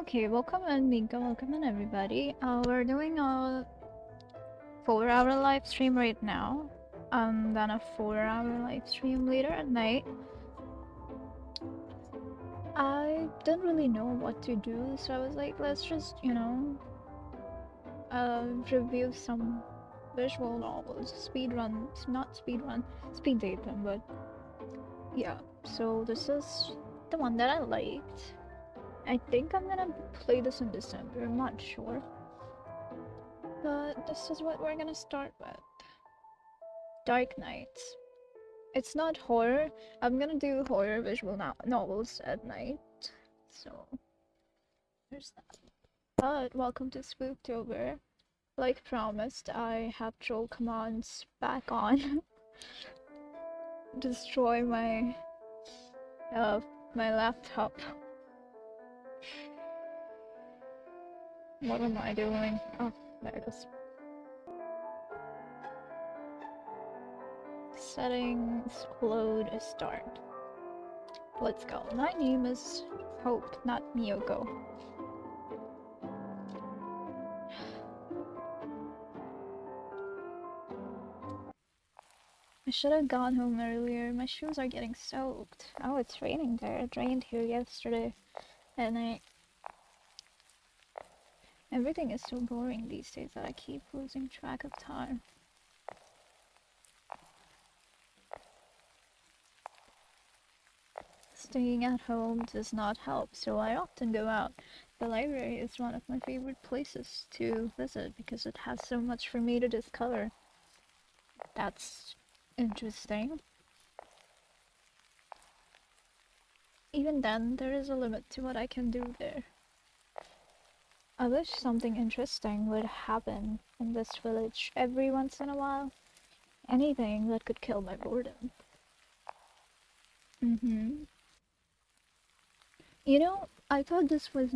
Okay, welcome in Mika, welcome in everybody. We're doing a 4-hour live stream right now, then a 4-hour live stream later at night. I didn't really know what to do, so I was like, let's just, review some visual novels, speed date them, but yeah. So this is the one that I liked. I think I'm gonna play this in December, I'm not sure. But this is what we're gonna start with. Dark Nights. It's not horror. I'm gonna do horror visual novels at night. So, there's that. But welcome to Spooktober. Like promised, I have troll commands back on. Destroy uh my laptop. What am I doing? Oh, there it is. Settings, load, start. Let's go. My name is Hope, not Miyoko. I should have gone home earlier. My shoes are getting soaked. Oh, it's raining there. It rained here yesterday. And everything is so boring these days that I keep losing track of time. Staying at home does not help, so I often go out. The library is one of my favorite places to visit because it has so much for me to discover. That's interesting. Even then, there is a limit to what I can do there. I wish something interesting would happen in this village every once in a while. Anything that could kill my boredom. You know, um, I thought this was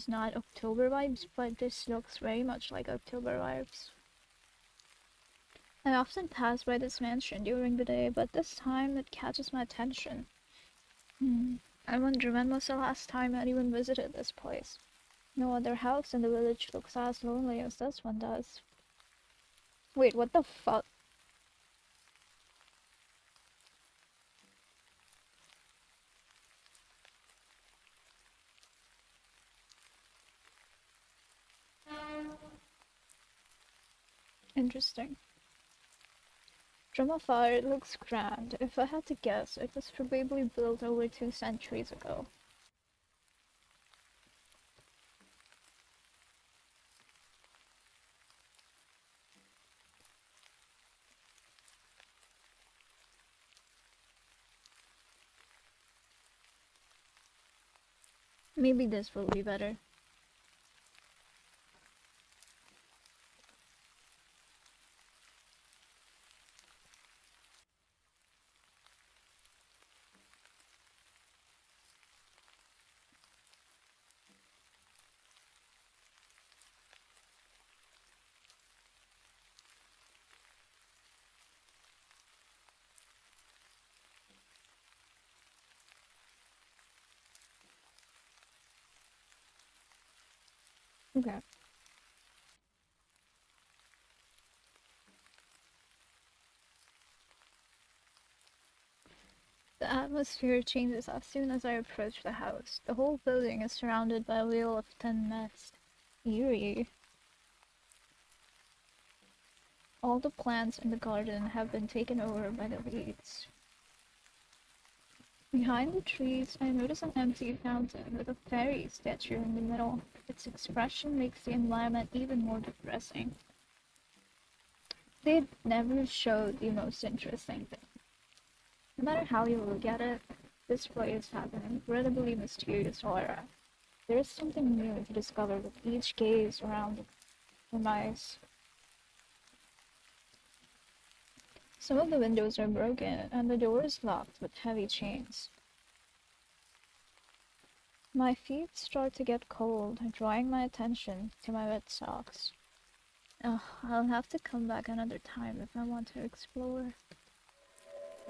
not October vibes, but this looks very much like October vibes. I often pass by this mansion during the day, but this time it catches my attention. I wonder when was the last time anyone visited this place. No other house in the village looks as lonely as this one does. Wait, what the fuck? Interesting. From afar it looks grand. If I had to guess, it was probably built over 2 centuries ago. Maybe this will be better. Okay. The atmosphere changes as soon as I approach the house. The whole building is surrounded by a veil of thin mist. Eerie. All the plants in the garden have been taken over by the weeds. Behind the trees, I notice an empty fountain with a fairy statue in the middle. Its expression makes the environment even more depressing. They never show the most interesting thing. No matter how you look at it, this place has an incredibly mysterious aura. There is something new to discover with each gaze around the premise. Some of the windows are broken, and the door is locked with heavy chains. My feet start to get cold, drawing my attention to my wet socks. Ugh, I'll have to come back another time if I want to explore.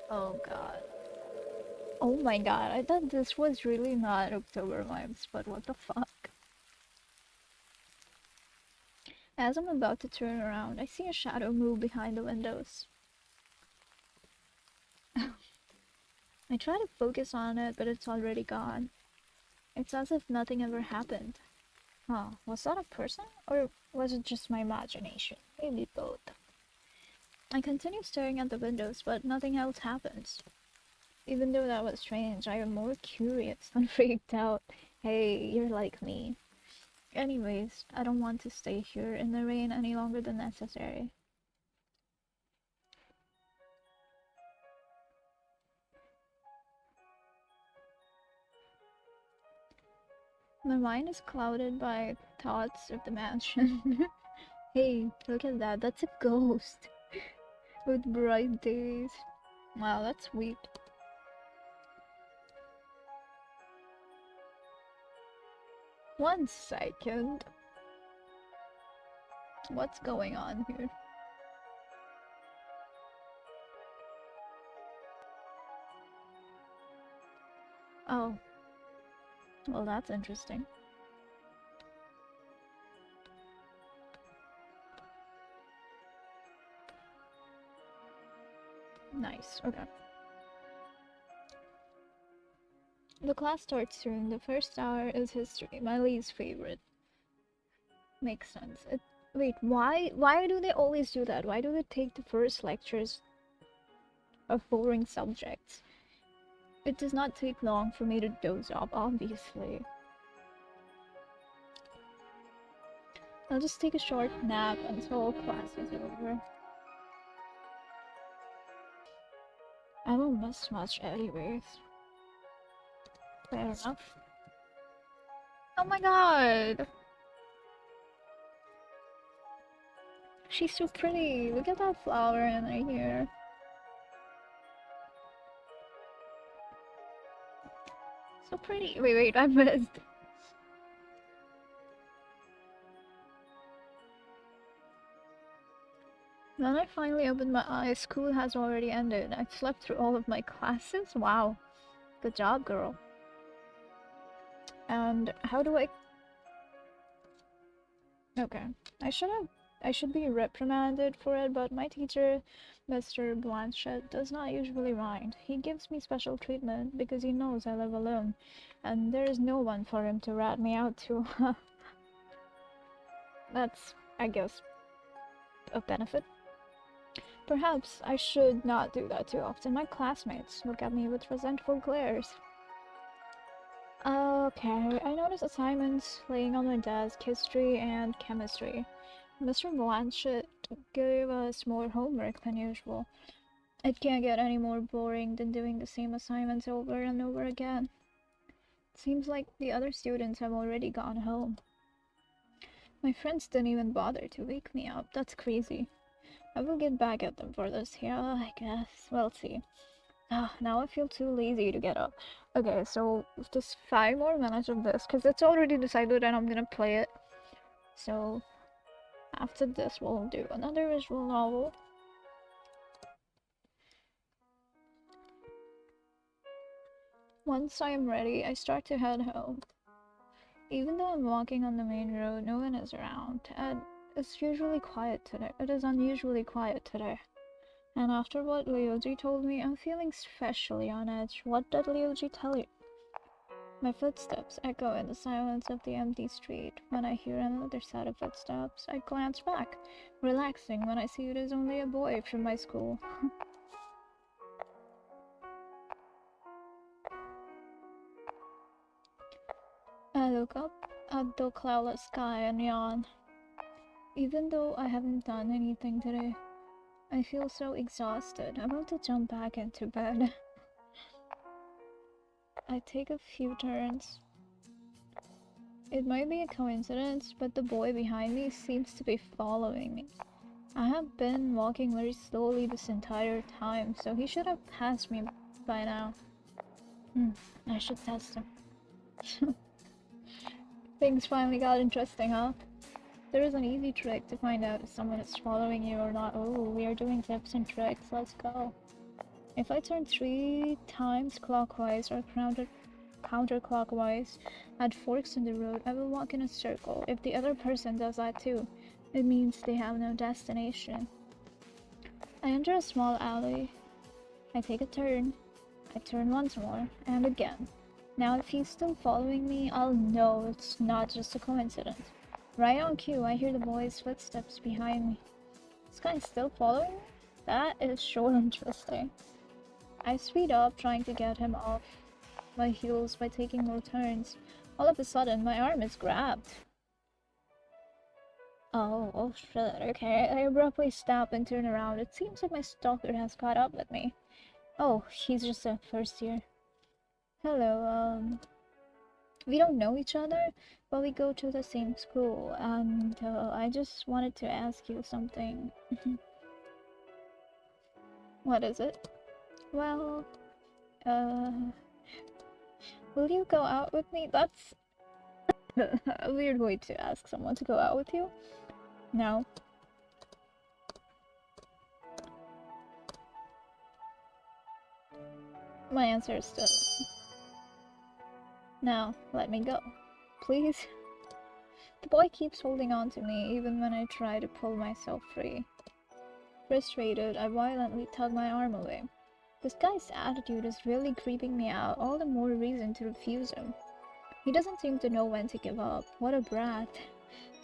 Oh god. Oh my god, I thought this was really not October vibes, but what the fuck? As I'm about to turn around, I see a shadow move behind the windows. I try to focus on it, but it's already gone. It's as if nothing ever happened. Huh, was that a person? Or was it just my imagination? Maybe both. I continue staring at the windows, but nothing else happens. Even though that was strange, I am more curious than freaked out. Hey, you're like me. Anyways, I don't want to stay here in the rain any longer than necessary. My mind is clouded by thoughts of the mansion. Hey, look at that. That's a ghost. With bright days. Wow, that's sweet. One second. What's going on here? Oh. Well, that's interesting. Nice, okay. The class starts soon. The first hour is history, my least favorite. Makes sense. Wait, why do they always do that? Why do they take the first lectures of boring subjects? It does not take long for me to doze off, obviously. I'll just take a short nap until class is over. I won't miss much anyways. Fair enough. Oh my god! She's so pretty! Look at that flower in her hair. So pretty! Wait, I missed. When I finally opened my eyes, school has already ended. I slept through all of my classes? Wow. Good job, girl. And how do I... Okay. I should be reprimanded for it, but my teacher, Mr. Blanchett, does not usually mind. He gives me special treatment because he knows I live alone, and there is no one for him to rat me out to. That's, I guess, a benefit. Perhaps I should not do that too often. My classmates look at me with resentful glares. Okay, I noticed assignments laying on my desk, history and chemistry. Mr. Blanchett gave us more homework than usual. It can't get any more boring than doing the same assignments over and over again. Seems like the other students have already gone home. My friends didn't even bother to wake me up. That's crazy. I will get back at them for this, yeah, I guess. We'll see. Now I feel too lazy to get up. Okay, so just 5 more minutes of this, because it's already decided and I'm gonna play it. So after this we'll do another visual novel. Once I am ready, I start to head home. Even though I'm walking on the main road, no one is around, and it's usually quiet today. It is unusually quiet today. And after what Ryoji told me, I'm feeling especially on edge. What did Ryoji tell you? My footsteps echo in the silence of the empty street. When I hear another set of footsteps, I glance back, relaxing when I see it is only a boy from my school. I look up at the cloudless sky and yawn. Even though I haven't done anything today, I feel so exhausted. I want to jump back into bed. I take a few turns. It might be a coincidence, but the boy behind me seems to be following me. I have been walking very slowly this entire time, so he should have passed me by now. I should test him. Things finally got interesting, huh? There is an easy trick to find out if someone is following you or not. Oh, we are doing tips and tricks. Let's go. If I turn 3 times clockwise or counterclockwise at forks in the road, I will walk in a circle. If the other person does that too, it means they have no destination. I enter a small alley. I take a turn. I turn once more, and again. Now if he's still following me, I'll know it's not just a coincidence. Right on cue, I hear the boy's footsteps behind me. This guy's still following me? That is sure interesting. I speed up, trying to get him off my heels by taking more turns. All of a sudden, my arm is grabbed. Oh shit, okay. I abruptly stop and turn around. It seems like my stalker has caught up with me. Oh, he's just a first year. Hello, we don't know each other, but we go to the same school, and I just wanted to ask you something. What is it? Well, uh, will you go out with me? That's a weird way to ask someone to go out with you. No. My answer is still no. Let me go, please. The boy keeps holding on to me even when I try to pull myself free. Frustrated, I violently tug my arm away. This guy's attitude is really creeping me out, all the more reason to refuse him. He doesn't seem to know when to give up. What a brat.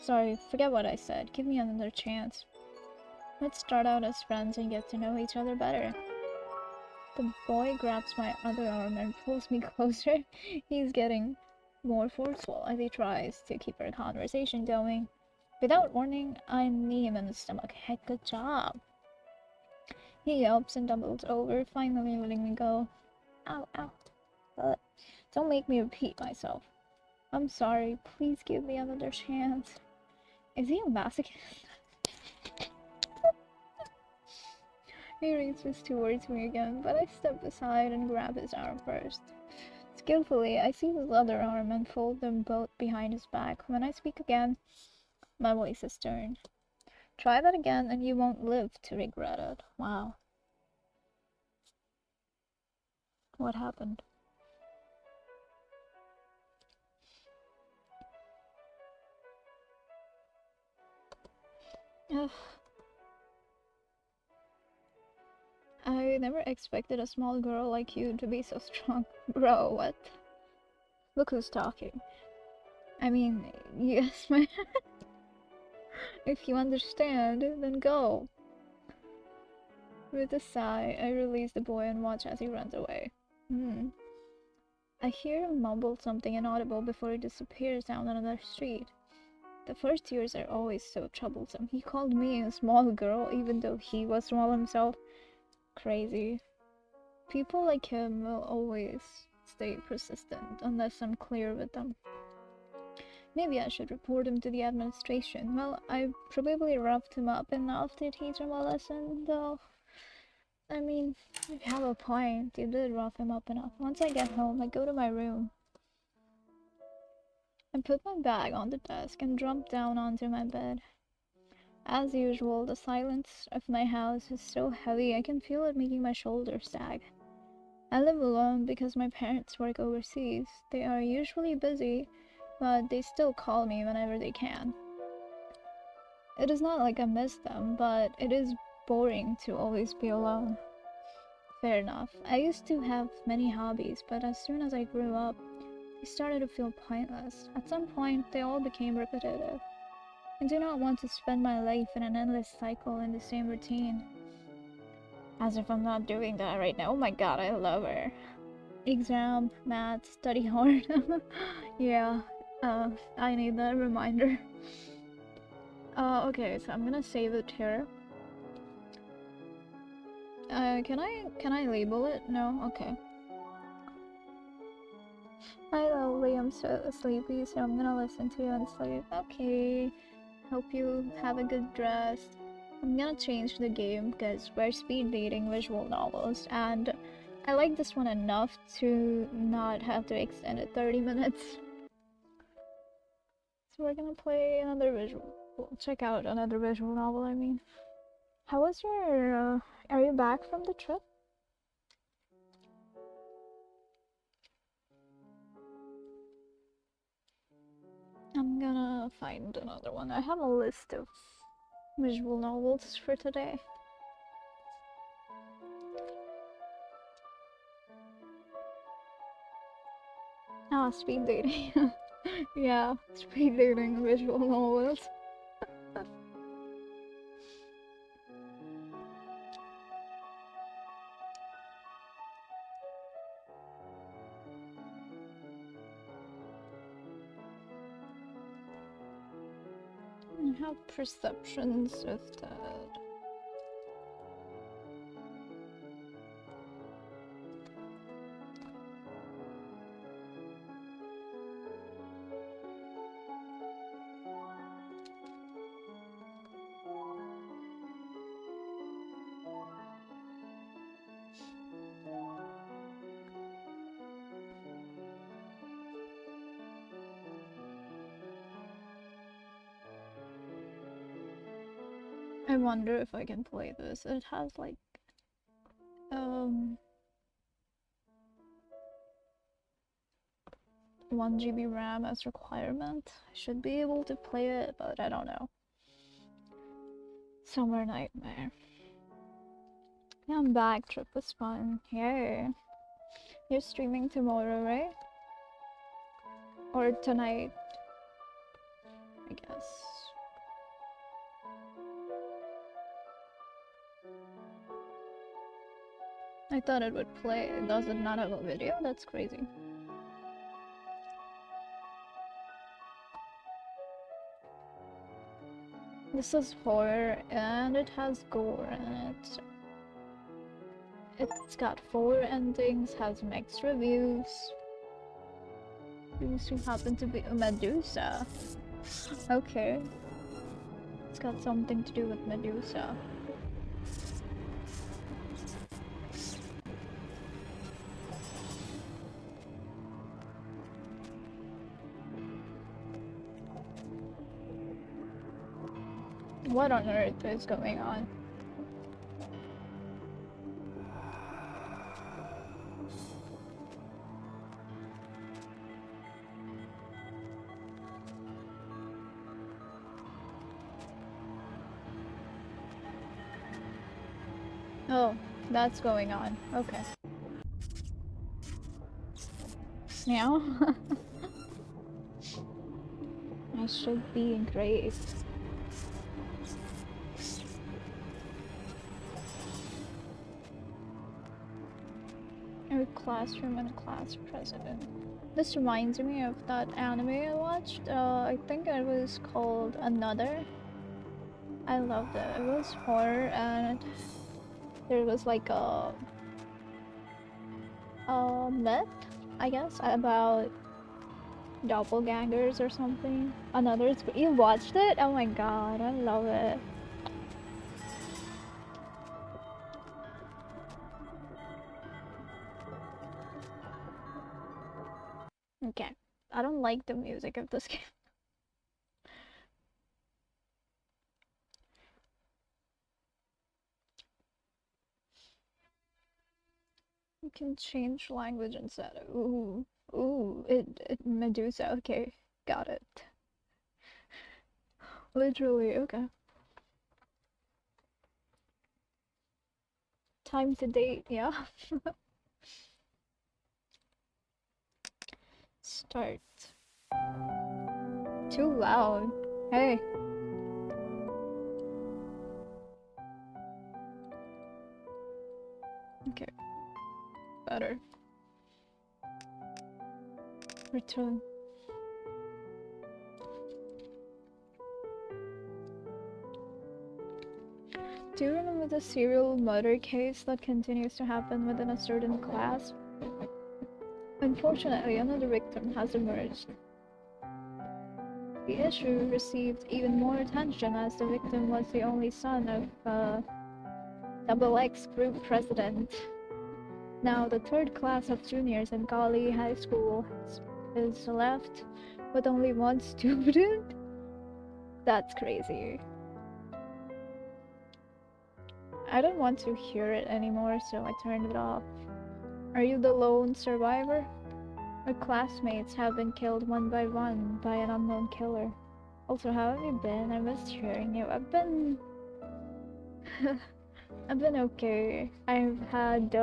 Sorry, forget what I said. Give me another chance. Let's start out as friends and get to know each other better. The boy grabs my other arm and pulls me closer. He's getting more forceful as he tries to keep our conversation going. Without warning, I knee him in the stomach. Heck, good job. He yelps and doubles over, finally letting me go. Ow, ow. Don't make me repeat myself. I'm sorry, please give me another chance. Is he a masochist? He reaches towards me again, but I step aside and grab his arm first. Skillfully, I seize his other arm and fold them both behind his back. When I speak again, my voice is stern. Try that again and you won't live to regret it. Wow. What happened? Ugh. I never expected a small girl like you to be so strong. Bro, what? Look who's talking. I mean, yes, man. If you understand, then go. With a sigh, I release the boy and watch as he runs away. I hear him mumble something inaudible before he disappears down another street. The first years are always so troublesome. He called me a small girl even though he was small himself. Crazy. People like him will always stay persistent unless I'm clear with them. Maybe I should report him to the administration. Well, I probably roughed him up enough to teach him a lesson, though. I mean, you have a point. You did rough him up enough. Once I get home, I go to my room. I put my bag on the desk and drop down onto my bed. As usual, the silence of my house is so heavy I can feel it making my shoulders sag. I live alone because my parents work overseas. They are usually busy, but they still call me whenever they can. It is not like I miss them, but it is boring to always be alone. Fair enough. I used to have many hobbies, but as soon as I grew up, they started to feel pointless. At some point, they all became repetitive. I do not want to spend my life in an endless cycle in the same routine. As if I'm not doing that right now. Oh my god, I love her. Exam, math, study hard. Yeah, I need that reminder. Okay, so I'm gonna save it here. Can I label it? No? Okay. Hi lovely, I'm so sleepy, so I'm gonna listen to you and sleep. Okay. Hope you have a good rest. I'm gonna change the game because we're speed dating visual novels, and I like this one enough to not have to extend it 30 minutes. So we're gonna play another visual. We'll check out another visual novel, I mean. How was your, are you back from the trip? find another one. I have a list of visual novels for today. Ah, speed dating. Yeah, speed dating visual novels. I have perceptions of that. I wonder if I can play this. It has like 1 GB RAM as requirement. I should be able to play it, but I don't know. Summer Nightmare. Yeah, I'm back. Trip was fun. Yay. You're streaming tomorrow, right? Or tonight, I guess. I thought it would play. Does it not have a video? That's crazy. This is horror and it has gore in it. It's got 4 endings, has mixed reviews. These who happen to be a Medusa. Okay. It's got something to do with Medusa. What on earth is going on? Oh, that's going on. Okay. Meow. I should be engraved. A classroom and a class president. This reminds me of that anime I watched. I think it was called Another. I loved it. It was horror and there was like a myth, I guess, about doppelgangers or something. You watched it? Oh my god, I love it. Okay, I don't like the music of this game. You can change language instead. Ooh, Medusa. Okay, got it. Literally, okay. Time to date, yeah. Start. Too loud. Hey. Okay. Better. Return. Do you remember the serial murder case that continues to happen within a certain class? Unfortunately, another victim has emerged. The issue received even more attention as the victim was the only son of XX group president. Now the third class of juniors in Gali High School is left with only 1 student? That's crazy. I don't want to hear it anymore, so I turned it off. Are you the lone survivor? Our classmates have been killed one by one by an unknown killer. Also, how have you been? I missed hearing you. I've been okay. I've had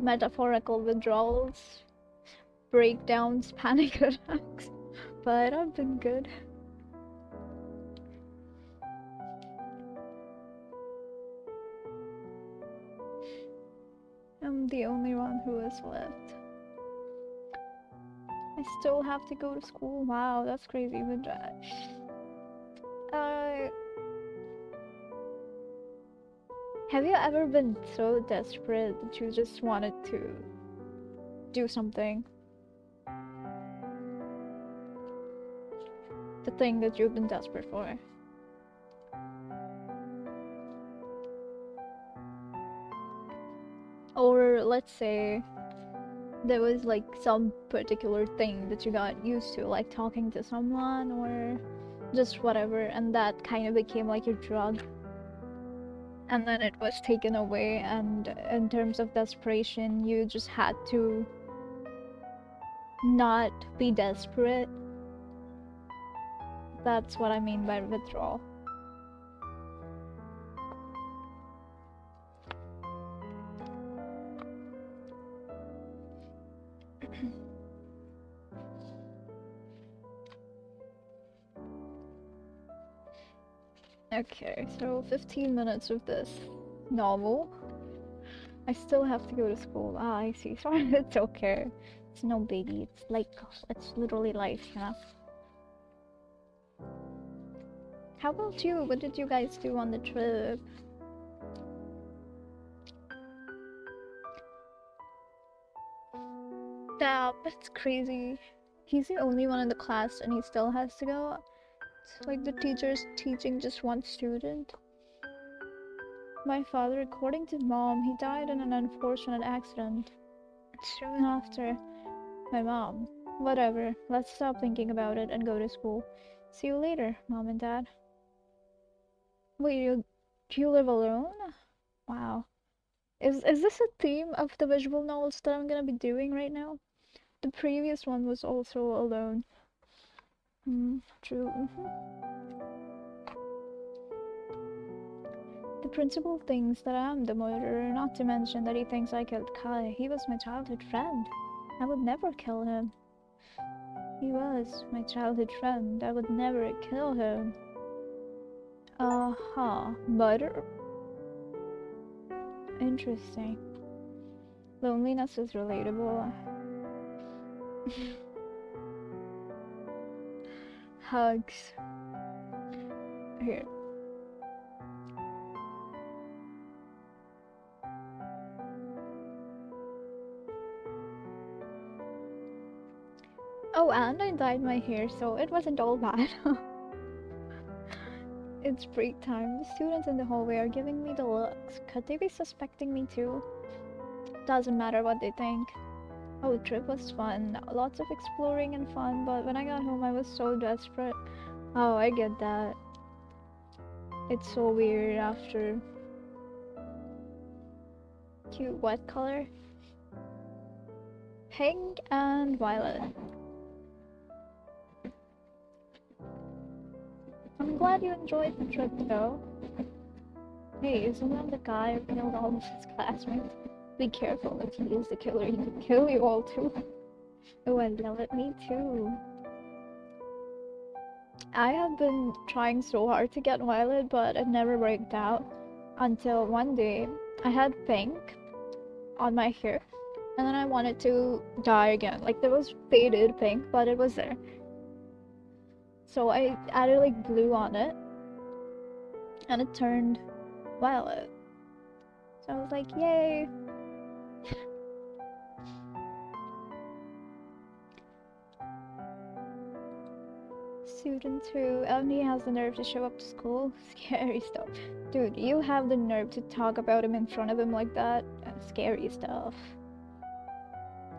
metaphorical withdrawals, breakdowns, panic attacks, but I've been good. I'm the only one who is left. I still have to go to school. Wow, that's crazy. But have you ever been so desperate that you just wanted to do something? The thing that you've been desperate for? Or let's say there was like some particular thing that you got used to, like talking to someone or just whatever, and that kind of became like your drug. And then it was taken away, and in terms of desperation, you just had to not be desperate. That's what I mean by withdrawal. Okay, so 15 minutes of this novel. I still have to go to school. Ah, I see. Sorry, it's okay. It's no biggie. It's like, it's literally life, you know? How about you? What did you guys do on the trip? Damn, that's crazy. He's the only one in the class and he still has to go. It's like the teacher's teaching just one student. My father, according to mom, he died in an unfortunate accident soon after my mom. Whatever, let's stop thinking about it and go to school. See you later, mom and dad. Wait, you live alone? Wow. Is this a theme of the visual novels that I'm gonna be doing right now? The previous one was also alone. True. The principal thinks that I am the murderer, not to mention that he thinks I killed Kai. He was my childhood friend. I would never kill him. He was my childhood friend. I would never kill him. Murder? Interesting. Loneliness is relatable. Hugs. Here. Oh, and I dyed my hair, so it wasn't all bad. It's break time. The students in the hallway are giving me the looks. Could they be suspecting me too? Doesn't matter what they think. Oh, the trip was fun. Lots of exploring and fun, but when I got home I was so desperate. Oh, I get that. It's so weird after... Cute. What color? Pink and violet. I'm glad you enjoyed the trip though. Hey, isn't that the guy who killed all of his classmates? Be careful, if he is the killer, he could kill you all too. Oh, I love it, me too. I have been trying so hard to get violet, but it never worked out. Until one day, I had pink on my hair, and then I wanted to dye again. Like, there was faded pink, but it was there. So I added like blue on it, and it turned violet. So I was like, yay! Student 2, Evney has the nerve to show up to school. Scary stuff. Dude, you have the nerve to talk about him in front of him like that. Scary stuff.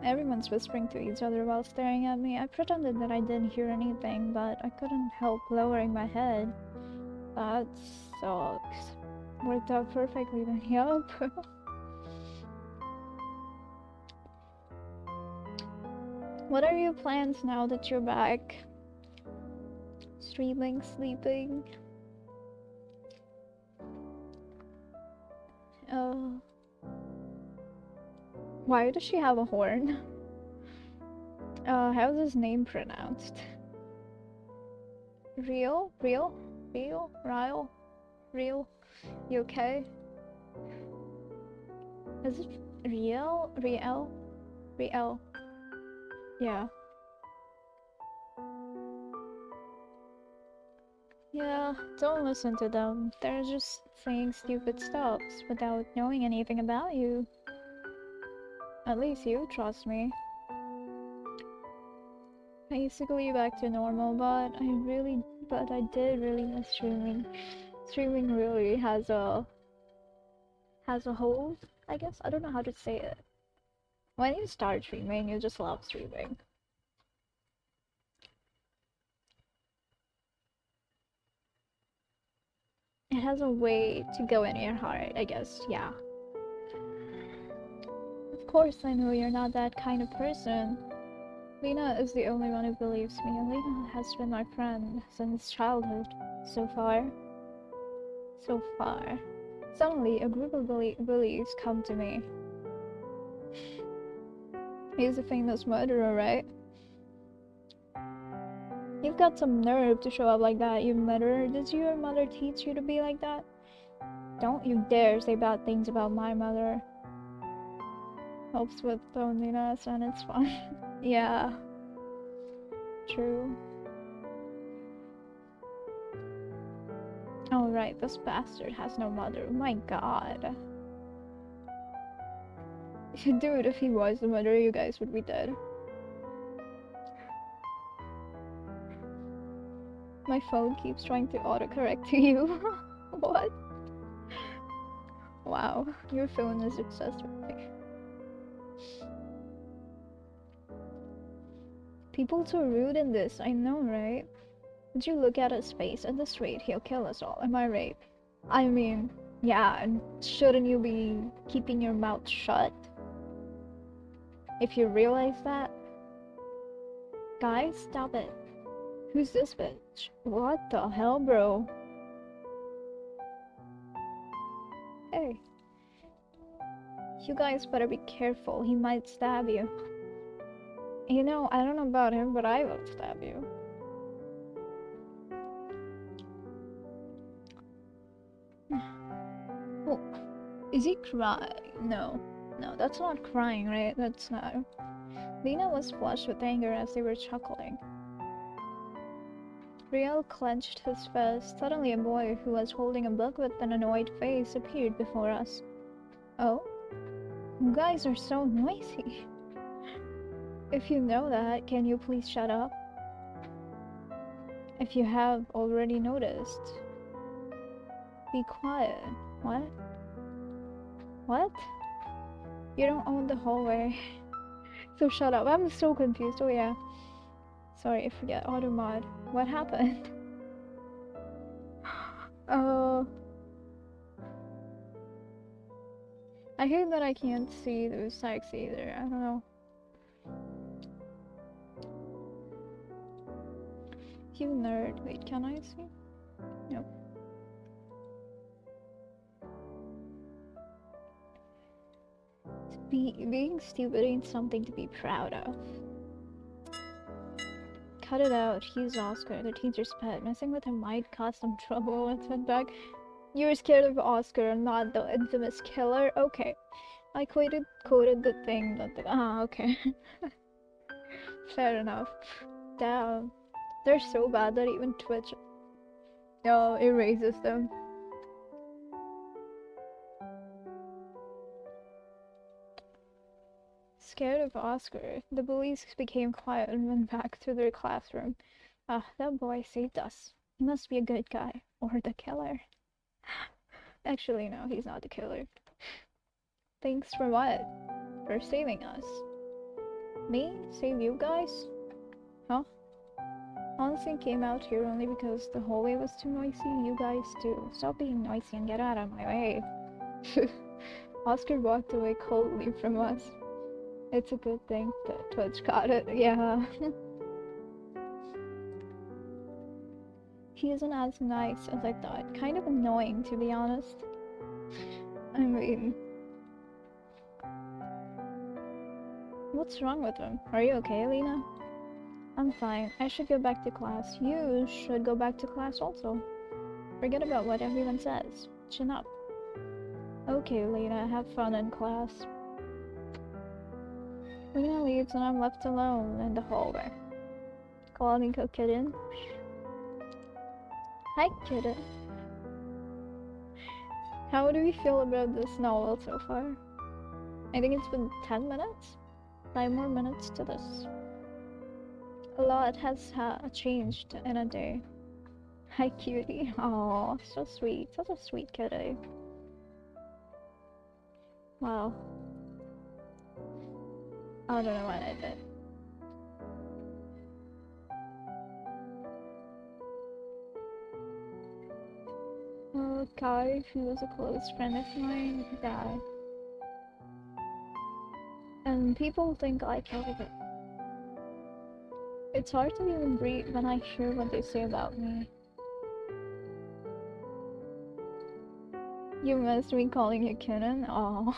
Everyone's whispering to each other while staring at me. I pretended that I didn't hear anything, but I couldn't help lowering my head. That sucks. Worked out perfectly then, yup. What are your plans now that you're back? streaming, sleeping. Uh, why does she have a horn? How's his name pronounced? Real? Real? Real? Ryle? Real? You okay? Is it Riel? Riel? Riel. Yeah. Yeah, don't listen to them. They're just saying stupid stuff without knowing anything about you. At least you trust me. Basically back to normal, but I did really miss streaming. Streaming really has a hold, I guess. I don't know how to say it. When you start streaming, you just love streaming. It has a way to go in your heart, I guess, yeah. Of course, I know you're not that kind of person. Lena is the only one who believes me. Lena has been my friend since childhood. So far. So far. Suddenly, a group of bullies come to me. He's a famous murderer, right? You've got some nerve to show up like that, you murderer. Did your mother teach you to be like that? Don't you dare say bad things about my mother. Helps with loneliness and it's fun. Yeah. True. Oh right, this bastard has no mother. My god. Dude, if he was the murderer, you guys would be dead. My phone keeps trying to autocorrect to you. What? Wow, your phone is obsessed with me. People so rude in this, I know, right? Did you look at his face? At this rate, he'll kill us all. Am I right? I mean, yeah, and shouldn't you be keeping your mouth shut? If you realize that? Guys, stop it. Who's this bitch? What the hell, bro? Hey. You guys better be careful, he might stab you. You know, I don't know about him, but I will stab you. Oh, is he crying? No. No, that's not crying, right? That's not. Lena was flushed with anger as they were chuckling. Riel clenched his fist. Suddenly a boy who was holding a book with an annoyed face appeared before us. Oh? You guys are so noisy. If you know that, can you please shut up? If you have already noticed. Be quiet. What? What? You don't own the hallway. So shut up. I'm so confused. Oh yeah. Sorry, I forget. Auto mod. What happened? I hate that I can't see those text either. I don't know. You nerd. Wait, can I see? Nope. Being stupid ain't something to be proud of. Cut it out. He's Oscar, the teacher's pet. Messing with him might cause some trouble. Let's head back. You're scared of Oscar, not the infamous killer? Okay. I quoted the thing that okay. Fair enough. Damn. They're so bad that even Twitch erases them. Scared of Oscar, the bullies became quiet and went back to their classroom. Ah, that boy saved us. He must be a good guy. Or the killer. Actually, no, he's not the killer. Thanks for what? For saving us. Me? Save you guys? Huh? Honestly, came out here only because the hallway was too noisy. You guys too. Stop being noisy and get out of my way. Oscar walked away coldly from us. It's a good thing that Twitch caught it, yeah. he isn't as nice as I thought. Kind of annoying, to be honest. I mean, what's wrong with him? Are you okay, Lena? I'm fine. I should go back to class. You should go back to class also. Forget about what everyone says. Chin up. Okay, Lena, have fun in class. Lena leaves and I'm left alone in the hallway. Calling a kitten. Hi, kitten. How do we feel about this novel so far? I think it's been 10 minutes? 5 more minutes to this. A lot has changed in a day. Hi, cutie. Oh, so sweet. Such a sweet kitty. Wow. I don't know what I did. Oh, Kai, he was a close friend of mine, died. And people think I killed it. It's hard to even breathe when I hear what they say about me. You missed me calling you kitten? Oh.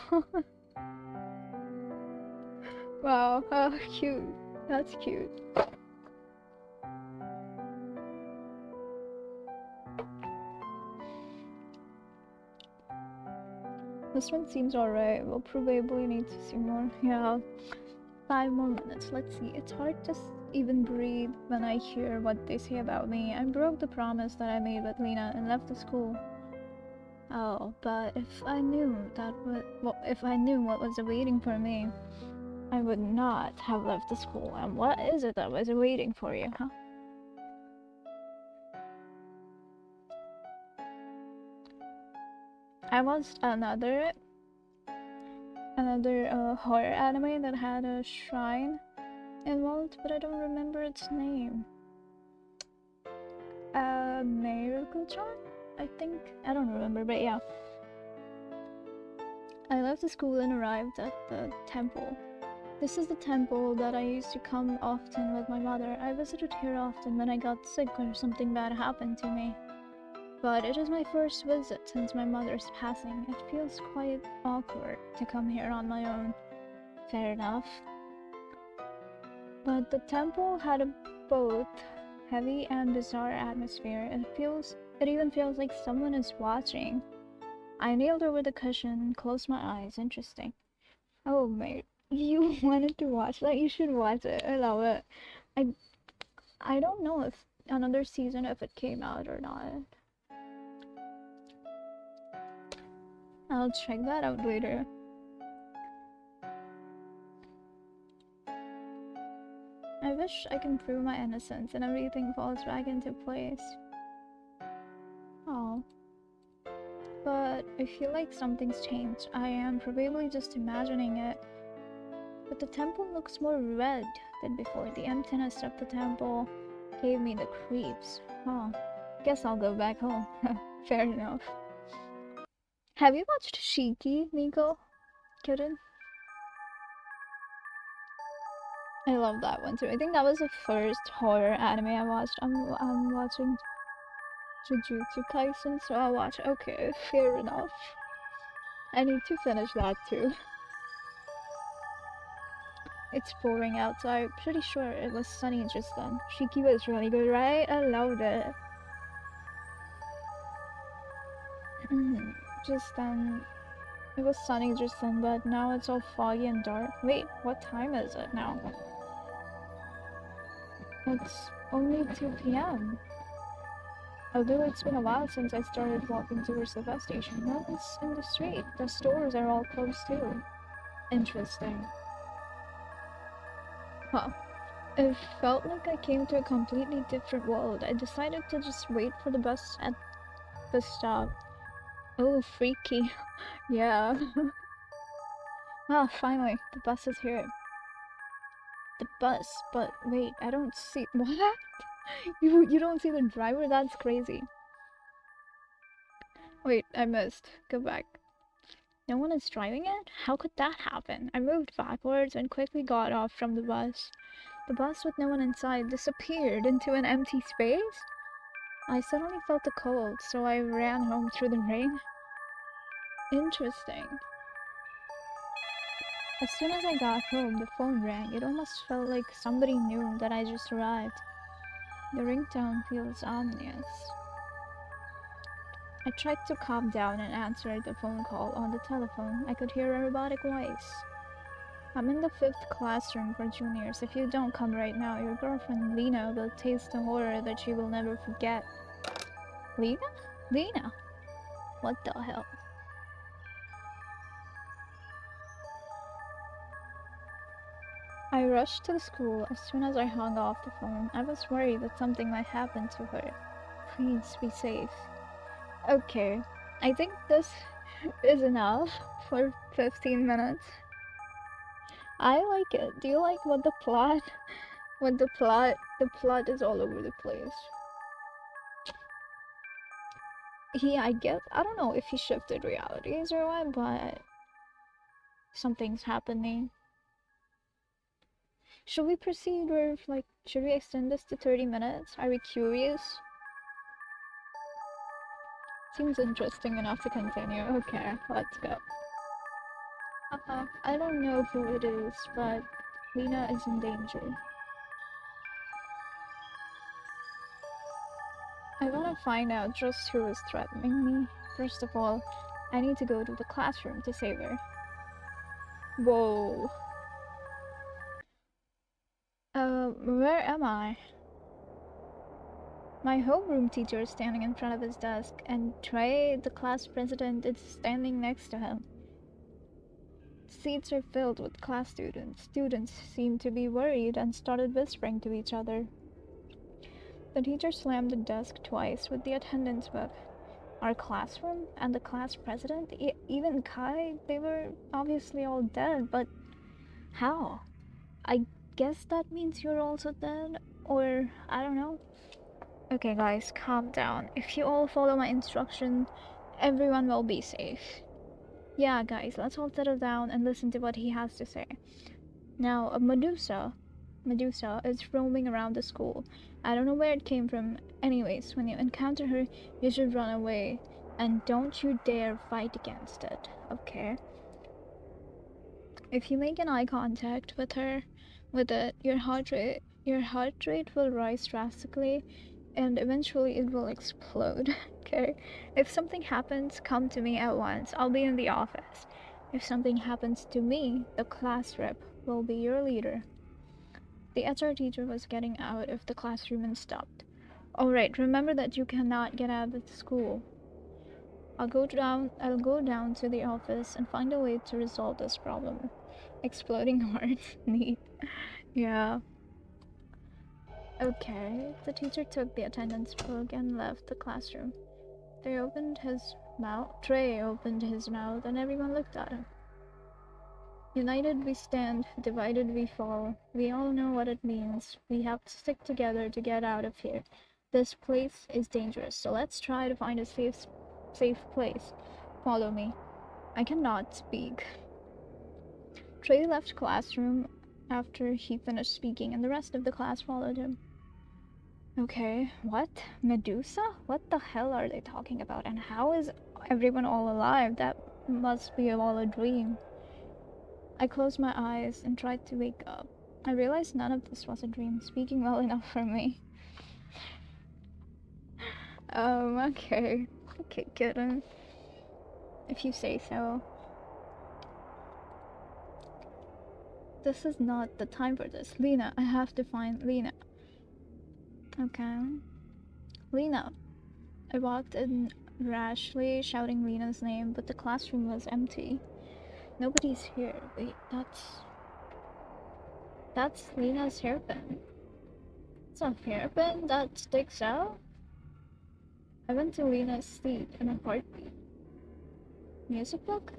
Wow, how cute. That's cute. This one seems alright. We'll probably need to see more. Yeah. 5 more minutes. Let's see. It's hard to even breathe when I hear what they say about me. I broke the promise that I made with Lena and left the school. Oh, but if I knew what was awaiting for me, I would not have left the school. And what is it that was awaiting for you, huh? I watched another horror anime that had a shrine involved, but I don't remember its name. Miracle-chan? I think? I don't remember, but yeah. I left the school and arrived at the temple. This is the temple that I used to come often with my mother. I visited here often when I got sick or something bad happened to me. But it is my first visit since my mother's passing. It feels quite awkward to come here on my own. Fair enough. But the temple had a both heavy and bizarre atmosphere. It even feels like someone is watching. I kneeled over the cushion and closed my eyes. Interesting. Oh, mate. You wanted to watch that? You should watch it. I love it. I don't know if another season, if it came out or not. I'll check that out later. I wish I can prove my innocence and everything falls back into place. Oh. But I feel like something's changed. I am probably just imagining it. But the temple looks more red than before. The emptiness of the temple gave me the creeps. Huh. Guess I'll go back home. Fair enough. Have you watched Shiki, Nico? Kitten? I love that one too. I think that was the first horror anime I watched. I'm watching Jujutsu Kaisen, so I'll watch. Okay, fair enough. I need to finish that too. It's pouring outside. Pretty sure it was sunny just then. Shiki was really good, right? I loved it. Just then, it was sunny just then, but now it's all foggy and dark. Wait, what time is it now? It's only 2 p.m. Although it's been a while since I started walking towards the bus station. No one's in the street. The stores are all closed too. Interesting. Huh. It felt like I came to a completely different world. I decided to just wait for the bus at the stop. Oh, freaky. Yeah. Ah, finally, the bus is here. The bus, but wait, I don't see. What? You don't see the driver? That's crazy. Wait, I missed. Go back. No one is driving it? How could that happen? I moved backwards and quickly got off from the bus. The bus with no one inside disappeared into an empty space? I suddenly felt the cold, so I ran home through the rain. Interesting. As soon as I got home, the phone rang. It almost felt like somebody knew that I just arrived. The ringtone feels ominous. I tried to calm down and answered the phone call. On the telephone, I could hear a robotic voice. I'm in the 5th classroom for juniors. If you don't come right now, your girlfriend Lena will taste the horror that she will never forget. Lena? Lena? What the hell? I rushed to the school as soon as I hung off the phone. I was worried that something might happen to her. Please be safe. Okay, I think this is enough for 15 minutes. I like it. Do you like what the plot? The plot is all over the place. I guess, I don't know if he shifted realities or what, but something's happening. Should we proceed with, like, should we extend this to 30 minutes? Are we curious? Seems interesting enough to continue. Okay, let's go. I don't know who it is, but Lena is in danger. I wanna find out just who is threatening me. First of all, I need to go to the classroom to save her. Whoa. Where am I? My homeroom teacher is standing in front of his desk, and Trey, the class president, is standing next to him. Seats are filled with class students. Students seemed to be worried and started whispering to each other. The teacher slammed the desk twice with the attendance book. Our classroom and the class president, even Kai, they were obviously all dead, but how? I guess that means you're also dead, or I don't know. Okay, guys, calm down. If you all follow my instruction, everyone will be safe. Yeah, guys, let's all settle down and listen to what he has to say. Now, Medusa is roaming around the school. I don't know where it came from. Anyways, when you encounter her, you should run away. And don't you dare fight against it, okay? If you make an eye contact with it, your heart rate will rise drastically and eventually it will explode, okay? If something happens, come to me at once. I'll be in the office. If something happens to me, the class rep will be your leader. The HR teacher was getting out of the classroom and stopped. Alright, remember that you cannot get out of the school. I'll go down to the office and find a way to resolve this problem. Exploding hearts. Neat. Yeah. Okay. The teacher took the attendance book and left the classroom. Trey opened his mouth, and everyone looked at him. United we stand, divided we fall. We all know what it means. We have to stick together to get out of here. This place is dangerous, so let's try to find a safe place. Follow me. I cannot speak. Trey left classroom after he finished speaking, and the rest of the class followed him. Okay, what? Medusa? What the hell are they talking about? And how is everyone all alive? That must be all a dream. I closed my eyes and tried to wake up. I realized none of this was a dream, speaking well enough for me. Okay. Okay, kitten. If you say so. This is not the time for this. Lena, I have to find Lena. Okay. Lena. I walked in rashly, shouting Lena's name, but the classroom was empty. Nobody's here. Wait, that's Lena's hairpin. It's a hairpin that sticks out? I went to Lena's seat in a heartbeat. Music book?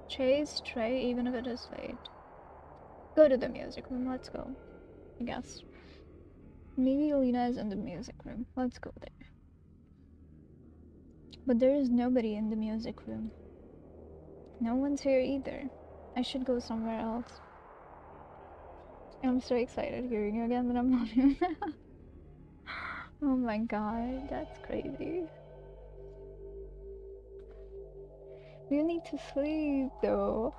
Chase Trey, even if it is late. Go to the music room, let's go. I guess. Maybe Lena is in the music room. Let's go there. But there is nobody in the music room. No one's here either. I should go somewhere else. I'm so excited hearing you again, but I'm not even. Oh my god, that's crazy. You need to sleep though.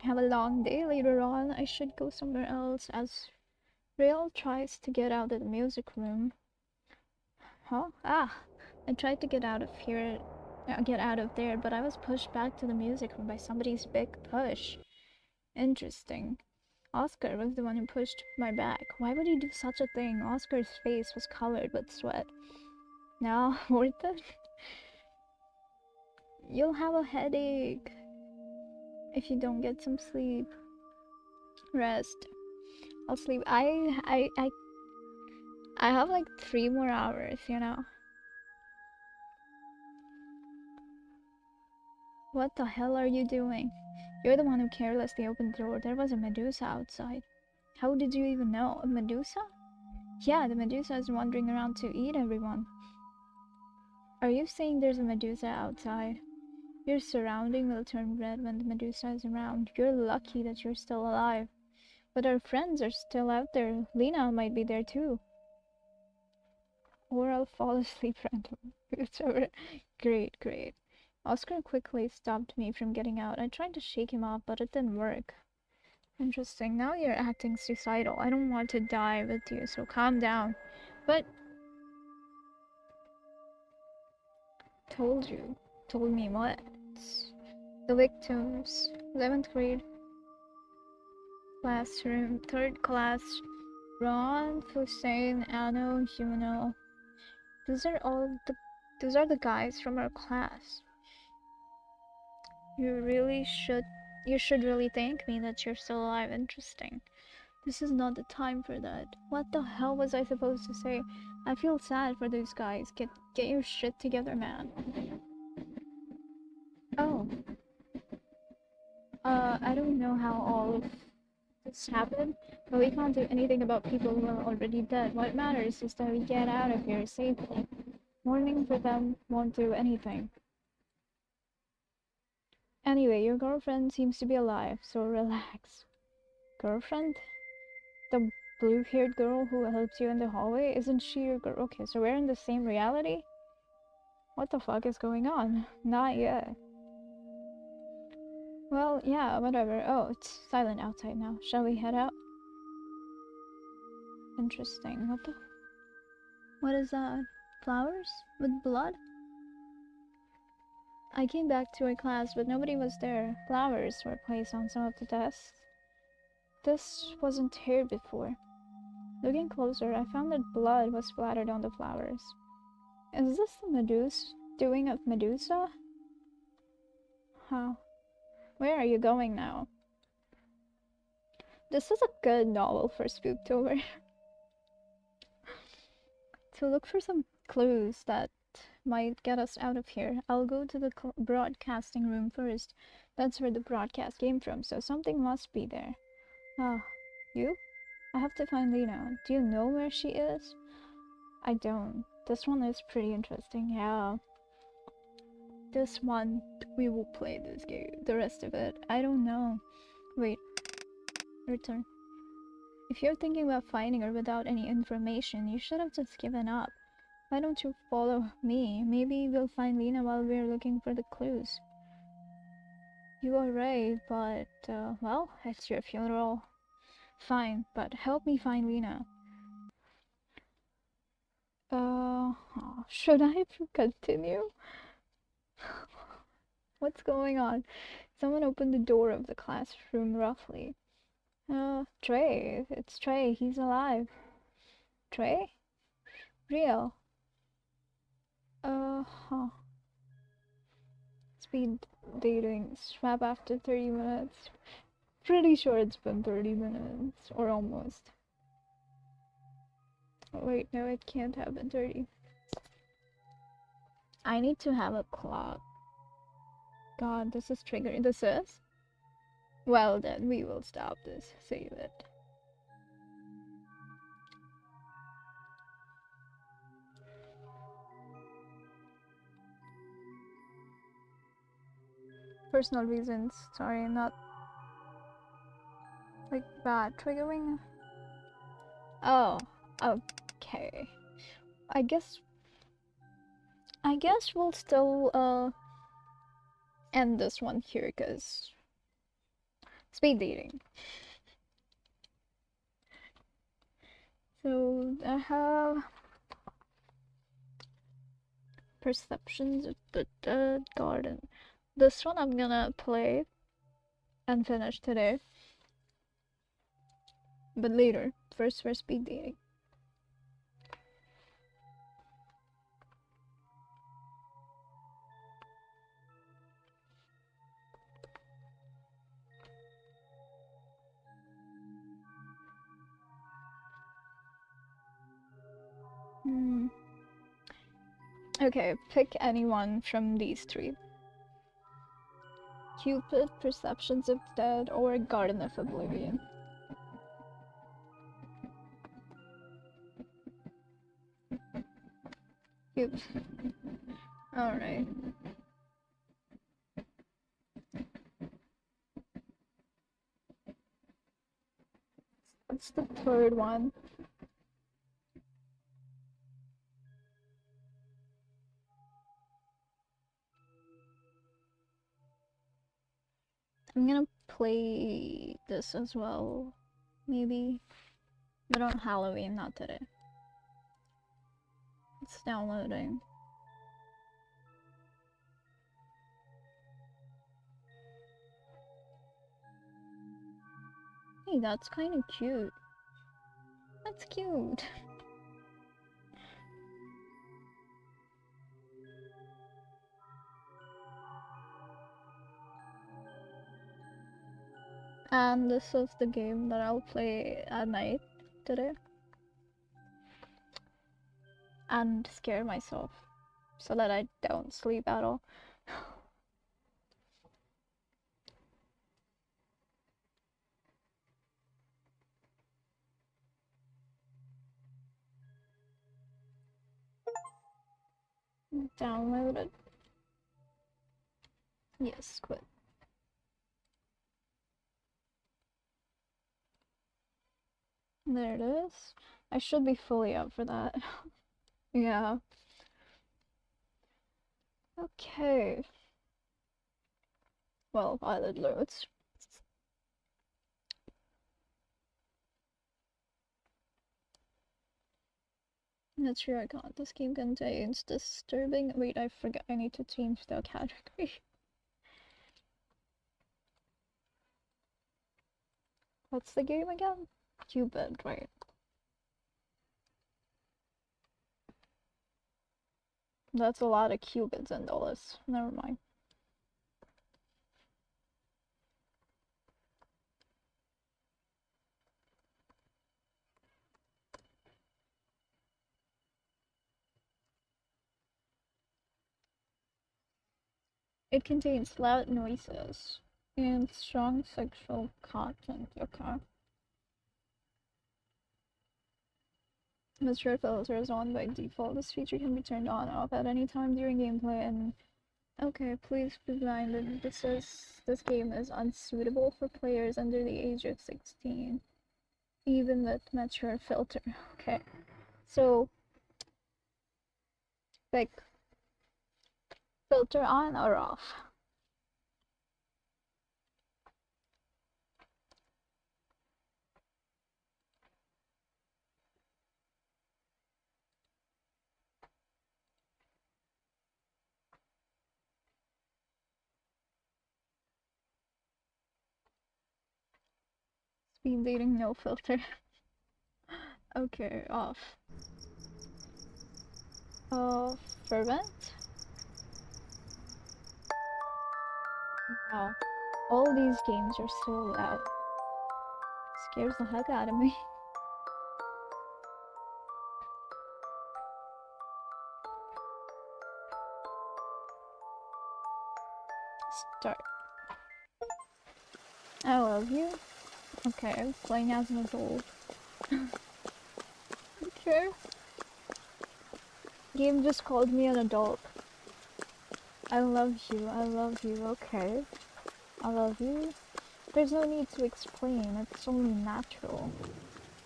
Have a long day later on. I should go somewhere else as Real tries to get out of the music room. Huh? Ah! I tried to get out of here, get out of there, but I was pushed back to the music room by somebody's big push. Interesting. Oscar was the one who pushed my back. Why would he do such a thing? Oscar's face was covered with sweat. Now, worth it? You'll have a headache if you don't get some sleep. Rest. I'll sleep. I have like 3 more hours, you know. What the hell are you doing? You're the one who carelessly opened the door. There was a Medusa outside. How did you even know? A Medusa? Yeah, the Medusa is wandering around to eat everyone. Are you saying there's a Medusa outside? Your surrounding will turn red when the Medusa is around. You're lucky that you're still alive. But our friends are still out there. Lena might be there too. Or I'll fall asleep randomly. Whichever. Great, great. Oscar quickly stopped me from getting out. I tried to shake him off, but it didn't work. Interesting. Now you're acting suicidal. I don't want to die with you, so calm down. But told you. Told me what? The victims. 11th grade. Classroom. 3rd class. Ron, Hussein, Anno, Juno. Those are all the those are the guys from our class. You should really thank me that you're still alive. Interesting. This is not the time for that. What the hell was I supposed to say? I feel sad for those guys. Get your shit together, man. Oh, I don't know how all of this happened, but we can't do anything about people who are already dead. What matters is that we get out of here safely. Mourning for them won't do anything. Anyway, your girlfriend seems to be alive, so relax. Girlfriend? The blue-haired girl who helps you in the hallway? Isn't she your girl? Okay, so we're in the same reality? What the fuck is going on? Not yet. Well, yeah, whatever. Oh, it's silent outside now. Shall we head out? Interesting. What is that? Flowers? With blood? I came back to our class, but nobody was there. Flowers were placed on some of the desks. This wasn't here before. Looking closer, I found that blood was splattered on the flowers. Is this the doing of Medusa? Huh. Where are you going now? This is a good novel for Spooktober. To look for some clues that might get us out of here. I'll go to the broadcasting room first. That's where the broadcast came from, so something must be there. Ah, you? I have to find Lena. Do you know where she is? I don't. This one is pretty interesting, yeah. This one, we will play this game. The rest of it, I don't know. Wait, return. If you're thinking about finding her without any information, you should have just given up. Why don't you follow me? Maybe we'll find Lena while we're looking for the clues. You are right, but, well, it's your funeral. Fine, but help me find Lena. Should I continue? What's going on? Someone opened the door of the classroom roughly. Trey. It's Trey. He's alive. Trey? Real. Huh. Speed dating. Swap after 30 minutes. Pretty sure it's been 30 minutes. Or almost. Oh, wait, no, it can't have been 30. I need to have a clock. God, this is triggering. This is? Well, then we will stop this. Save it. Personal reasons. Sorry, not like bad triggering. Oh, okay. I guess we'll still end this one here because speed dating. So I have Perceptions of the Dead Garden. This one I'm gonna play and finish today, but later. First for speed dating. Okay, pick anyone from these three. Cupid, Perceptions of the Dead, or Garden of Oblivion. Cupid. Alright. What's the third one? I'm gonna play this as well, maybe. But on Halloween, not today. It's downloading. Hey, that's kind of cute. That's cute. And this is the game that I'll play at night today. And scare myself so that I don't sleep at all. Download it. Yes, quit. There it is. I should be fully up for that. Yeah. Okay. Well, eyelid loads. That's your icon. This game contains disturbing. Wait, I forgot. I need to change the category. What's the game again? Cupid, right? That's a lot of cupids in the list. Never mind. It contains loud noises and strong sexual content. Okay. Mature filter is on by default. This feature can be turned on or off at any time during gameplay. And okay, please be reminded this game is unsuitable for players under the age of 16, even with mature filter. Okay, so like filter on or off. Speed dating, no filter. Okay, off. Fervent? Wow. All these games are so loud. Scares the heck out of me. Start. I love you. Okay, playing as an adult. Okay. Game just called me an adult. I love you, okay. I love you. There's no need to explain, it's only natural.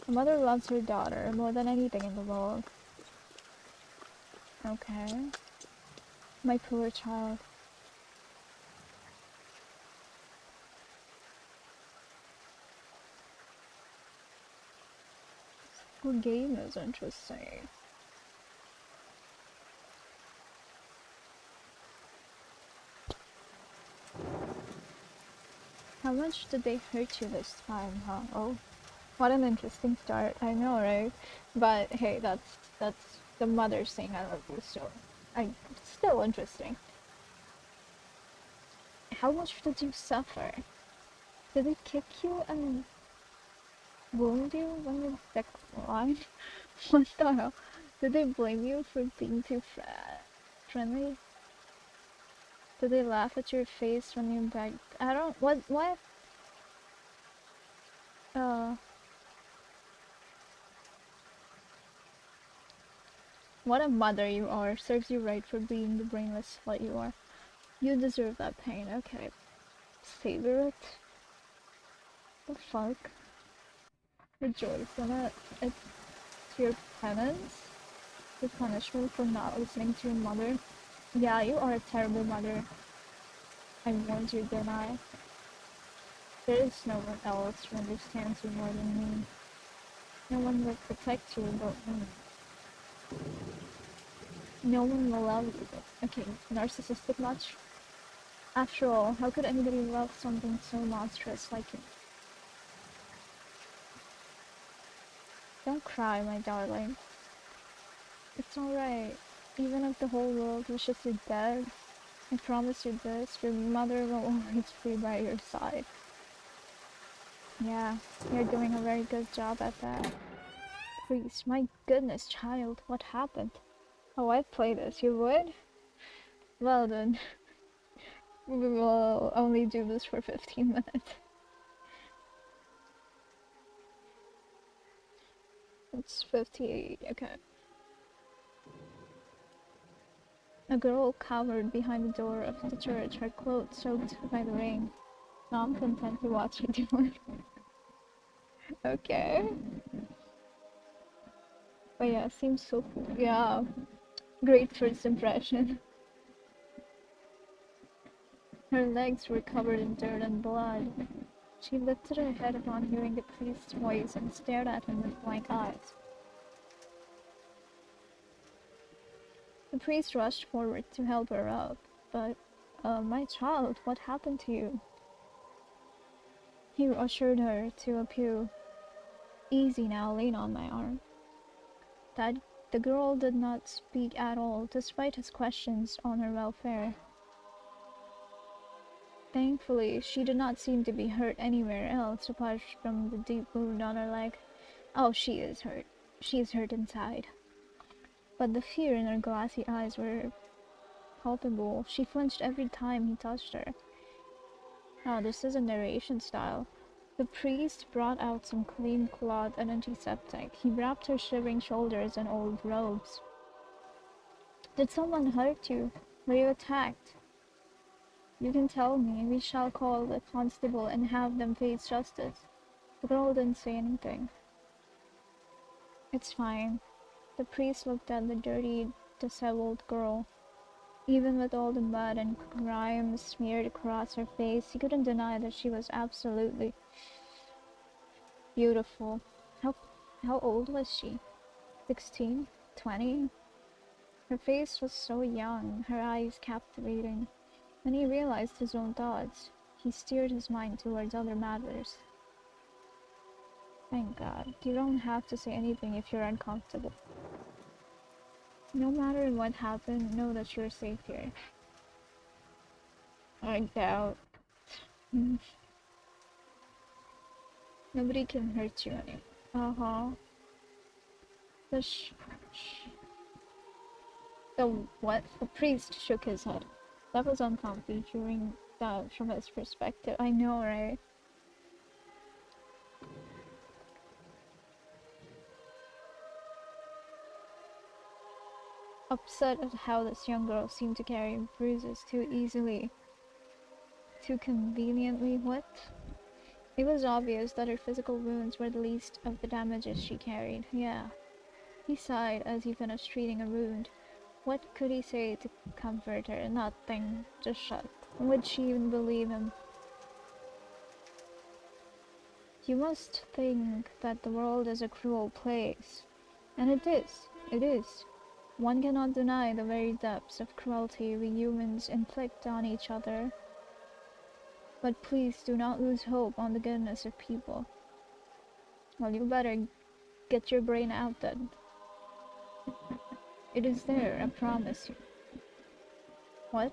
A mother loves her daughter more than anything in the world. Okay. My poor child. The game is interesting. How much did they hurt you this time, huh? Oh, what an interesting start. I know, right? But hey, that's the mother saying I love you, so it's still interesting. How much did you suffer? Did they kick you and wound you when you declined? What the hell? Did they blame you for being too friendly? Did they laugh at your face when you begged? I don't. What? Uh. What a mother you are. Serves you right for being the brainless slut you are. You deserve that pain. Okay. Savor it. The fuck? Rejoice in it. It's your penance. Your punishment for not listening to your mother. Yeah, you are a terrible mother. I warned you, didn't I? There is no one else who understands you more than me. No one will protect you but me. No one will love you. Okay, narcissistic much? After all, how could anybody love something so monstrous like you? Don't cry, my darling. It's alright. Even if the whole world wishes you dead, I promise you this, your mother will always be by your side. Yeah, you're doing a very good job at that. Please, my goodness, child, what happened? Oh, I'd play this, you would? Well then, we will only do this for 15 minutes. It's 58, okay. A girl cowered behind the door of the church, her clothes soaked by the rain. Mom content to watch her do it. Okay. But yeah, seems so cool. Yeah, great first impression. Her legs were covered in dirt and blood. She lifted her head upon hearing the priest's voice and stared at him with blank eyes. The priest rushed forward to help her up. But, my child, what happened to you? He ushered her to a pew. Easy now, lean on my arm. That the girl did not speak at all, despite his questions on her welfare. Thankfully, she did not seem to be hurt anywhere else apart from the deep wound on her leg. Oh, she is hurt. She is hurt inside. But the fear in her glassy eyes were palpable. She flinched every time he touched her. Oh, this is a narration style. The priest brought out some clean cloth and antiseptic. He wrapped her shivering shoulders in old robes. Did someone hurt you? Were you attacked? You can tell me. We shall call the constable and have them face justice. The girl didn't say anything. It's fine. The priest looked at the dirty, disheveled girl. Even with all the mud and grime smeared across her face, he couldn't deny that she was absolutely beautiful. How, how old was she? 16? 20? Her face was so young, her eyes captivating. When he realized his own thoughts, he steered his mind towards other matters. Thank God. You don't have to say anything if you're uncomfortable. No matter what happened, know that you're safe here. I doubt. Nobody can hurt you anymore. Uh-huh. The the what? The priest shook his head. That was uncomfy hearing that from his perspective. I know, right? Upset at how this young girl seemed to carry bruises too easily. Too conveniently. What? It was obvious that her physical wounds were the least of the damages she carried. Yeah. He sighed as he finished treating a wound. What could he say to comfort her? Nothing. Just shut. Would she even believe him? You must think that the world is a cruel place. And it is. It is. One cannot deny the very depths of cruelty we humans inflict on each other. But please do not lose hope on the goodness of people. Well, you better get your brain out then. It is there, I promise you. What?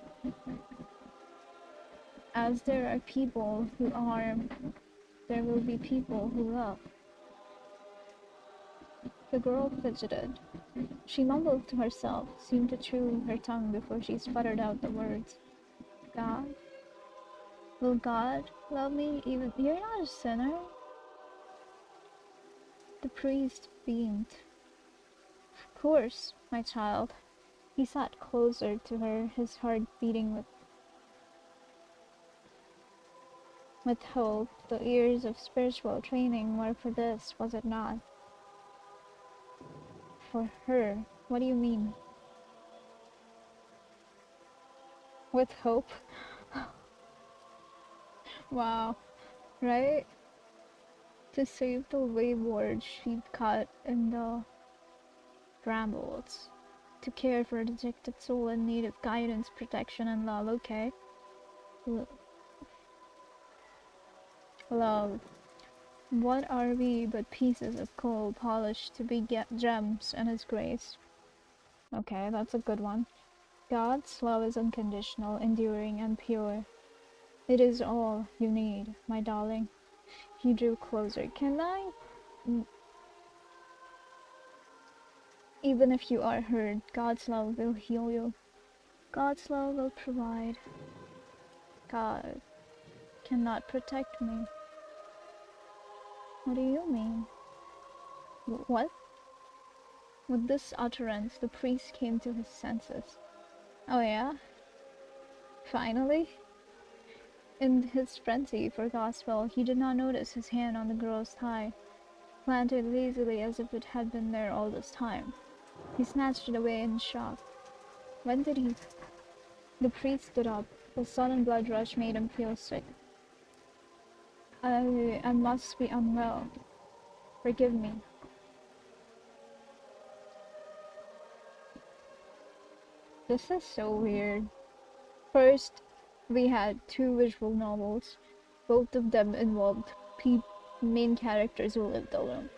As there are people who harm, there will be people who love. The girl fidgeted. She mumbled to herself, seemed to chew her tongue before she sputtered out the words. God? Will God love me even? You're not a sinner? The priest beamed. Of course, my child. He sat closer to her, his heart beating with hope. The years of spiritual training were for this, was it not? For her. What do you mean? With hope? Wow, right? To save the wayward she'd caught in the brambles. To care for a dejected soul in need of guidance, protection, and love. Okay. Love. What are we but pieces of coal polished to be gems in His grace? Okay, that's a good one. God's love is unconditional, enduring, and pure. It is all you need, my darling. He drew closer. Can I? Even if you are hurt, God's love will heal you. God's love will provide. God cannot protect me. What do you mean? What? With this utterance, the priest came to his senses. Oh yeah? Finally? In his frenzy for gospel, he did not notice his hand on the girl's thigh, planted lazily as if it had been there all this time. He snatched it away in shock. When did he? The priest stood up. The sudden blood rush made him feel sick. I must be unwell. Forgive me. This is so weird. First, we had two visual novels. Both of them involved main characters who lived alone.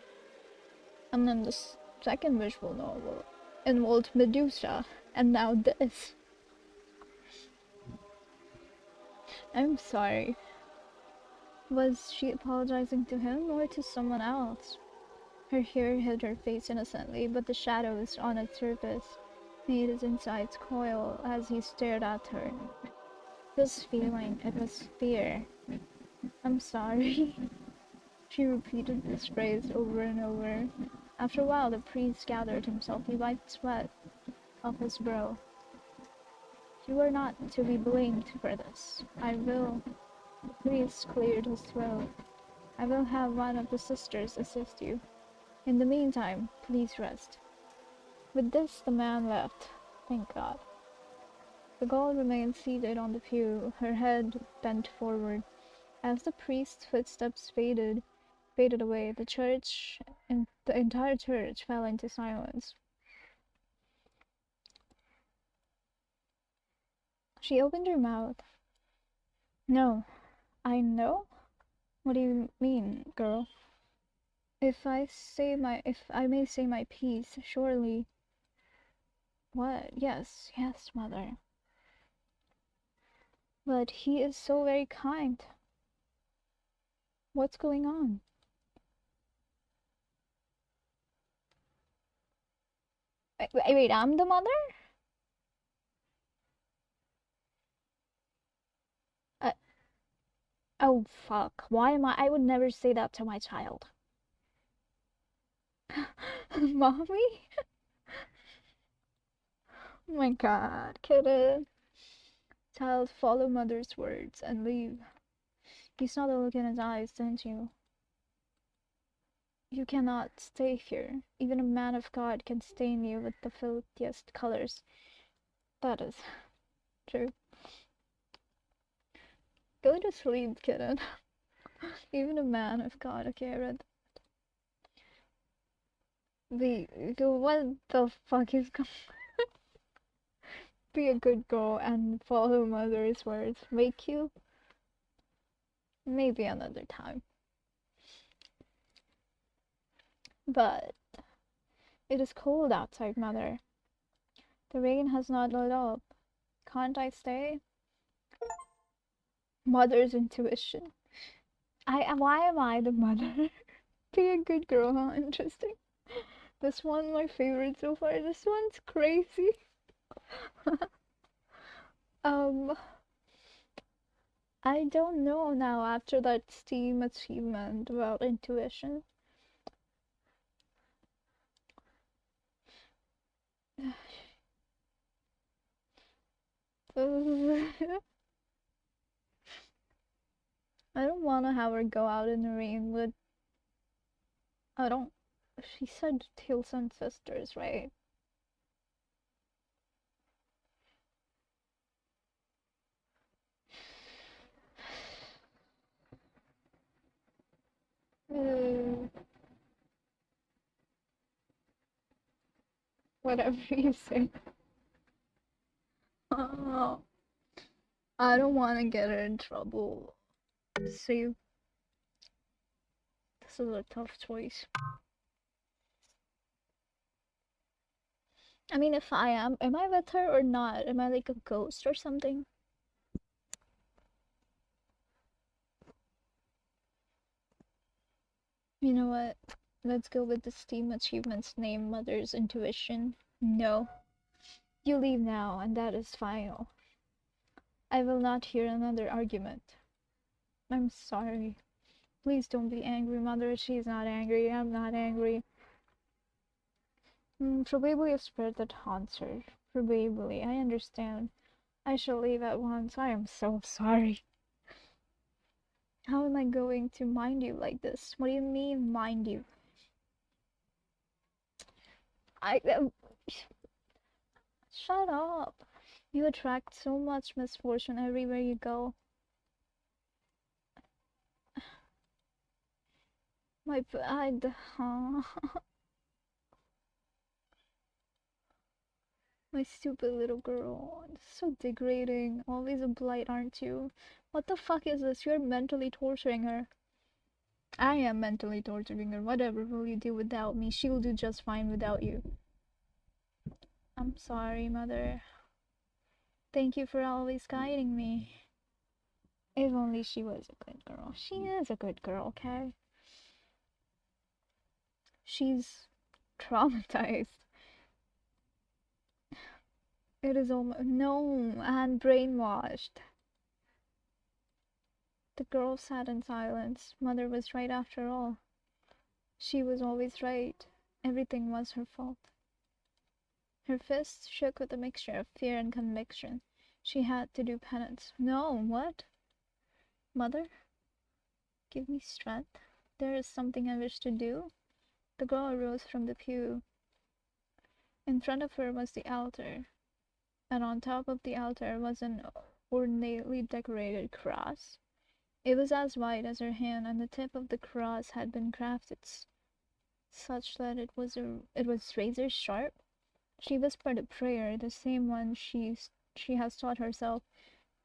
And then the second visual novel involved Medusa, and now this. I'm sorry. Was she apologizing to him or to someone else? Her hair hid her face innocently, but the shadows on its surface made his insides coil as he stared at her. This feeling, it was fear. I'm sorry. She repeated this phrase over and over. After a while, the priest gathered himself. He wiped sweat off his brow. You are not to be blamed for this. I will. The priest cleared his throat. I will have one of the sisters assist you. In the meantime, please rest. With this, the man left. Thank God. The girl remained seated on the pew, her head bent forward. As the priest's footsteps faded away, the entire church fell into silence. She opened her mouth. No, I know? What do you mean, girl? If I may say my piece, surely. What? Yes, yes, mother. But he is so very kind. What's going on? Wait, I'm the mother? Uh, oh, fuck. Why am I would never say that to my child. Mommy? Oh my god, kiddo. Child, follow mother's words and leave. You saw the look in his eyes, didn't you? You cannot stay here. Even a man of God can stain you with the filthiest colors. That is true. Go to sleep, kitten. Even a man of God. Okay, I read. What the fuck is going? Be a good girl and follow mother's words. Make you? Maybe another time. But it is cold outside, mother. The rain has not let up. Can't I stay? Mother's intuition. Why am I the mother? Be a good girl, huh? Interesting. This one my favorite so far. This one's crazy. um I don't know now after that STEAM achievement about intuition. I don't wanna have her go out in the rain with I don't she said Tilson sisters, right? Uh, whatever you say. Oh, I don't want to get her in trouble. See, this is a tough choice. I mean, if I am I with her or not? Am I like a ghost or something? You know what? Let's go with the STEAM achievements name Mother's Intuition. No. You leave now, and that is final. I will not hear another argument. I'm sorry. Please don't be angry, Mother. She's not angry. I'm not angry. Probably a spirit that haunts her. Probably. I understand. I shall leave at once. I am so sorry. How am I going to mind you like this? What do you mean, mind you? I. Shut up. You attract so much misfortune everywhere you go. My bad. My stupid little girl. It's so degrading. Always a blight, aren't you? What the fuck is this? You're mentally torturing her. I am mentally torturing her. Whatever will you do without me? She'll do just fine without you. I'm sorry, Mother. Thank you for always guiding me. If only she was a good girl. She is a good girl, okay? She's traumatized. It is almost. No, and brainwashed. The girl sat in silence. Mother was right after all. She was always right. Everything was her fault. Her fists shook with a mixture of fear and conviction. She had to do penance. No, what? Mother? Give me strength. There is something I wish to do. The girl arose from the pew. In front of her was the altar, and on top of the altar was an ornately decorated cross. It was as white as her hand, and the tip of the cross had been crafted such that it was razor sharp. She whispered a prayer, the same one she has taught herself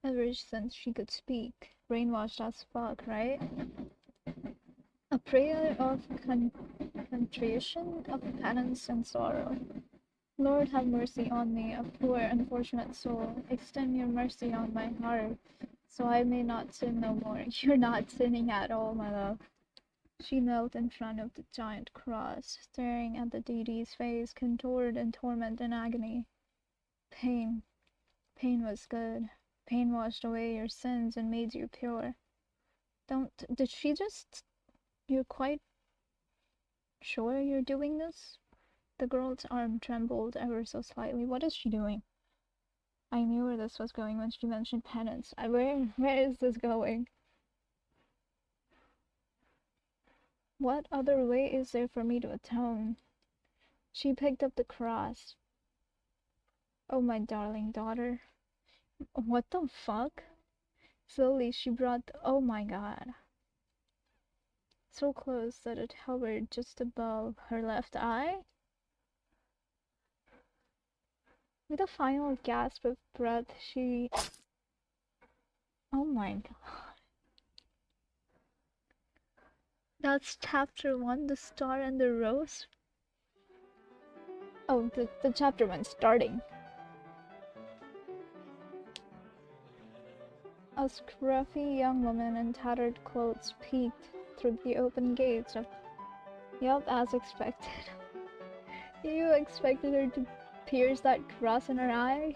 ever since she could speak. Brainwashed as fuck, right? A prayer of contrition, of penance and sorrow. Lord, have mercy on me, a poor, unfortunate soul. Extend your mercy on my heart, so I may not sin no more. You're not sinning at all, my love. She knelt in front of the giant cross, staring at the deity's face, contorted in torment and agony. Pain. Pain was good. Pain washed away your sins and made you pure. Did she just... You're quite sure you're doing this? The girl's arm trembled ever so slightly. What is she doing? I knew where this was going when she mentioned penance. Where is this going? What other way is there for me to atone? She picked up the cross. Oh, my darling daughter. What the fuck? Slowly she brought oh my god. So close that it hovered just above her left eye. With a final gasp of breath, she... Oh my god. That's chapter 1, The Star and the Rose? Oh, the chapter 1 starting. A scruffy young woman in tattered clothes peeked through the open gates of... Yup, as expected. You expected her to pierce that cross in her eye?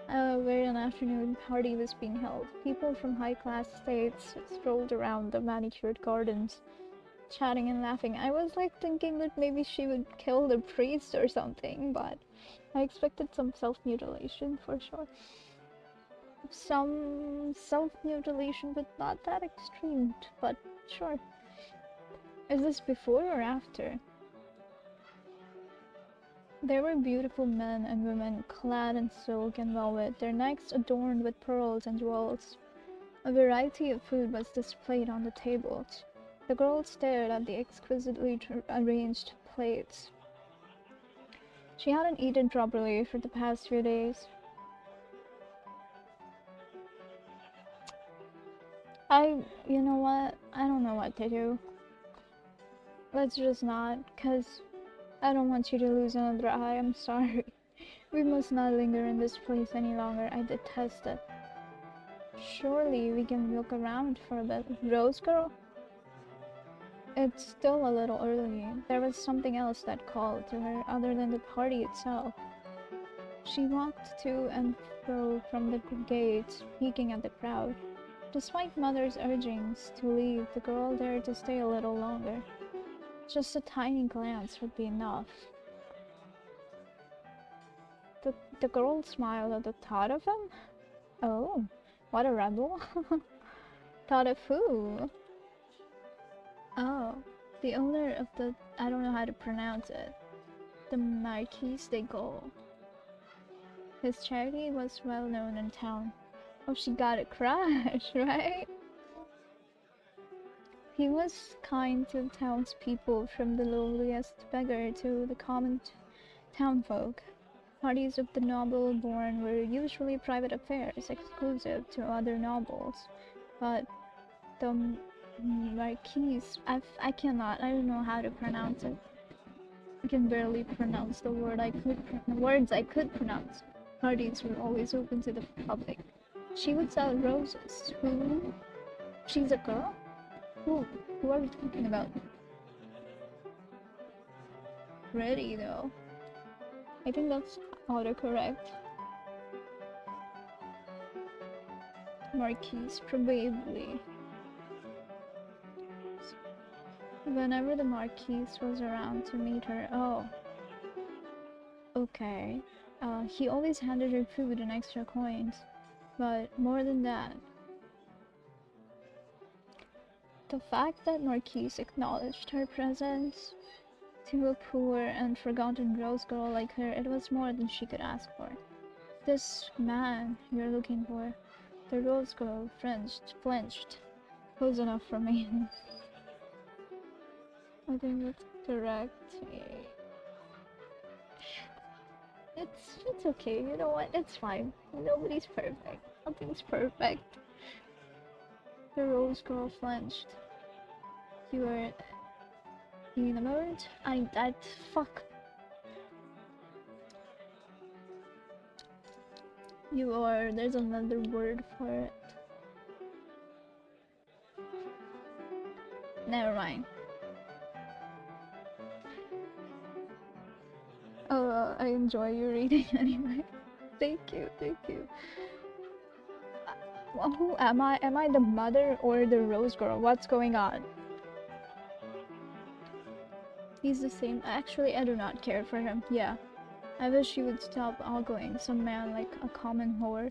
Where an afternoon party was being held. People from high-class states strolled around the manicured gardens, chatting and laughing. I was like thinking that maybe she would kill the priest or something, but I expected some self-mutilation for sure. Some self-mutilation, but not that extreme, but sure. Is this before or after? There were beautiful men and women clad in silk and velvet, their necks adorned with pearls and jewels. A variety of food was displayed on the tables. The girl stared at the exquisitely arranged plates. She hadn't eaten properly for the past few days. You know what? I don't know what to do. Let's just not, cause I don't want you to lose another eye, I'm sorry. We must not linger in this place any longer, I detest it. Surely we can look around for a bit. Rose girl? It's still a little early. There was something else that called to her other than the party itself. She walked to and fro from the gates, peeking at the crowd. Despite Mother's urgings to leave, the girl dared to stay a little longer. Just a tiny glance would be enough. The girl smiled at the thought of him. Oh, what a rebel. Thought of who? Oh, the owner of the... I don't know how to pronounce it. The Marquis de Gaulle. His charity was well known in town. Oh, she got a crush, right? He was kind to townspeople, from the lowliest beggar to the common townfolk. Parties of the noble-born were usually private affairs, exclusive to other nobles. But the Marquis, I don't know how to pronounce it. I can barely pronounce the words I could pronounce. Parties were always open to the public. She would sell roses. Who? She's a girl? Who? Who are we talking about? Pretty though. I think that's autocorrect. Marquise, probably. Whenever the Marquise was around to meet her, oh. Okay. He always handed her food and extra coins. But more than that, the fact that Marquise acknowledged her presence to a poor and forgotten rose girl like her, it was more than she could ask for. This man you're looking for, the rose girl flinched. Was enough for me. I think that's correct. It's okay, you know what? It's fine. Nobody's perfect. Nothing's perfect. The rose girl flinched. You were in the mood? Fuck. There's another word for it. Never mind. Oh, I enjoy your reading anyway. Thank you. Who am I? Am I the mother or the rose girl? What's going on? He's the same. Actually, I do not care for him. Yeah. I wish he would stop ogling some man like a common whore.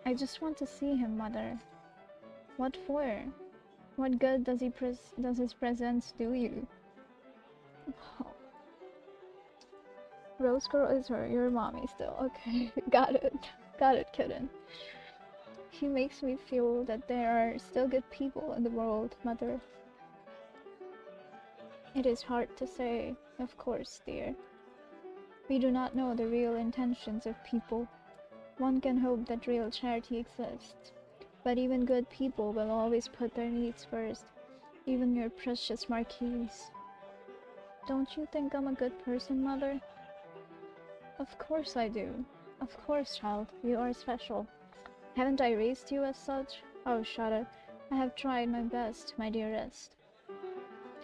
I just want to see him, Mother. What for? What good does his presence do you? Oh. Rose Girl is your mommy still. Okay, got it. Got it, kitten. He makes me feel that there are still good people in the world, Mother. It is hard to say, of course, dear. We do not know the real intentions of people. One can hope that real charity exists. But even good people will always put their needs first, even your precious Marquise. Don't you think I'm a good person, Mother? Of course I do. Of course, child, you are special. Haven't I raised you as such? Oh, shut it. I have tried my best, my dearest.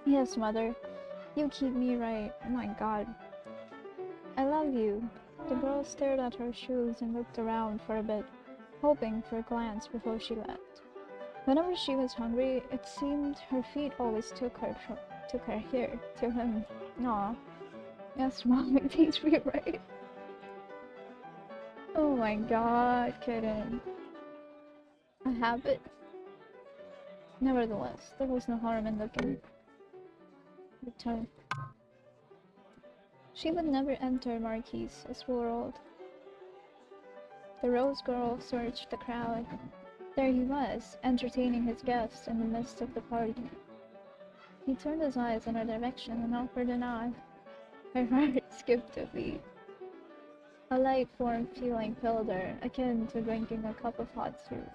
Yes, Mother. You keep me right. My God. I love you. The girl stared at her shoes and looked around for a bit, hoping for a glance before she left. Whenever she was hungry, it seemed her feet always took her here, to him. Aw. Yes, Mommy, teach me right. Oh my God, kitten. A habit? Nevertheless, there was no harm in looking. Return. She would never enter Marquise's world. The Rose Girl searched the crowd. There he was, entertaining his guests in the midst of the party. He turned his eyes in her direction and offered a nod. Her heart skipped a beat. A light warm feeling filled her, akin to drinking a cup of hot soup.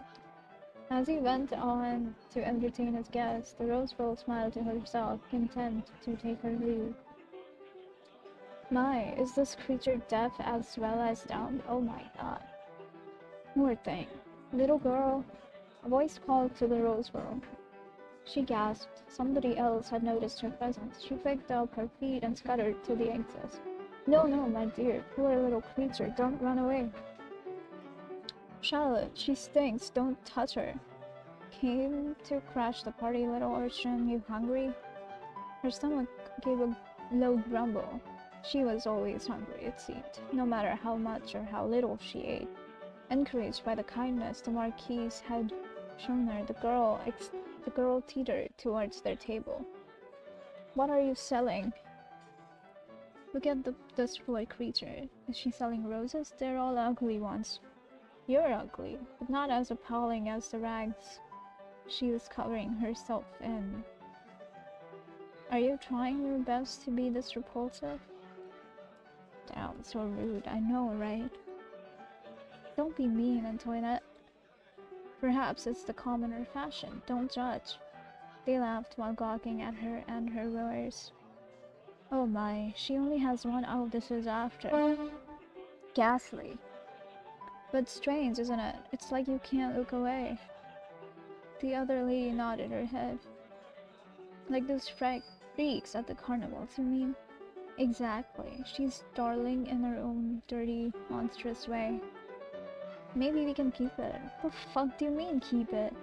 As he went on to entertain his guests, the Rose Girl smiled to herself, content to take her leave. My, is this creature deaf as well as dumb? Oh my God. Poor thing. Little girl. A voice called to the Rose Girl. She gasped. Somebody else had noticed her presence. She picked up her feet and scuttered to the exit. No, no, my dear, poor little creature, don't run away. Charlotte, she stinks, don't touch her. Came to crash the party, little urchin, you hungry? Her stomach gave a low grumble. She was always hungry, it seemed, no matter how much or how little she ate. Encouraged by the kindness the Marquise had shown her, the girl teetered towards their table. What are you selling? Look at this poor creature. Is she selling roses? They're all ugly ones. You're ugly, but not as appalling as the rags she was covering herself in. Are you trying your best to be this repulsive? Damn, so rude, I know, right? Don't be mean, Antoinette. Perhaps it's the commoner fashion. Don't judge. They laughed while gawking at her and her wares. Oh my, she only has one. Oh, this is after. Ghastly. But strange, isn't it? It's like you can't look away. The other lady nodded her head. Like those freaks at the carnivals, you mean? Exactly. She's darling in her own dirty, monstrous way. Maybe we can keep it. What the fuck do you mean, keep it?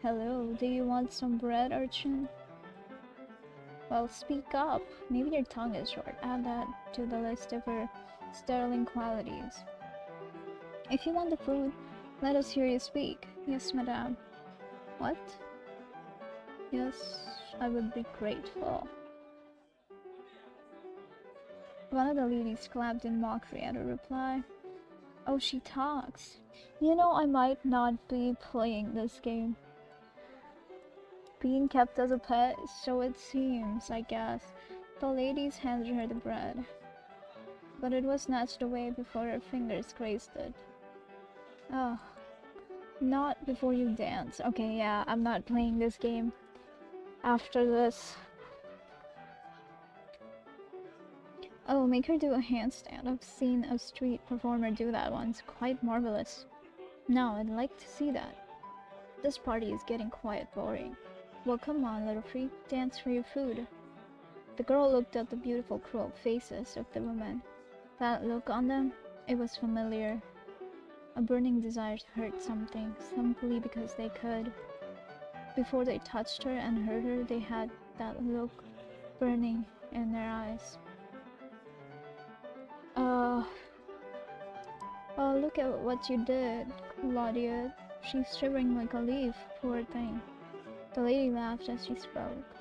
Hello, do you want some bread, urchin? Well, speak up. Maybe your tongue is short. Add that to the list of her sterling qualities. If you want the food, let us hear you speak. Yes, madame. What? Yes, I would be grateful. One of the ladies clapped in mockery at her reply. Oh, she talks. You know, I might not be playing this game. Being kept as a pet, so it seems, I guess. The ladies handed her the bread, but it was snatched away before her fingers grazed it. Oh, not before you dance. Okay, yeah, I'm not playing this game. After this. Oh, make her do a handstand. I've seen a street performer do that once. Quite marvelous. Now, I'd like to see that. This party is getting quite boring. Well, come on, little freak. Dance for your food. The girl looked at the beautiful, cruel faces of the women. That look on them, it was familiar. A burning desire to hurt something, simply because they could. Before they touched her and hurt her, they had that look burning in their eyes. Oh, look at what you did, Claudia. She's shivering like a leaf, poor thing. The lady laughed as she spoke.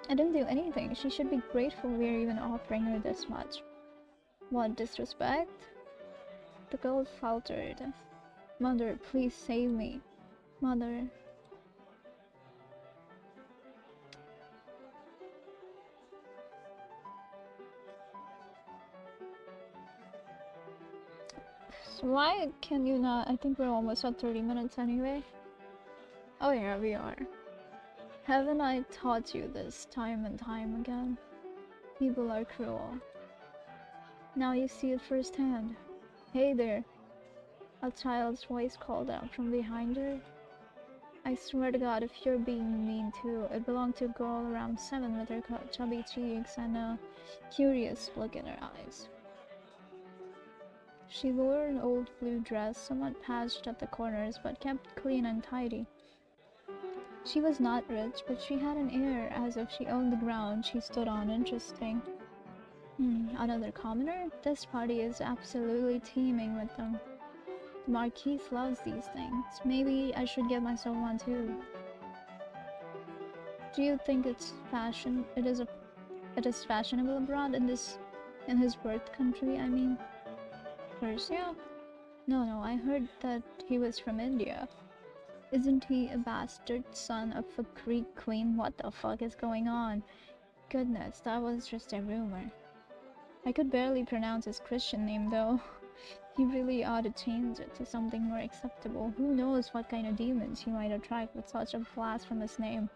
I didn't do anything. She should be grateful we're even offering her this much. What, disrespect? The girl faltered. Mother, please save me. Mother. So why can you not? I think we're almost at 30 minutes anyway. Oh yeah, we are. Haven't I taught you this time and time again? People are cruel. Now you see it firsthand. Hey there, a child's voice called out from behind her. I swear to God, if you're being mean too, it belonged to a girl around 7 with her chubby cheeks and a curious look in her eyes. She wore an old blue dress, somewhat patched at the corners, but kept clean and tidy. She was not rich, but she had an air as if she owned the ground she stood on. Interesting. Another commoner? This party is absolutely teeming with them. The Marquise loves these things. Maybe I should get myself one too. Do you think it's fashion? It is fashionable abroad in his birth country, I mean? Persia? No, I heard that he was from India. Isn't he a bastard son of a Greek queen? What the fuck is going on? Goodness, that was just a rumor. I could barely pronounce his Christian name though. He really ought to change it to something more acceptable. Who knows what kind of demons he might attract with such a blasphemous name.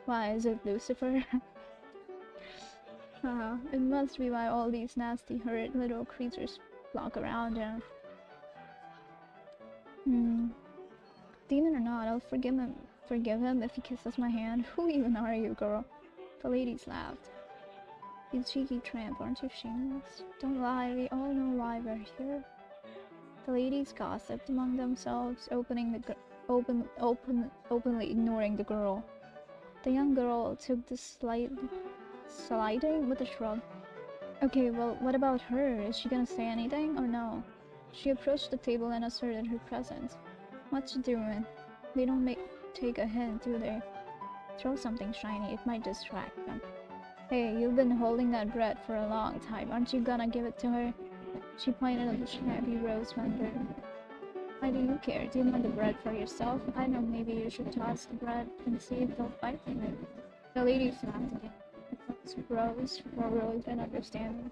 Why, is it Lucifer? It must be why all these nasty, horrid little creatures flock around him. Demon or not, I'll forgive him if he kisses my hand. Who even are you, girl? The ladies laughed. You cheeky tramp, aren't you shameless? Don't lie, we all know why we're here. The ladies gossiped among themselves, openly ignoring the girl. The young girl took the sliding with a shrug. Okay, well, what about her? Is she gonna say anything or no? She approached the table and asserted her presence. What you doing? They don't take a hint, do they? Throw something shiny, it might distract them. Hey, you've been holding that bread for a long time. Aren't you gonna give it to her? She pointed at the shabby rose vendor. Why do you care? Do you want the bread for yourself? I know, maybe you should toss the bread and see if they'll fight for it. The lady laughed again. Those bros were really good understanding.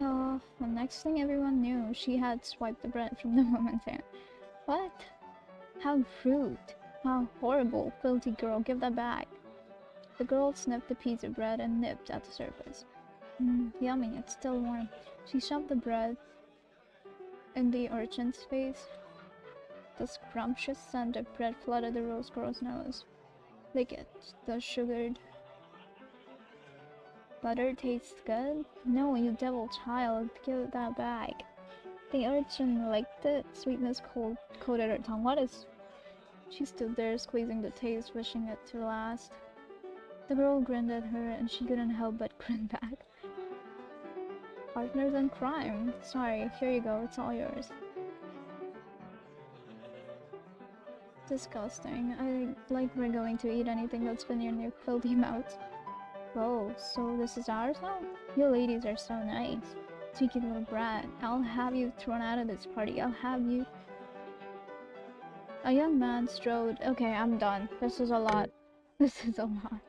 Oh, the next thing everyone knew, she had swiped the bread from the woman's hand. What? How rude. How horrible. Filthy girl, give that back. The girl sniffed the piece of bread and nipped at the surface. Yummy, it's still warm. She shoved the bread in the urchin's face. The scrumptious scent of bread flooded the rose girl's nose. Lick it. The sugared butter tastes good? No, you devil child, give that back. The urchin licked it. Sweetness coated her tongue. What is... She stood there, squeezing the taste, wishing it to last. The girl grinned at her, and she couldn't help but grin back. Partners in crime. Sorry, here you go, it's all yours. Disgusting. Like we're going to eat anything that's been in your filthy mouth. Whoa, so this is ours now? You ladies are so nice. Cheeky little brat. I'll have you thrown out of this party. I'll have you... A young man strode. Okay, I'm done. This is a lot. This is a lot.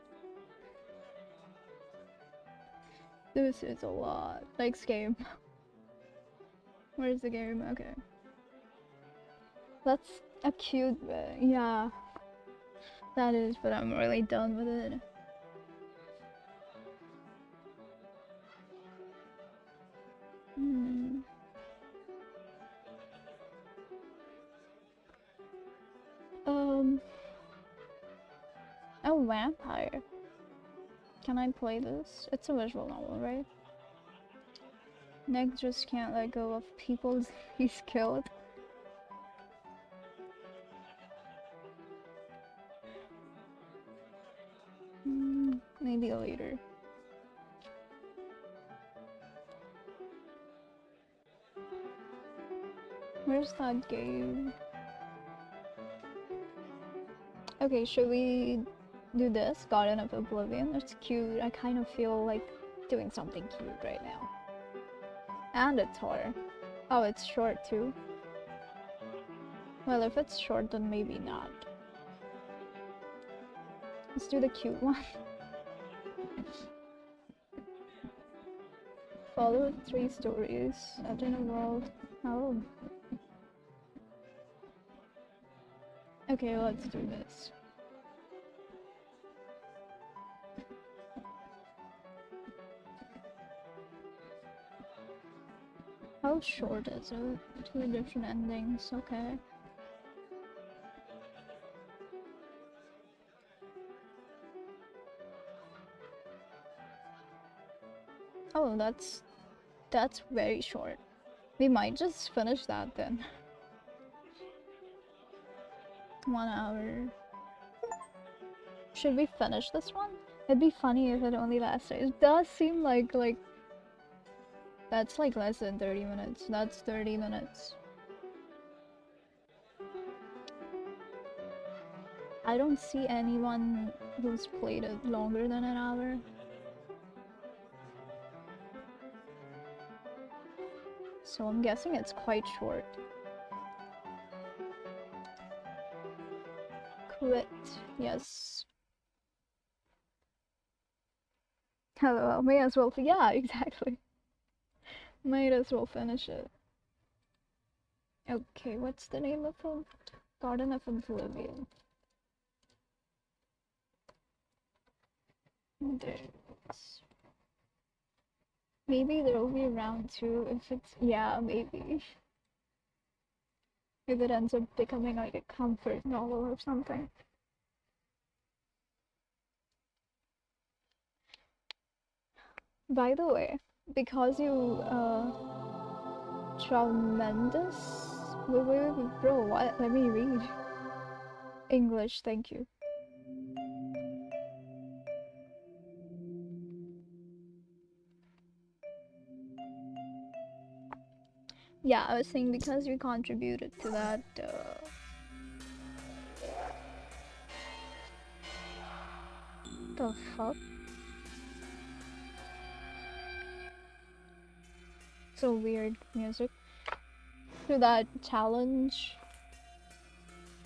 This is a lot. Next game. Where's the game? Okay. That's a cute bit. Yeah. That is, but I'm really done with it. Oh, vampire. Can I play this? It's a visual novel, right? Nick just can't let go of people he's killed. Maybe later. Where's that game? Okay, should we do this? Garden of Oblivion. It's cute. I kind of feel like doing something cute right now. And it's horror. Oh, it's short too. Well, if it's short, then maybe not. Let's do the cute one. Follow 3 stories set in a world. Oh. Okay, let's do this. How short is it? 2 different endings, okay. Oh, that's very short. We might just finish that then. 1 hour. Should we finish this one? It'd be funny if it only lasted. It does seem like that's like less than 30 minutes. That's 30 minutes. I don't see anyone who's played it longer than an hour. So I'm guessing it's quite short. Quit. Yes. Hello. May as well. Yeah, exactly. Might as well finish it. Okay, what's the name of it? Garden of Oblivion. There's... Maybe there will be round 2 if it's... Yeah, maybe. If it ends up becoming like a comfort novel or something. By the way, because you, tremendous... Wait, bro, what? Let me read. English, thank you. Yeah, I was saying because you contributed to that, the fuck? So weird music. To that challenge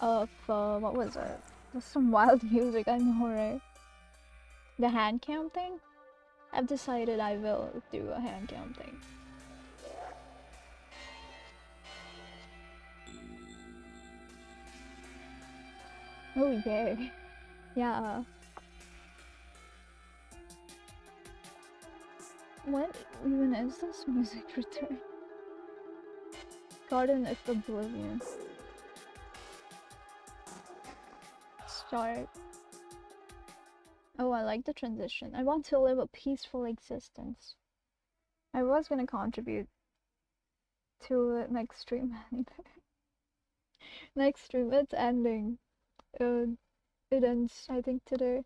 of, what was it? There's some wild music, I know, right? The hand cam thing? I've decided I will do a hand cam thing. Oh, yay. Yeah. What even is this music return? Garden of Oblivion. Start. Oh, I like the transition. I want to live a peaceful existence. I was gonna contribute to it next stream. Next stream, it's ending. It ends, I think, today.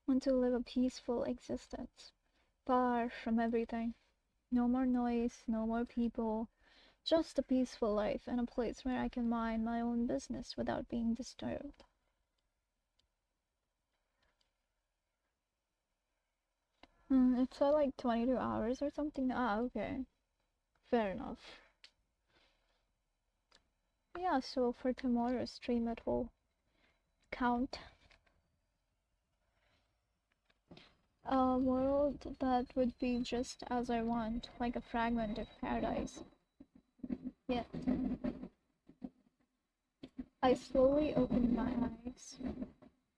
Want to live a peaceful existence. Far from everything. No more noise, no more people. Just a peaceful life and a place where I can mind my own business without being disturbed. It said like 22 hours or something. Ah, okay. Fair enough. Yeah, so for tomorrow's stream it will count. A world that would be just as I want, like a fragment of paradise. Yet, I slowly opened my eyes.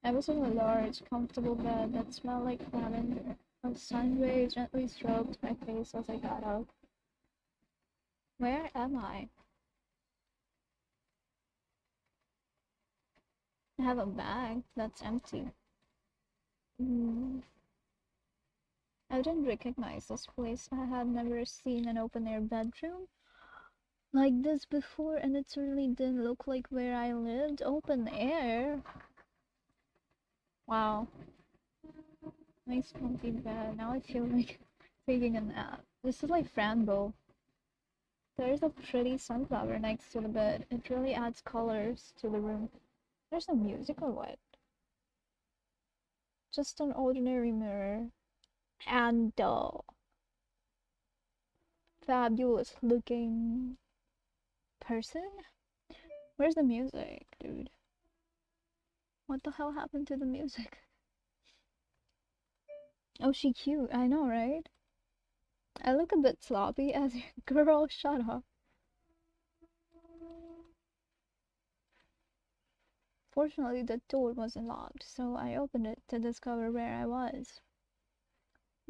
I was in a large, comfortable bed that smelled like lavender. A sun ray gently stroked my face as I got up. Where am I? I have a bag that's empty. I didn't recognize this place. I had never seen an open-air bedroom like this before, and it certainly didn't look like where I lived. Open air? Wow. Nice comfy bed. Now I feel like taking a nap. This is like Frambo. There's a pretty sunflower next to the bed. It really adds colors to the room. There's no music or what? Just an ordinary mirror. And fabulous looking person? Where's the music, dude? What the hell happened to the music? Oh, she cute. I know, right? I look a bit sloppy as girl, shut up. Fortunately, the door wasn't locked, so I opened it to discover where I was.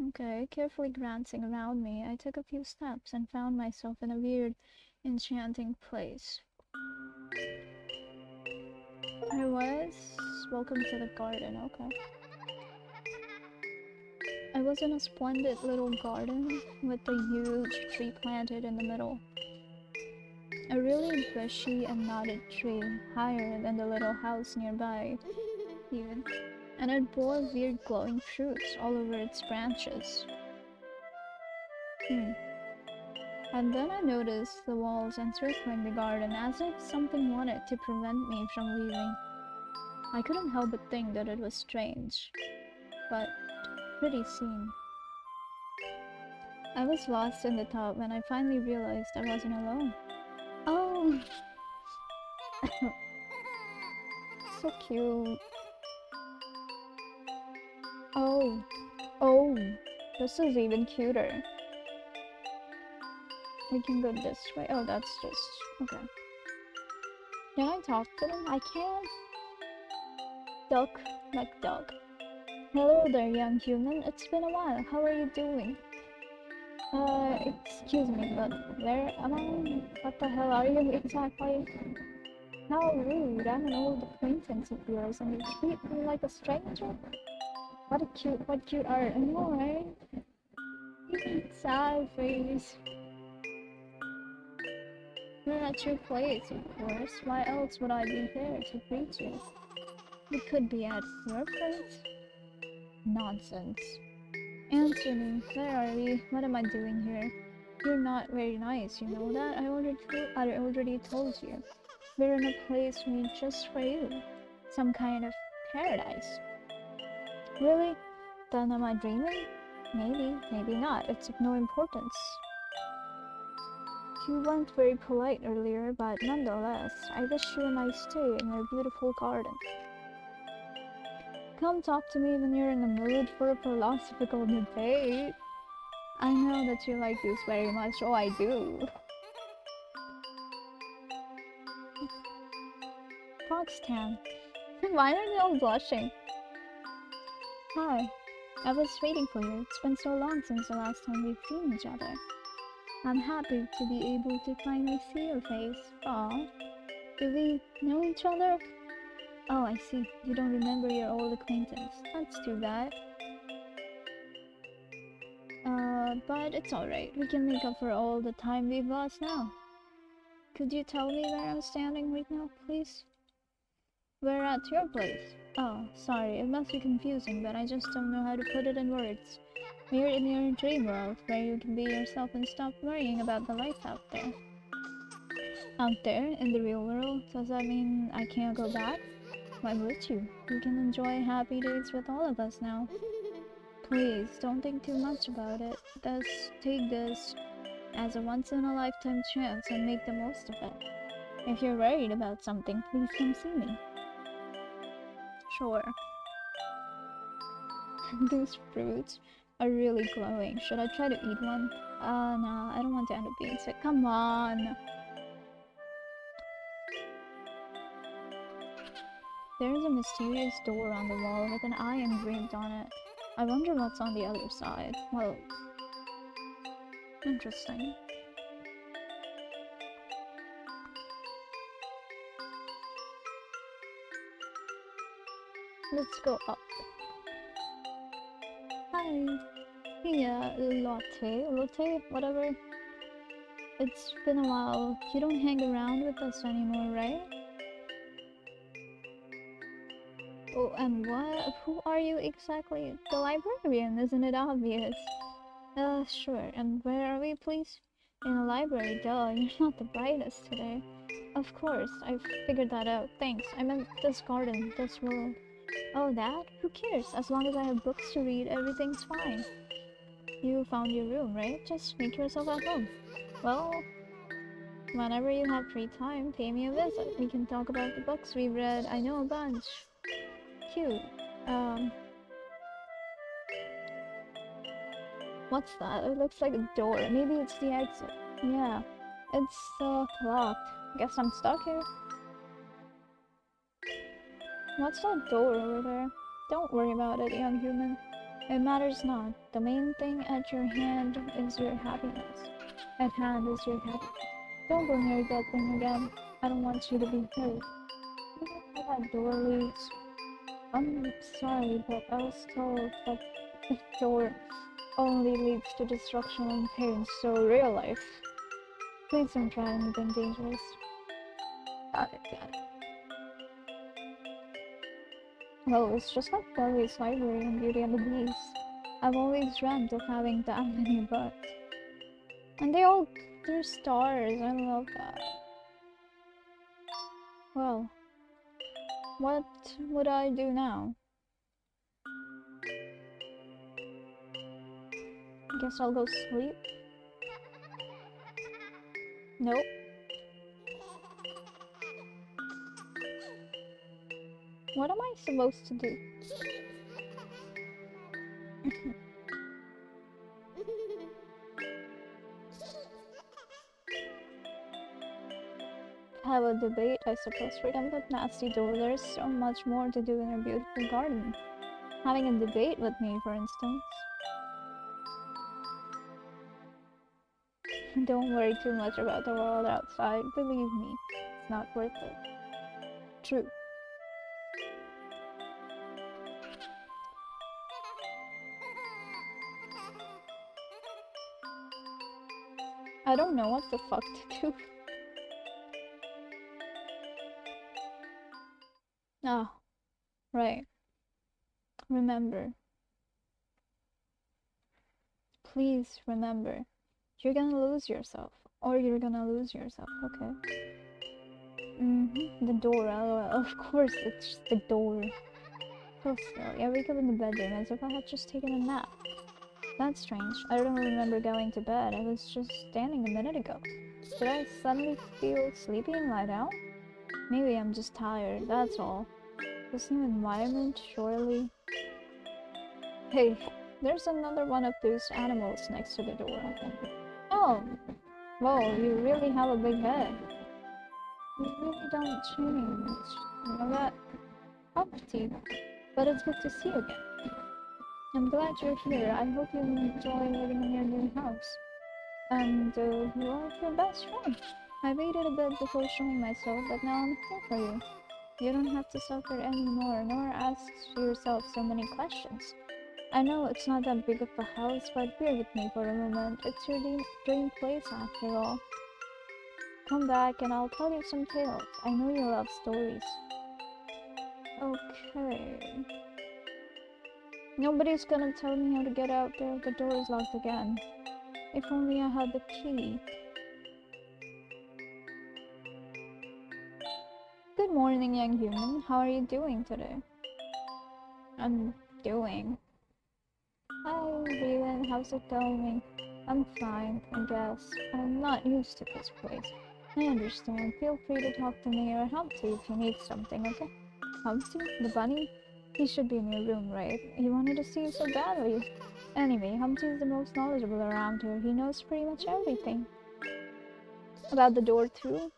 Okay, carefully glancing around me, I took a few steps and found myself in a weird, enchanting place. I was. Welcome to the garden, okay. I was in a splendid little garden with a huge tree planted in the middle. A really bushy and knotted tree, higher than the little house nearby, even. And it bore weird glowing fruits all over its branches. And then I noticed the walls encircling the garden as if something wanted to prevent me from leaving. I couldn't help but think that it was strange, but pretty scene. I was lost in the thought when I finally realized I wasn't alone. Oh, so cute. Oh, oh, this is even cuter. We can go this way. Oh, that's just okay. Can I talk to them? I can. Duck, like duck. Hello there, young human. It's been a while. How are you doing? Excuse me, but where am I? What the hell are you exactly? How rude. I'm an old acquaintance of yours and you treat me like a stranger? What cute art. I know, right? Sad face. You're at your place, of course. Why else would I be there to greet you? We could be at your place. Nonsense. Answer me. Where are we? What am I doing here? You're not very nice, you know that? I already told you. We're in a place made just for you. Some kind of paradise. Really? Then am I dreaming? Maybe, maybe not. It's of no importance. You weren't very polite earlier, but nonetheless, I wish you a nice day in your beautiful garden. Come talk to me when you're in the mood for a philosophical debate. I know that you like this very much. Oh, I do. Foxtown. Why are they all blushing? Hi. I was waiting for you. It's been so long since the last time we've seen each other. I'm happy to be able to finally see your face. Aw. Do we know each other? Oh, I see. You don't remember your old acquaintance. That's too bad. But it's alright. We can make up for all the time we've lost now. Could you tell me where I'm standing right now, please? We're at your place. Oh, sorry, it must be confusing, but I just don't know how to put it in words. We're in your dream world, where you can be yourself and stop worrying about the life out there. Out there, in the real world? Does that mean I can't go back? Why would you? You can enjoy happy days with all of us now. Please, don't think too much about it. Just take this as a once-in-a-lifetime chance and make the most of it. If you're worried about something, please come see me. Sure. These fruits are really glowing. Should I try to eat one? No, I don't want to end up being sick. Come on! There's a mysterious door on the wall with an eye engraved on it. I wonder what's on the other side. Well, interesting. Let's go up. Hi. Yeah, latte, whatever. It's been a while. You don't hang around with us anymore, right? Oh, and what? Who are you exactly? The librarian, isn't it obvious? Sure. And where are we, please? In a library, duh, you're not the brightest today. Of course, I've figured that out. Thanks. I meant this garden, this world. Oh, that? Who cares? As long as I have books to read, everything's fine. You found your room, right? Just make yourself at home. Well, whenever you have free time, pay me a visit. We can talk about the books we've read. I know a bunch. Cute. Um, what's that? It looks like a door. Maybe it's the exit. Yeah, it's locked. Guess I'm stuck here. What's that door over there? Don't worry about it, young human. It matters not. The main thing at your hand is your happiness. At hand is your happiness. Don't go near that thing again. I don't want you to be hurt. You know where that door leads? I'm sorry, but I was told that the door only leads to destruction and pain, so real life. Please don't try anything dangerous. Got it, got it. Well, it's just like Bellie's library in Beauty and the Beast. I've always dreamt of having that many books. And they're stars, I love that. Well, what would I do now? Guess I'll go sleep? Nope. What am I supposed to do? Have a debate, I suppose. Forget that nasty door. There's so much more to do in our beautiful garden. Having a debate with me, for instance. Don't worry too much about the world outside. Believe me, it's not worth it. True. I don't know what the fuck to do. Ah, right. Remember. Please remember. You're gonna lose yourself. Or you're gonna lose yourself, okay? The door, lol. Of course it's just the door. So silly. I wake up in the bedroom as if I had just taken a nap. That's strange. I don't remember going to bed. I was just standing a minute ago. Did I suddenly feel sleepy and lie down? Maybe I'm just tired, that's all. This new environment, surely. Hey, there's another one of those animals next to the door. Oh, whoa, you really have a big head. You really don't change. You know that? Humpty. But it's good to see you again. I'm glad you're here. I hope you enjoy living in your new house. And you are your best friend. I waited a bit before showing myself, but now I'm here for you. You don't have to suffer anymore, nor ask yourself so many questions. I know it's not that big of a house, but bear with me for a moment. It's your dream place after all. Come back and I'll tell you some tales. I know you love stories. Okay. Nobody's gonna tell me how to get out there if the door is locked again. If only I had the key. Good morning, young human. How are you doing today? I'm doing. Hi, Leland. How's it going? I'm fine, I guess. I'm not used to this place. I understand. Feel free to talk to me or Humpty if you need something, okay? Humpty? The bunny? He should be in your room, right? He wanted to see you so badly. Anyway, Humpty is the most knowledgeable around here. He knows pretty much everything. About the door, too?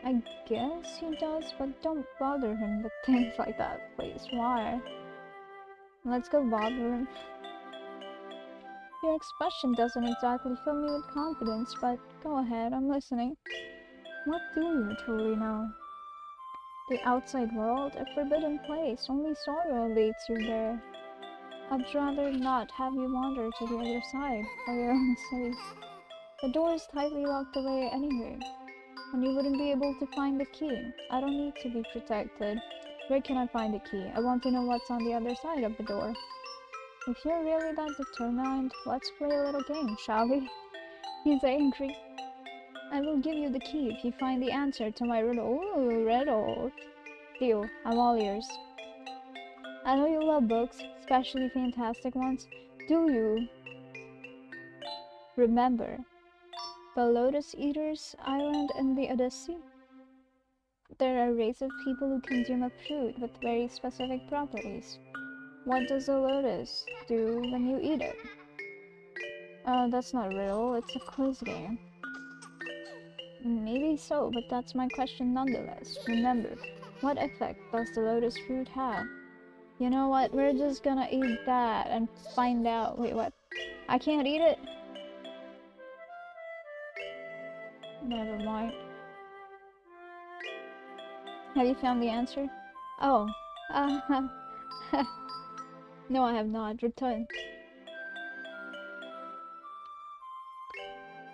I guess he does, but don't bother him with things like that, please. Why? Let's go bother him. Your expression doesn't exactly fill me with confidence, but go ahead, I'm listening. What do you truly know? The outside world, a forbidden place. Only sorrow leads you there. I'd rather not have you wander to the other side, for your own sake. The door is tightly locked away anyway, and you wouldn't be able to find the key. I don't need to be protected. Where can I find the key? I want to know what's on the other side of the door. If you're really that determined, let's play a little game, shall we? He's angry. I will give you the key if you find the answer to my riddle. Ooh, riddle. Deal. I'm all ears. I know you love books, especially fantastic ones. Do you remember the Lotus Eaters Island in the Odyssey? They're a race of people who consume a fruit with very specific properties. What does a lotus do when you eat it? That's not a riddle, it's a quiz game. Maybe so, but that's my question nonetheless. Remember, what effect does the lotus fruit have? You know what, we're just gonna eat that and find out. Wait, what? I can't eat it? Never mind. Have you found the answer? Oh. Uh, no, I have not. Return.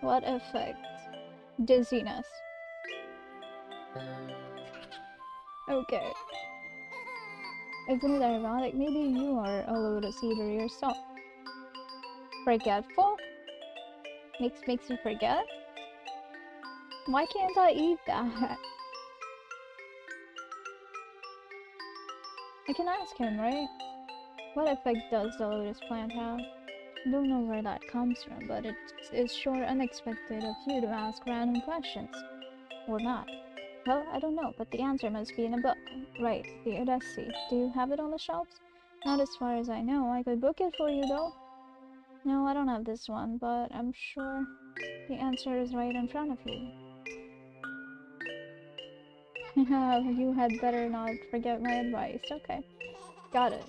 What effect? Dizziness. Okay. Isn't it ironic? Maybe you are a lotus eater yourself. Forgetful? Makes you forget? Why can't I eat that? I can ask him, right? What effect does the lotus plant have? I don't know where that comes from, but it is sure unexpected of you to ask random questions. Or not. Well, I don't know, but the answer must be in a book. Right, the Odyssey. Do you have it on the shelves? Not as far as I know. I could book it for you, though. No, I don't have this one, but I'm sure the answer is right in front of you. You had better not forget my advice. Okay, got it.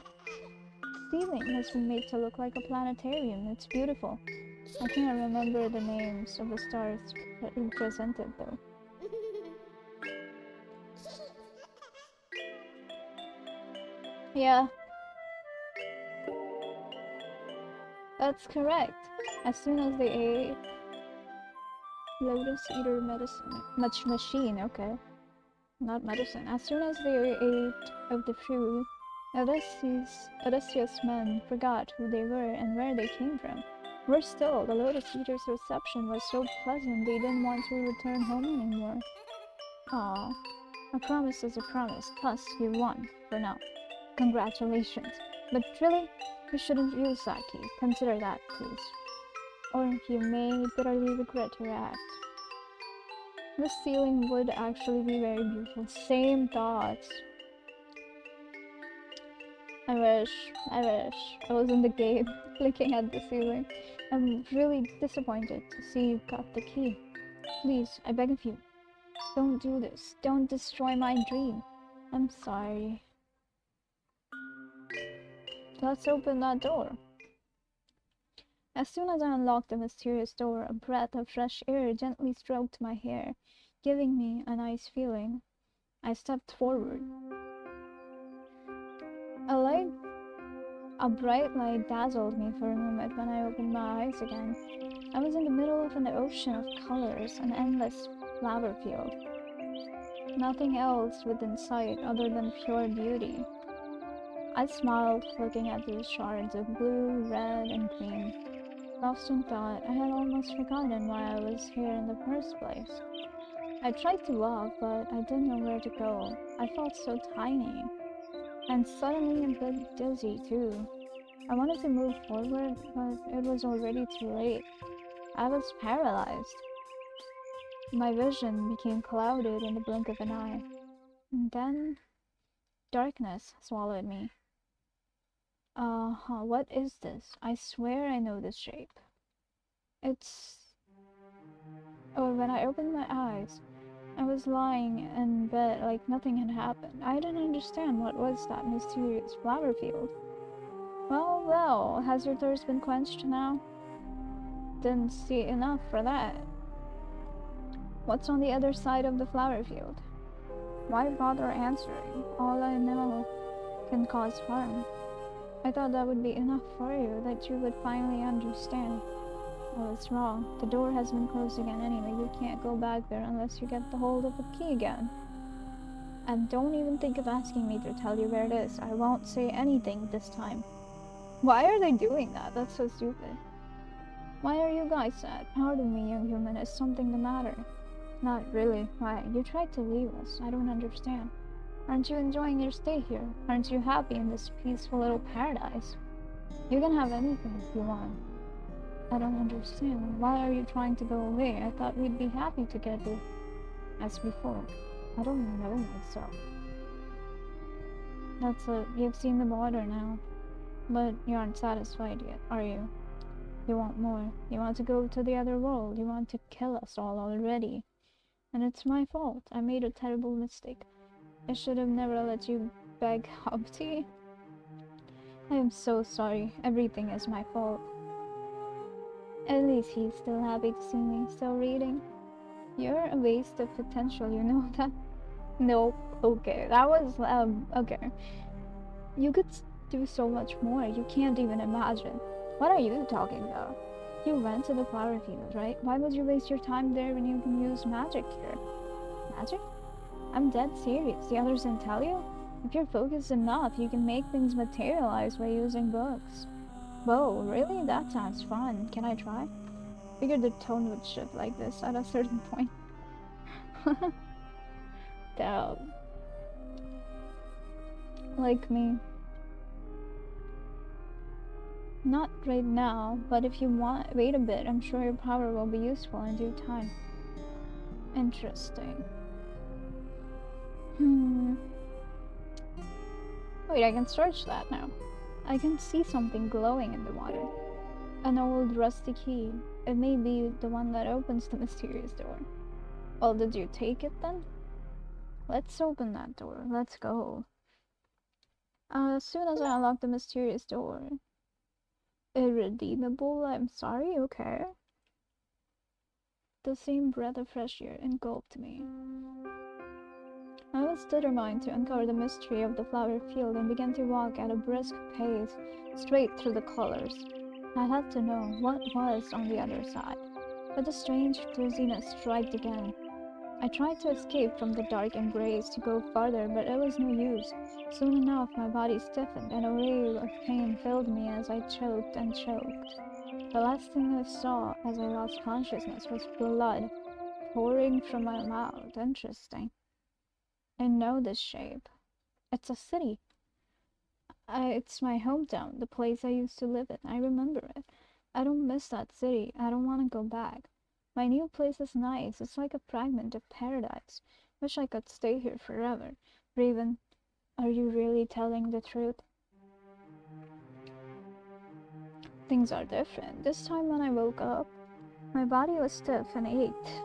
The ceiling has been made to look like a planetarium. It's beautiful. I can't remember the names of the stars represented, though. Yeah, that's correct. As soon as they ate Lotus Eater medicine, machine, okay. Not medicine. As soon as they ate of the fruit, Odysseus' men forgot who they were and where they came from. Worse still, the Lotus Eaters' reception was so pleasant they didn't want to return home anymore. Aw, a promise is a promise, thus you won, for now. Congratulations. But really, you shouldn't use that key. Consider that, please. Or you may bitterly regret your act. The ceiling would actually be very beautiful. Same thoughts. I wish I was in the game looking at the ceiling. I'm really disappointed to see you got the key. Please, I beg of you, don't do this. Don't destroy my dream. I'm sorry. Let's open that door. As soon as I unlocked the mysterious door, a breath of fresh air gently stroked my hair, giving me a nice feeling. I stepped forward. A bright light dazzled me for a moment when I opened my eyes again. I was in the middle of an ocean of colors, an endless flower field. Nothing else within sight other than pure beauty. I smiled, looking at those shards of blue, red, and green. Lost in thought, I had almost forgotten why I was here in the first place. I tried to walk, but I didn't know where to go. I felt so tiny, and suddenly a bit dizzy too. I wanted to move forward, but it was already too late. I was paralyzed. My vision became clouded in the blink of an eye. And then darkness swallowed me. What is this? I swear I know this shape. It's... Oh, when I opened my eyes, I was lying in bed like nothing had happened. I didn't understand what was that mysterious flower field. Well, well, has your thirst been quenched now? Didn't see enough for that. What's on the other side of the flower field? Why bother answering? All I know can cause harm. I thought that would be enough for you, that you would finally understand. Well, it's wrong. The door has been closed again anyway. You can't go back there unless you get the hold of the key again. And don't even think of asking me to tell you where it is. I won't say anything this time. Why are they doing that? That's so stupid. Why are you guys sad? Pardon me, young human. Is something the matter? Not really. Why? You tried to leave us. I don't understand. Aren't you enjoying your stay here? Aren't you happy in this peaceful little paradise? You can have anything if you want. I don't understand. Why are you trying to go away? I thought we'd be happy together as before. I don't know myself. That's it. You've seen the border now. But you aren't satisfied yet, are you? You want more. You want to go to the other world. You want to kill us all already. And it's my fault. I made a terrible mistake. I should have never let you beg Hopti. I am so sorry. Everything is my fault. At least he's still happy to see me, still reading. You're a waste of potential, you know that? Nope. Okay, that was, okay. You could do so much more, you can't even imagine. What are you talking about? You went to the flower field, right? Why would you waste your time there when you can use magic here? Magic? I'm dead serious. The others didn't tell you? If you're focused enough, you can make things materialize by using books. Whoa, really? That sounds fun. Can I try? Figured the tone would shift like this at a certain point. Damn. Like me. Not right now, but if you want, wait a bit. I'm sure your power will be useful in due time. Interesting. Wait, I can search that now. I can see something glowing in the water. An old rusty key. It may be the one that opens the mysterious door. Well, did you take it then? Let's open that door. Let's go. As soon as I unlock the mysterious door. Irredeemable, I'm sorry, okay. The same breath of fresh air engulfed me. I was determined to uncover the mystery of the flower field and began to walk at a brisk pace, straight through the colors. I had to know what was on the other side, but the strange dizziness struck again. I tried to escape from the dark embrace to go farther, but it was no use. Soon enough, my body stiffened, and a wave of pain filled me as I choked and choked. The last thing I saw as I lost consciousness was blood pouring from my mouth. Interesting. I know this shape. It's a city. It's my hometown, the place I used to live in. I remember it. I don't miss that city. I don't want to go back. My new place is nice. It's like a fragment of paradise. Wish I could stay here forever. Raven, are you really telling the truth? Things are different. This time when I woke up, my body was stiff and ached.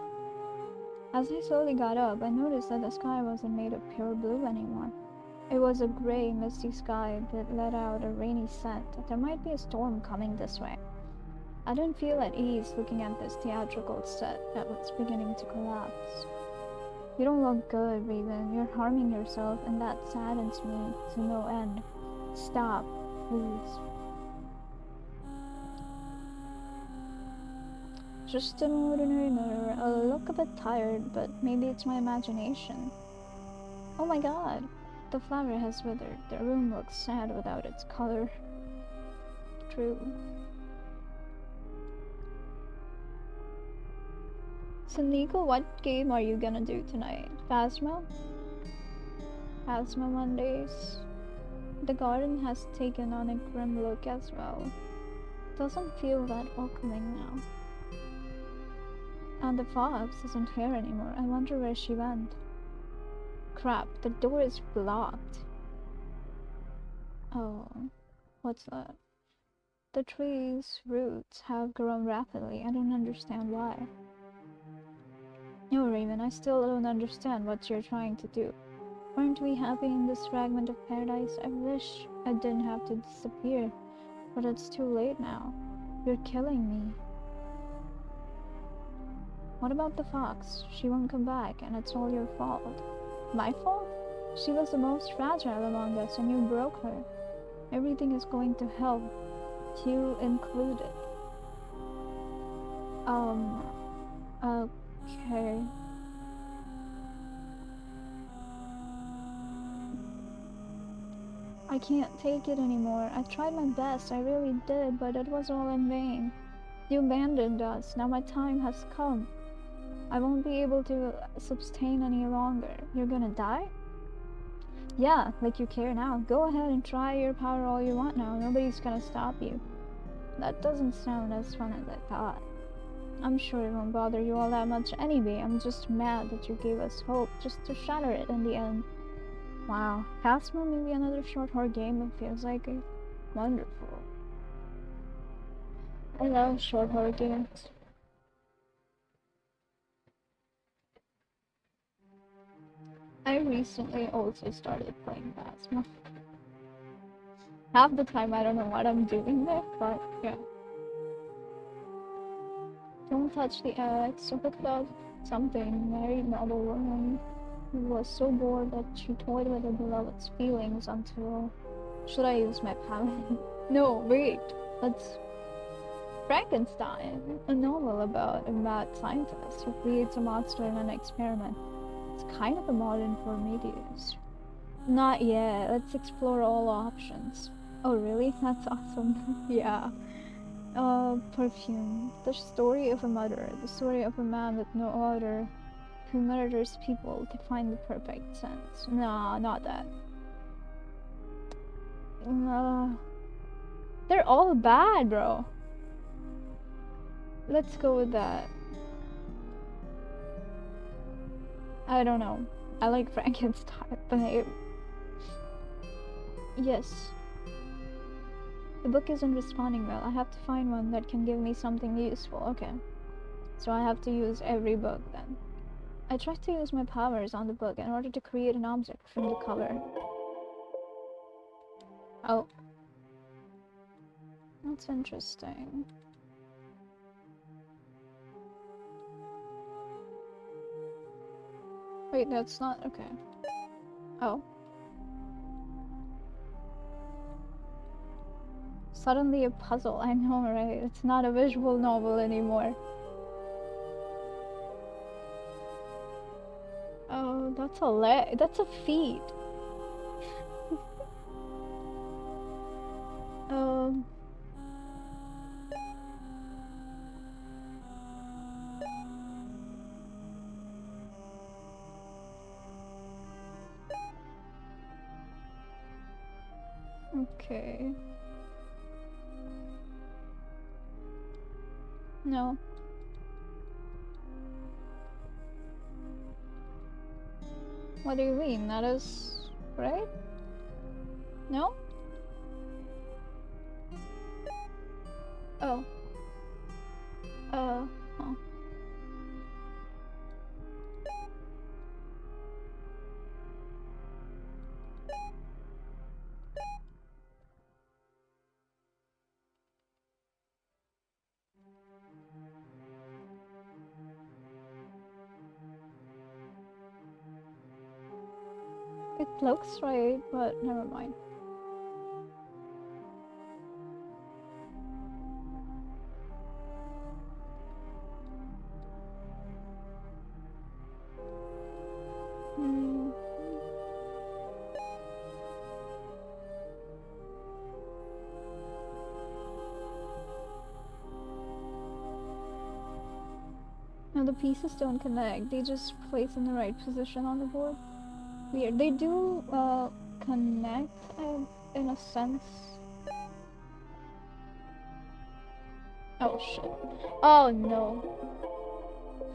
As I slowly got up, I noticed that the sky wasn't made of pure blue anymore. It was a gray, misty sky that let out a rainy scent. There might be a storm coming this way. I didn't feel at ease looking at this theatrical set that was beginning to collapse. You don't look good, Raven. You're harming yourself, and that saddens me to no end. Stop, please. Just an ordinary murder. I look a bit tired, but maybe it's my imagination. Oh my god, the flower has withered. The room looks sad without its color. True. So Nico, what game are you gonna do tonight? Phasma? Phasma Mondays? The garden has taken on a grim look as well. Doesn't feel that welcoming now. And the fox isn't here anymore. I wonder where she went. Crap, the door is blocked. Oh, what's that? The tree's roots have grown rapidly. I don't understand why. No, Raven, I still don't understand what you're trying to do. Aren't we happy in this fragment of paradise? I wish I didn't have to disappear, but it's too late now. You're killing me. What about the fox? She won't come back, and it's all your fault. My fault? She was the most fragile among us, and you broke her. Everything is going to hell, you included. Okay. I can't take it anymore. I tried my best, I really did, but it was all in vain. You abandoned us. Now my time has come. I won't be able to sustain any longer. You're gonna die? Yeah, like you care now. Go ahead and try your power all you want now. Nobody's gonna stop you. That doesn't sound as fun as I thought. I'm sure it won't bother you all that much anyway. I'm just mad that you gave us hope just to shatter it in the end. Wow, Phasma, maybe another short horror game that feels like it. Wonderful. I love short horror games. I recently also started playing Phasma. Half the time I don't know what I'm doing there, but yeah. Don't touch the X. Look about something. Married noble woman who was so bored that she toyed with her beloved's feelings until... Should I use my power? No, wait. That's Frankenstein, a novel about a mad scientist who creates a monster in an experiment. It's kind of a modern Prometheus. Not yet. Let's explore all options. Oh, really? That's awesome. Yeah. Perfume. The story of a murderer. The story of a man with no order who murders people to find the perfect sense. Nah, not that. They're all bad, bro. Let's go with that. I don't know. I like Frankenstein, but yes. The book isn't responding well. I have to find one that can give me something useful. Okay. So I have to use every book then. I tried to use my powers on the book in order to create an object from the cover. Oh. That's interesting. Wait, that's not... okay. Oh. Suddenly a puzzle. I know, right? It's not a visual novel anymore. Oh, that's a leg. That's a feat. Um. Okay. No. What do you mean? That is... right? No? Oh. Huh. It looks right, but never mind. Hmm. No, the pieces don't connect. They just place in the right position on the board. Weird. They do, connect, in a sense. Oh, shit. Oh, no.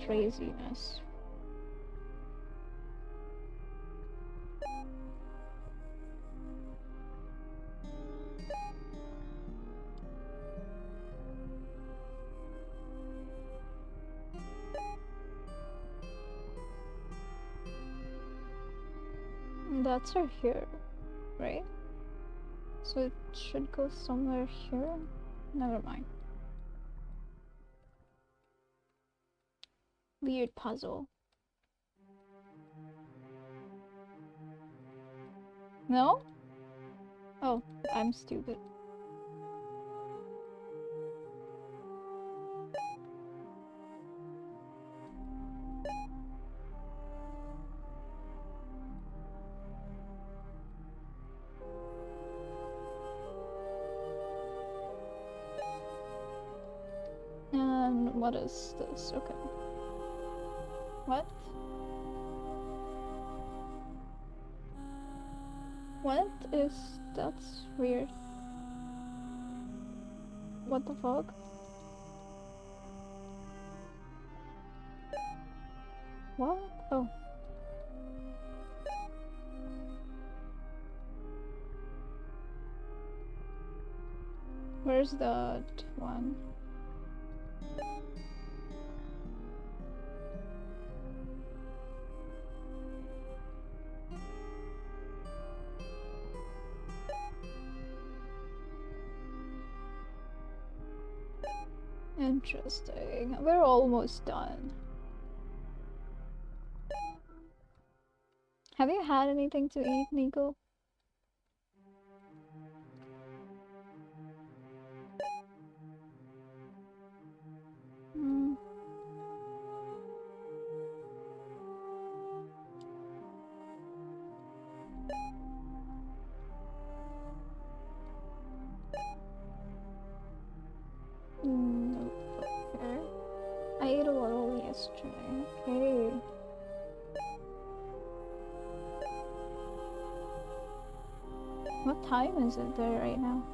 Craziness. That's her here, right? So it should go somewhere here? Never mind. Weird puzzle. No? Oh, I'm stupid. And what is this? Okay. What? What is... That's weird. What the fuck? What? Oh. Where's that one? Interesting. We're almost done. Have you had anything to eat, Nico? Mm. Okay. I ate a little yesterday. Okay. What time is it there right now?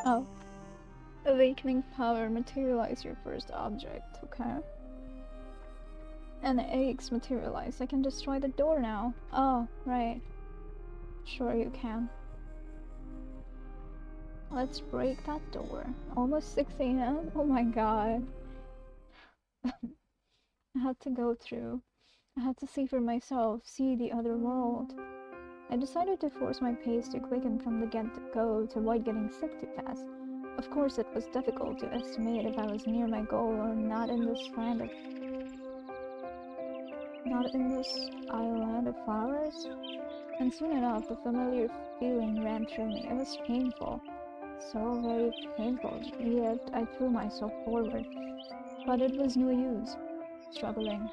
Oh. Awakening power, materialize your first object. Okay. And the eggs materialize. I can destroy the door now. Oh, right. Sure you can. Let's break that door. Almost 6 a.m.? Oh my god. I had to go through. I had to see for myself, see the other world. I decided to force my pace to quicken from the get-go to avoid getting sick too fast. Of course, it was difficult to estimate if I was near my goal or not in this island of flowers. And soon enough, a familiar feeling ran through me. It was painful. So very painful, yet I threw myself forward. But it was no use. Struggling.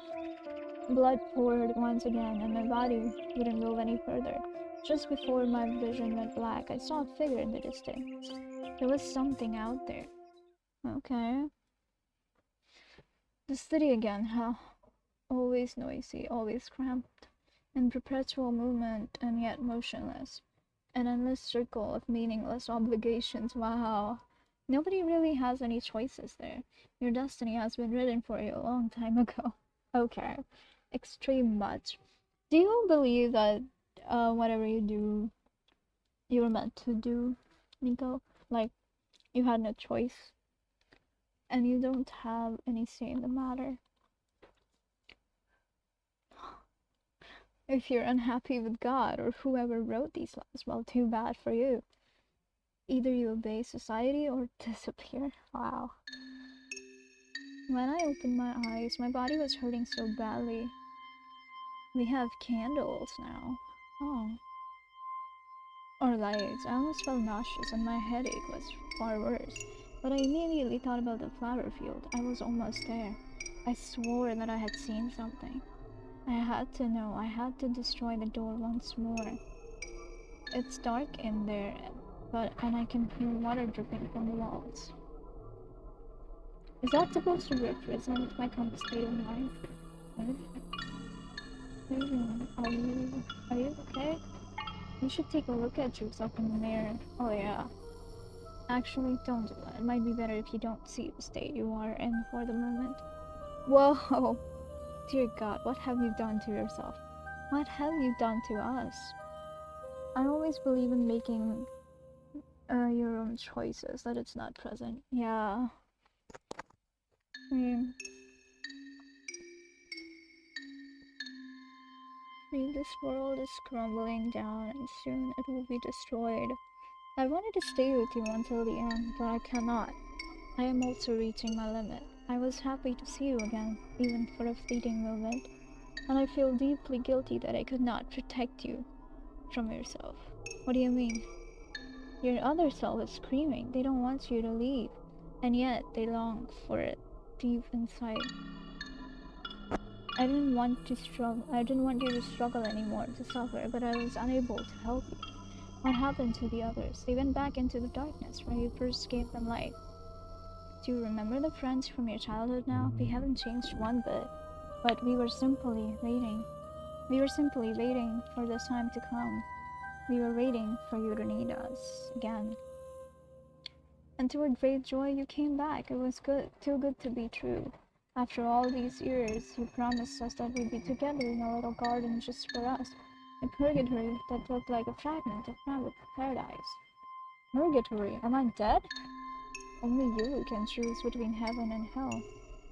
Blood poured once again, and my body wouldn't move any further. Just before my vision went black, I saw a figure in the distance. There was something out there. Okay. The city again, huh? Always noisy, always cramped, in perpetual movement and yet motionless. An endless circle of meaningless obligations. Wow. Nobody really has any choices there. Your destiny has been written for you a long time ago. Okay. Extreme much. Do you believe that whatever you do, you were meant to do, Nico? Like, you had no choice, and you don't have any say in the matter? If you're unhappy with God or whoever wrote these laws, well, too bad for you. Either you obey society or disappear. Wow. When I opened my eyes, my body was hurting so badly. We have candles now. Oh. Or lights. I almost felt nauseous and my headache was far worse. But I immediately thought about the flower field. I was almost there. I swore that I had seen something. I had to know. I had to destroy the door once more. It's dark in there, and I can hear water dripping from the walls. Is that supposed to represent my current state of mind? Are you okay? You should take a look at yourself in the mirror. Oh yeah. Actually, don't do that. It might be better if you don't see the state you are in for the moment. Whoa! Dear God, what have you done to yourself? What have you done to us? I always believe in making your own choices, that it's not present. Yeah. This world is crumbling down and soon it will be destroyed. I wanted to stay with you until the end, but I cannot. I am also reaching my limit. I was happy to see you again, even for a fleeting moment, and I feel deeply guilty that I could not protect you from yourself. What do you mean? Your other self is screaming. They don't want you to leave, and yet they long for it deep inside. I didn't want you to struggle anymore, to suffer, but I was unable to help you. What happened to the others? They went back into the darkness where you first gave them light. Do you remember the friends from your childhood now? We haven't changed one bit, but we were simply waiting. We were simply waiting for this time to come. We were waiting for you to need us again. And to our great joy, you came back. It was good, too good to be true. After all these years, you promised us that we'd be together in a little garden just for us. A purgatory that looked like a fragment of paradise. Purgatory? Am I dead? Only you can choose between heaven and hell.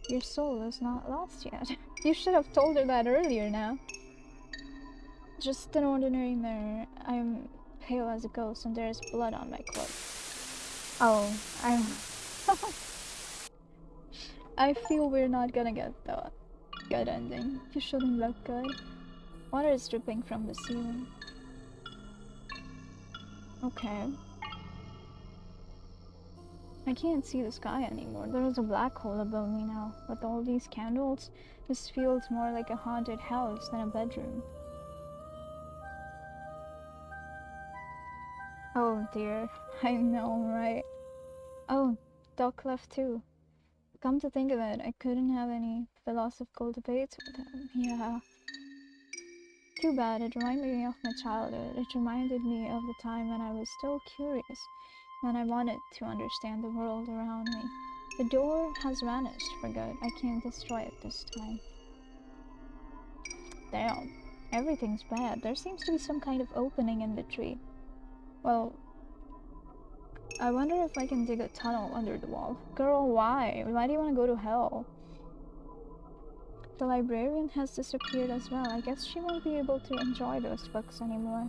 Your soul is not lost yet. You should have told her that earlier now. Just an ordinary mirror. I'm pale as a ghost and there's blood on my cloak. Oh, I feel we're not gonna get the good ending. You shouldn't look good. Water is dripping from the ceiling. Okay. I can't see the sky anymore. There is a black hole above me now. With all these candles, this feels more like a haunted house than a bedroom. Oh dear. I know, right? Oh, Doc left too. Come to think of it, I couldn't have any philosophical debates with him. Yeah. Too bad, it reminded me of my childhood. It reminded me of the time when I was still curious, when I wanted to understand the world around me. The door has vanished for good. I can't destroy it this time. Damn, everything's bad. There seems to be some kind of opening in the tree. Well, I wonder if I can dig a tunnel under the wall. Girl, why? Why do you want to go to hell? The librarian has disappeared as well. I guess she won't be able to enjoy those books anymore.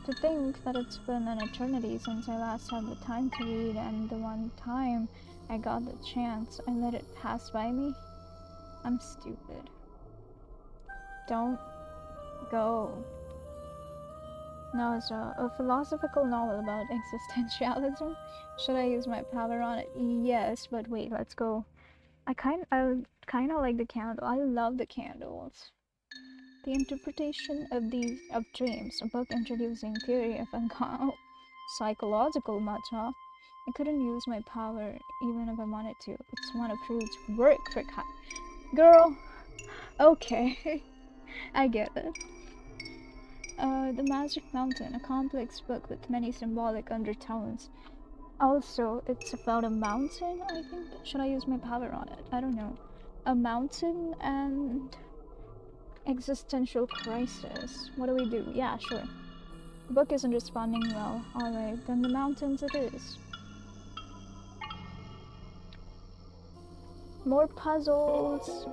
To think that it's been an eternity since I last had the time to read, and the one time I got the chance, I let it pass by me. I'm stupid. Don't go. No, it's a philosophical novel about existentialism. Should I use my power on it? Yes, but wait, let's go. I kind of like the candle. I love the candles. The interpretation of dreams, a book introducing theory of psychological matcha. I couldn't use my power even if I wanted to. It's one approved work for girl. Okay, I get it. The Magic Mountain, a complex book with many symbolic undertones. Also, it's about a mountain, I think. Should I use my power on it? I don't know. A mountain and existential crisis. What do we do? Yeah, sure. The book isn't responding well. Alright, then the mountains it is. More puzzles.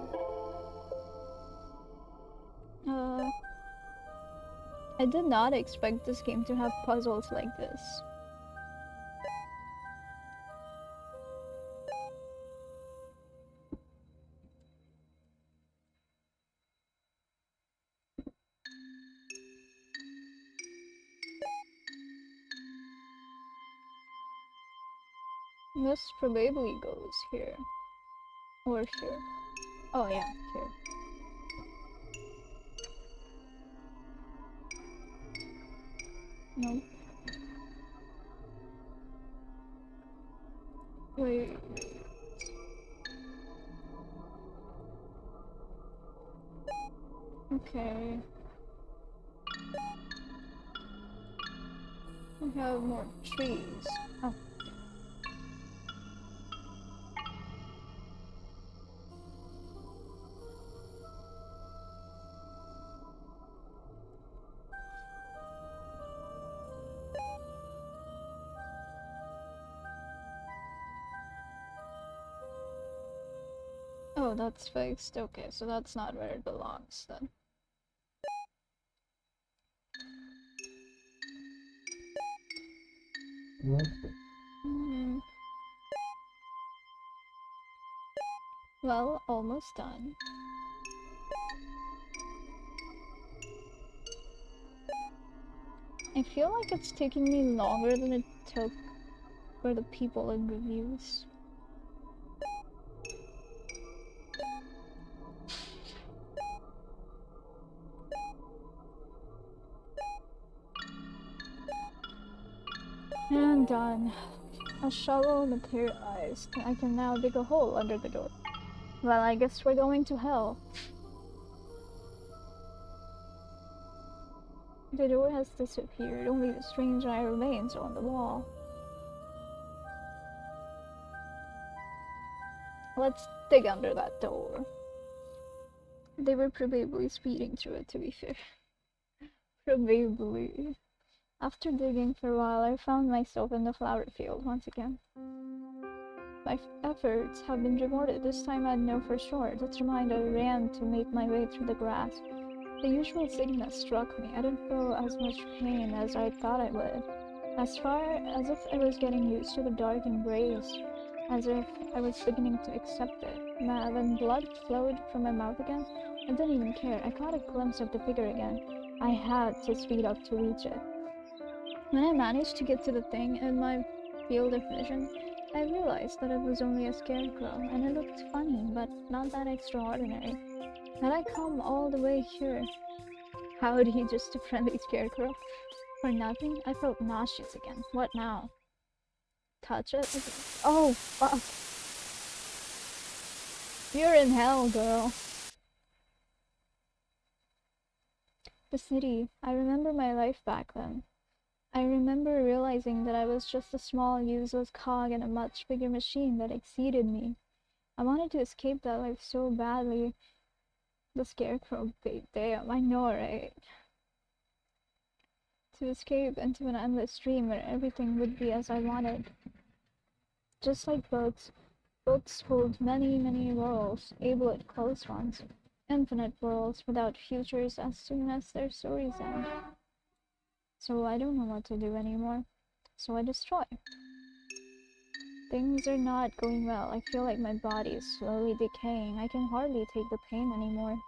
I did not expect this game to have puzzles like this. This probably goes here. Or here. Oh yeah, here. Nope. Wait. Okay. We have more trees. Oh. Oh, that's fixed. Okay, so that's not where it belongs then. Mm. Well, almost done. I feel like it's taking me longer than it took for the people in reviews. Done. A shovel materialized. I can now dig a hole under the door. Well, I guess we're going to hell. The door has disappeared, only the strange eye remains on the wall. Let's dig under that door. They were probably speeding through it, to be fair. Probably. After digging for a while, I found myself in the flower field once again. My efforts have been rewarded. This time I'd know for sure. Determined, I ran to make my way through the grass. The usual sickness struck me. I didn't feel as much pain as I thought I would. As if I was getting used to the dark embrace. As if I was beginning to accept it. When blood flowed from my mouth again, I didn't even care. I caught a glimpse of the figure again. I had to speed up to reach it. When I managed to get to the thing in my field of vision, I realized that it was only a scarecrow, and it looked funny, but not that extraordinary. Had I come all the way here? How'd he just a friendly scarecrow? For nothing? I felt nauseous again. What now? Touch it? Oh, fuck. You're in hell, girl. The city. I remember my life back then. I remember realizing that I was just a small, useless cog in a much bigger machine that exceeded me. I wanted to escape that life so badly. The scarecrow bait. Damn, I know, right? To escape into an endless dream where everything would be as I wanted. Just like books. Books hold many, many worlds, able at close ones. Infinite worlds without futures as soon as their stories end. So I don't know what to do anymore. So I destroy. Things are not going well. I feel like my body is slowly decaying. I can hardly take the pain anymore.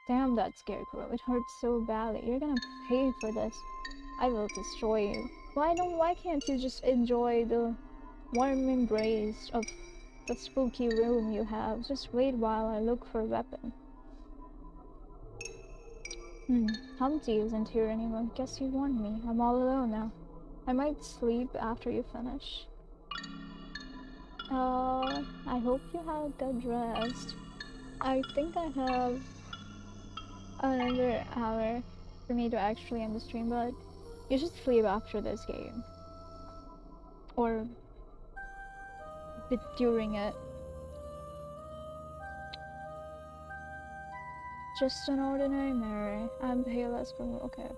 Damn that scarecrow. It hurts so badly. You're gonna pay for this. I will destroy you. Why can't you just enjoy the warm embrace of the spooky room you have? Just wait while I look for a weapon. Humpty isn't here anymore. Guess you warned me. I'm all alone now. I might sleep after you finish. I hope you had a good rest. I think I have another hour for me to actually end the stream, but you should sleep after this game. Or during it. Just an ordinary mirror. I'm pale as blue. Okay.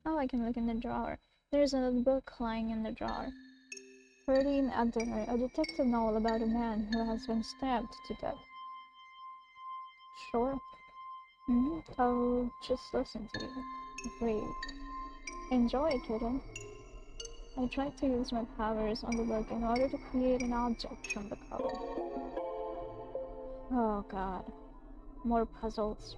Oh, I can look in the drawer. There's another book lying in the drawer. 13 at dinner. A detective novel about a man who has been stabbed to death. Sure. I'll just listen to you. Great. Enjoy, kitten. I tried to use my powers on the book in order to create an object from the cover. Oh god. More puzzles.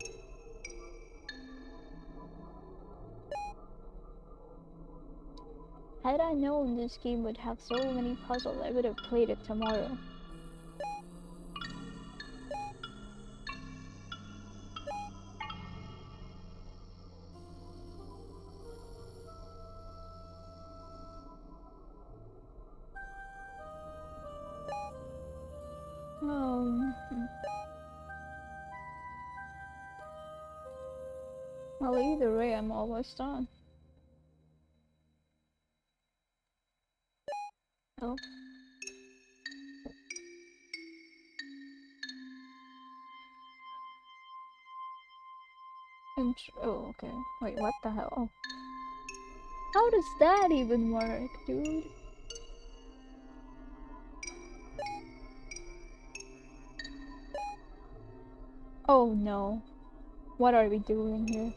Had I known this game would have so many puzzles, I would have played it tomorrow. Well, either way, I'm almost done. Oh. Oh, okay. Wait, what the hell? Oh. How does that even work, dude? Oh no. What are we doing here?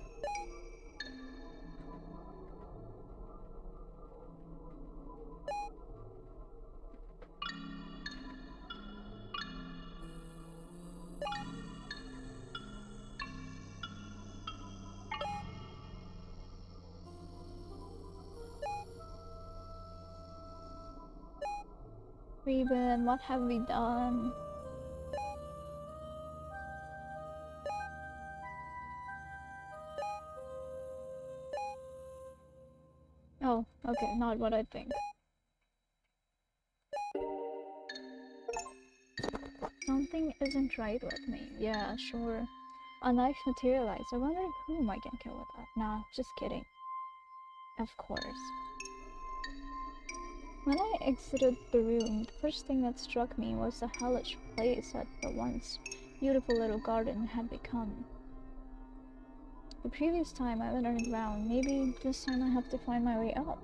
Reuben, what have we done? Oh, Okay, not what I think. Something isn't right with me. Yeah, sure. A knife materialized. I wonder whom I can kill with that. Nah, just kidding. Of course. When I exited the room, the first thing that struck me was the hellish place that the once beautiful little garden had become. The previous time I went underground, maybe this time I have to find my way up.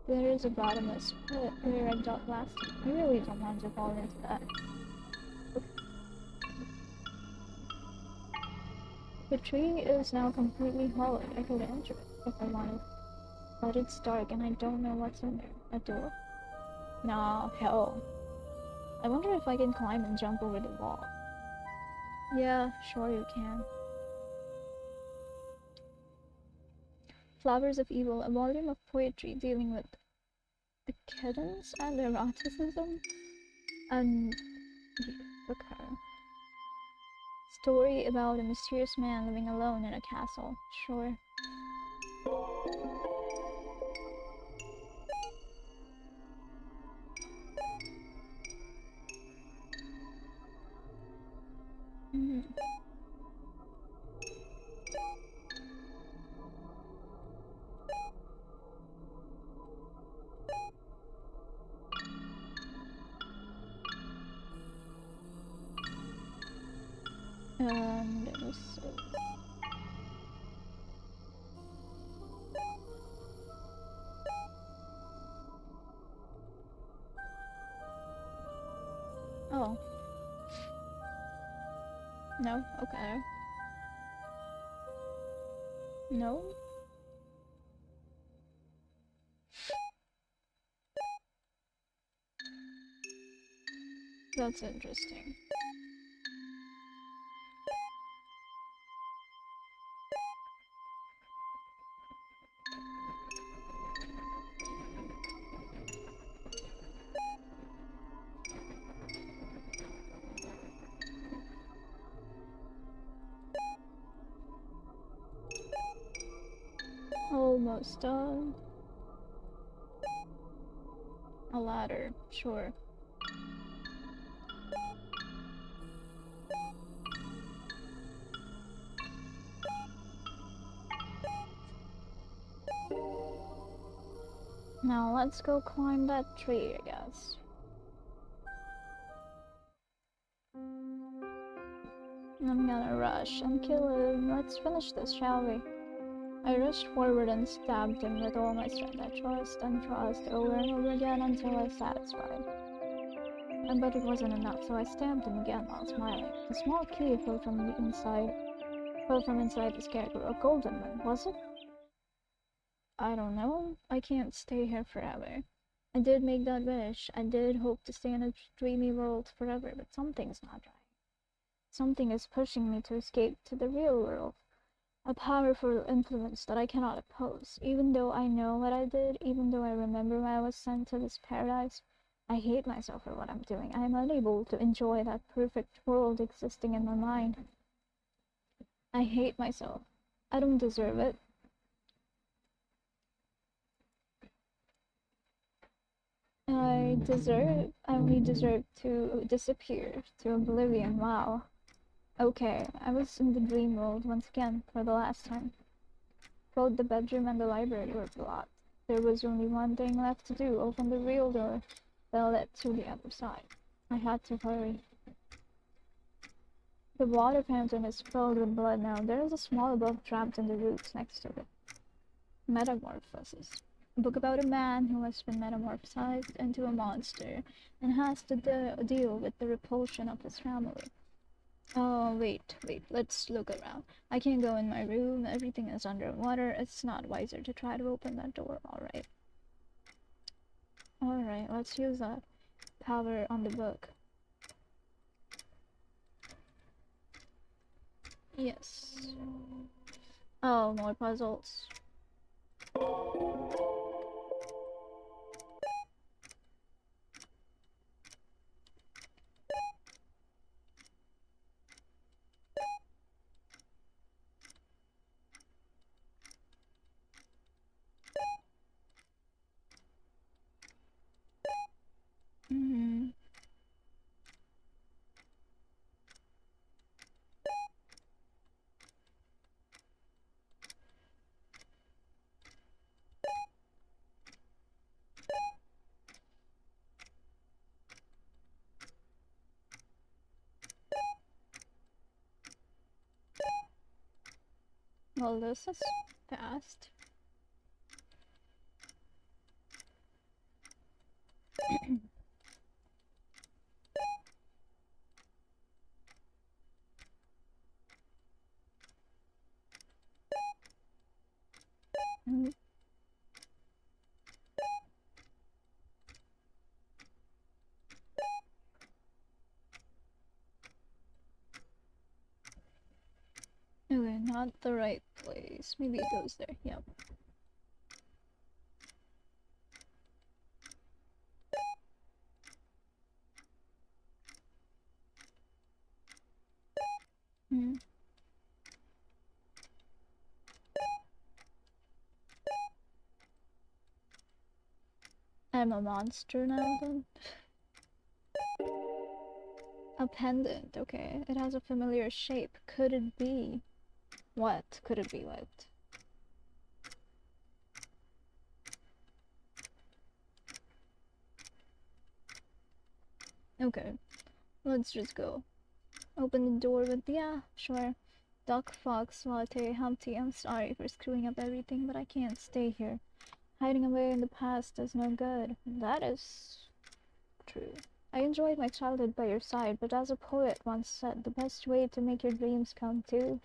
There is a bottomless pit where I got last time. I really don't want to fall into that. The tree is now completely hollowed. I could enter it if I wanted. But it's dark and I don't know what's in there. A door? Nah, hell. I wonder if I can climb and jump over the wall. Yeah, sure you can. Flowers of Evil, a volume of poetry dealing with decadence and eroticism. And okay. Story about a mysterious man living alone in a castle. Sure. Mm-hmm. Let me see. Oh. No? Okay. No? That's interesting. Almost done. A ladder, sure. Now let's go climb that tree, I guess. I'm gonna rush and kill him. Let's finish this, shall we? I rushed forward and stabbed him with all my strength. I thrust and thrust over and over again until I was satisfied. But it wasn't enough, so I stabbed him again while smiling. A small key fell from inside the scarecrow. A golden one, was it? I don't know. I can't stay here forever. I did make that wish. I did hope to stay in a dreamy world forever, but something's not right. Something is pushing me to escape to the real world. A powerful influence that I cannot oppose. Even though I know what I did, even though I remember why I was sent to this paradise, I hate myself for what I'm doing. I am unable to enjoy that perfect world existing in my mind. I hate myself. I don't deserve it. I only deserve to disappear to oblivion. Wow. Okay, I was in the dream world once again for the last time. Both the bedroom and the library were blocked. There was only one thing left to do, open the real door that led to the other side. I had to hurry. The water fountain is filled with blood now. There is a small book trapped in the roots next to it. Metamorphosis. A book about a man who has been metamorphosized into a monster and has to deal with the repulsion of his family. Oh, wait, let's look around. I can't go in my room, everything is underwater. It's not wiser to try to open that door, alright. Alright, let's use that power on the book. Yes. Oh, more puzzles. Mm-hmm. Well, this is fast. Mm. Okay, not the right place. Maybe it goes there. Yep. Mm. I'm a monster now then. A pendant, okay. It has a familiar shape. Could it be? What? Could it be what? Okay, let's just go. Open the door with, yeah, sure. Duck, fox, latte, Humpty, I'm sorry for screwing up everything, but I can't stay here. Hiding away in the past does no good. That is true. I enjoyed my childhood by your side, but as a poet once said, the best way to make your dreams come true,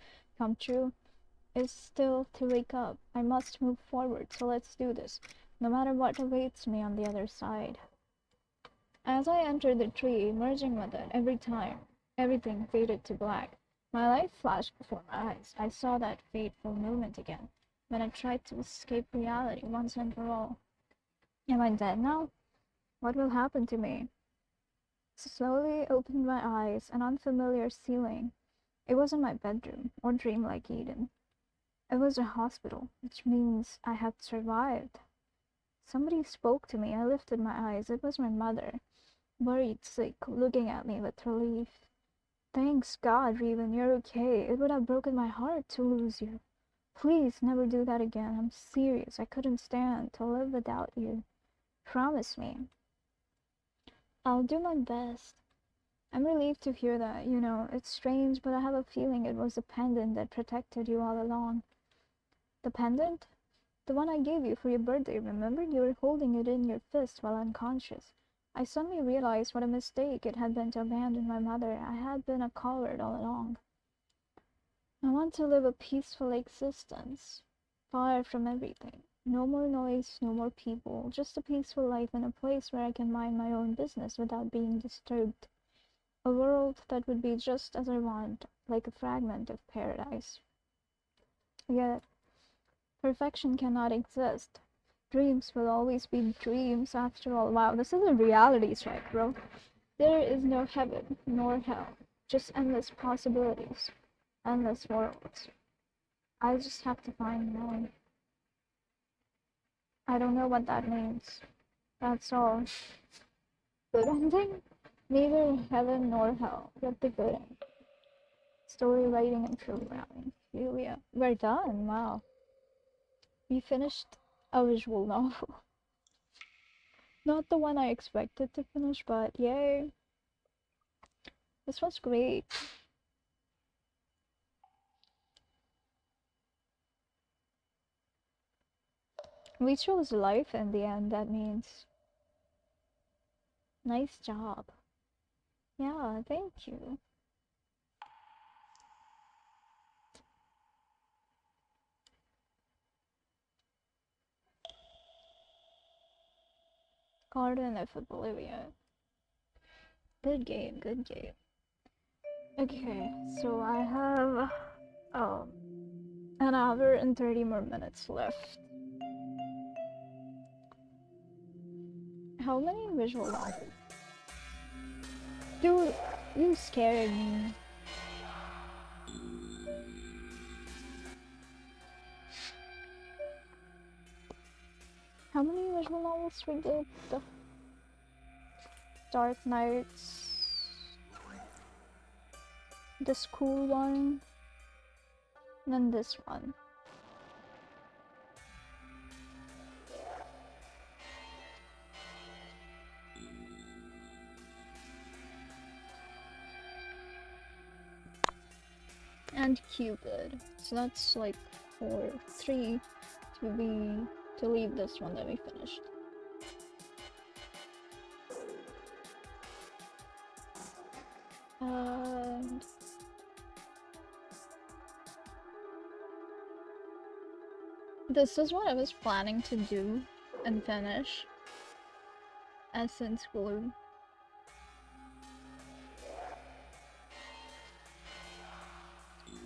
is still to wake up. I must move forward, so let's do this, no matter what awaits me on the other side. As I entered the tree, merging with it every time, everything faded to black. My life flashed before my eyes. I saw that fateful moment again, when I tried to escape reality once and for all. Am I dead now? What will happen to me? Slowly opened my eyes, an unfamiliar ceiling. It wasn't my bedroom or dreamlike Eden. It was a hospital, which means I had survived. Somebody spoke to me. I lifted my eyes. It was my mother, worried, sick, looking at me with relief. Thanks God, Revan, you're okay. It would have broken my heart to lose you. Please never do that again. I'm serious. I couldn't stand to live without you. Promise me. I'll do my best. I'm relieved to hear that. It's strange, but I have a feeling it was the pendant that protected you all along. The pendant? The one I gave you for your birthday, remember? You were holding it in your fist while unconscious. I suddenly realized what a mistake it had been to abandon my mother. I had been a coward all along. I want to live a peaceful existence, far from everything. No more noise, no more people, just a peaceful life in a place where I can mind my own business without being disturbed. A world that would be just as I want, like a fragment of paradise. Yet, perfection cannot exist. Dreams will always be dreams after all. Wow, this is a reality check, bro. There is no heaven nor hell, just endless possibilities, endless worlds. I just have to find one. I don't know what that means. That's all. Good ending? Neither heaven nor hell, yet the good end. Story writing and programming. Julia. We're done, wow. We finished a visual novel. Not the one I expected to finish, but yay. This was great. We chose life in the end, that means. Nice job. Yeah, thank you. Garden of Oblivion. Good game, good game. Okay, so I have an hour and 30 more minutes left. How many visual novels? Dude, you scared me. How many visual novels we did? Dark Knights. This cool one. And then this one. And Cupid. So that's like 3 to leave this one that we finished. And this is what I was planning to do and finish. Essence Glue.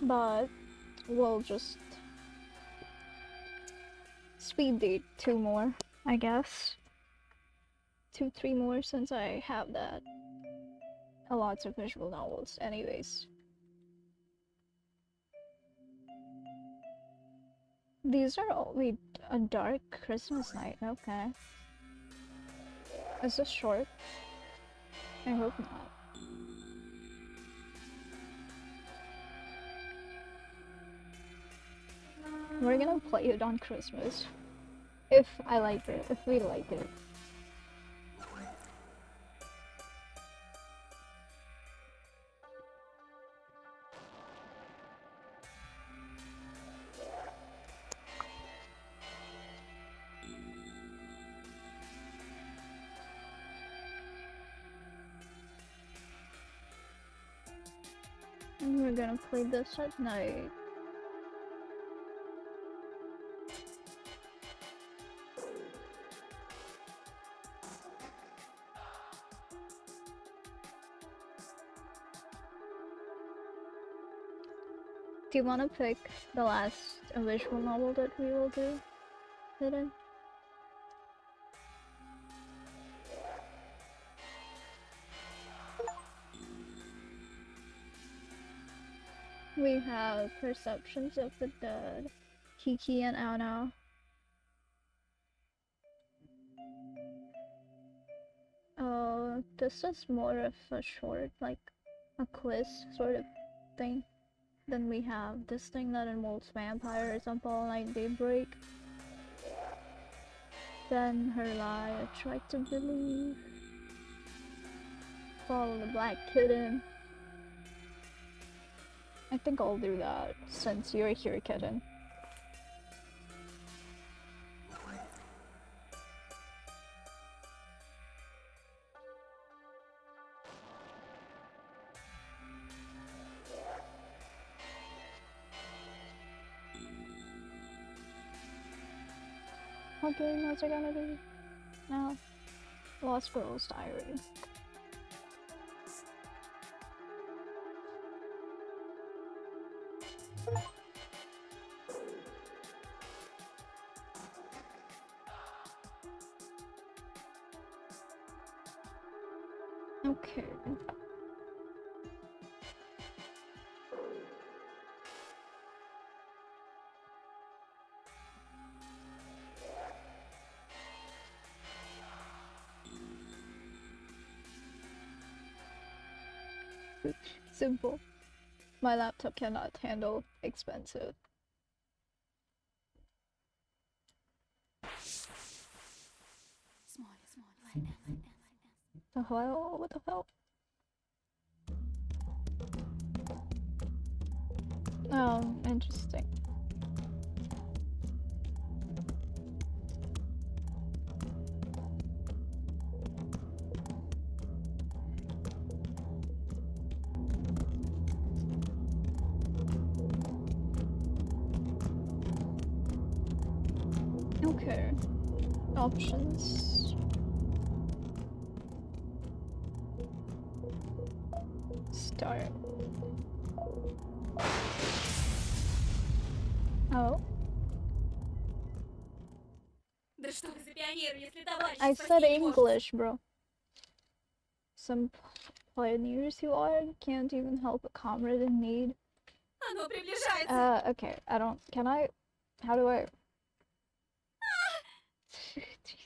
But we'll just speed date 2 more, I guess. 2-3 more since I have that. Lots of visual novels anyways. These are all a dark Christmas night, okay. Is this short? I hope not. We're gonna play it on Christmas. If I like it, if we like it. And we're gonna play this at night. Do you want to pick the last visual novel that we will do today? We have Perceptions of the Dead, Kiki and Anna. This is more of a short, like a quiz sort of thing. Then we have this thing that involves vampires on Fall Night Daybreak. Then Her Lie, I Try to Believe. Follow the Black Kitten. I think I'll do that since you're here, Kitten. What game was I gonna do? No. Lost Girl's Diary. Okay. Simple. My laptop cannot handle expensive. The hell? What the hell? Oh, interesting. Okay. Options. Start. Oh. I said English, bro. Some pioneers who are can't even help a comrade in need. Okay, I don't. Can I? How do I? Jesus.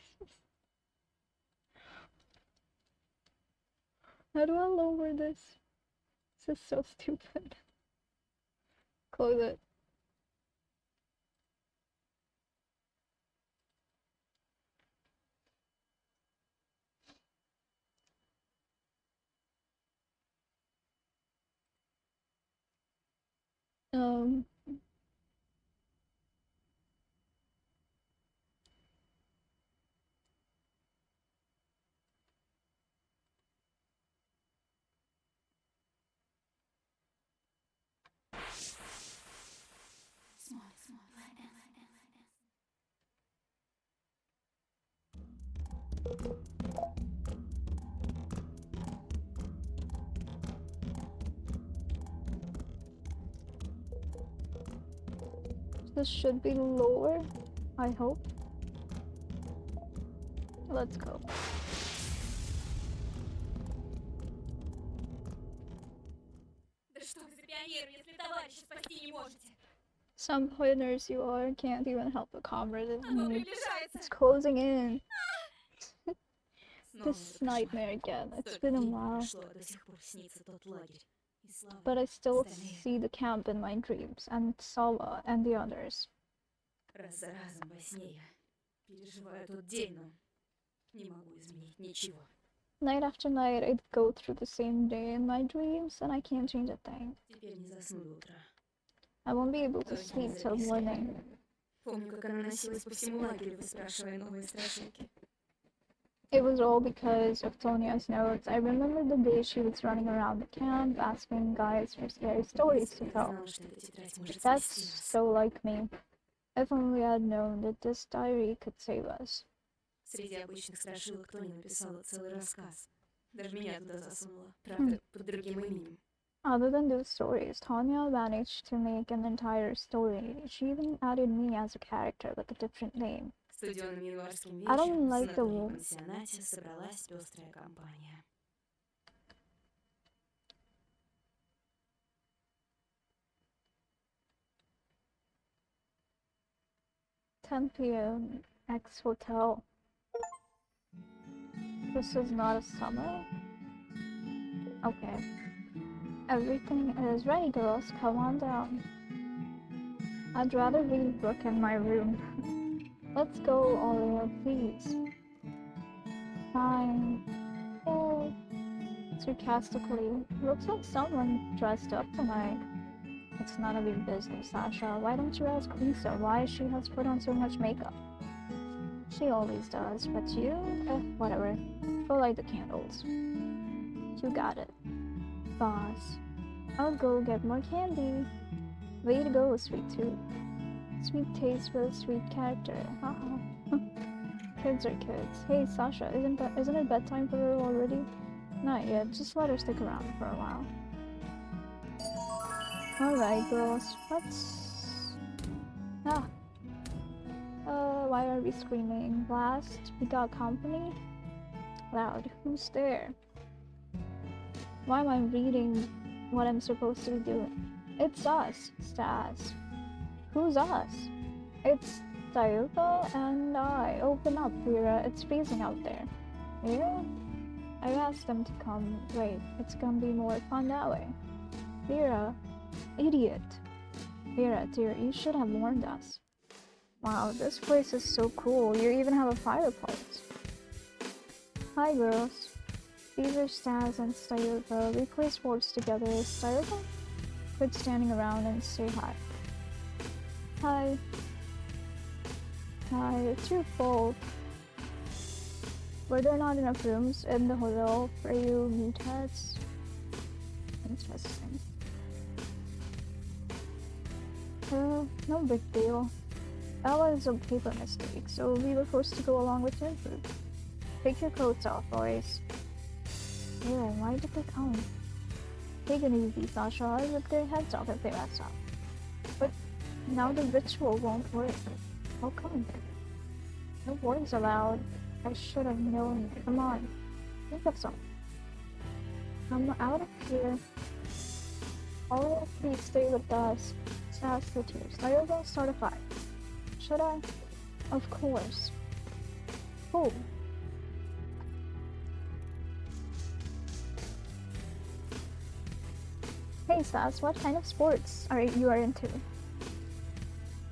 How do I lower this? This is so stupid. Close it. Um, this should be lower, I hope. Let's go. Some pointers you are can't even help a comrade in need. It's closing in. This nightmare again. It's been a while. But I still see the camp in my dreams, and Sawa and the others. Раз за разом во сне я переживаю тот день, но не могу изменить ничего. Night after night, I'd go through the same day in my dreams, and I can't change a thing. Теперь не засну до утра. I won't be able to sleep till morning. Помню, как она носилась по всему лагерю, выспрашивая новые страшилки. It was all because of Tonia's notes. I remember the day she was running around the camp, asking guys for scary stories to tell. That's so like me. If only I'd known that this diary could save us. Среди обычных страшилок Тони написала целый рассказ. Даже меня туда засунула, правда, под другим именем. Other than those stories, Tanya managed to make an entire story. She even added me as a character with a different name. Студеным январским I don't вечером в like the санатории word. пансионате собралась пестрая компания. "10 p.m. X Hotel." This is not a summer? Okay. Everything is ready, girls. Come on down. I'd rather read a book in my room. Let's go, Olio, please. Fine. Yay. Sarcastically. Looks like someone dressed up tonight. It's none of your business, Sasha. Why don't you ask Lisa why she has put on so much makeup? She always does, but you? Whatever. Go light the candles. You got it. Boss. I'll go get more candy. Way to go, sweet tooth. Sweet taste with a sweet character. Haha. Kids are kids. Hey, Sasha, isn't it bedtime for her already? Not yet. Just let her stick around for a while. Alright, girls. Let's... why are we screaming? Blast? We got company? Loud. Who's there? Why am I reading what I'm supposed to be doing? It's us, Stas. Who's us? It's Tayuka and I. Open up, Vera. It's freezing out there. Yeah? I've asked them to come. Wait, it's gonna be more fun that way. Vera. Idiot. Vera, dear, you should have warned us. Wow, this place is so cool. You even have a fireplace. Hi, girls. These are Stas and Stayuka. We play sports together. Stayuka? Quit standing around and say hi. Hi. Hi, it's your fault. Were there not enough rooms in the hotel for you meatheads? Interesting. No big deal. That was a paper mistake, so we were forced to go along with your group. Take your coats off, boys. Ew, why did they come? Take it easy, Sasha. I'll rip their heads off if they mess up. But now the ritual won't work. How come? No boys allowed. I should have known. Come on. Think of something. I'm out of here. All please stay with us. Stas the tears. I will start a fight. Should I? Of course. Who? Hey Stas, what kind of sports are you into?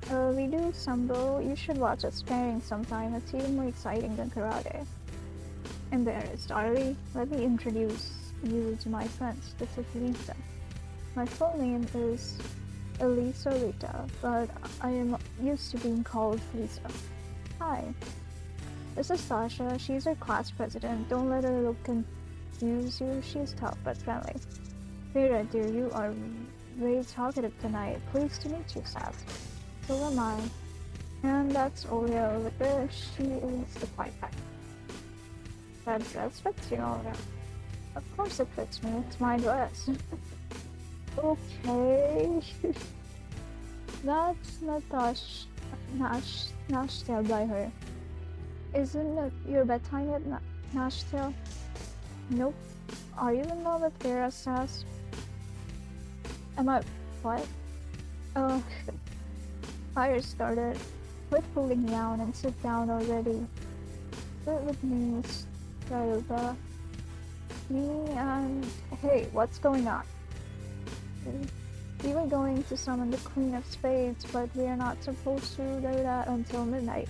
We do sambo. You should watch it sparring sometime. It's even more exciting than karate. Embarrassed, are we? Let me introduce you to my friends. This is Lisa. My full name is Elisa Rita, but I am used to being called Lisa. Hi. This is Sasha. She's our class president. Don't let her look confuse you. She's tough but friendly. Vera, dear, you are very talkative tonight. Pleased to meet you, Seth. So am I. And that's Olivia over there. She is the quiet type. That dress fits you, Olivia. Of course it fits me. It's my dress. Okay. That's Nashtel by her. Isn't it your bedtime yet, Nashtel? Nope. Are you in love with Vera, Sass? Am I... what? Oh, fire started. Quit fooling around and sit down already. Sit with me, Stelba. Me and... Hey, what's going on? We were going to summon the Queen of Spades, but we are not supposed to do that until midnight.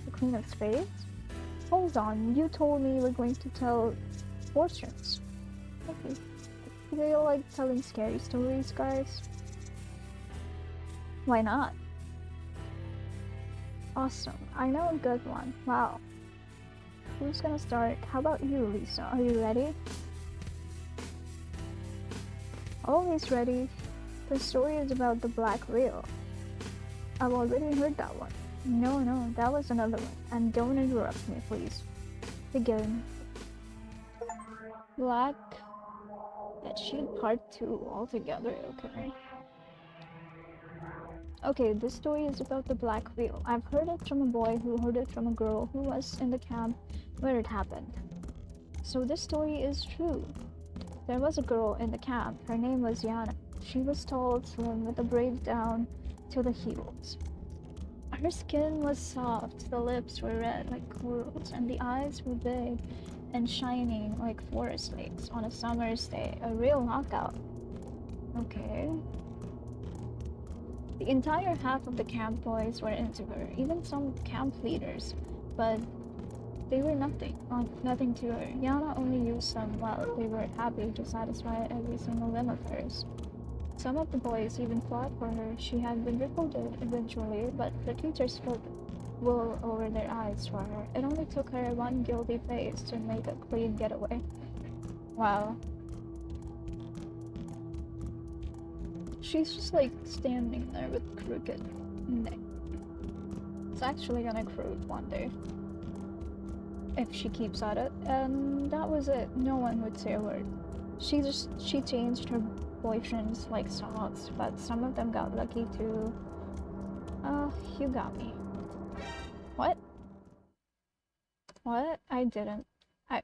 The Queen of Spades? Hold on, you told me you were going to tell fortunes. Okay. Do you like telling scary stories, guys? Why not? Awesome, I know a good one. Wow. Who's gonna start? How about you, Lisa? Are you ready? Always ready. The story is about the black whale. I've already heard that one. No, that was another one. And don't interrupt me, please. Begin. Black... That sheet part 2 altogether, okay. Okay, this story is about the black whale. I've heard it from a boy who heard it from a girl who was in the camp where it happened. So this story is true. There was a girl in the camp. Her name was Yana. She was tall, slim, with a braid down to the heels. Her skin was soft, the lips were red like corals, and the eyes were big and shining like forest lakes on a summer's day. A real knockout. Okay. The entire half of the camp boys were into her, even some camp leaders, but they were nothing to her. Yana only used them while they were happy to satisfy every single whim of hers. Some of the boys even fought for her. She had been recruited eventually, but the teachers put wool over their eyes for her. It only took her one guilty face to make a clean getaway. Wow. She's just like standing there with crooked neck. It's actually gonna croak one day. If she keeps at it. And that was it. No one would say a word. She changed her boyfriends like socks, but some of them got lucky too. You got me. What? What? I didn't.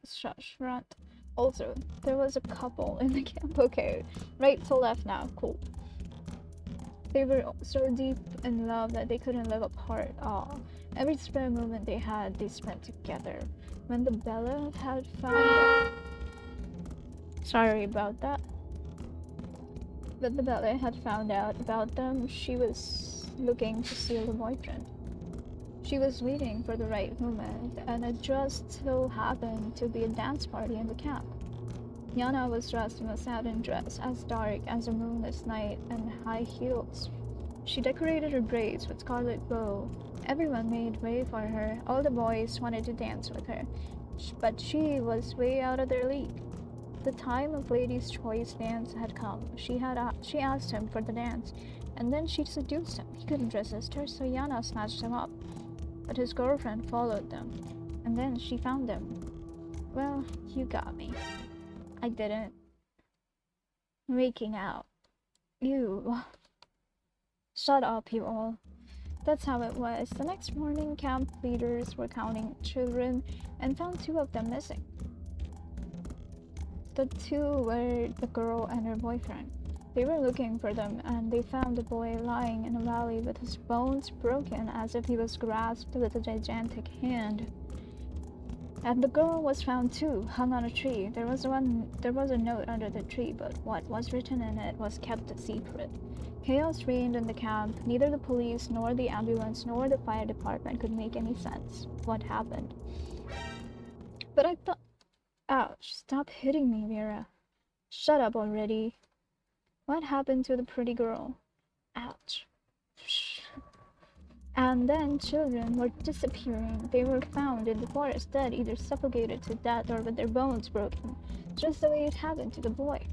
Shush, runt. Also, there was a couple in the camp. Okay, right to left now. Cool. They were so deep in love that they couldn't live apart. Every spare moment they had, they spent together. When the Bella had found... Sorry about that. But the Bella had found out about them. She was looking to steal the boyfriend. She was waiting for the right moment, and it just so happened to be a dance party in the camp. Yana was dressed in a satin dress as dark as a moonless night and high heels. She decorated her braids with scarlet bow. Everyone made way for her. All the boys wanted to dance with her, but she was way out of their league. The time of Ladies' Choice dance had come. She asked him for the dance, and then she seduced him. He couldn't resist her, so Yana snatched him up. But his girlfriend followed them, and then she found them. Well, you got me. I didn't. Making out. You. Shut up, you all. That's how it was. The next morning, camp leaders were counting children and found 2 of them missing. The 2 were the girl and her boyfriend. They were looking for them, and they found the boy lying in a valley with his bones broken as if he was grasped with a gigantic hand. And the girl was found too, hung on a tree. There was a note under the tree, but what was written in it was kept a secret. Chaos reigned in the camp. Neither the police nor the ambulance nor the fire department could make any sense. What happened? But I thought, ouch, stop hitting me, Vera. Shut up already. What happened to the pretty girl? Ouch. And then children were disappearing. They were found in the forest dead, either suffocated to death or with their bones broken, just the way it happened to the boy.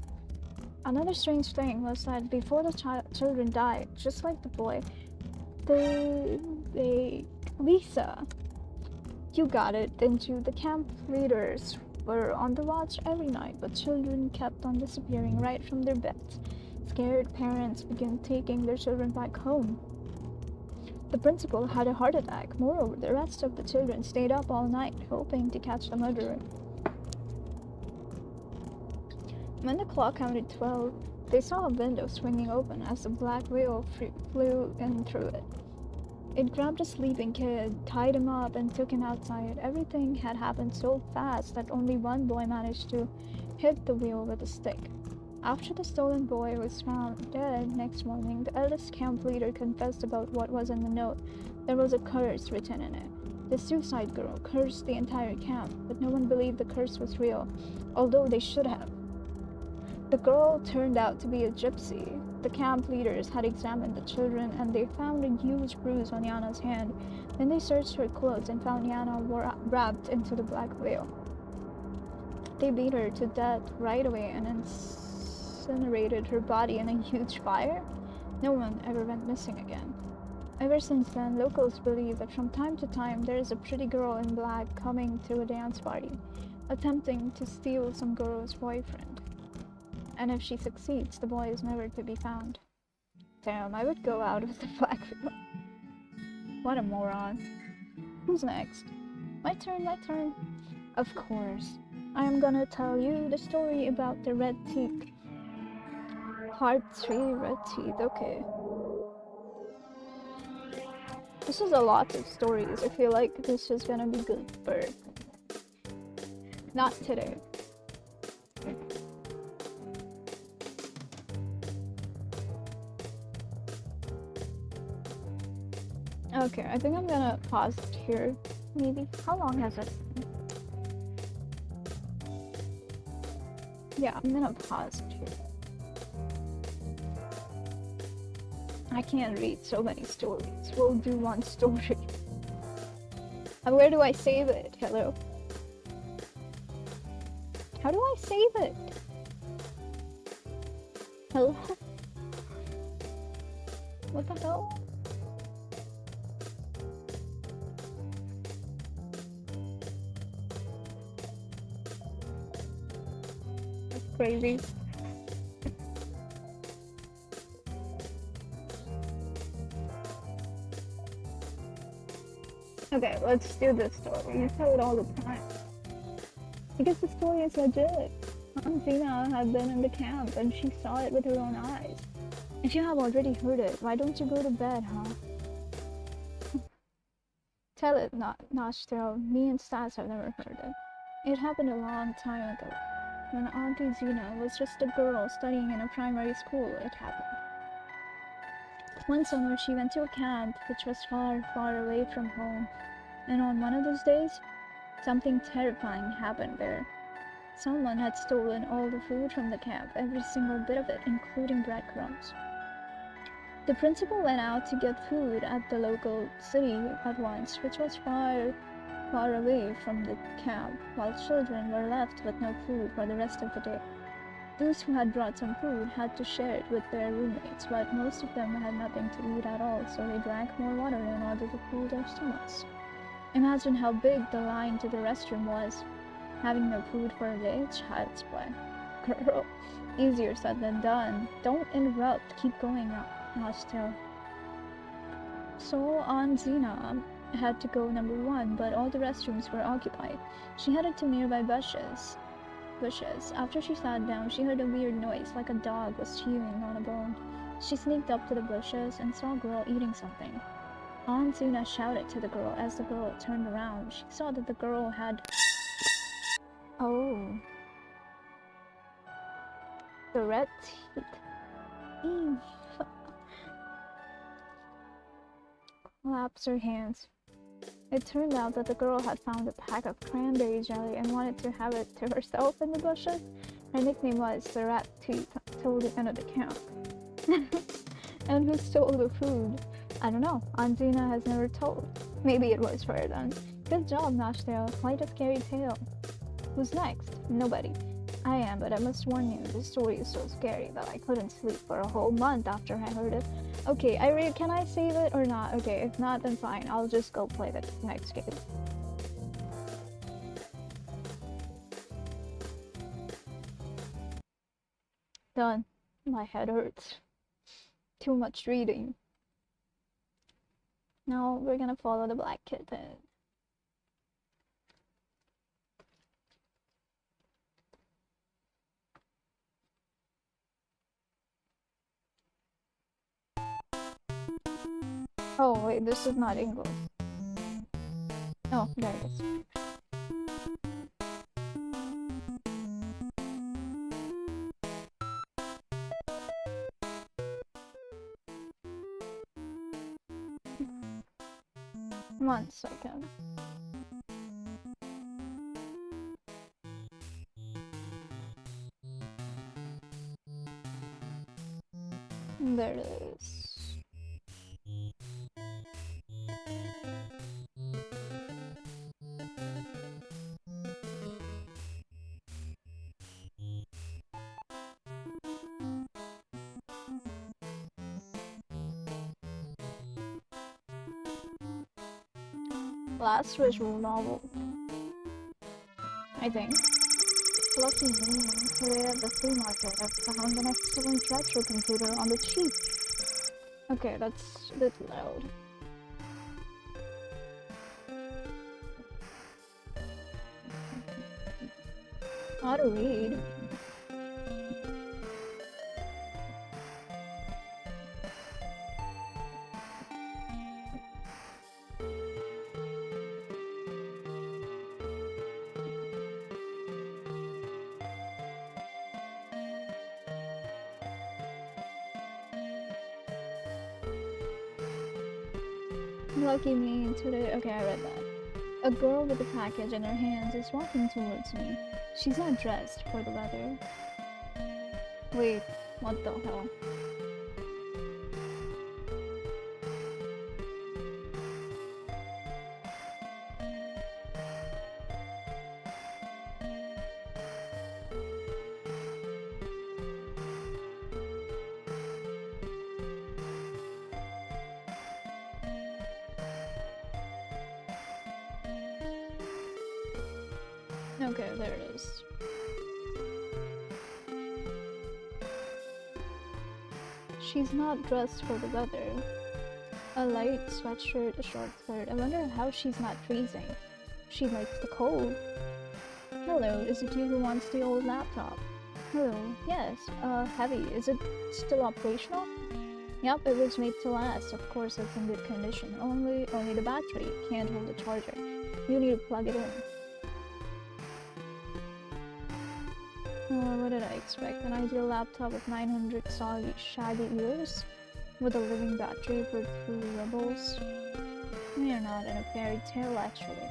Another strange thing was that before the children died, just like the boy, Lisa, you got it, didn't you? The camp leaders were on the watch every night, but children kept on disappearing right from their beds. Scared parents began taking their children back home. The principal had a heart attack. Moreover, the rest of the children stayed up all night, hoping to catch the murderer. When the clock counted 12, they saw a window swinging open as a black whale flew in through it. It grabbed a sleeping kid, tied him up, and took him outside. Everything had happened so fast that only one boy managed to hit the wheel with a stick. After the stolen boy was found dead next morning, the eldest camp leader confessed about what was in the note. There was a curse written in it. The suicide girl cursed the entire camp, but no one believed the curse was real, although they should have. The girl turned out to be a gypsy. The camp leaders had examined the children, and they found a huge bruise on Yana's hand. Then they searched her clothes and found Yana wrapped into the black veil. They beat her to death right away and incinerated her body in a huge fire. No one ever went missing again. Ever since then, locals believe that from time to time there is a pretty girl in black coming to a dance party, attempting to steal some girl's boyfriend. And if she succeeds, the boy is never to be found. Damn, I would go out with the black veil. What a moron. Who's next? My turn. Of course. I am gonna tell you the story about the red teeth. Part 3, red teeth, okay. This is a lot of stories. I feel like this is gonna be good, but not today. Okay, I think I'm gonna pause it here, maybe. How long has it been? Yeah, I'm gonna pause it here. I can't read so many stories. We'll do one story. And where do I save it? Hello? How do I save it? Hello? What the hell? That's crazy. Okay, let's do this story. You tell it all the time. Because the story is legit. Aunt Zena had been in the camp and she saw it with her own eyes. If you have already heard it, why don't you go to bed, huh? Tell it, Nostro. Me and Stas have never heard it. It happened a long time ago. When Auntie Zena was just a girl studying in a primary school, it happened. One summer she went to a camp which was far, far away from home. And on one of those days, something terrifying happened there. Someone had stolen all the food from the camp, every single bit of it, including breadcrumbs. The principal went out to get food at the local city at once, which was far, far away from the camp, while children were left with no food for the rest of the day. Those who had brought some food had to share it with their roommates, but most of them had nothing to eat at all, so they drank more water in order to cool their stomachs. Imagine how big the line to the restroom was. Having no food for a day, child's play. Girl, easier said than done. Don't interrupt, keep going, Nostro. So Aunt Zena had to go number 1, but all the restrooms were occupied. She headed to nearby bushes. After she sat down, she heard a weird noise, like a dog was chewing on a bone. She sneaked up to the bushes and saw a girl eating something. Aunt Zena shouted to the girl. As the girl turned around, she saw that the girl had Oh. The red teeth. Ew. Claps her hands. It turned out that the girl had found a pack of cranberry jelly and wanted to have it to herself in the bushes. Her nickname was the rat teeth till the end of the count. And who stole the food? I don't know. Aunt Dina has never told. Maybe it was her then. Good job, Nashtail. Quite a scary tale. Who's next? Nobody. I am, but I must warn you, this story is so scary that I couldn't sleep for a whole month after I heard it. Okay, can I save it or not? Okay, if not, then fine. I'll just go play the next game. Done. My head hurts. Too much reading. Now we're gonna follow the black kitten. Oh wait, this is not English. Oh, there it is. One second. There it is. Last visual novel, I think. Lucky me, today at the flea market I found an excellent retro computer on the cheap. Okay, that's a bit loud. How to read? Lucky me, today. Okay, I read that. A girl with a package in her hands is walking towards me. She's not dressed for the weather. Wait, what the hell? Okay, there it is. She's not dressed for the weather. A light sweatshirt, a short skirt. I wonder how she's not freezing. She likes the cold. Hello, is it you who wants the old laptop? Hello, yes, heavy. Is it still operational? Yep, it was made to last. Of course, it's in good condition. Only the battery can't hold the charger. You need to plug it in. What did I expect? An ideal laptop with 900 solid shaggy ears? With a living battery for 3 rebels? We are not in a fairy tale, actually.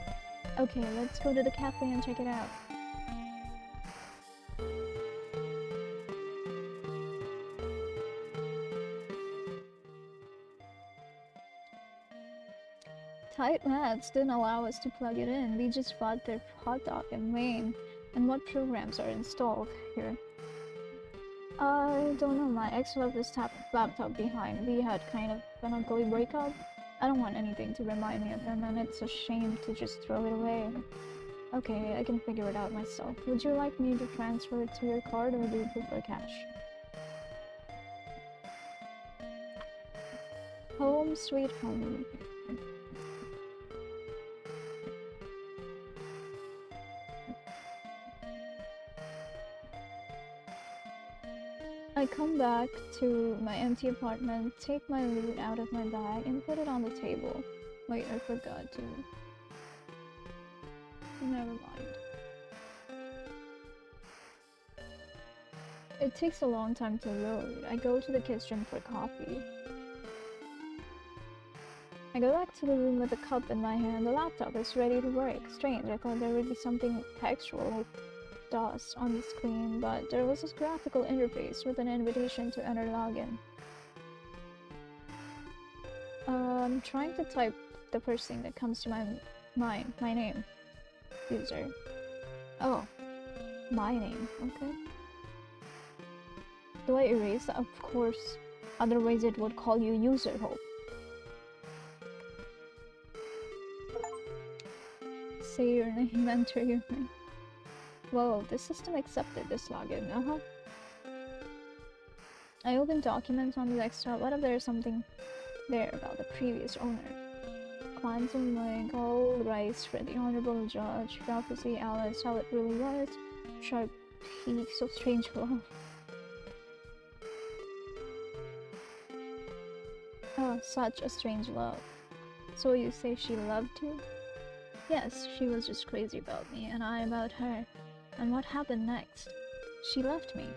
Okay, let's go to the cafe and check it out. Tight mats didn't allow us to plug it in. We just bought their hot dog and Wayne. And what programs are installed here? I don't know, my ex left this laptop behind. We had kind of an ugly breakup. I don't want anything to remind me of him, and it's a shame to just throw it away. Okay, I can figure it out myself. Would you like me to transfer it to your card, or do you prefer cash? Home sweet home. I come back to my empty apartment, take my loot out of my bag, and put it on the table. Wait, I forgot to. Never mind. It takes a long time to load. I go to the kitchen for coffee. I go back to the room with a cup in my hand. The laptop is ready to work. Strange, I thought there would be something textual like DOS on the screen, but there was this graphical interface with an invitation to enter login. I'm trying to type the first thing that comes to my mind. My name. User. Oh. My name. Okay. Do I erase that? Of course. Otherwise it would call you user hope. Say your name, enter your name. Whoa, the system accepted this login. I open documents on the desktop. What if there's something there about the previous owner? Quantum link, all rights for the honorable judge, prophecy, Alice, how it really was, sharp peaks of strange love. Oh, such a strange love. So you say she loved you? Yes, she was just crazy about me, and I about her. And what happened next? She left me.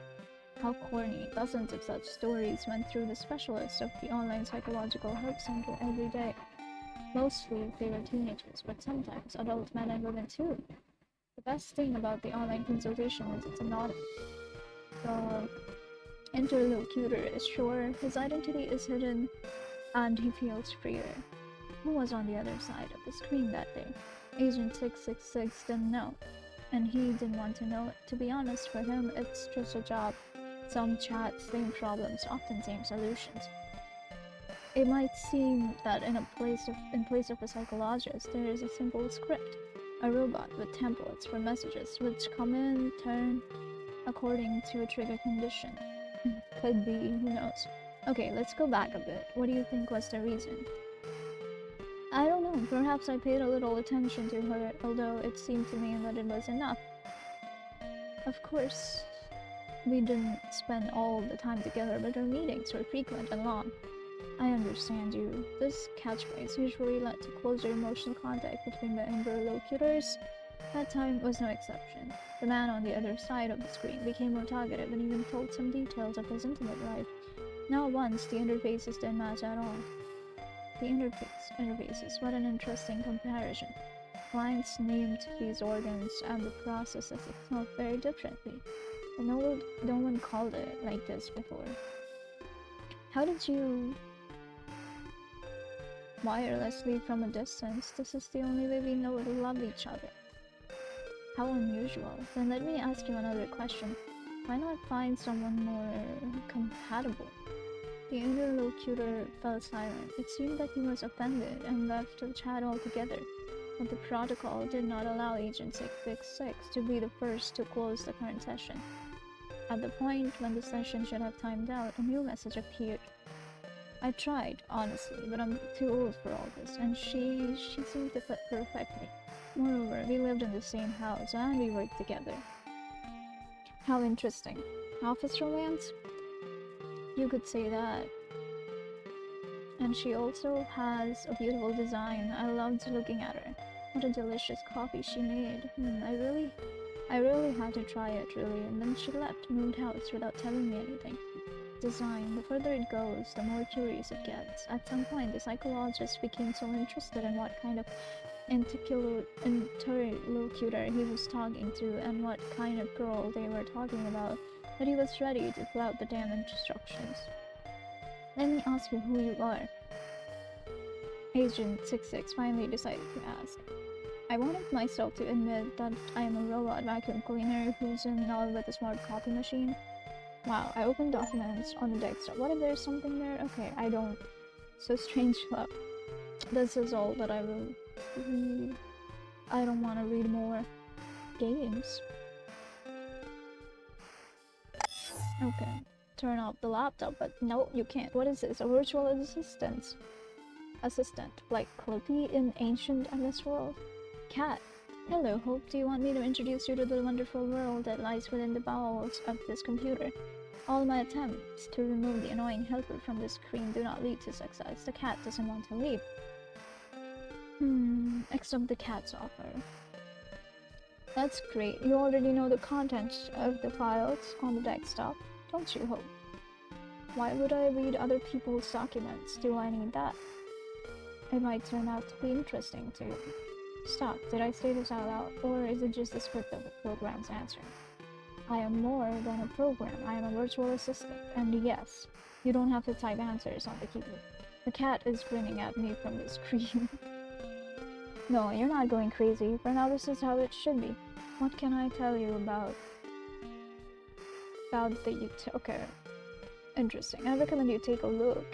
How corny. Dozens of such stories went through the specialists of the online psychological help center every day. Mostly they were teenagers, but sometimes adult men and women too. The best thing about the online consultation is it's anonymous. The interlocutor is sure his identity is hidden, and he feels freer. Who was on the other side of the screen that day? Agent 666 didn't know, and he didn't want to know it. To be honest, for him, it's just a job. Some chat, same problems, often same solutions. It might seem that in place of a psychologist, there is a simple script, a robot with templates for messages which come in turn according to a trigger condition. Could be, who knows. Okay, let's go back a bit. What do you think was the reason? I don't know, perhaps I paid a little attention to her, although it seemed to me that it was enough. Of course, we didn't spend all the time together, but our meetings were frequent and long. I understand you. This catchphrase usually led to closer emotional contact between the interlocutors. That time was no exception. The man on the other side of the screen became more talkative and even told some details of his intimate life. Not once the interfaces didn't match at all. The interfaces, what an interesting comparison. Clients named these organs and the processes itself very differently, but no one called it like this before. How did you wirelessly from a distance? This is the only way we know to love each other. How unusual. Then let me ask you another question. Why not find someone more compatible? The interlocutor fell silent. It seemed that he was offended and left the chat altogether. But the protocol did not allow Agent 666 to be the first to close the current session. At the point when the session should have timed out, a new message appeared. I tried, honestly, but I'm too old for all this, and she seemed to fit perfectly. Moreover, we lived in the same house and we worked together. How interesting. Office romance? You could say that. And she also has a beautiful design. I loved looking at her. What a delicious coffee she made. I really had to try it, really. And then she left, moved house without telling me anything. Design. The further it goes, the more curious it gets. At some point, the psychologist became so interested in what kind of interlocutor he was talking to and what kind of girl they were talking about that he was ready to flout the damn instructions. Let me ask you who you are. Agent 66 finally decided to ask. I wanted myself to admit that I am a robot vacuum cleaner who's in love with a smart copy machine. Wow, I opened documents on the desktop. What if there's something there? Okay, I don't. So strange love. This is all that I will read. I don't want to read more games. Okay, turn off the laptop, but no, you can't. What is this? A virtual assistant? Like Clippy in Ancient MS World? Cat. Hello, Hope. Do you want me to introduce you to the wonderful world that lies within the bowels of this computer? All my attempts to remove the annoying helper from the screen do not lead to success. The cat doesn't want to leave. Accept the cat's offer. That's great. You already know the contents of the files on the desktop. don't you hope? Why would I read other people's documents? Do I need that? It might turn out to be interesting to you. Stop, did I say this out loud, or is it just the script of the program's answering? I am more than a program, I am a virtual assistant, and yes, you don't have to type answers on the keyboard. The cat is grinning at me from the screen. No, you're not going crazy. For now, this is how it should be. What can I tell you about the okay. Interesting. I recommend you take a look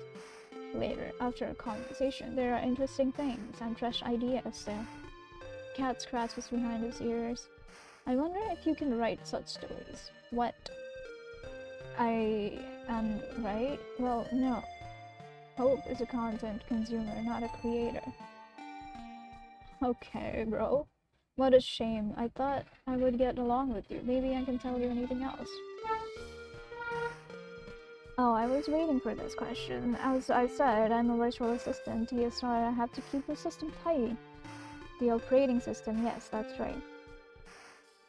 later after a conversation. There are interesting things and fresh ideas there. Cat scratches behind his ears. I wonder if you can write such stories. What? I am right? Well, no. Hope is a content consumer, not a creator. Okay, bro. What a shame. I thought I would get along with you. Maybe I can tell you anything else. Oh, I was waiting for this question. As I said, I'm a virtual assistant. Yes, I have to keep the system tidy. The operating system, yes, that's right.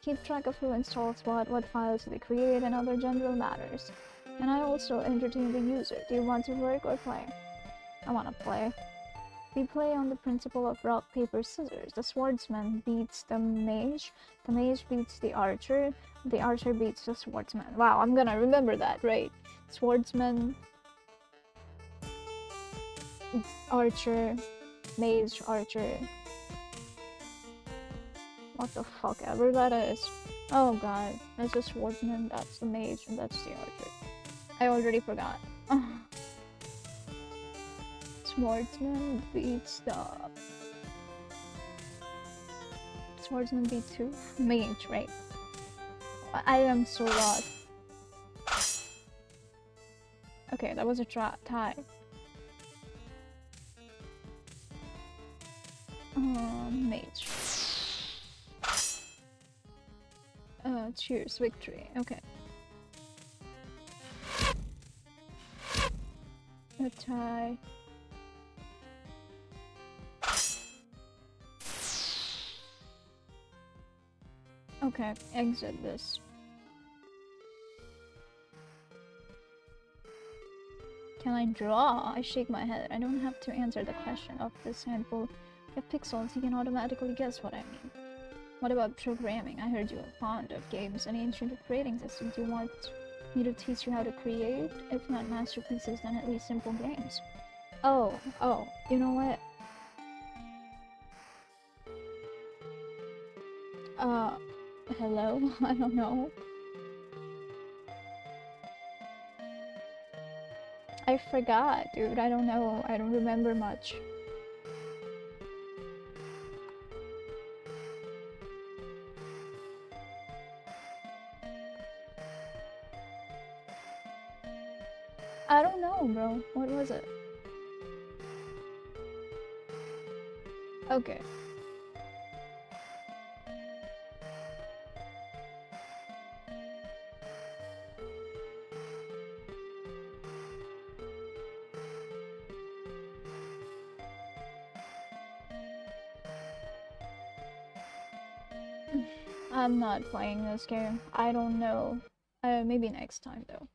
Keep track of who installs what files they create, and other general matters. And I also entertain the user. Do you want to work or play? I want to play. We play on the principle of rock, paper, scissors. The swordsman beats the mage beats the archer beats the swordsman. Wow, I'm gonna remember that, right? Swordsman, archer, mage, archer. What the fuck ever that is. Oh god, that's the swordsman, that's the mage, and that's the archer. I already forgot. Swordsman beats the... Swordsman beats who? Mage, right? I am so lost. Okay, that was a tie. Mage. Cheers, victory. Okay. A tie. Okay, exit this. Can I draw? I shake my head. I don't have to answer the question of this handful of pixels. He can automatically guess what I mean. What about programming? I heard you are fond of games and ancient operating systems. Do you want me to teach you how to create? If not masterpieces, then at least simple games. Oh, you know what? Hello? I don't know. I forgot, dude. I don't know. I don't remember much. I don't know, bro. What was it? Okay. I'm not playing this game. I don't know. Maybe next time though.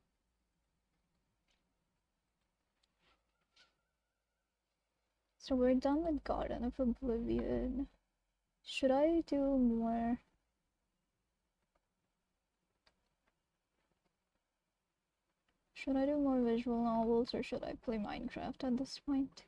So we're done with Garden of Oblivion. Should I do more? Should I do more visual novels or should I play Minecraft at this point?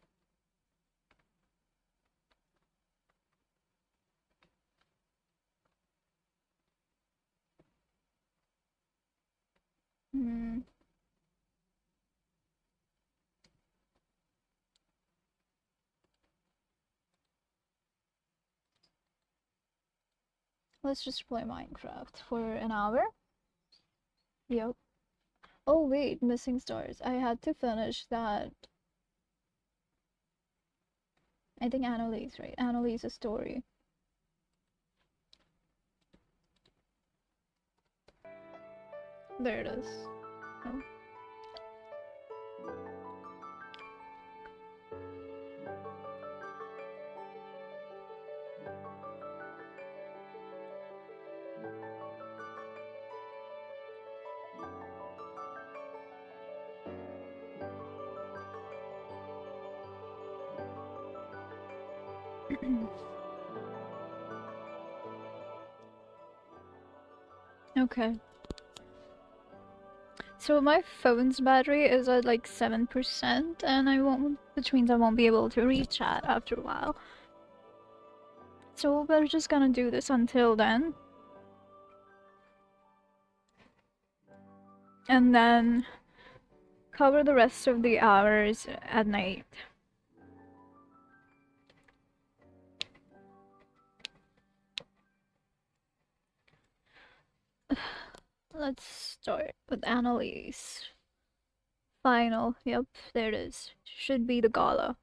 Let's just play Minecraft for an hour. Yep. Oh wait, missing stars. I had to finish that. I think Annalise, right? Annalise's story. There it is. Oh. Okay. So my phone's battery is at like 7%, and which means I won't be able to reach chat after a while. So we're just gonna do this until then. And then cover the rest of the hours at night. Let's start with Annalise. Final. Yep, there it is. Should be the gala.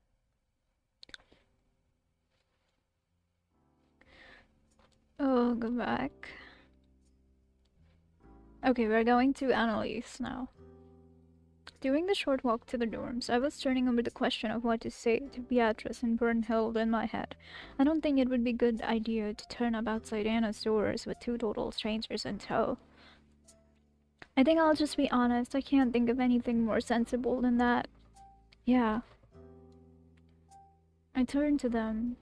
Oh, go back. Okay, we're going to Annalise now. During the short walk to the dorms, I was turning over the question of what to say to Beatrice and Bernhild in my head. I don't think it would be a good idea to turn up outside Anna's doors with two total strangers in tow. I think I'll just be honest, I can't think of anything more sensible than that. Yeah. I turned to them.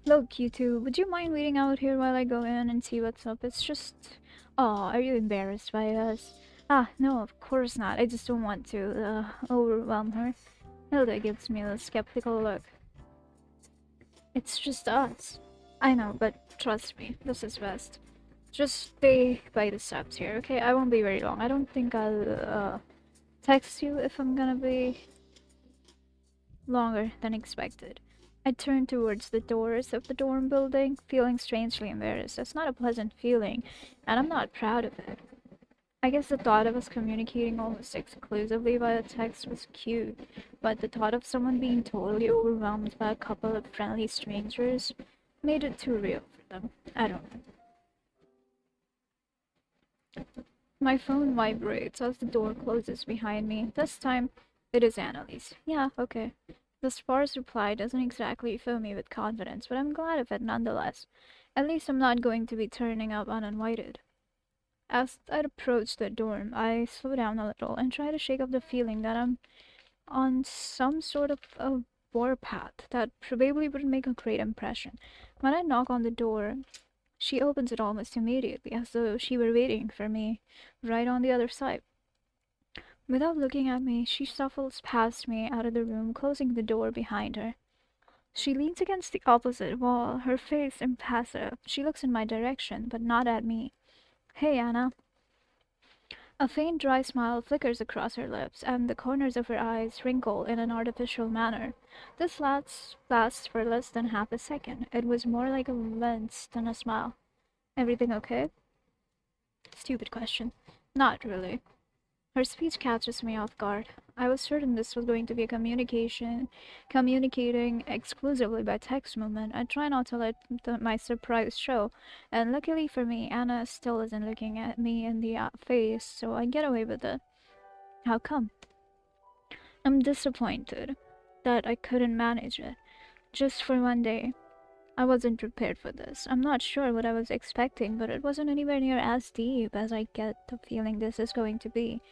Look, you two, would you mind waiting out here while I go in and see what's up? It's just... Oh, are you embarrassed by us? Ah, no, of course not. I just don't want to, overwhelm her. Hilda gives me a skeptical look. It's just us. I know, but trust me, this is best. Just stay by the steps here, okay? I won't be very long. I don't think I'll, text you if I'm gonna be longer than expected. I turned towards the doors of the dorm building, feeling strangely embarrassed. That's not a pleasant feeling, and I'm not proud of it. I guess the thought of us communicating almost exclusively via text was cute, but the thought of someone being totally overwhelmed by a couple of friendly strangers made it too real for them. I don't know. My phone vibrates as the door closes behind me. This time, it is Annalise. Yeah, okay. The sparse reply doesn't exactly fill me with confidence, but I'm glad of it nonetheless. At least I'm not going to be turning up uninvited. As I approach the dorm, I slow down a little and try to shake off the feeling that I'm on some sort of a warpath that probably would make a great impression. When I knock on the door, she opens it almost immediately, as though she were waiting for me right on the other side. Without looking at me, she shuffles past me out of the room, closing the door behind her. She leans against the opposite wall, her face impassive. She looks in my direction, but not at me. Hey, Anna. A faint dry smile flickers across her lips, and the corners of her eyes wrinkle in an artificial manner. This lasts for less than half a second. It was more like a wince than a smile. Everything okay? Stupid question. Not really. Her speech catches me off guard. I was certain this was going to be a communicating exclusively by text moment. I try not to let my surprise show, and luckily for me, Anna still isn't looking at me in the face, so I get away with it. How come? I'm disappointed that I couldn't manage it. Just for one day. I wasn't prepared for this. I'm not sure what I was expecting, but it wasn't anywhere near as deep as I get the feeling this is going to be.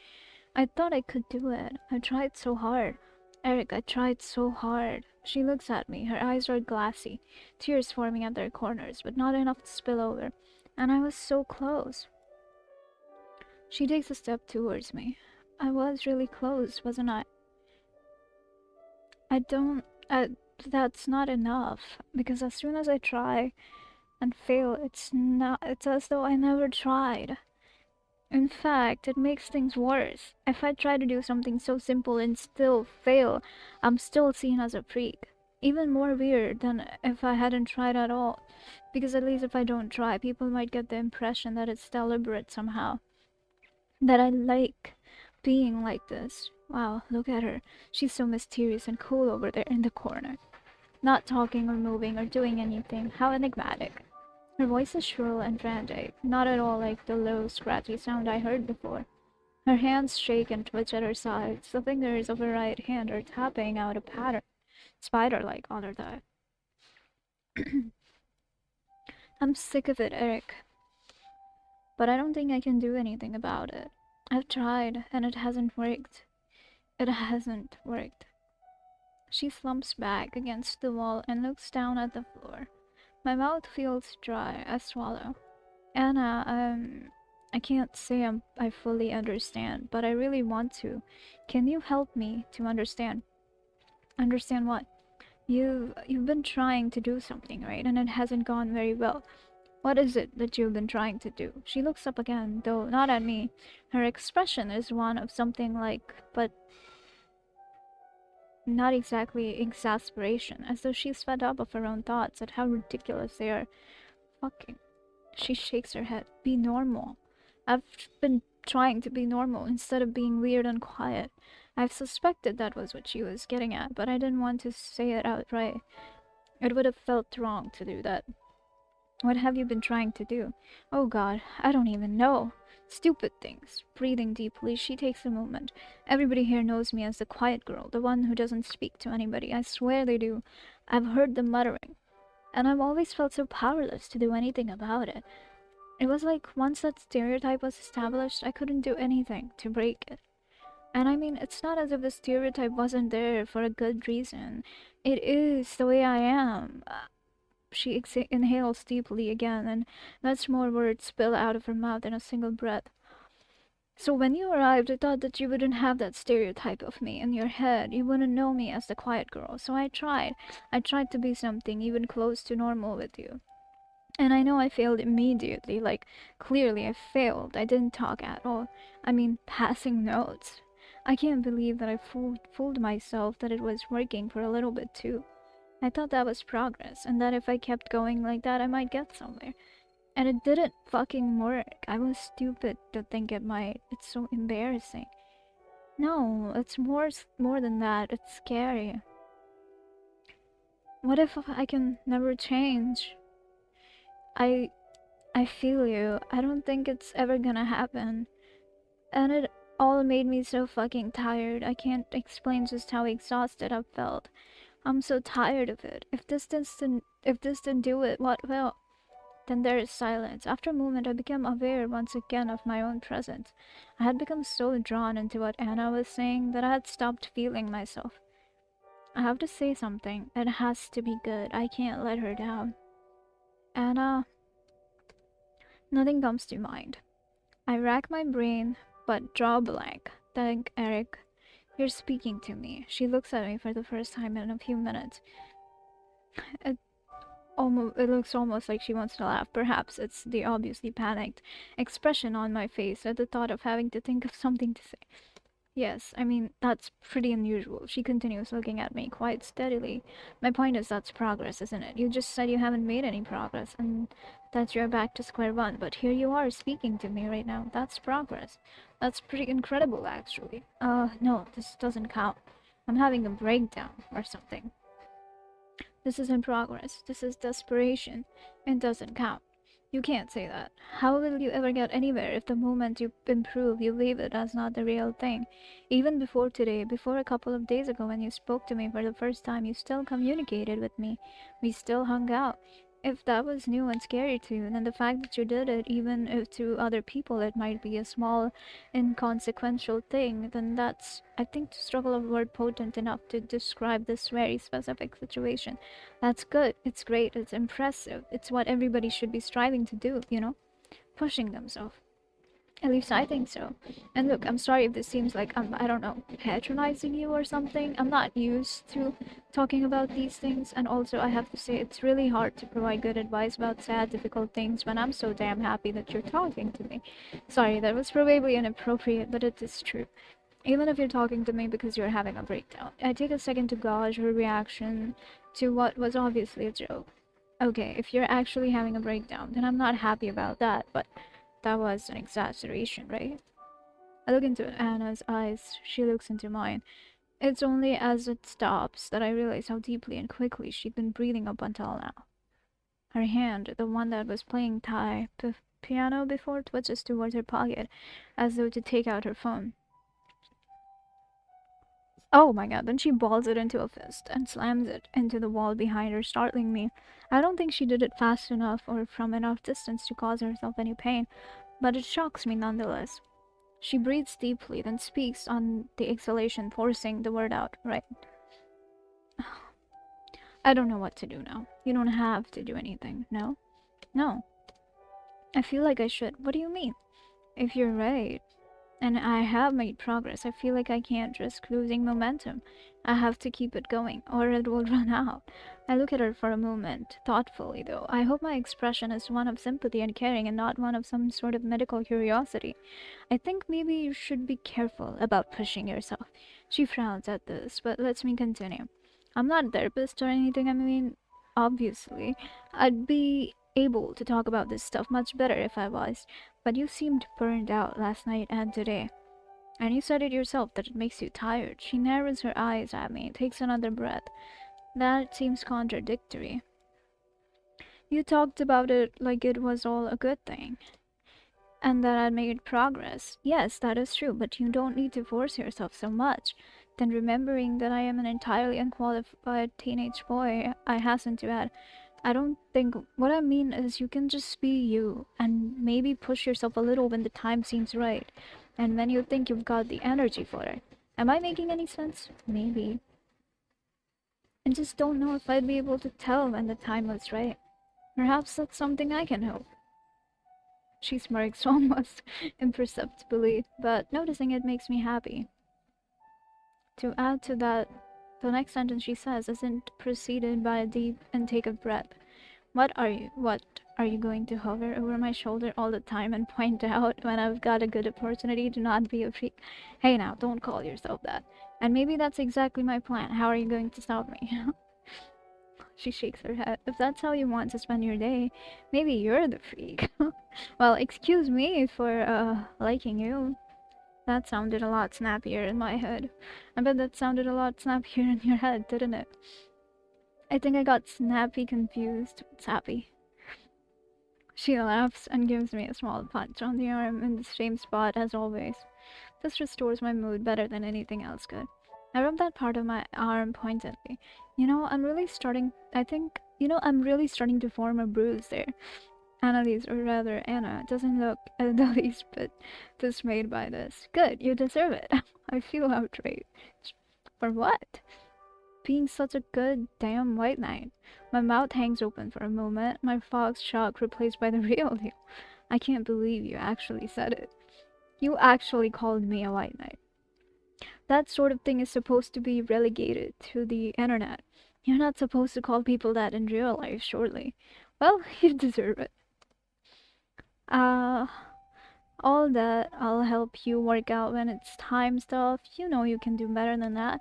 I thought I could do it. I tried so hard. Eric, I tried so hard. She looks at me. Her eyes are glassy, tears forming at their corners, but not enough to spill over. And I was so close. She takes a step towards me. I was really close, wasn't I? I don't. That's not enough. Because as soon as I try and fail, it's not. It's as though I never tried. In fact, it makes things worse. If I try to do something so simple and still fail, I'm still seen as a freak. Even more weird than if I hadn't tried at all. Because at least if I don't try, people might get the impression that it's deliberate somehow. That I like being like this. Wow, look at her. She's so mysterious and cool over there in the corner. Not talking or moving or doing anything. How enigmatic. Her voice is shrill and frantic, not at all like the low, scratchy sound I heard before. Her hands shake and twitch at her sides. The fingers of her right hand are tapping out a pattern, spider-like, on her thigh. I'm sick of it, Eric. but I don't think I can do anything about it. I've tried, and it hasn't worked. It hasn't worked. She slumps back against the wall and looks down at the floor. My mouth feels dry. I swallow. Anna, I can't say I fully understand, but I really want to. Can you help me to understand? Understand what? You've been trying to do something, right? And it hasn't gone very well. What is it that you've been trying to do? She looks up again, though not at me. Her expression is one of something like, but not exactly exasperation, as though she's fed up of her own thoughts at how ridiculous they are. Fucking. She shakes her head. Be normal. I've been trying to be normal instead of being weird and quiet. I've suspected that was what she was getting at, but I didn't want to say it outright. It would have felt wrong to do that. What have you been trying to do? Oh God, I don't even know. Stupid things. Breathing deeply, she takes a moment. Everybody here knows me as the quiet girl, the one who doesn't speak to anybody. I swear they do. I've heard them muttering, and I've always felt so powerless to do anything about it. It was like once that stereotype was established, I couldn't do anything to break it. And I mean, it's not as if the stereotype wasn't there for a good reason. It is the way I am. She inhales deeply again and lets more words spill out of her mouth in a single breath. So when you arrived, I thought that you wouldn't have that stereotype of me in your head. You wouldn't know me as the quiet girl. So I tried. I tried to be something even close to normal with you. And I know I failed immediately. Like, clearly I failed. I didn't talk at all. I mean, passing notes. I can't believe that I fooled myself that it was working for a little bit too. I thought that was progress, and that if I kept going like that, I might get somewhere. And it didn't fucking work. I was stupid to think it might. It's so embarrassing. No, it's more than that. It's scary. What if I can never change? I I feel you. I don't think it's ever gonna happen. And it all made me so fucking tired. I can't explain just how exhausted I've felt. I'm so tired of it. If this didn't do it, what will? Then there is silence. After a moment, I became aware once again of my own presence. I had become so drawn into what Anna was saying that I had stopped feeling myself. I have to say something. It has to be good. I can't let her down. Anna, nothing comes to mind. I rack my brain, but draw a blank. Thank Eric. You're speaking to me. She looks at me for the first time in a few minutes. It it looks almost like she wants to laugh. Perhaps it's the obviously panicked expression on my face at the thought of having to think of something to say. Yes, I mean, that's pretty unusual. She continues looking at me quite steadily. My point is that's progress, isn't it? You just said you haven't made any progress and that you're back to square one, but here you are speaking to me right now. That's progress. That's pretty incredible, actually. No, this doesn't count. I'm having a breakdown or something. This isn't progress. This is desperation. It doesn't count. You can't say that. How will you ever get anywhere if the moment you improve, you leave it as not the real thing? Even before today, before a couple of days ago when you spoke to me for the first time, you still communicated with me. We still hung out. If that was new and scary to you, then the fact that you did it, even if to other people it might be a small, inconsequential thing, then that's, I think, the struggle of word potent enough to describe this very specific situation. That's good. It's great. It's impressive. It's what everybody should be striving to do, pushing themselves. At least I think so. And look, I'm sorry if this seems like I'm, I don't know, patronizing you or something. I'm not used to talking about these things, and also I have to say it's really hard to provide good advice about sad, difficult things when I'm so damn happy that you're talking to me. Sorry, that was probably inappropriate, but it is true. Even if you're talking to me because you're having a breakdown, I take a second to gauge her reaction to what was obviously a joke. Okay, if you're actually having a breakdown, then I'm not happy about that, but that was an exaggeration, right? I look into Anna's eyes. She looks into mine. It's only as it stops that I realize how deeply and quickly she'd been breathing up until now. Her hand, the one that was playing piano before, twitches towards her pocket, as though to take out her phone. Oh my god, then she balls it into a fist and slams it into the wall behind her, startling me. I don't think she did it fast enough or from enough distance to cause herself any pain, but it shocks me nonetheless. She breathes deeply, then speaks on the exhalation, forcing the word out. Right. I don't know what to do now. You don't have to do anything. No? No. I feel like I should. What do you mean? If you're right, and I have made progress, I feel like I can't risk losing momentum. I have to keep it going, or it will run out. I look at her for a moment, thoughtfully though. I hope my expression is one of sympathy and caring and not one of some sort of medical curiosity. I think maybe you should be careful about pushing yourself. She frowns at this, but lets me continue. I'm not a therapist or anything, I mean, obviously. I'd be able to talk about this stuff much better if I was, but you seemed burned out last night and today. And you said it yourself that it makes you tired. She narrows her eyes at me, takes another breath. That seems contradictory. You talked about it like it was all a good thing, and that I'd made progress. Yes, that is true, but you don't need to force yourself so much. Then remembering that I am an entirely unqualified teenage boy, I hasten to add, I don't think what I mean is you can just be you and maybe push yourself a little when the time seems right and when you think you've got the energy for it. Am I making any sense? Maybe. I just don't know if I'd be able to tell when the time was right. Perhaps that's something I can help. She smirks almost imperceptibly, but noticing it makes me happy. To add to that, the next sentence she says isn't preceded by a deep intake of breath. What are you going to hover over my shoulder all the time and point out when I've got a good opportunity to not be a freak? Hey now, don't call yourself that. And maybe that's exactly my plan. How are you going to stop me? She shakes her head. If that's how you want to spend your day, maybe you're the freak. Well, excuse me for liking you. That sounded a lot snappier in my head. I bet that sounded a lot snappier in your head, didn't it? I think I got snappy confused with sappy. She laughs and gives me a small punch on the arm in the same spot as always. This restores my mood better than anything else could. I rub that part of my arm pointedly. I'm really starting to form a bruise there. Annalise, or rather Anna, doesn't look the least bit dismayed by this. Good, you deserve it. I feel outraged. For what? Being such a good damn white knight. My mouth hangs open for a moment, my fox shock replaced by the real you. I can't believe you actually said it. You actually called me a white knight. That sort of thing is supposed to be relegated to the internet. You're not supposed to call people that in real life, surely. Well, you deserve it. Uh, all that I'll help you work out when it's time stuff. You know you can do better than that.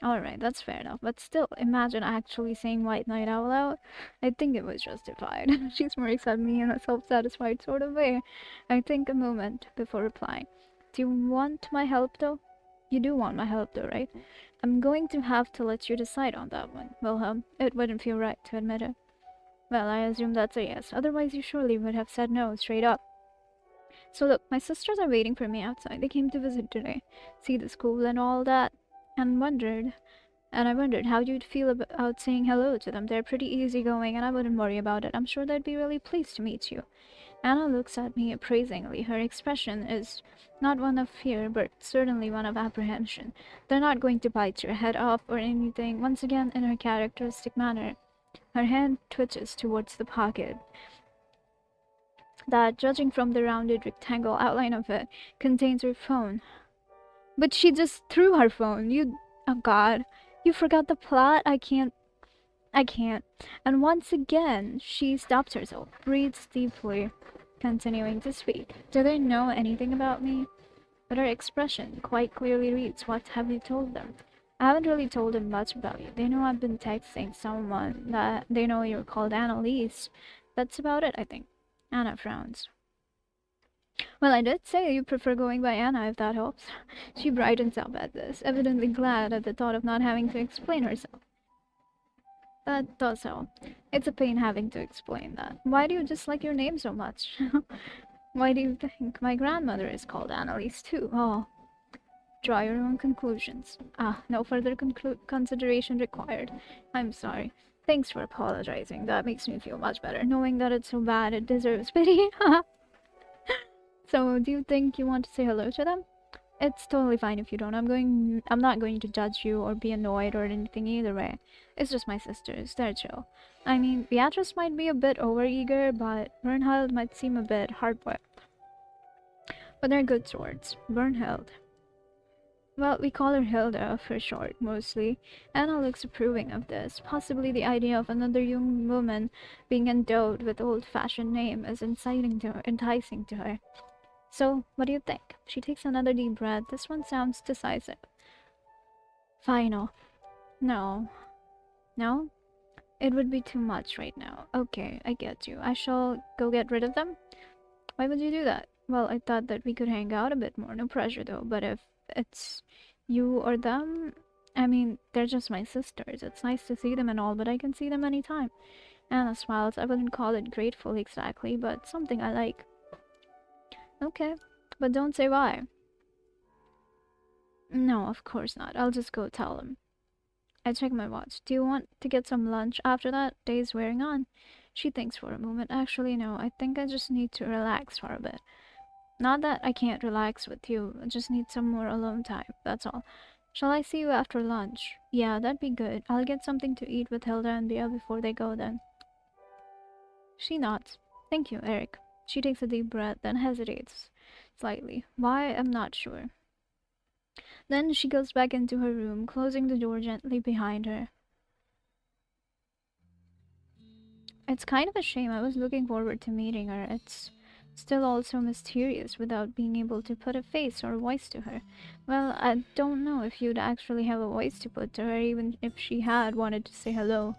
Alright, that's fair enough, but still, imagine actually saying White Knight out loud. I think it was justified. She smirks at me in a self-satisfied sort of way. I think a moment before replying. Do you want my help though? You do want my help though, right? I'm going to have to let you decide on that one, Wilhelm. It wouldn't feel right to admit it. Well, I assume that's a yes. Otherwise, you surely would have said no straight up. So look, my sisters are waiting for me outside. They came to visit today, see the school and all that, and I wondered how you'd feel about saying hello to them. They're pretty easygoing, and I wouldn't worry about it. I'm sure they'd be really pleased to meet you. Anna looks at me appraisingly. Her expression is not one of fear, but certainly one of apprehension. They're not going to bite your head off or anything. Once again, in her characteristic manner, her hand twitches towards the pocket that, judging from the rounded rectangle outline of it, contains her phone. But she just threw her phone. Oh god. You forgot the plot? I can't. And once again, she stops herself, breathes deeply, continuing to speak. Do they know anything about me? But her expression quite clearly reads, what have you told them? I haven't really told them much about you. They know I've been texting someone, that they know you're called Annalise. That's about it, I think. Anna frowns. Well, I did say you prefer going by Anna, if that helps. She brightens up at this, evidently glad at the thought of not having to explain herself. That does help. It's a pain having to explain that. Why do you dislike your name so much? Why do you think my grandmother is called Annalise too? Oh, draw your own conclusions. No further consideration required. I'm sorry. Thanks for apologizing. That makes me feel much better, knowing that it's so bad it deserves pity. So, do you think you want to say hello to them? It's totally fine if you don't. I'm not going to judge you or be annoyed or anything either way. It's just my sisters. They're chill. I mean, Beatrice might be a bit overeager, but Bernhard might seem a bit hard-boiled. But they're good swords. Bernhard. Well, we call her Hilda for short, mostly. Anna looks approving of this. Possibly the idea of another young woman being endowed with old-fashioned name is enticing to her. So, what do you think? She takes another deep breath. This one sounds decisive. Final. No. No? It would be too much right now. Okay, I get you. I shall go get rid of them? Why would you do that? Well, I thought that we could hang out a bit more. No pressure though, but if it's you or them, I mean, they're just my sisters. It's nice to see them and all, but I can see them anytime. Anna smiles. I wouldn't call it grateful exactly, but something I like. Okay, but don't say why. No, of course not. I'll just go tell them. I check my watch. Do you want to get some lunch after that? Day's wearing on. She thinks for a moment. Actually, no, I think I just need to relax for a bit. Not that I can't relax with you, I just need some more alone time, that's all. Shall I see you after lunch? Yeah, that'd be good. I'll get something to eat with Hilda and Bea before they go then. She nods. Thank you, Eric. She takes a deep breath, then hesitates slightly. Why? I'm not sure. Then she goes back into her room, closing the door gently behind her. It's kind of a shame. I was looking forward to meeting her. It's still all so mysterious without being able to put a face or voice to her. Well, I don't know if you'd actually have a voice to put to her, even if she had wanted to say hello.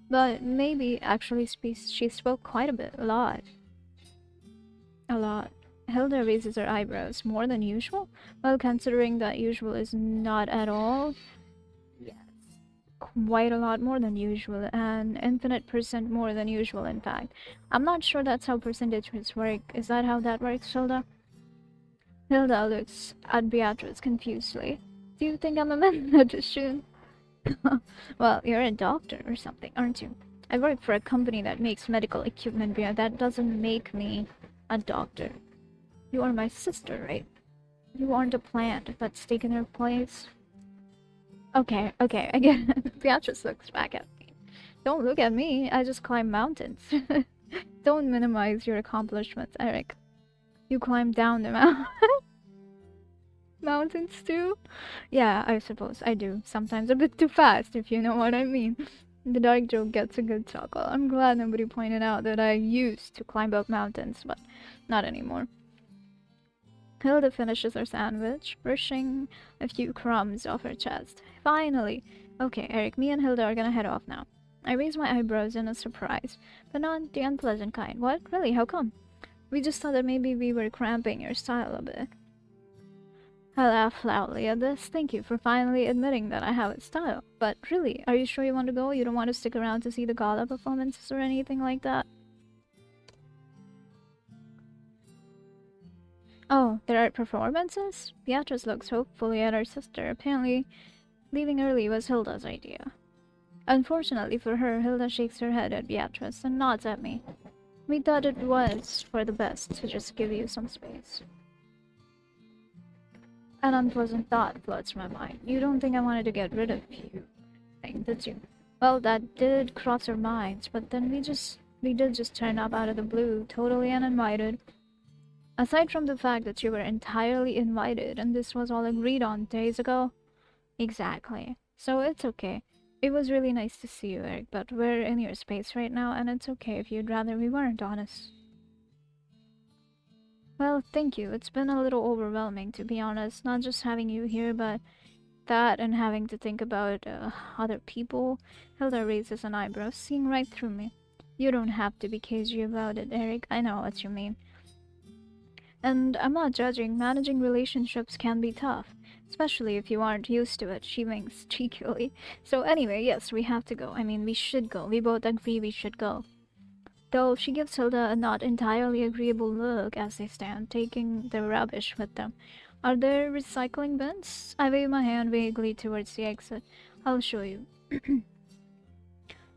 But maybe actually she spoke quite a bit, a lot. A lot. Hilda raises her eyebrows. More than usual? Well, considering that usual is not at all, quite a lot more than usual, an infinite percent more than usual, in fact. I'm not sure that's how percentages work. Is that how that works, Hilda? Hilda looks at Beatrice confusedly. Do you think I'm a magician? Well, you're a doctor or something, aren't you? I work for a company that makes medical equipment, Bea. That doesn't make me a doctor. You are my sister, right? You aren't a plant that's taken her place. Okay, okay, I get it. Beatrice looks back at me. Don't look at me, I just climb mountains. Don't minimize your accomplishments, Eric. You climb down the mountains too? Yeah, I suppose I do. Sometimes a bit too fast, if you know what I mean. The dark joke gets a good chuckle. I'm glad nobody pointed out that I used to climb up mountains, but not anymore. Hilda finishes her sandwich, brushing a few crumbs off her chest. Finally! Okay, Eric, me and Hilda are gonna head off now. I raise my eyebrows in a surprise, but not the unpleasant kind. What? Really? How come? We just thought that maybe we were cramping your style a bit. I laugh loudly at this. Thank you for finally admitting that I have a style. But really, are you sure you want to go? You don't want to stick around to see the gala performances or anything like that? Oh, there are performances? Beatrice looks hopefully at her sister. Apparently, leaving early was Hilda's idea. Unfortunately for her, Hilda shakes her head at Beatrice and nods at me. We thought it was for the best to just give you some space. An unpleasant thought floods my mind. You don't think I wanted to get rid of you, did you? Well, that did cross our minds, but then we did just turn up out of the blue, totally uninvited. Aside from the fact that you were entirely invited and this was all agreed on days ago. Exactly. So it's okay. It was really nice to see you, Eric, but we're in your space right now, and it's okay if you'd rather we weren't, honest. Well, thank you. It's been a little overwhelming, to be honest. Not just having you here, but that and having to think about other people. Hilda raises an eyebrow, seeing right through me. You don't have to be cagey about it, Eric. I know what you mean. And I'm not judging. Managing relationships can be tough, especially if you aren't used to it. She winks cheekily. So anyway, yes, we have to go. I mean, we should go. We both agree we should go. Though she gives Hilda a not entirely agreeable look as they stand, taking their rubbish with them. Are there recycling bins? I wave my hand vaguely towards the exit. I'll show you.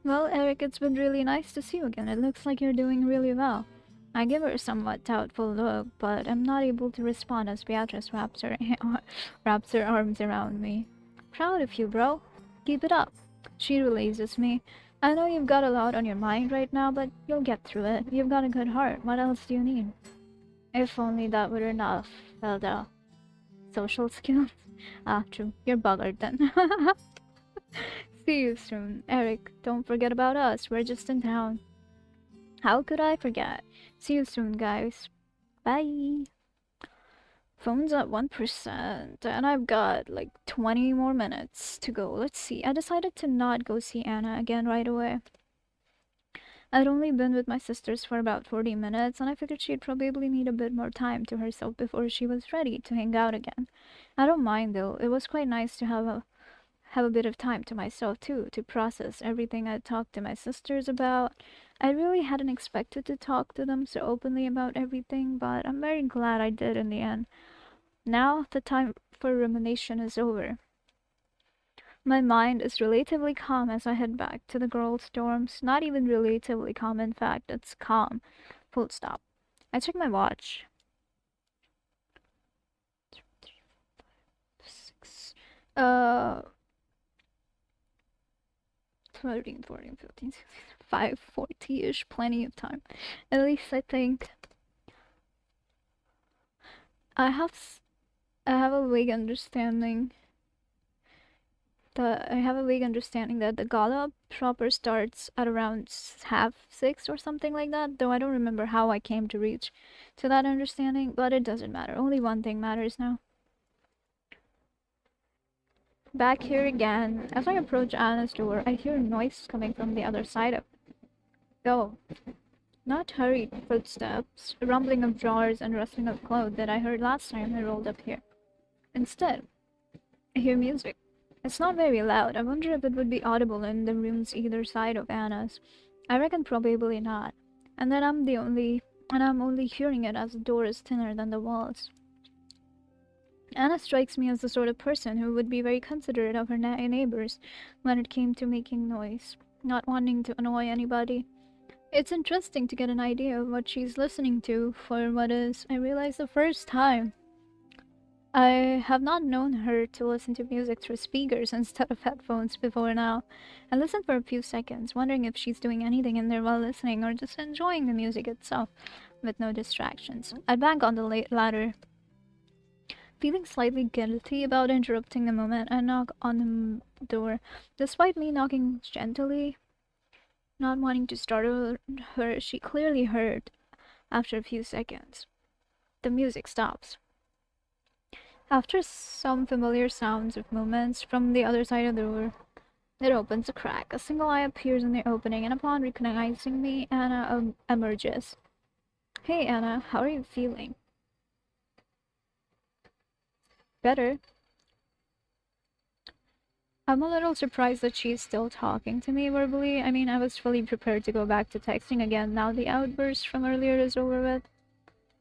Well, Eric, it's been really nice to see you again. It looks like you're doing really well. I give her a somewhat doubtful look, but I'm not able to respond as Beatrice wraps her arms around me. Proud of you, bro. Keep it up. She releases me. I know you've got a lot on your mind right now, but you'll get through it. You've got a good heart. What else do you need? If only that were enough, Felda. Social skills? Ah, true. You're buggered then. See you soon. Eric, don't forget about us. We're just in town. How could I forget? See you soon, guys. Bye. Phone's at 1%, and I've got like 20 more minutes to go. Let's see. I decided to not go see Anna again right away. I'd only been with my sisters for about 40 minutes, and I figured she'd probably need a bit more time to herself before she was ready to hang out again. I don't mind though. It was quite nice to have a bit of time to myself too, to process everything I'd talked to my sisters about. I really hadn't expected to talk to them so openly about everything, but I'm very glad I did in the end. Now the time for rumination is over. My mind is relatively calm as I head back to the girls' dorms. Not even relatively calm, in fact, it's calm. Full stop. I check my watch. 6. Uh, 13, 14, 15, 16, 5:40-ish. Plenty of time. At least I think. I have, I have a vague understanding that the gala proper starts at around half 6 or something like that, though I don't remember how I came to reach to that understanding, but it doesn't matter. Only one thing matters now. Back here again. As I approach Anna's door, I hear a noise coming from the other side of it. Though, not hurried footsteps, rumbling of drawers and rustling of clothes that I heard last time I rolled up here. Instead, I hear music. It's not very loud. I wonder if it would be audible in the rooms either side of Anna's. I reckon probably not. And then I'm only hearing it as the door is thinner than the walls. Anna strikes me as the sort of person who would be very considerate of her neighbors when it came to making noise, not wanting to annoy anybody. It's interesting to get an idea of what she's listening to for what is, I realize, the first time. I have not known her to listen to music through speakers instead of headphones before now. I listened for a few seconds, wondering if she's doing anything in there while listening or just enjoying the music itself, with no distractions. I bang on the ladder, feeling slightly guilty about interrupting the moment. I knock on the door. Despite me knocking gently, not wanting to startle her, she clearly heard after a few seconds. The music stops. After some familiar sounds of movements from the other side of the door, it opens a crack. A single eye appears in the opening, and upon recognizing me, Anna emerges. Hey, Anna, how are you feeling? Better. I'm a little surprised that she's still talking to me verbally. I mean, I was fully prepared to go back to texting again now the outburst from earlier is over with.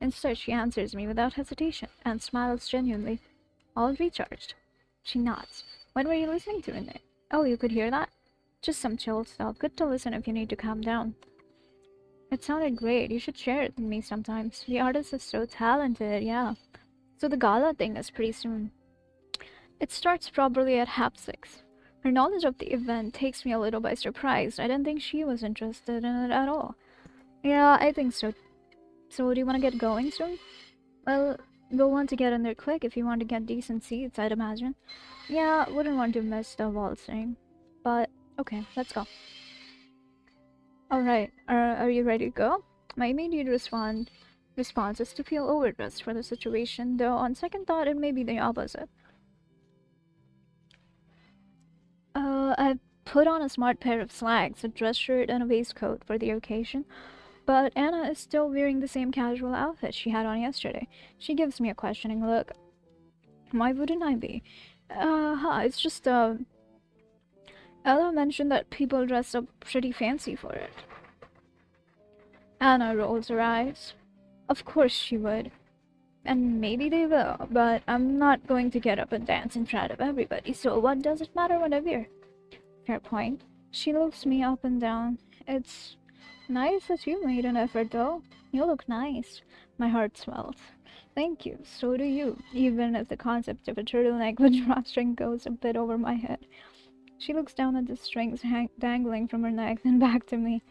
Instead, she answers me without hesitation and smiles genuinely. All recharged. She nods. What were you listening to in there? Oh, you could hear that? Just some chill stuff. Good to listen if you need to calm down. It sounded great. You should share it with me sometimes. The artist is so talented, yeah. So the gala thing is pretty soon. It starts probably at half 6. Her knowledge of the event takes me a little by surprise. I didn't think she was interested in it at all. Yeah, I think so. So do you want to get going soon? Well, you'll want to get in there quick if you want to get decent seats, I'd imagine. Yeah, wouldn't want to miss the waltzing. But, okay, let's go. Alright, are you ready to go? My immediate response is to feel overdressed for the situation, though on second thought it may be the opposite. I put on a smart pair of slacks, a dress shirt, and a waistcoat for the occasion, but Anna is still wearing the same casual outfit she had on yesterday. She gives me a questioning look. Why wouldn't I be? It's just, Ella mentioned that people dress up pretty fancy for it. Anna rolls her eyes. Of course she would. And maybe they will, but I'm not going to get up and dance in front of everybody, so what does it matter what I wear? Fair point. She looks me up and down. It's nice that you made an effort, though. You look nice. My heart swells. Thank you, so do you, even if the concept of a turtleneck with drawstring goes a bit over my head. She looks down at the strings dangling from her neck, then back to me.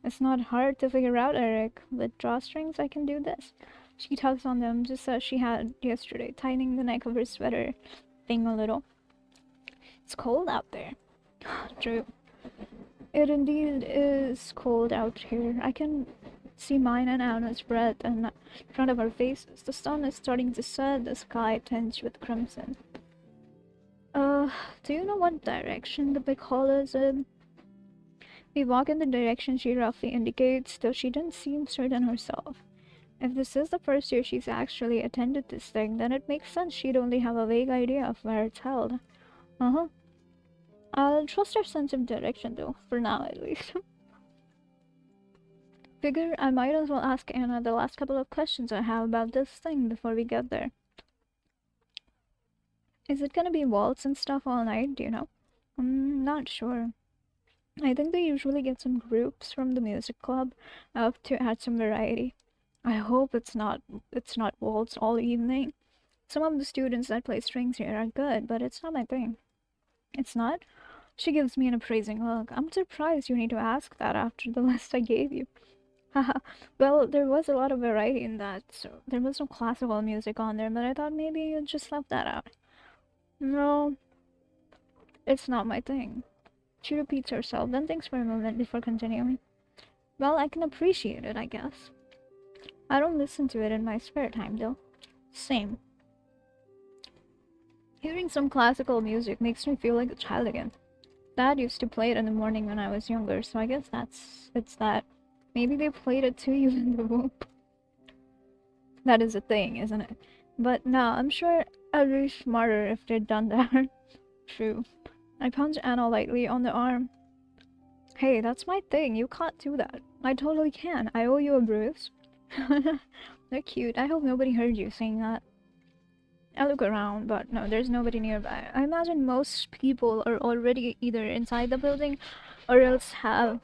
It's not hard to figure out, Eric. With drawstrings, I can do this. She tugs on them just as she had yesterday, tightening the neck of her sweater thing a little. It's cold out there. True. It indeed is cold out here. I can see mine and Anna's breath in front of our faces. The sun is starting to set, the sky tinged with crimson. Uh, do you know what direction the big hall is in? We walk in the direction she roughly indicates, though she didn't seem certain herself. If this is the first year she's actually attended this thing, then it makes sense she'd only have a vague idea of where it's held. Uh-huh. I'll trust her sense of direction, though, for now at least. Figure I might as well ask Anna the last couple of questions I have about this thing before we get there. Is it gonna be waltz and stuff all night, do you know? I'm not sure. I think they usually get some groups from the music club up to add some variety. I hope it's not waltz all evening. Some of the students that play strings here are good, but it's not my thing. It's not? She gives me an appraising look. I'm surprised you need to ask that after the list I gave you. Haha. Well, there was a lot of variety in that, so there was no classical music on there, but I thought maybe you just left that out. No, it's not my thing. She repeats herself, then thinks for a moment before continuing. Well, I can appreciate it, I guess. I don't listen to it in my spare time, though. Same. Hearing some classical music makes me feel like a child again. Dad used to play it in the morning when I was younger, so I guess it's that. Maybe they played it to you in the womb. That is a thing, isn't it? But no, I'm sure I'd be smarter if they'd done that. True. I punch Anna lightly on the arm. Hey, that's my thing. You can't do that. I totally can. I owe you a bruise. They're cute. I hope nobody heard you saying that. I look around, but no, there's nobody nearby. I imagine most people are already either inside the building or else have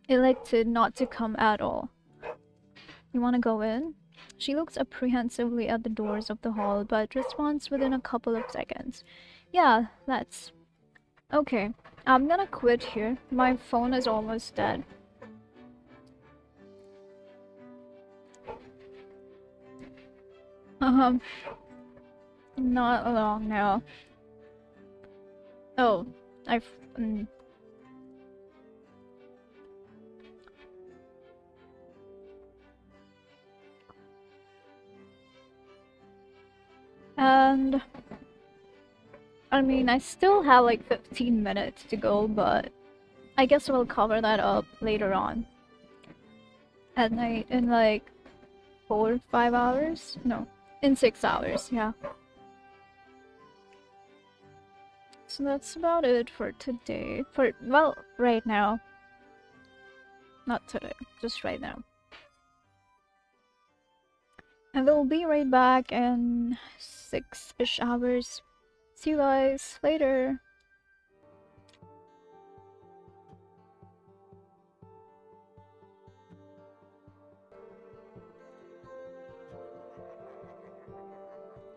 elected not to come at all. You want to go in? She looks apprehensively at the doors of the hall, but responds within a couple of seconds. Yeah, let's. Okay, I'm gonna quit here. My phone is almost dead. Um, not long now. Oh, I've. And I mean, I still have like 15 minutes to go, but I guess we'll cover that up later on. At night, in like 4 or 5 hours? No, in 6 hours, yeah. So that's about it for today. Well, right now. Not today, just right now. And we'll be right back in 6-ish hours. See you guys later.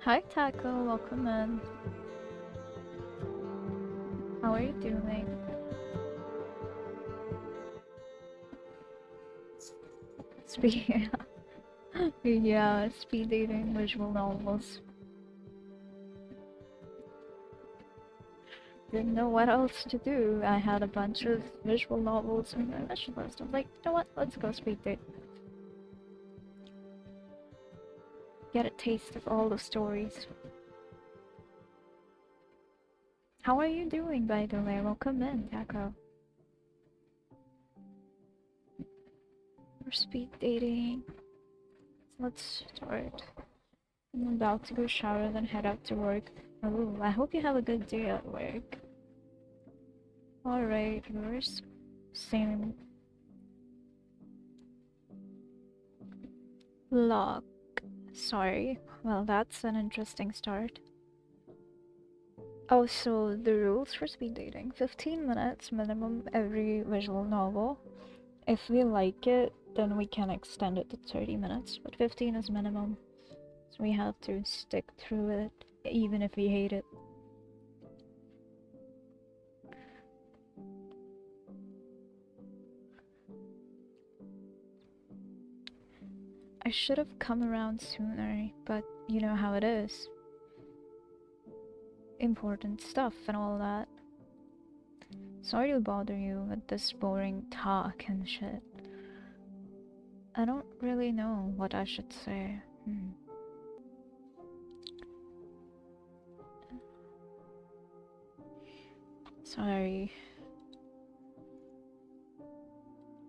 Hi Taco, welcome in. How are you doing? Speed yeah, speed dating visual novels. Didn't know what else to do. I had a bunch of visual novels on my wish list. I was like, you know what? Let's go speed date. Get a taste of all the stories. How are you doing, by the way? Welcome in, Taco. We're speed dating. Let's start. I'm about to go shower, then head out to work. Oh, I hope you have a good day at work. Alright, yours. Same. Lock. Sorry. Well, that's an interesting start. Oh, so the rules for speed dating. 15 minutes minimum every visual novel. If we like it, then we can extend it to 30 minutes, but 15 is minimum. So we have to stick through it, even if we hate it. I should have come around sooner, but you know how it is. Important stuff and all that. Sorry to bother you with this boring talk and shit. I don't really know what I should say. Sorry.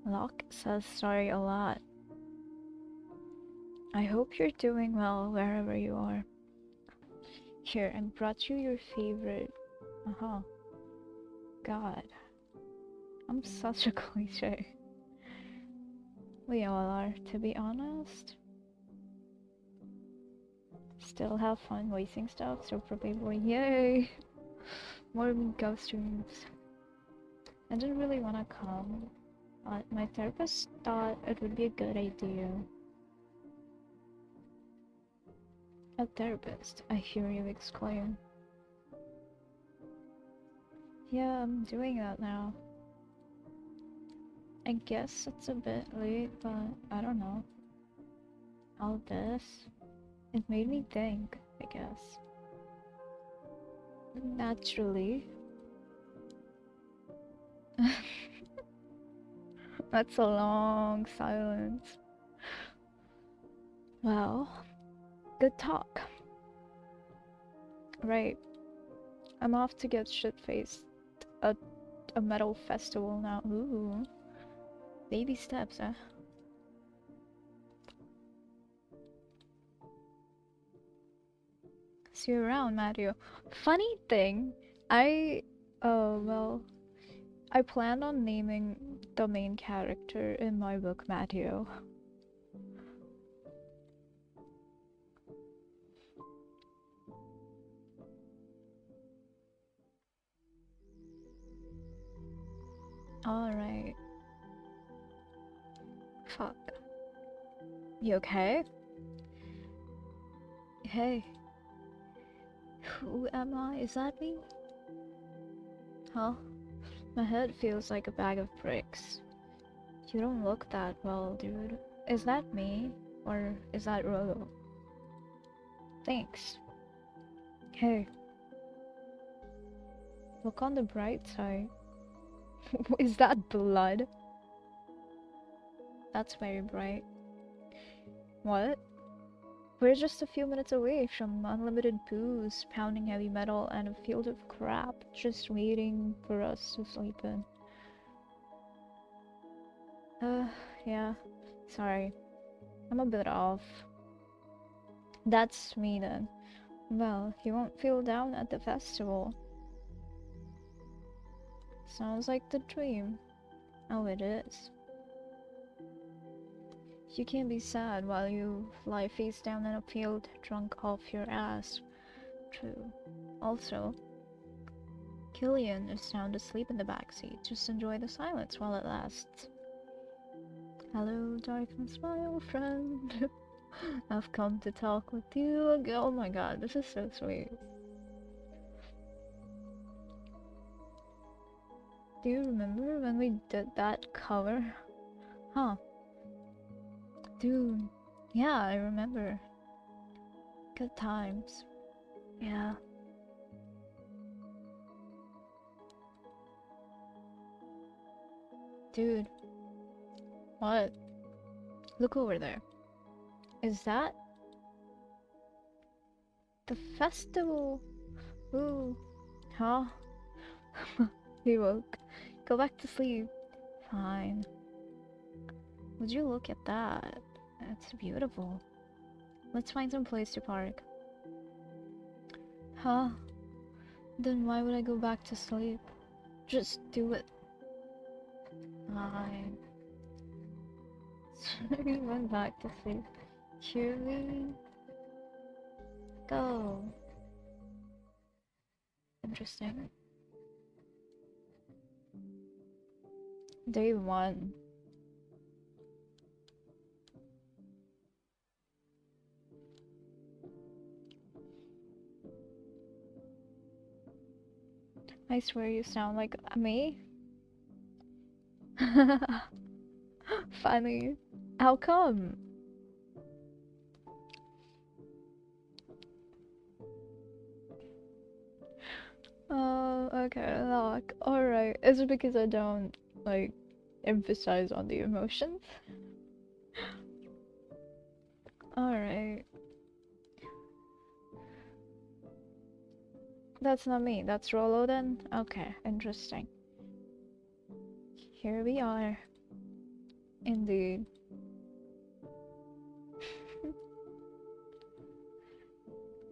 Locke says sorry a lot. I hope you're doing well wherever you are. Here, I brought you your favorite. God. I'm such a cliche. We all are, to be honest. Still have fun wasting stuff, so probably yay! More ghost streams. I didn't really want to come, but my therapist thought it would be a good idea. A therapist, I hear you exclaim. Yeah, I'm doing that now. I guess it's a bit late, but I don't know. All this, it made me think, I guess. Naturally. That's a long silence. Well, good talk. Right. I'm off to get shit-faced at a metal festival now. Ooh. Baby steps, huh? See you around, Mario. Funny thing, well, I planned on naming the main character in my book Matteo. Alright. Fuck. You okay? Hey. Who am I? Is that me? Huh? My head feels like a bag of bricks. You don't look that well, dude. Is that me? Or is that Rolo? Thanks. Hey. Look on the bright side. Is that blood? That's very bright. What? We're just a few minutes away from unlimited booze, pounding heavy metal, and a field of crap just waiting for us to sleep in. Yeah. Sorry. I'm a bit off. That's me then. Well, you won't feel down at the festival. Sounds like the dream. Oh, it is. You can't be sad while you lie face down in a field, drunk off your ass. True. Also, Killian is sound asleep in the backseat. Just enjoy the silence while it lasts. Hello, darkness, my old friend. I've come to talk with you again. Oh my god, this is so sweet. Do you remember when we did that cover? Huh. Dude. Yeah, I remember. Good times. Yeah. Dude. What? Look over there. Is that the festival? Ooh. Huh? He woke. Go back to sleep. Fine. Would you look at that? That's beautiful. Let's find some place to park. Huh? Then why would I go back to sleep? Just do it. Fine. He went back to sleep. Here we go. Interesting. Day 1. I swear you sound like me. Funny. How come? Oh, okay, like, alright. Is it because I don't, like, emphasize on the emotions? Alright. That's not me, that's Rolo then? Okay, interesting. Here we are. Indeed.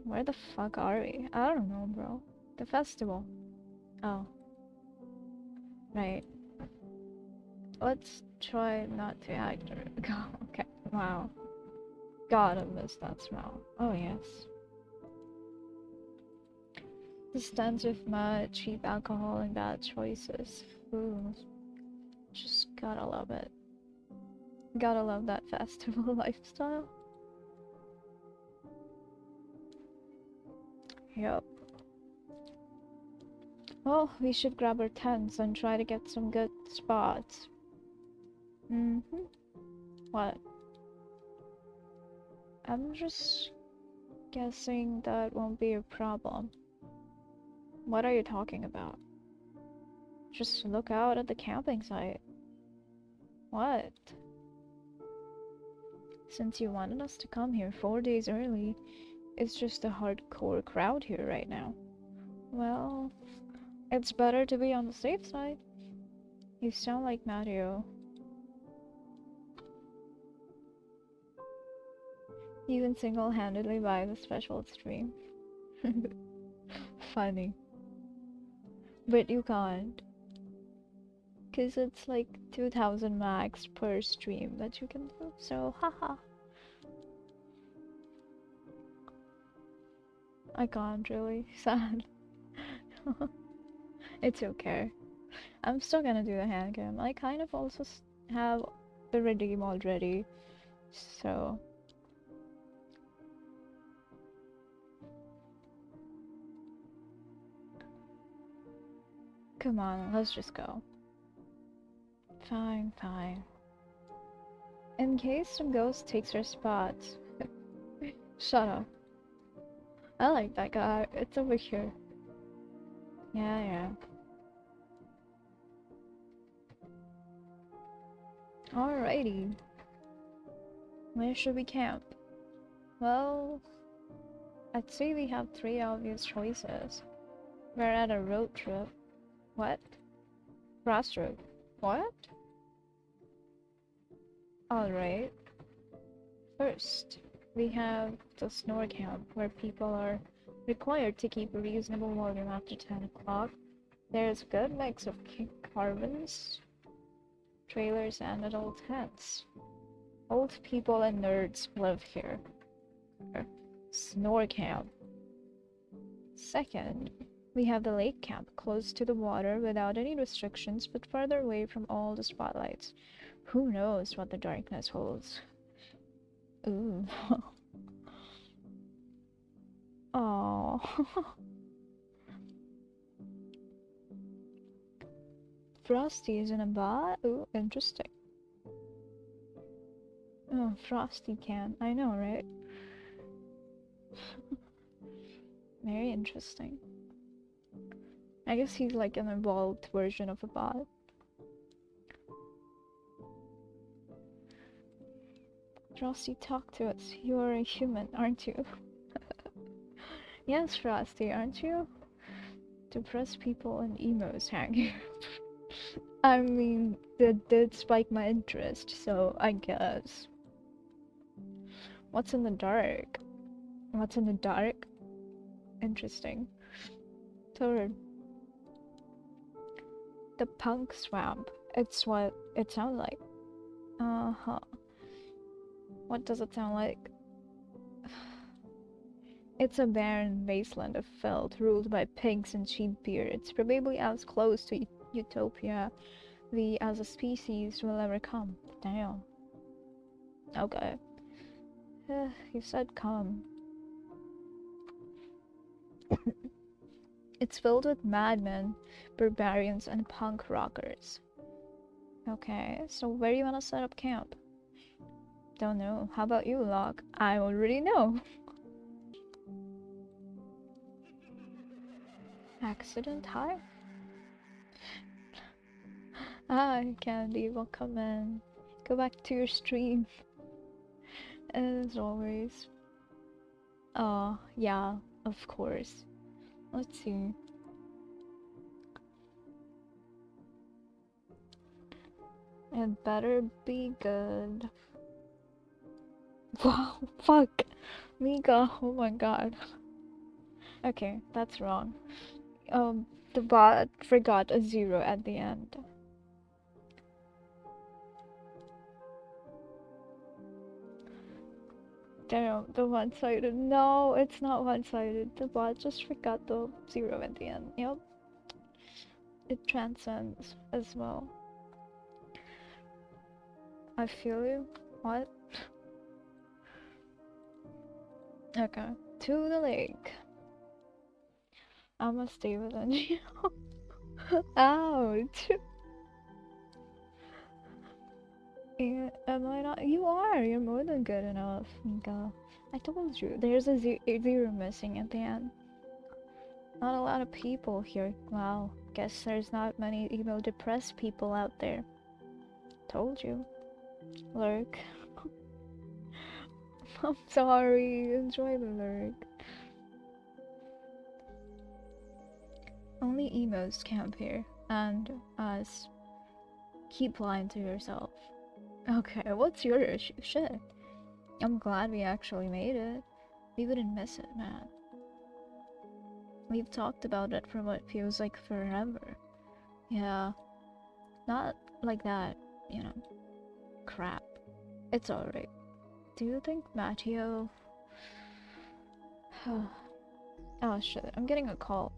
Where the fuck are we? I don't know, bro. The festival. Oh, right. Let's try not to act. Okay, wow. God, I miss that smell. Oh, yes. The stench of mud, cheap alcohol, and bad choices. Ooh, just gotta love it. Gotta love that festival lifestyle. Yep. Well, we should grab our tents and try to get some good spots. Mm-hmm. What? I'm just guessing that won't be a problem. What are you talking about? Just look out at the camping site. What? Since you wanted us to come here 4 days early, it's just a hardcore crowd here right now. Well, it's better to be on the safe side. You sound like Mario. You can single-handedly buy the special stream. Funny. But you can't. Cause it's like 2000 max per stream that you can do, so haha. I can't really. Sad. It's okay. I'm still gonna do the hand cam. I kind of also have the redeem already, so. Come on, let's just go. Fine, fine. In case some ghost takes our spot. Shut up. I like that guy. It's over here. Yeah, yeah. Alrighty. Where should we camp? Well, I'd say we have three obvious choices. We're at a road trip. What? Crossroad. What? Alright. First, we have the snore camp, where people are required to keep a reasonable volume after 10 o'clock. There's a good mix of caravans, trailers, and adult tents. Old people and nerds live here. Snore camp. Second, we have the lake camp, close to the water without any restrictions but further away from all the spotlights. Who knows what the darkness holds? Ooh. Oh. Frosty is in a bar? Ooh, interesting. Oh, Frosty can. I know, right? Very interesting. I guess he's like an evolved version of a bot. Frosty, talk to us. You're a human, aren't you? Yes, Frosty, aren't you? Depressed people and emos hang here. I mean, that did spike my interest, so I guess. What's in the dark? What's in the dark? Interesting. Third, the punk swamp. It's what it sounds like. Uh-huh. What does it sound like? It's a barren wasteland of filth ruled by pigs and cheap beer. It's probably as close to utopia we as a species will ever come. Damn. Okay. You said come. It's filled with madmen, barbarians, and punk rockers. Okay, so where do you want to set up camp? Don't know. How about you, Locke? I already know. Accident? Hi? Hi, Candy. Welcome in. Go back to your stream. As always. Yeah, of course. Let's see. It better be good. Wow, fuck. Mika, oh my god. Okay, that's wrong. The bot forgot a zero at the end. Damn, the one-sided. No, it's not one-sided. The bot just forgot the zero at the end. Yep. It transcends as well. I feel you. What? Okay. To the lake. I must stay within you. Ouch. Am I not? You are. You're more than good enough, Mika. I told you. There's a zero missing at the end. Not a lot of people here. Wow. Guess there's not many emo depressed people out there. Told you. Lurk. I'm sorry. Enjoy the lurk. Only emos camp here. And us. Keep lying to yourself. Okay, what's your issue? Shit. I'm glad we actually made it. We wouldn't miss it, man. We've talked about it for what feels like forever. Yeah. Not like that, you know. Crap. It's alright. Do you think Matteo... Oh shit, I'm getting a call.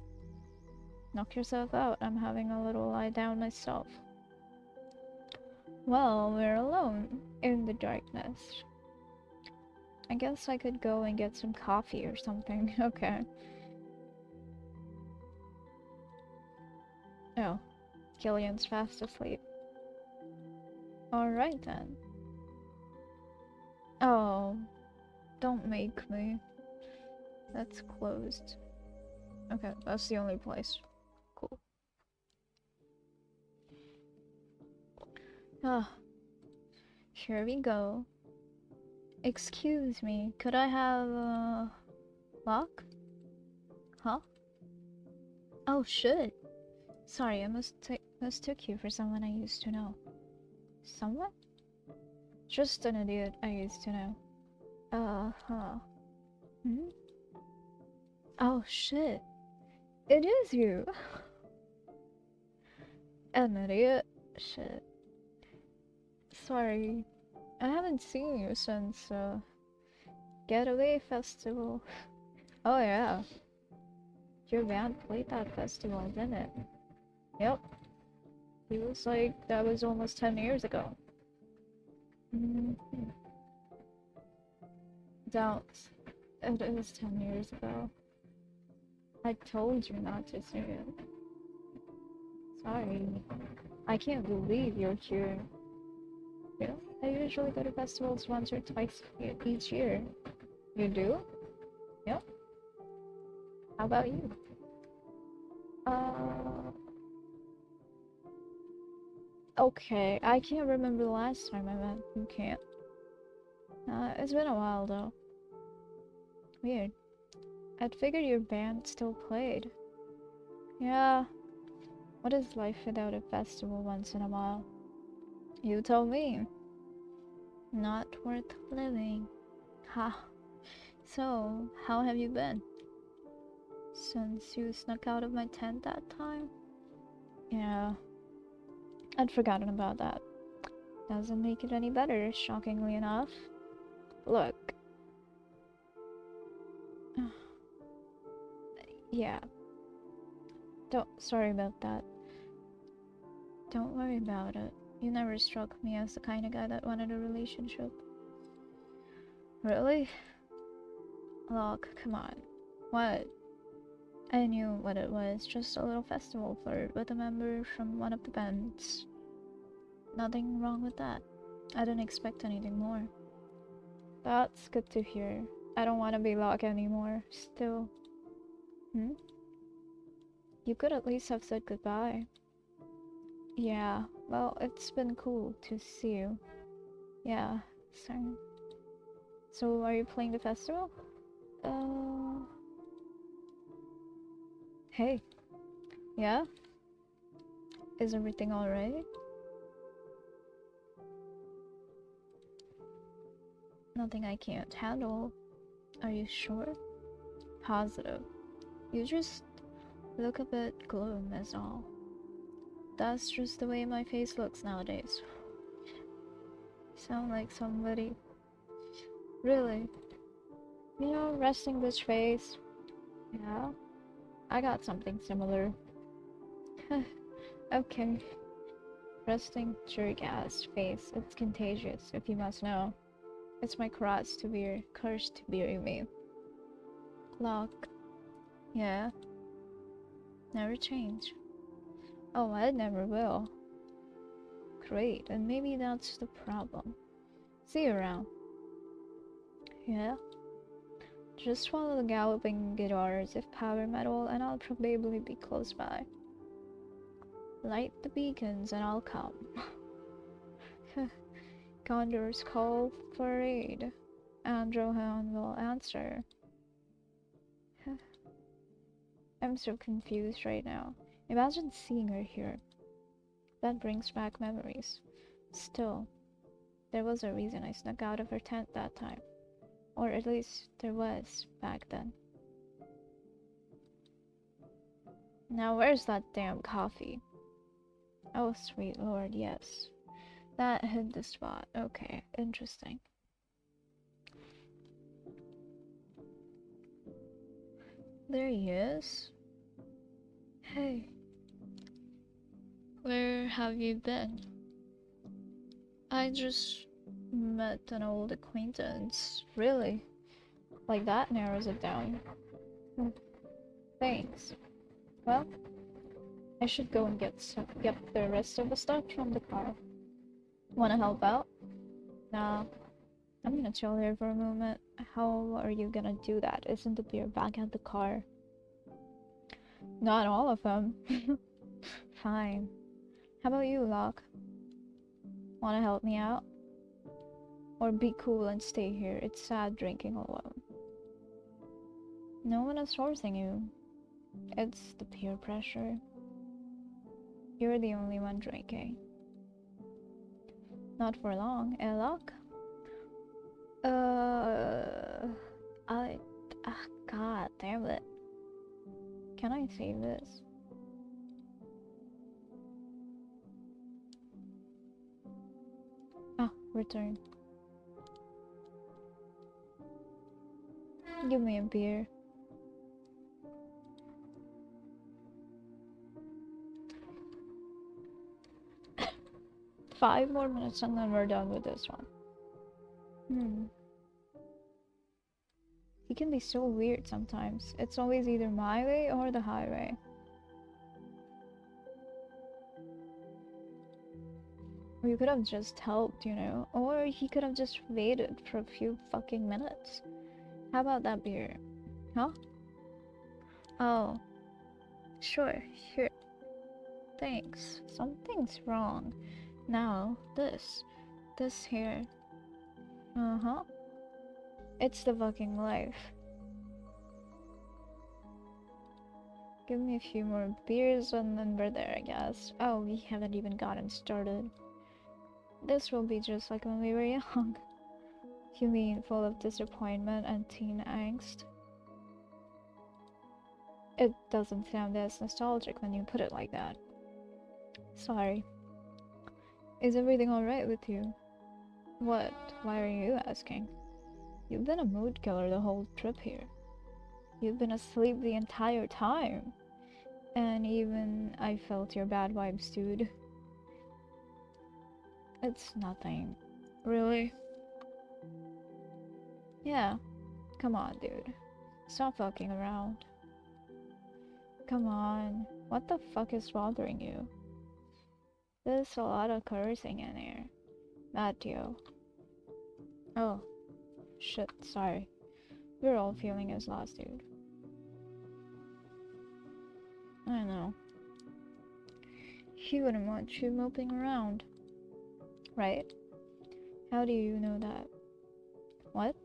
Knock yourself out, I'm having a little lie down myself. Well, we're alone in the darkness. I guess I could go and get some coffee or something. Okay. Oh, Killian's fast asleep. Alright then. Oh, don't make me. That's closed. Okay, that's the only place. Cool. Ah, here we go. Excuse me, could I have a lock? Huh? Oh shit. Sorry, I mistook you for someone I used to know. Someone? Just an idiot I used to know. Huh. Hmm? Oh shit. It is you! An idiot? Shit. Sorry. I haven't seen you since, Getaway Festival. Oh yeah. Your band played that festival, didn't it? Yep. Feels like that was almost 10 years ago. Mm -hmm. Don't. It is 10 years ago. I told you not to say it. Sorry. I can't believe you're here. You know, I usually go to festivals once or twice each year. You do? Yep. How about you? Okay, I can't remember the last time I went. You can't. It's been a while though. Weird. I'd figured your band still played. Yeah. What is life without a festival once in a while? You told me. Not worth living. Ha. So, how have you been? Since you snuck out of my tent that time? Yeah. I'd forgotten about that. Doesn't make it any better, shockingly enough. Look. Yeah. Sorry about that. Don't worry about it. You never struck me as the kind of guy that wanted a relationship. Really? Look, come on. What? I knew what it was, just a little festival flirt with a member from one of the bands. Nothing wrong with that. I didn't expect anything more. That's good to hear. I don't want to be Locke anymore. Still. Hmm? You could at least have said goodbye. Yeah, well, it's been cool to see you. Yeah, sorry. So, are you playing the festival? Uh. Hey. Yeah? Is everything alright? Nothing I can't handle. Are you sure? Positive. You just look a bit gloom, is all. That's just the way my face looks nowadays. Sound like somebody. Really? You know, resting bitch face. Yeah? I got something similar. Okay. Resting jerk ass face. It's contagious, if you must know. It's my curse to be me. Lock. Yeah? Never change. Oh, I never will. Great, and maybe that's the problem. See you around. Yeah? Just follow the galloping guitars of power metal and I'll probably be close by. Light the beacons and I'll come. Condors call for aid, and Rohan will answer. I'm so confused right now. Imagine seeing her here. That brings back memories. Still, there was a reason I snuck out of her tent that time. Or at least there was back then. Now where's that damn coffee? Oh, sweet lord, yes. That hit the spot. Okay, interesting. There he is. Hey. Where have you been? I just met an old acquaintance. Really? Like that narrows it down. Thanks. Well, I should go and get the rest of the stuff from the car. Wanna help out? Nah, I'm gonna chill here for a moment. How are you gonna do that? Isn't the beer back at the car? Not all of them. Fine. How about you, Locke? Wanna help me out? Or be cool and stay here? It's sad drinking alone. No one is forcing you. It's the peer pressure. You're the only one drinking. Not for long, eh, Locke? I... God damn it. Can I save this? Ah, return. Give me a beer. Five more minutes and then we're done with this one. He can be so weird sometimes. It's always either my way or the highway. Or you could have just helped, you know? Or he could have just waited for a few fucking minutes. How about that beer? Huh? Oh. Sure, here. Thanks. Something's wrong. Now, this. This here. Uh-huh. It's the fucking life. Give me a few more beers and then we're there, I guess. Oh, we haven't even gotten started. This will be just like when we were young. You mean full of disappointment and teen angst? It doesn't sound as nostalgic when you put it like that. Sorry. Is everything alright with you? What? Why are you asking? You've been a mood killer the whole trip here. You've been asleep the entire time. And even I felt your bad vibes, dude. It's nothing. Really? Yeah. Come on, dude. Stop fucking around. Come on. What the fuck is bothering you? There's a lot of cursing in here. Matthew. Oh, shit, sorry. We're all feeling his loss, dude. I know. He wouldn't want you moping around. Right? How do you know that? What?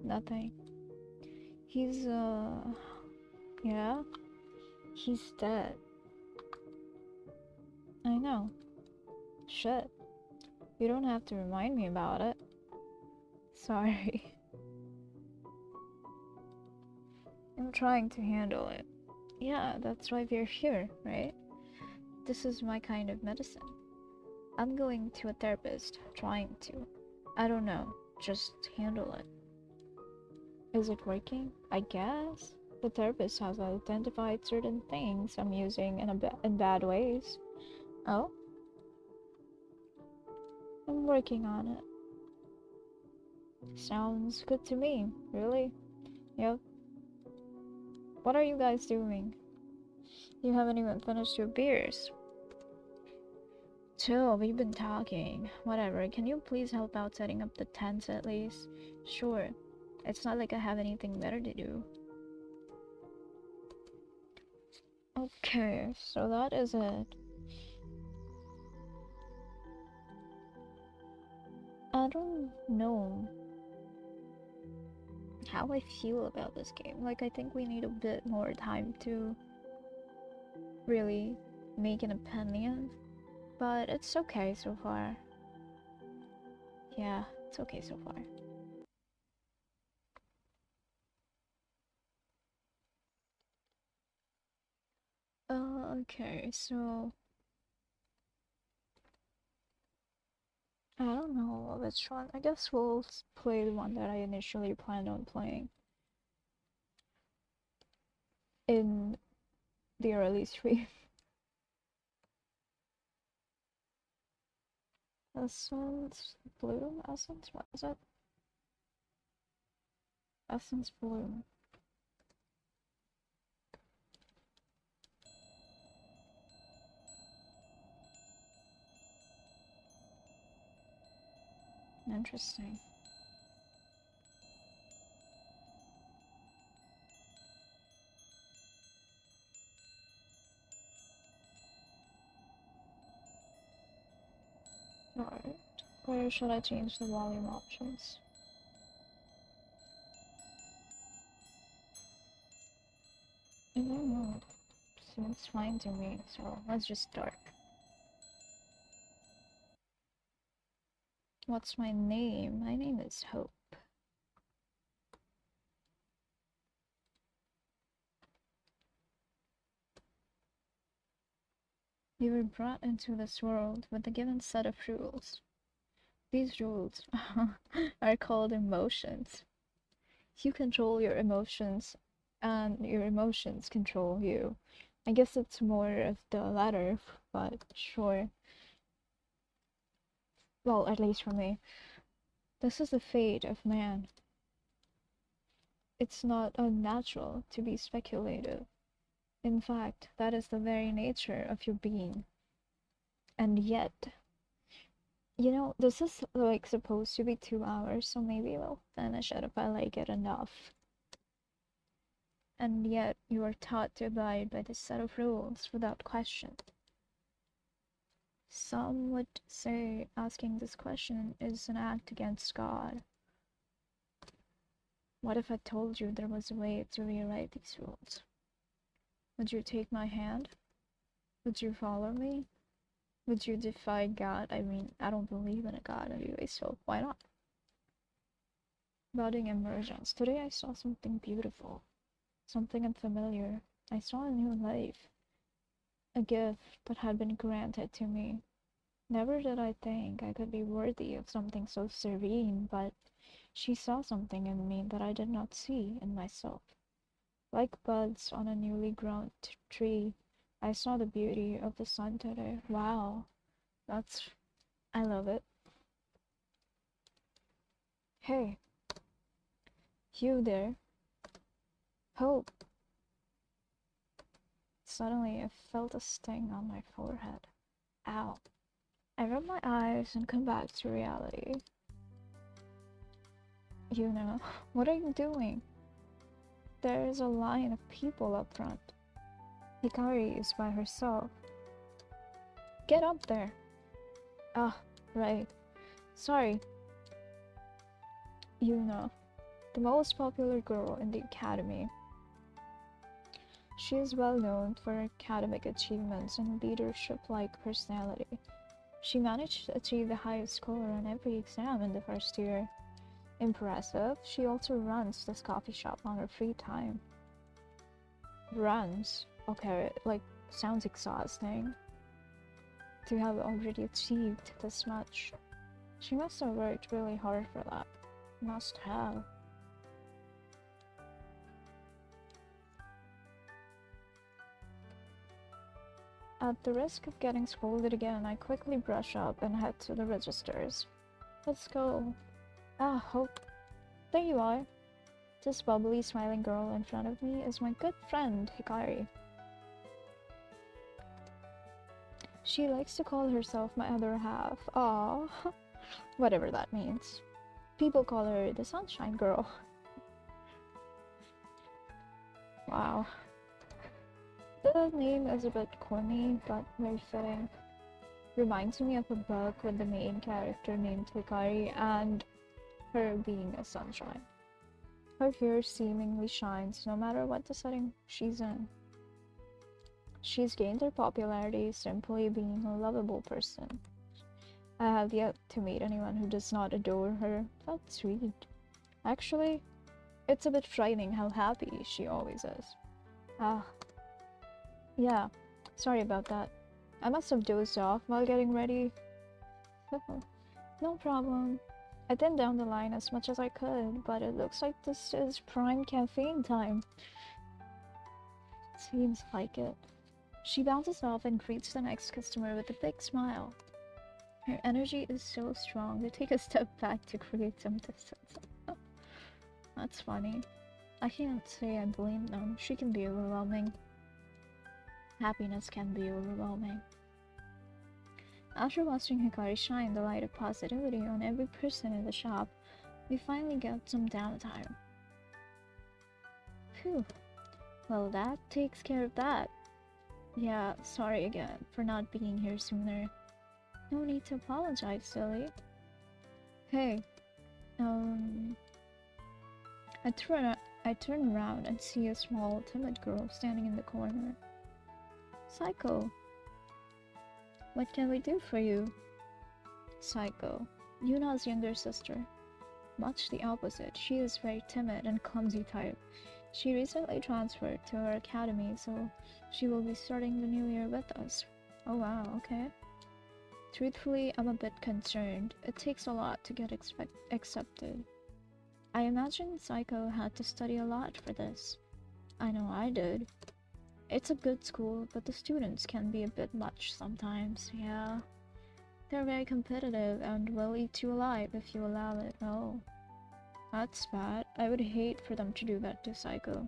Nothing. He's, yeah? He's dead. I know. Shit. You don't have to remind me about it. Sorry. I'm trying to handle it. Yeah, that's why we're here, right? This is my kind of medicine. I'm going to a therapist, trying to. I don't know, just handle it. Is it working? I guess. The therapist has identified certain things I'm using in bad ways. Oh? I'm working on it. Sounds good to me, really. Yep. What are you guys doing? You haven't even finished your beers. Chill, we've been talking. Whatever, can you please help out setting up the tents at least? Sure. It's not like I have anything better to do. Okay, so that is it. I don't know how I feel about this game. Like, I think we need a bit more time to really make an opinion. But it's okay so far. Yeah, it's okay so far. Okay, so I don't know which one. I guess we'll play the one that I initially planned on playing in the early stream. Essence Bloom? Essence? What is it? Essence Bloom. Interesting. Alright. Where should I change the volume options? I don't know. Seems fine to me, so let's just start. What's my name? My name is Hope. You were brought into this world with a given set of rules. These rules are called emotions. You control your emotions, and your emotions control you. I guess it's more of the latter, but sure. Well, at least for me. This is the fate of man. It's not unnatural to be speculative. In fact, that is the very nature of your being. And yet, you know, this is like supposed to be 2 hours, so maybe we'll finish it if I like it enough. And yet, you are taught to abide by this set of rules without question. Some would say asking this question is an act against God. What if I told you there was a way to rewrite these rules? Would you take my hand? Would you follow me? Would you defy God? I mean, I don't believe in a God anyway, so why not? Budding emergence. Today I saw something beautiful, something unfamiliar. I saw a new life, a gift that had been granted to me. Never did I think I could be worthy of something so serene, but she saw something in me that I did not see in myself. Like buds on a newly grown tree, I saw the beauty of the sun today. Wow, I love it. Hey, you there? Hope. Suddenly, I felt a sting on my forehead. Ow. I rub my eyes and come back to reality. Yuna, what are you doing? There is a line of people up front. Hikari is by herself. Get up there. Ah, right. Sorry. Yuna, the most popular girl in the academy. She is well known for academic achievements and leadership-like personality. She managed to achieve the highest score on every exam in the first year. Impressive. She also runs this coffee shop on her free time. Runs? Okay, like, sounds exhausting. To have already achieved this much. She must have worked really hard for that. Must have. At the risk of getting scolded again, I quickly brush up and head to the registers. Let's go. Ah, Hope. There you are. This bubbly, smiling girl in front of me is my good friend, Hikari. She likes to call herself my other half. Aww. Whatever that means. People call her the Sunshine Girl. Wow. The name is a bit corny, but very fitting. Reminds me of a book with the main character named Hikari and her being a sunshine. Her hair seemingly shines no matter what the setting she's in. She's gained her popularity simply being a lovable person. I have yet to meet anyone who does not adore her. That's sweet. Actually, it's a bit frightening how happy she always is. Ah, yeah, sorry about that. I must have dozed off while getting ready. No problem. I thinned down the line as much as I could, but it looks like this is prime caffeine time. Seems like it. She bounces off and greets the next customer with a big smile. Her energy is so strong to take a step back to create some distance. That's funny. I can't say I blame them. She can be overwhelming. Happiness can be overwhelming. After watching Hikari shine the light of positivity on every person in the shop, we finally get some downtime. Phew. Well, that takes care of that. Yeah, sorry again for not being here sooner. No need to apologize, silly. Hey, I turn around and see a small, timid girl standing in the corner. Psycho. What can we do for you? Psycho. Yuna's younger sister. Much the opposite. She is very timid and clumsy type. She recently transferred to our academy, so she will be starting the new year with us. Oh wow, okay. Truthfully, I'm a bit concerned. It takes a lot to get accepted. I imagine Psycho had to study a lot for this. I know I did. It's a good school, but the students can be a bit much sometimes, yeah. They're very competitive and will eat you alive if you allow it. Oh, that's bad. I would hate for them to do that to Psycho.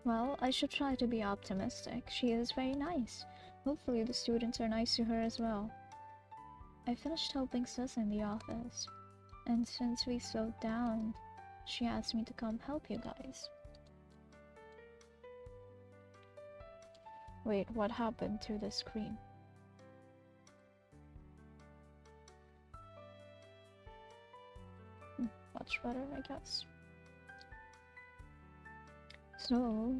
Well, I should try to be optimistic. She is very nice. Hopefully the students are nice to her as well. I finished helping Sis in the office, and since we slowed down, she asked me to come help you guys. Wait, what happened to the screen? Much better, I guess. So,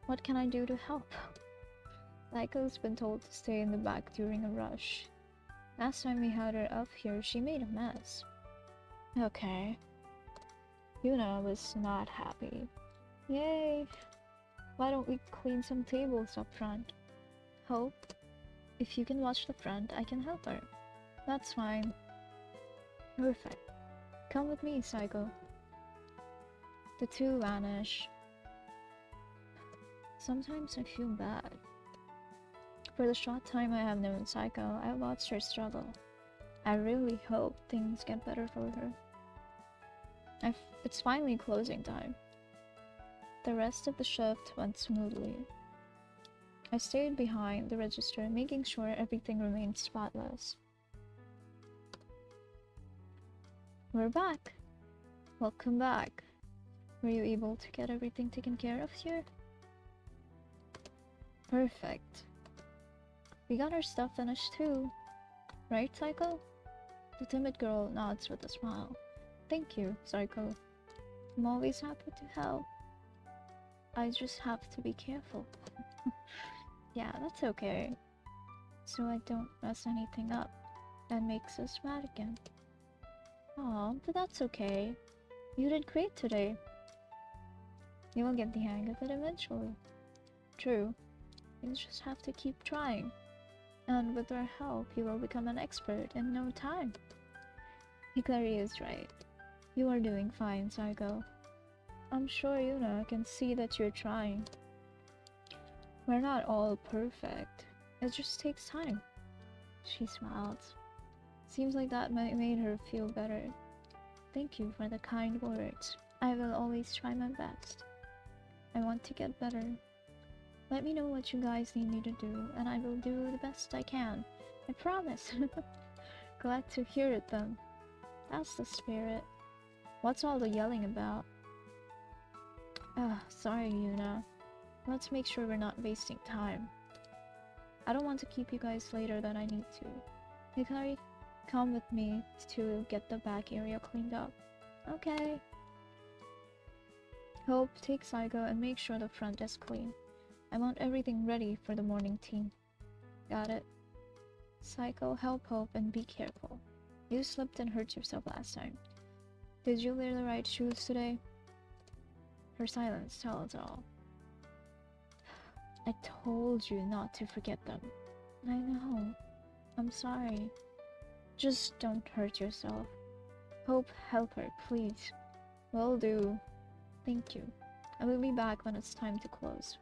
what can I do to help? Psycho's been told to stay in the back during a rush. Last time we had her up here, she made a mess. Okay. Yuna was not happy. Yay! Why don't we clean some tables up front? Hope, if you can watch the front, I can help her. That's fine. Perfect. Come with me, Psycho. The two vanish. Sometimes I feel bad. For the short time I have known Psycho, I watched her struggle. I really hope things get better for her. It's finally closing time. The rest of the shift went smoothly. I stayed behind the register, making sure everything remained spotless. We're back. Welcome back. Were you able to get everything taken care of here? Perfect. We got our stuff finished too. Right, Psycho? The timid girl nods with a smile. Thank you, Psycho. I'm always happy to help. I just have to be careful. Yeah, that's okay. So I don't mess anything up that makes us mad again. Aw, but that's okay. You did great today. You will get the hang of it eventually. True. You just have to keep trying. And with our help, you will become an expert in no time. Hikari is right. You are doing fine, Psycho. I'm sure Yuna can see that you're trying. We're not all perfect. It just takes time. She smiled. Seems like that made her feel better. Thank you for the kind words. I will always try my best. I want to get better. Let me know what you guys need me to do, and I will do the best I can. I promise. Glad to hear it then. That's the spirit. What's all the yelling about? Sorry, Yuna. Let's make sure we're not wasting time. I don't want to keep you guys later than I need to. Hikari, come with me to get the back area cleaned up. Okay. Hope, take Psycho and make sure the front is clean. I want everything ready for the morning team. Got it. Psycho, help Hope and be careful. You slipped and hurt yourself last time. Did you wear the right shoes today? Her silence tells all. I told you not to forget them. I know. I'm sorry. Just don't hurt yourself. Hope, help her, please. Will do. Thank you. I will be back when it's time to close.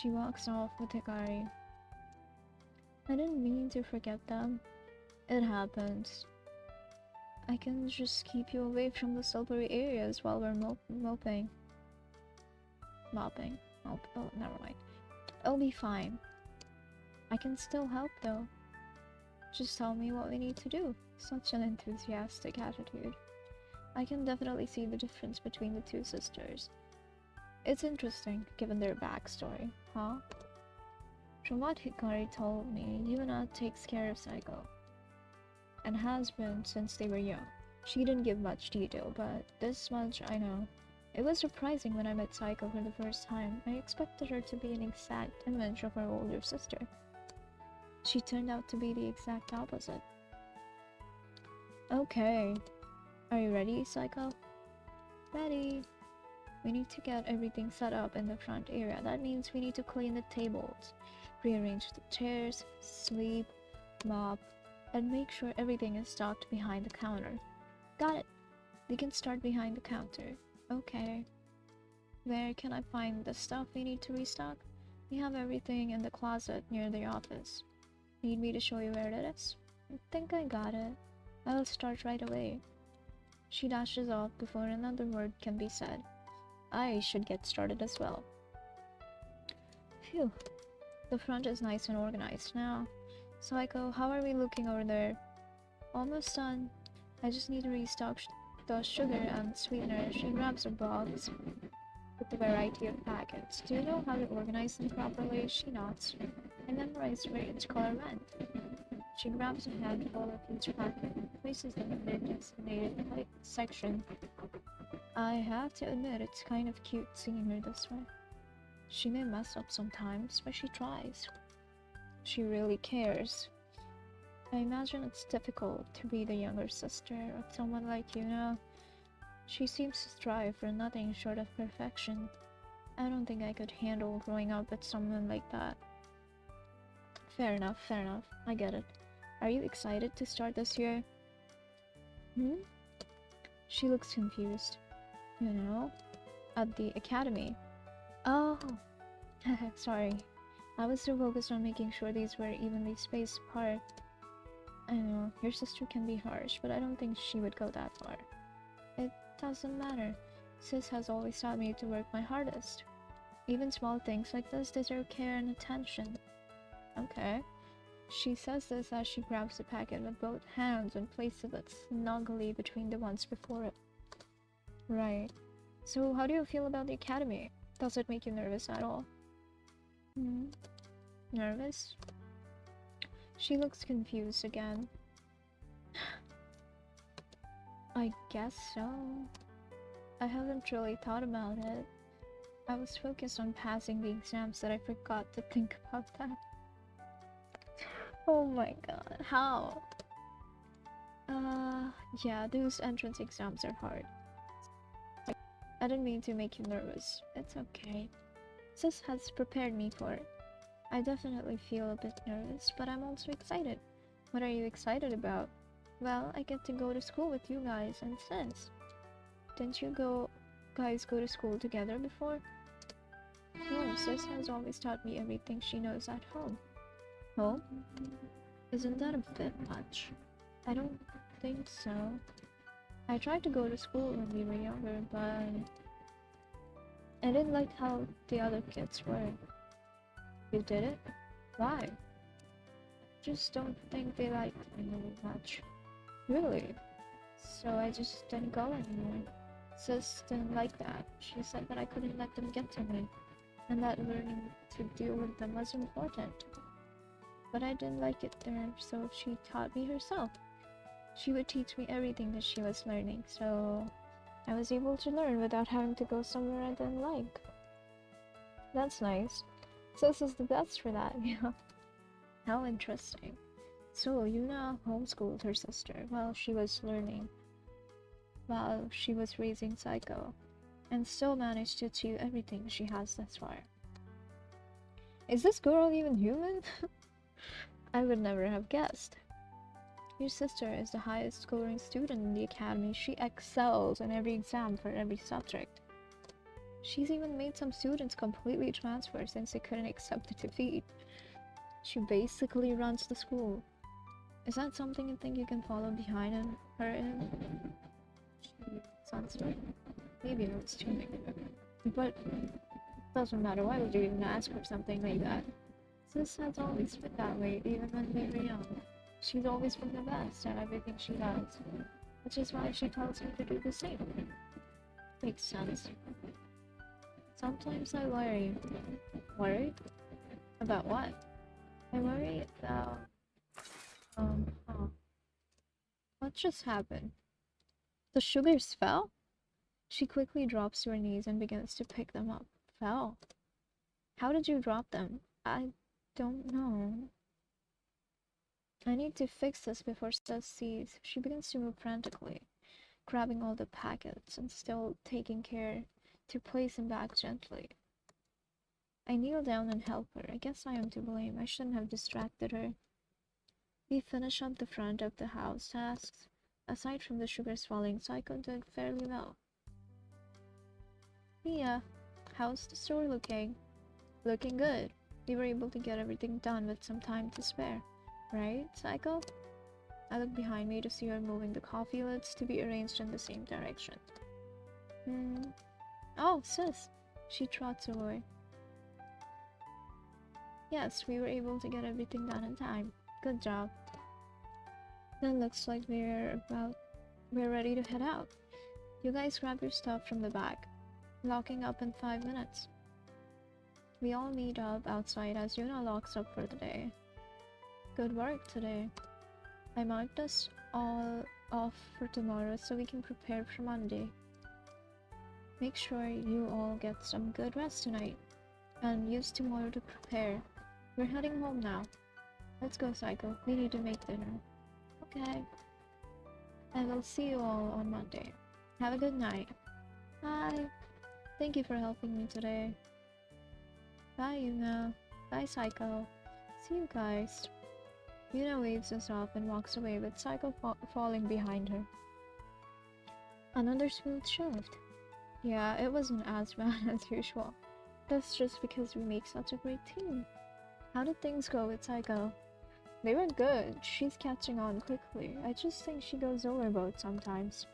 She walks off with Hikari. I didn't mean to forget them. It happens. I can just keep you away from the silvery areas while we're mopping. Oh, never mind. It'll be fine. I can still help though. Just tell me what we need to do. Such an enthusiastic attitude. I can definitely see the difference between the two sisters. It's interesting, given their backstory, huh? From what Hikari told me, Yuna takes care of Psycho. And has been since they were young. She didn't give much detail, but this much I know. It was surprising when I met Psycho for the first time. I expected her to be an exact image of her older sister. She turned out to be the exact opposite. Okay. Are you ready, Psycho? Ready. We need to get everything set up in the front area. That means we need to clean the tables, rearrange the chairs, sweep, mop, and make sure everything is stocked behind the counter. Got it. We can start behind the counter. Okay. Where can I find the stuff we need to restock? We have everything in the closet near the office. Need me to show you where it is? I think I got it. I'll start right away. She dashes off before another word can be said. I should get started as well. Phew. The front is nice and organized now. Psycho, how are we looking over there? Almost done. I just need to restock the sugar and sweetener. She grabs a box with a variety of packets. Do you know how to organize them properly? She nods. I memorized where each color went. She grabs a handful of each packet and places them in their designated section. I have to admit, it's kind of cute seeing her this way. She may mess up sometimes, but she tries. She really cares. I imagine it's difficult to be the younger sister of someone like Yuna. She seems to strive for nothing short of perfection. I don't think I could handle growing up with someone like that. Fair enough, fair enough. I get it. Are you excited to start this year? She looks confused. You know, at the academy. Oh, sorry. I was so focused on making sure these were evenly spaced apart. I know, your sister can be harsh, but I don't think she would go that far. It doesn't matter. Sis has always taught me to work my hardest. Even small things like this deserve care and attention. Okay. She says this as she grabs the packet with both hands and places it snugly between the ones before it. Right. So, how do you feel about the academy? Does it make you nervous at all? Hmm. Nervous? She looks confused again. I guess so. I haven't really thought about it. I was focused on passing the exams that I forgot to think about that. Oh my god, how? Yeah, those entrance exams are hard. I didn't mean to make you nervous. It's okay. Sis has prepared me for it. I definitely feel a bit nervous, but I'm also excited. What are you excited about? Well, I get to go to school with you guys and Sis. Didn't you guys go to school together before? No, Sis has always taught me everything she knows at home. Home? Isn't that a bit much? I don't think so. I tried to go to school when we were younger, but I didn't like how the other kids were. You did it? Why? Just don't think they liked me very much. Really? So I just didn't go anymore. Sis didn't like that. She said that I couldn't let them get to me, and that learning to deal with them was important. But I didn't like it there, so she taught me herself. She would teach me everything that she was learning, so I was able to learn without having to go somewhere I didn't like. That's nice. Sis is the best for that, yeah. How interesting. So, Yuna homeschooled her sister while she was raising Psycho, and still managed to achieve everything she has thus far. Is this girl even human? I would never have guessed. Your sister is the highest scoring student in the academy. She excels in every exam for every subject. She's even made some students completely transfer since they couldn't accept the defeat. She basically runs the school. Is that something you think you can follow behind her in? She sounds like maybe I was too negative. But doesn't matter, why would you even ask for something like that? Sis has always been that way, even when we were young. She's always been the best at everything she does, which is why she tells me to do the same. Makes sense. Sometimes I worry. Worry? About what? I worry about... huh. What just happened? The sugars fell? She quickly drops to her knees and begins to pick them up. Fell? How did you drop them? I don't know. I need to fix this before Sis sees. She begins to move frantically, grabbing all the packets and still taking care to place them back gently. I kneel down and help her. I guess I am to blame. I shouldn't have distracted her. We finish up the front of the house tasks. Aside from the sugars falling, Psycho did fairly well. Mia, how's the store looking? Looking good. We were able to get everything done with some time to spare. Right, Psycho? I look behind me to see her moving the coffee lids to be arranged in the same direction. Oh, Sis! She trots away. Yes, we were able to get everything done in time. Good job. Then looks like we're ready to head out. You guys grab your stuff from the back. Locking up in 5 minutes. We all meet up outside as Yuna locks up for the day. Good work today. I marked us all off for tomorrow so we can prepare for Monday. Make sure you all get some good rest tonight and use tomorrow to prepare. We're heading home now. Let's go, Psycho. We need to make dinner. Okay. I will see you all on Monday. Have a good night. Bye. Thank you for helping me today. Bye, Yuna. Bye, Psycho. See you guys. Yuna waves us off and walks away with Psycho falling behind her. Another smooth shift. Yeah, it wasn't as bad as usual. That's just because we make such a great team. How did things go with Psycho? They were good. She's catching on quickly. I just think she goes overboard sometimes.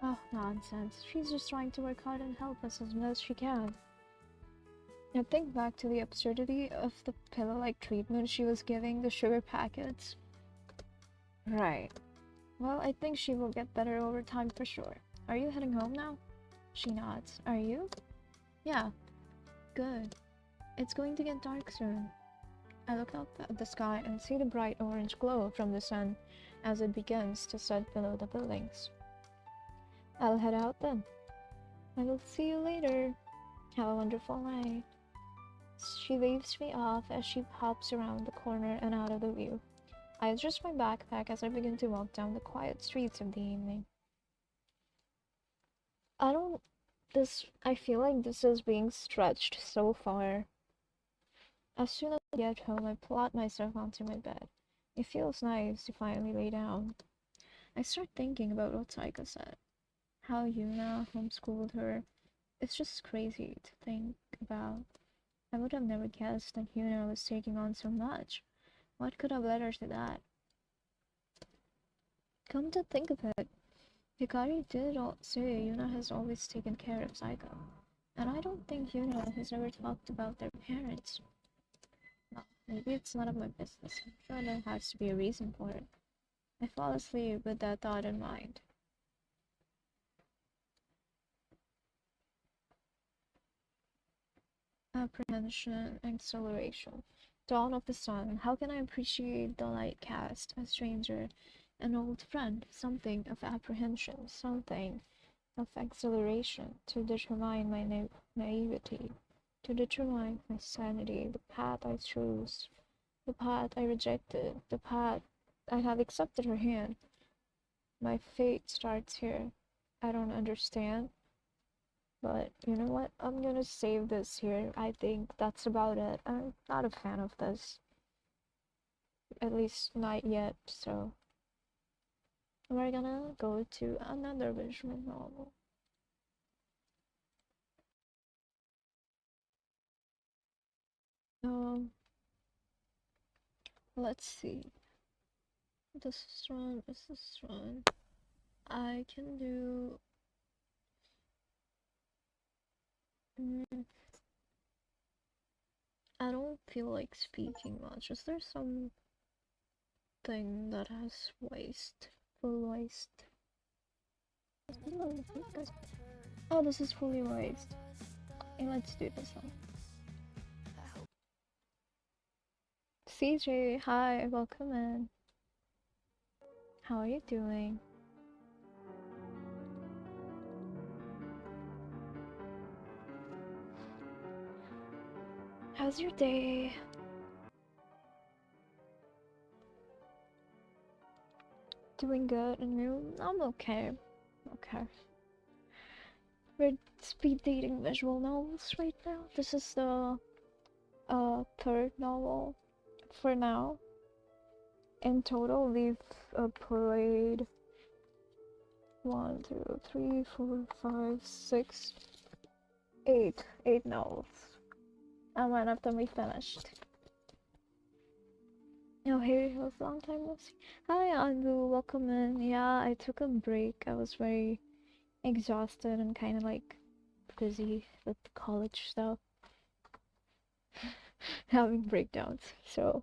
Oh, nonsense. She's just trying to work hard and help us as much as she can. I think back to the absurdity of the pillow-like treatment she was giving the sugar packets. Right. Well, I think she will get better over time for sure. Are you heading home now? She nods. Are you? Yeah. Good. It's going to get dark soon. I look up at the sky and see the bright orange glow from the sun as it begins to set below the buildings. I'll head out then. I will see you later. Have a wonderful night. She waves me off as she hops around the corner and out of the view. I adjust my backpack as I begin to walk down the quiet streets of the evening. I don't I feel like this is being stretched so far. As soon as I get home, I plot myself onto my bed. It feels nice to finally lay down. I start thinking about what Saika said. How Yuna homeschooled her. It's just crazy to think about. I would have never guessed that Yuna was taking on so much. What could have led her to that? Come to think of it, Hikari did say Yuna has always taken care of Saika. And I don't think Yuna has ever talked about their parents. Well, maybe it's none of my business. I'm sure there has to be a reason for it. I fall asleep with that thought in mind. Apprehension, acceleration. Dawn of the sun. How can I appreciate the light cast, a stranger, an old friend, something of apprehension, something of exhilaration, to determine my naivety, to determine my sanity, the path I chose, the path I rejected, the path I have accepted her hand. My fate starts here. I don't understand, but you know what? I'm gonna save this here. I think that's about it. I'm not a fan of this. At least not yet, so we're gonna go to another visual novel. Um, let's see. This is one, this is one. I can do. Mm, I don't feel like speaking much. Is there something that has waste? Full waste. Oh, this is fully waste. Okay, let's do this one. CJ, hi, welcome in. How are you doing? How's your day? Doing good, and you? I'm okay. Okay. We're speed dating visual novels right now. This is the third novel for now. In total, we've played 1, 2, 3, 4, 5, 6, 8 novels. And one of them we finished. Oh, hey, it was a long time no see. Hi, Anbu, welcome in. Yeah, I took a break. I was very exhausted and kind of like busy with college stuff, having breakdowns. So,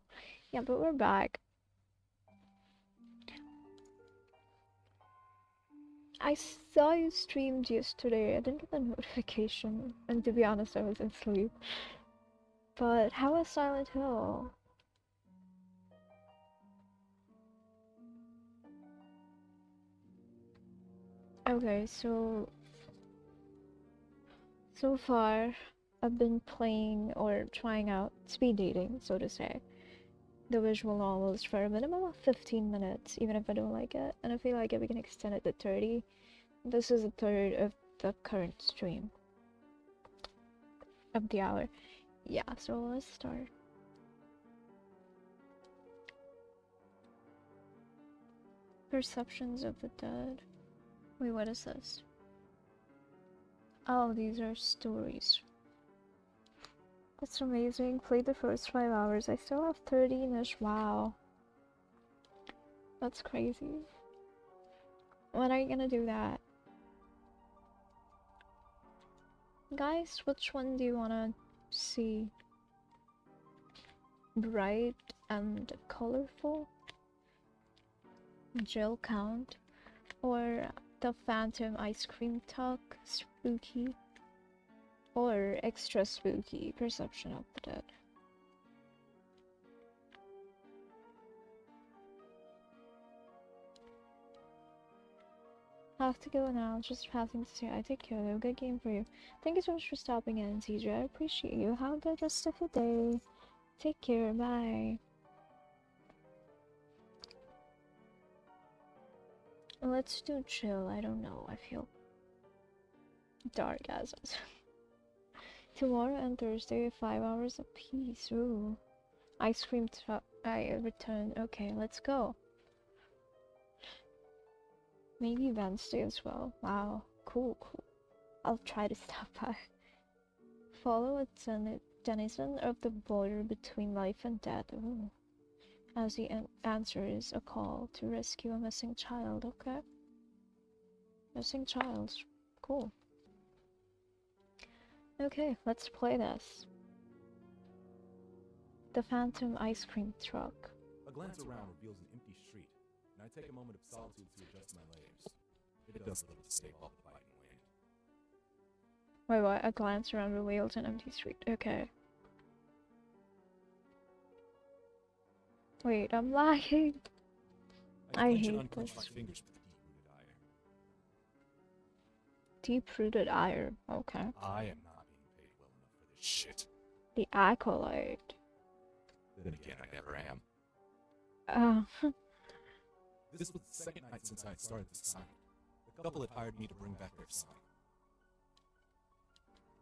yeah, but we're back. I saw you streamed yesterday. I didn't get the notification, and to be honest, I was asleep. But how was Silent Hill? Okay, so far I've been playing or trying out speed dating, so to say, the visual novels for a minimum of 15 minutes, even if I don't like it, and I feel like if we can extend it to 30. This is a third of the current stream of the hour. Yeah, so let's start. Perceptions of the Dead. Wait, what is this? Oh, these are stories. That's amazing. Played the first 5 hours. I still have 13-ish. Wow. That's crazy. When are you gonna do that? Guys, which one do you wanna see? Bright and colorful? Gel count? Or the phantom ice cream tuck? Spooky? Or extra spooky? Perception of the dead? I have to go now, just passing to say I take care though. Good game for you. Thank you so much for stopping in, TJ. I appreciate you. Have a good rest of your day. Take care, bye. Let's do chill, I don't know, I feel dark as Tomorrow and Thursday, 5 hours apiece. Ooh. Ice cream truck. I return. Okay, let's go. Maybe Wednesday as well. Wow, cool. I'll try to stop by. Follow a denizen of the border between life and death. Ooh. As the answer is a call to rescue a missing child. Okay. Missing child. Cool. Okay, let's play this. The phantom ice cream truck. A glance around reveals an empty street, and I take a moment of solitude to adjust my layers. It does little to stay off the biting wind. Wait, what? A glance around reveals an empty street. Okay. Wait, I'm lagging. I hate this. My fingers with deep-rooted ire. Deep-rooted ire. Okay. I am not being paid well enough for this shit. The acolyte. Then again, I never am. This was the second night since I had started this assignment. The couple had hired me to bring back their son.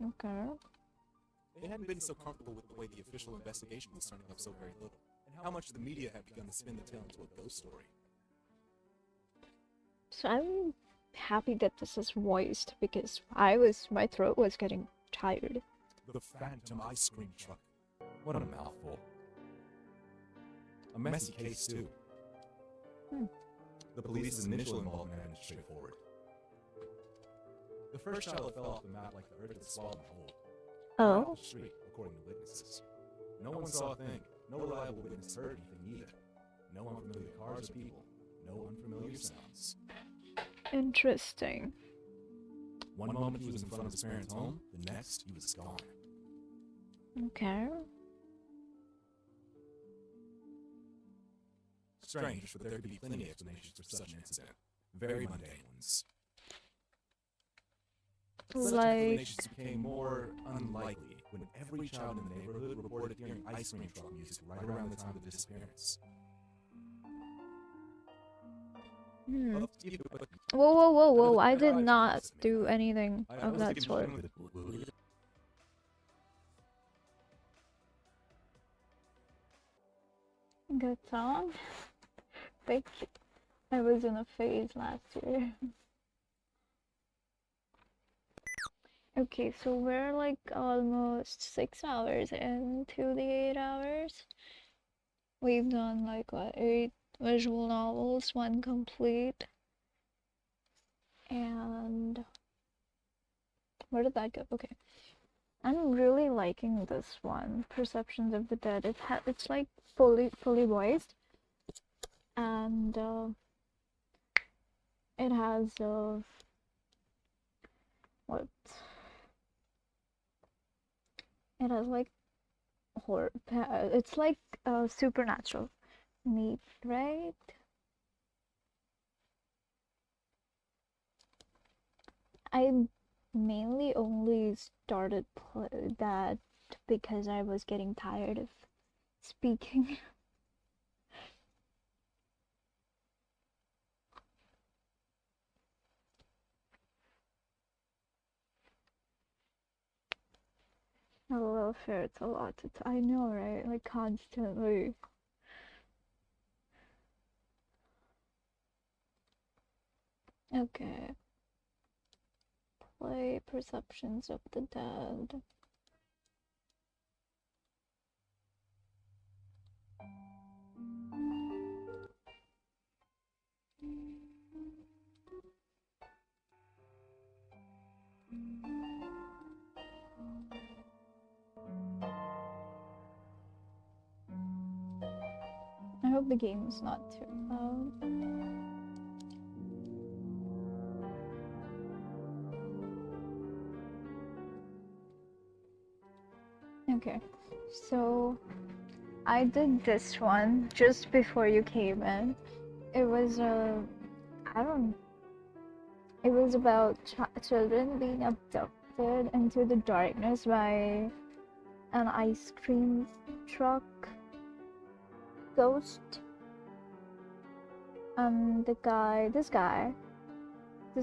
Okay. They hadn't been so comfortable with the way the official investigation was turning up so very little, and how much the media had begun to spin the tale into a ghost story. So I'm happy that this is voiced because my throat was getting tired. The phantom ice cream truck. What a mouthful. A messy case, too. The police's initial involvement had been straightforward. The first child fell off the map like the earth had swallowed whole. Oh. Off the street, according to witnesses. No one saw a thing. No reliable witness heard anything either. No unfamiliar cars or people. No unfamiliar sounds. Interesting. One moment he was in front of his parents' home, the next he was gone. Okay. Strange, but there could be plenty of explanations for such an incident. Very mundane ones. Such explanations became more unlikely when every child in the neighborhood reported hearing ice cream truck music right around the time of the disappearance. Whoa, I did not do anything of that sort. Good song. Thank you. I was in a phase last year. Okay, so we're like almost 6 hours into the 8 hours. We've done like what, 8 visual novels, 1 complete. And where did that go? Okay. I'm really liking this one, Perceptions of the Dead. It's like fully voiced, and it has what? It has like horror. It's like supernatural meat, right? I mainly only started that because I was getting tired of speaking. Welfare, it's a lot. I know, right? Like constantly. Okay. Play Perceptions of the Dead. hope the game is not too loud. Okay, so I did this one just before you came in. It was I don't. It was about children being abducted into the darkness by an ice cream truck ghost. This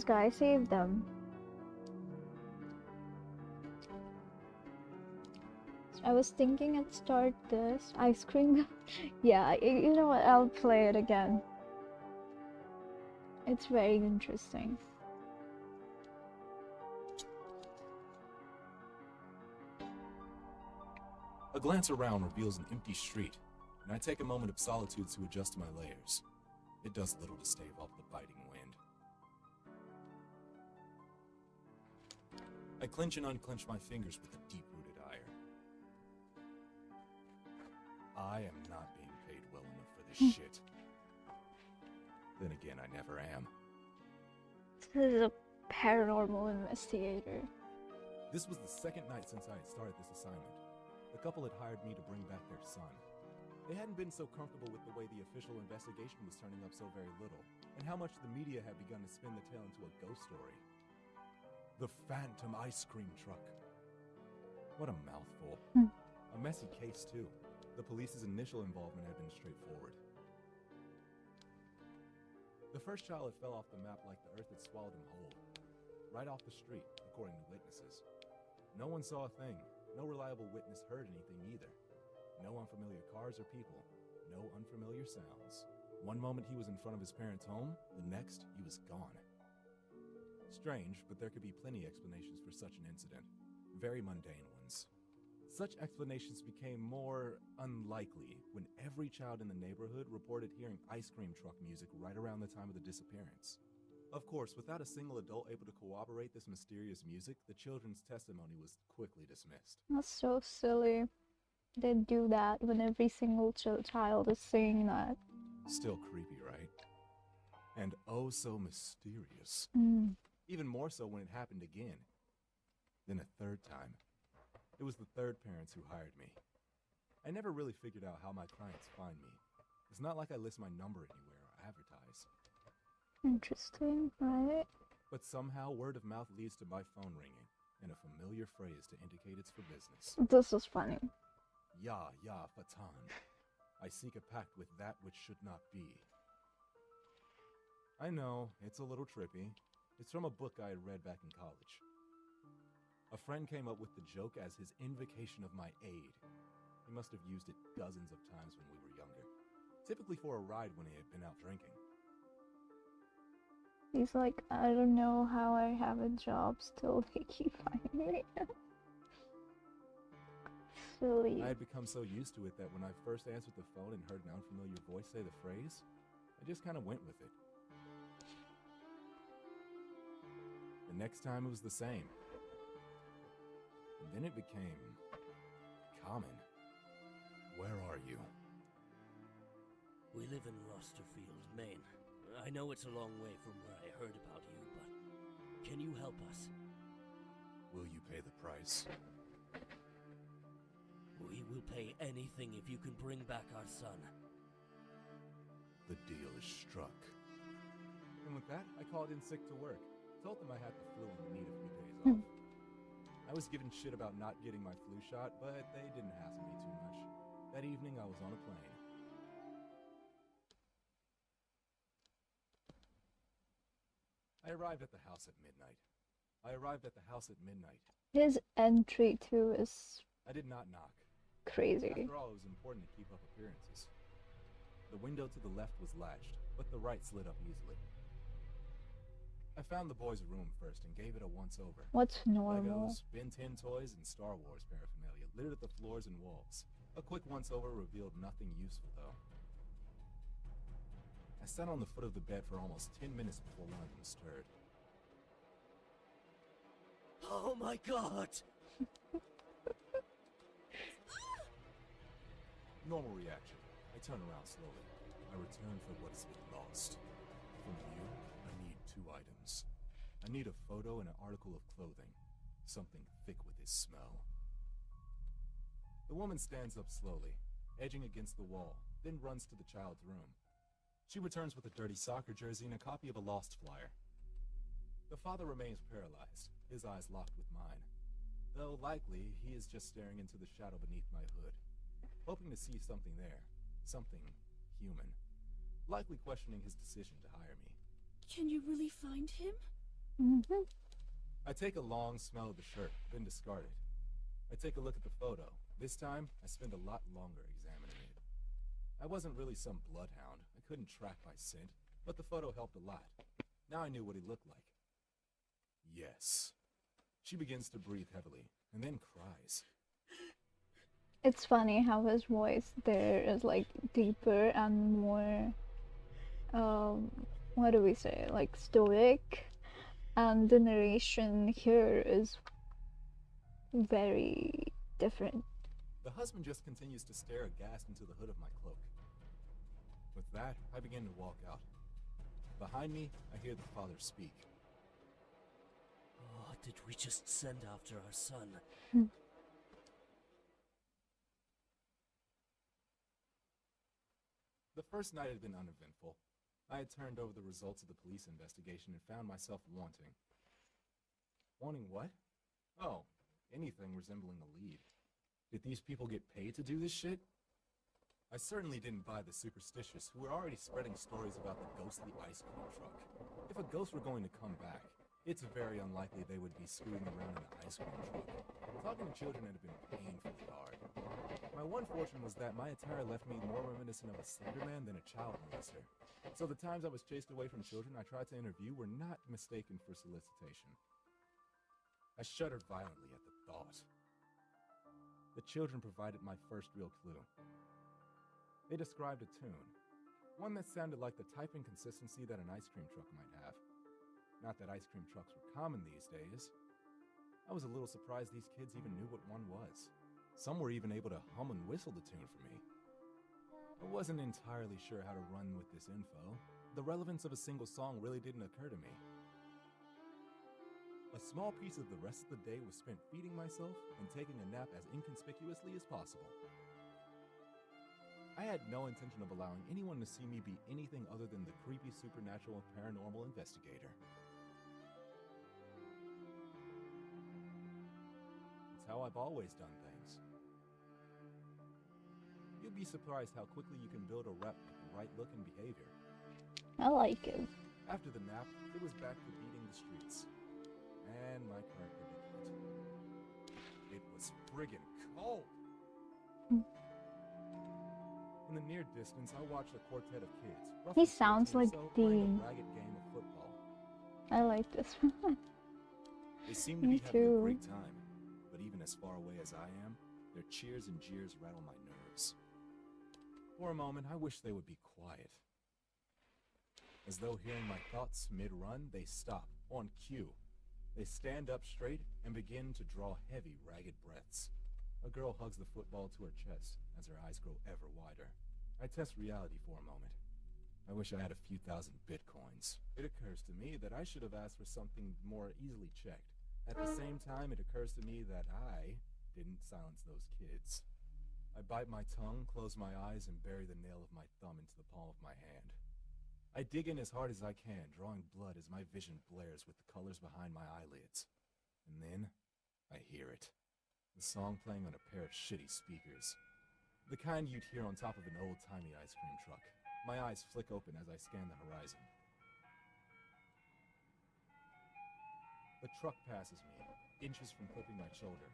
guy saved them. I was thinking I'd start this ice cream. Yeah, you know what? I'll play it again. It's very interesting. A glance around reveals an empty street, and I take a moment of solitude to adjust my layers. It does little to stave off the biting wind. I clench and unclench my fingers with a deep-rooted ire. I am not being paid well enough for this shit. Then again, I never am. This is a paranormal investigator. This was the second night since I had started this assignment. The couple had hired me to bring back their son. They hadn't been so comfortable with the way the official investigation was turning up so very little, and how much the media had begun to spin the tale into a ghost story. The Phantom Ice Cream Truck. What a mouthful. A messy case, too. The police's initial involvement had been straightforward. The first child had fell off the map like the earth had swallowed him whole. Right off the street, according to witnesses. No one saw a thing. No reliable witness heard anything either. No unfamiliar cars or people. No unfamiliar sounds. One moment he was in front of his parents' home, the next he was gone. Strange, but there could be plenty explanations for such an incident. Very mundane ones. Such explanations became more unlikely when every child in the neighborhood reported hearing ice cream truck music right around the time of the disappearance. Of course, without a single adult able to corroborate this mysterious music, the children's testimony was quickly dismissed. That's so silly. They do that when every single child is saying that. Still creepy, right? And oh so mysterious. Even more so when it happened again. Then a third time. It was the third parents who hired me. I never really figured out how my clients find me. It's not like I list my number anywhere or advertise. Interesting, right? But somehow word of mouth leads to my phone ringing, and a familiar phrase to indicate it's for business. This is funny. Ya, ya, Fatan. I seek a pact with that which should not be. I know, it's a little trippy. It's from a book I had read back in college. A friend came up with the joke as his invocation of my aid. He must have used it dozens of times when we were younger. Typically for a ride when he had been out drinking. He's like, I don't know how I have a job still, they keep finding me. Silly. I had become so used to it that when I first answered the phone and heard an unfamiliar voice say the phrase, I just kind of went with it. The next time it was the same. And then it became common. Where are you? We live in Losterfield, Maine. I know it's a long way from where I heard about you, but can you help us? Will you pay the price? We will pay anything if you can bring back our son. The deal is struck. And with that, I called in sick to work. Told them I had the flu and would need a few days off. I was given shit about not getting my flu shot, but they didn't hassle me too much. That evening, I was on a plane. I arrived at the house at midnight. His entry too is I did not knock. crazy. After all, it was important to keep up appearances. The window to the left was latched, but the right slid up easily. I found the boys' room first and gave it a once-over. What's normal? Legos, Ben 10 toys, and Star Wars paraphernalia littered the floors and walls. A quick once-over revealed nothing useful, though. I sat on the foot of the bed for almost 10 minutes before one of them stirred. Oh my god! Normal reaction. I turn around slowly. I return for what has been lost. From you, I need 2 items. I need a photo and an article of clothing. Something thick with his smell. The woman stands up slowly, edging against the wall, then runs to the child's room. She returns with a dirty soccer jersey and a copy of a Lost flyer. The father remains paralyzed, his eyes locked with mine. Though likely, he is just staring into the shadow beneath my hood, hoping to see something there, something human, likely questioning his decision to hire me. Can you really find him? Mm-hmm. I take a long smell of the shirt, then discard it. I take a look at the photo. This time, I spend a lot longer examining it. I wasn't really some bloodhound. I couldn't track by scent, but the photo helped a lot. Now I knew what he looked like. Yes. She begins to breathe heavily, and then cries. It's funny how his voice there is like deeper and more, what do we say, like stoic, and the narration here is very different. The husband just continues to stare aghast into the hood of my cloak. With that, I begin to walk out. Behind me, I hear the father speak. What did we just send after our son? The first night had been uneventful. I had turned over the results of the police investigation and found myself wanting. Wanting what? Oh, anything resembling a lead. Did these people get paid to do this shit? I certainly didn't buy the superstitious who were already spreading stories about the ghostly ice cream truck. If a ghost were going to come back, it's very unlikely they would be scooting around in the ice cream truck. Talking to children had been painfully hard. My one fortune was that my attire left me more reminiscent of a Slender Man than a child molester. So the times I was chased away from children I tried to interview were not mistaken for solicitation. I shuddered violently at the thought. The children provided my first real clue. They described a tune, one that sounded like the type and consistency that an ice cream truck might have. Not that ice cream trucks were common these days. I was a little surprised these kids even knew what one was. Some were even able to hum and whistle the tune for me. I wasn't entirely sure how to run with this info. The relevance of a single song really didn't occur to me. A small piece of the rest of the day was spent feeding myself and taking a nap as inconspicuously as possible. I had no intention of allowing anyone to see me be anything other than the creepy supernatural paranormal investigator. It's how I've always done things. You'd be surprised how quickly you can build a rep with the right look and behavior. I like it. After the nap, it was back to beating the streets. And my current predicament. It was friggin' cold! In the near distance, I watched a quartet of kids. He sounds like playing a ragged game of football. I like this one. They seem to Me be having too. a great time, but even as far away as I am, their cheers and jeers rattle my nerves. For a moment, I wish they would be quiet. As though hearing my thoughts mid-run, they stop, on cue. They stand up straight and begin to draw heavy, ragged breaths. A girl hugs the football to her chest as her eyes grow ever wider. I test reality for a moment. I wish I had a few thousand bitcoins. It occurs to me that I should have asked for something more easily checked. At the same time, it occurs to me that I didn't silence those kids. I bite my tongue, close my eyes, and bury the nail of my thumb into the palm of my hand. I dig in as hard as I can, drawing blood as my vision blares with the colors behind my eyelids. And then, I hear it. The song playing on a pair of shitty speakers. The kind you'd hear on top of an old-timey ice cream truck. My eyes flick open as I scan the horizon. The truck passes me, inches from clipping my shoulder,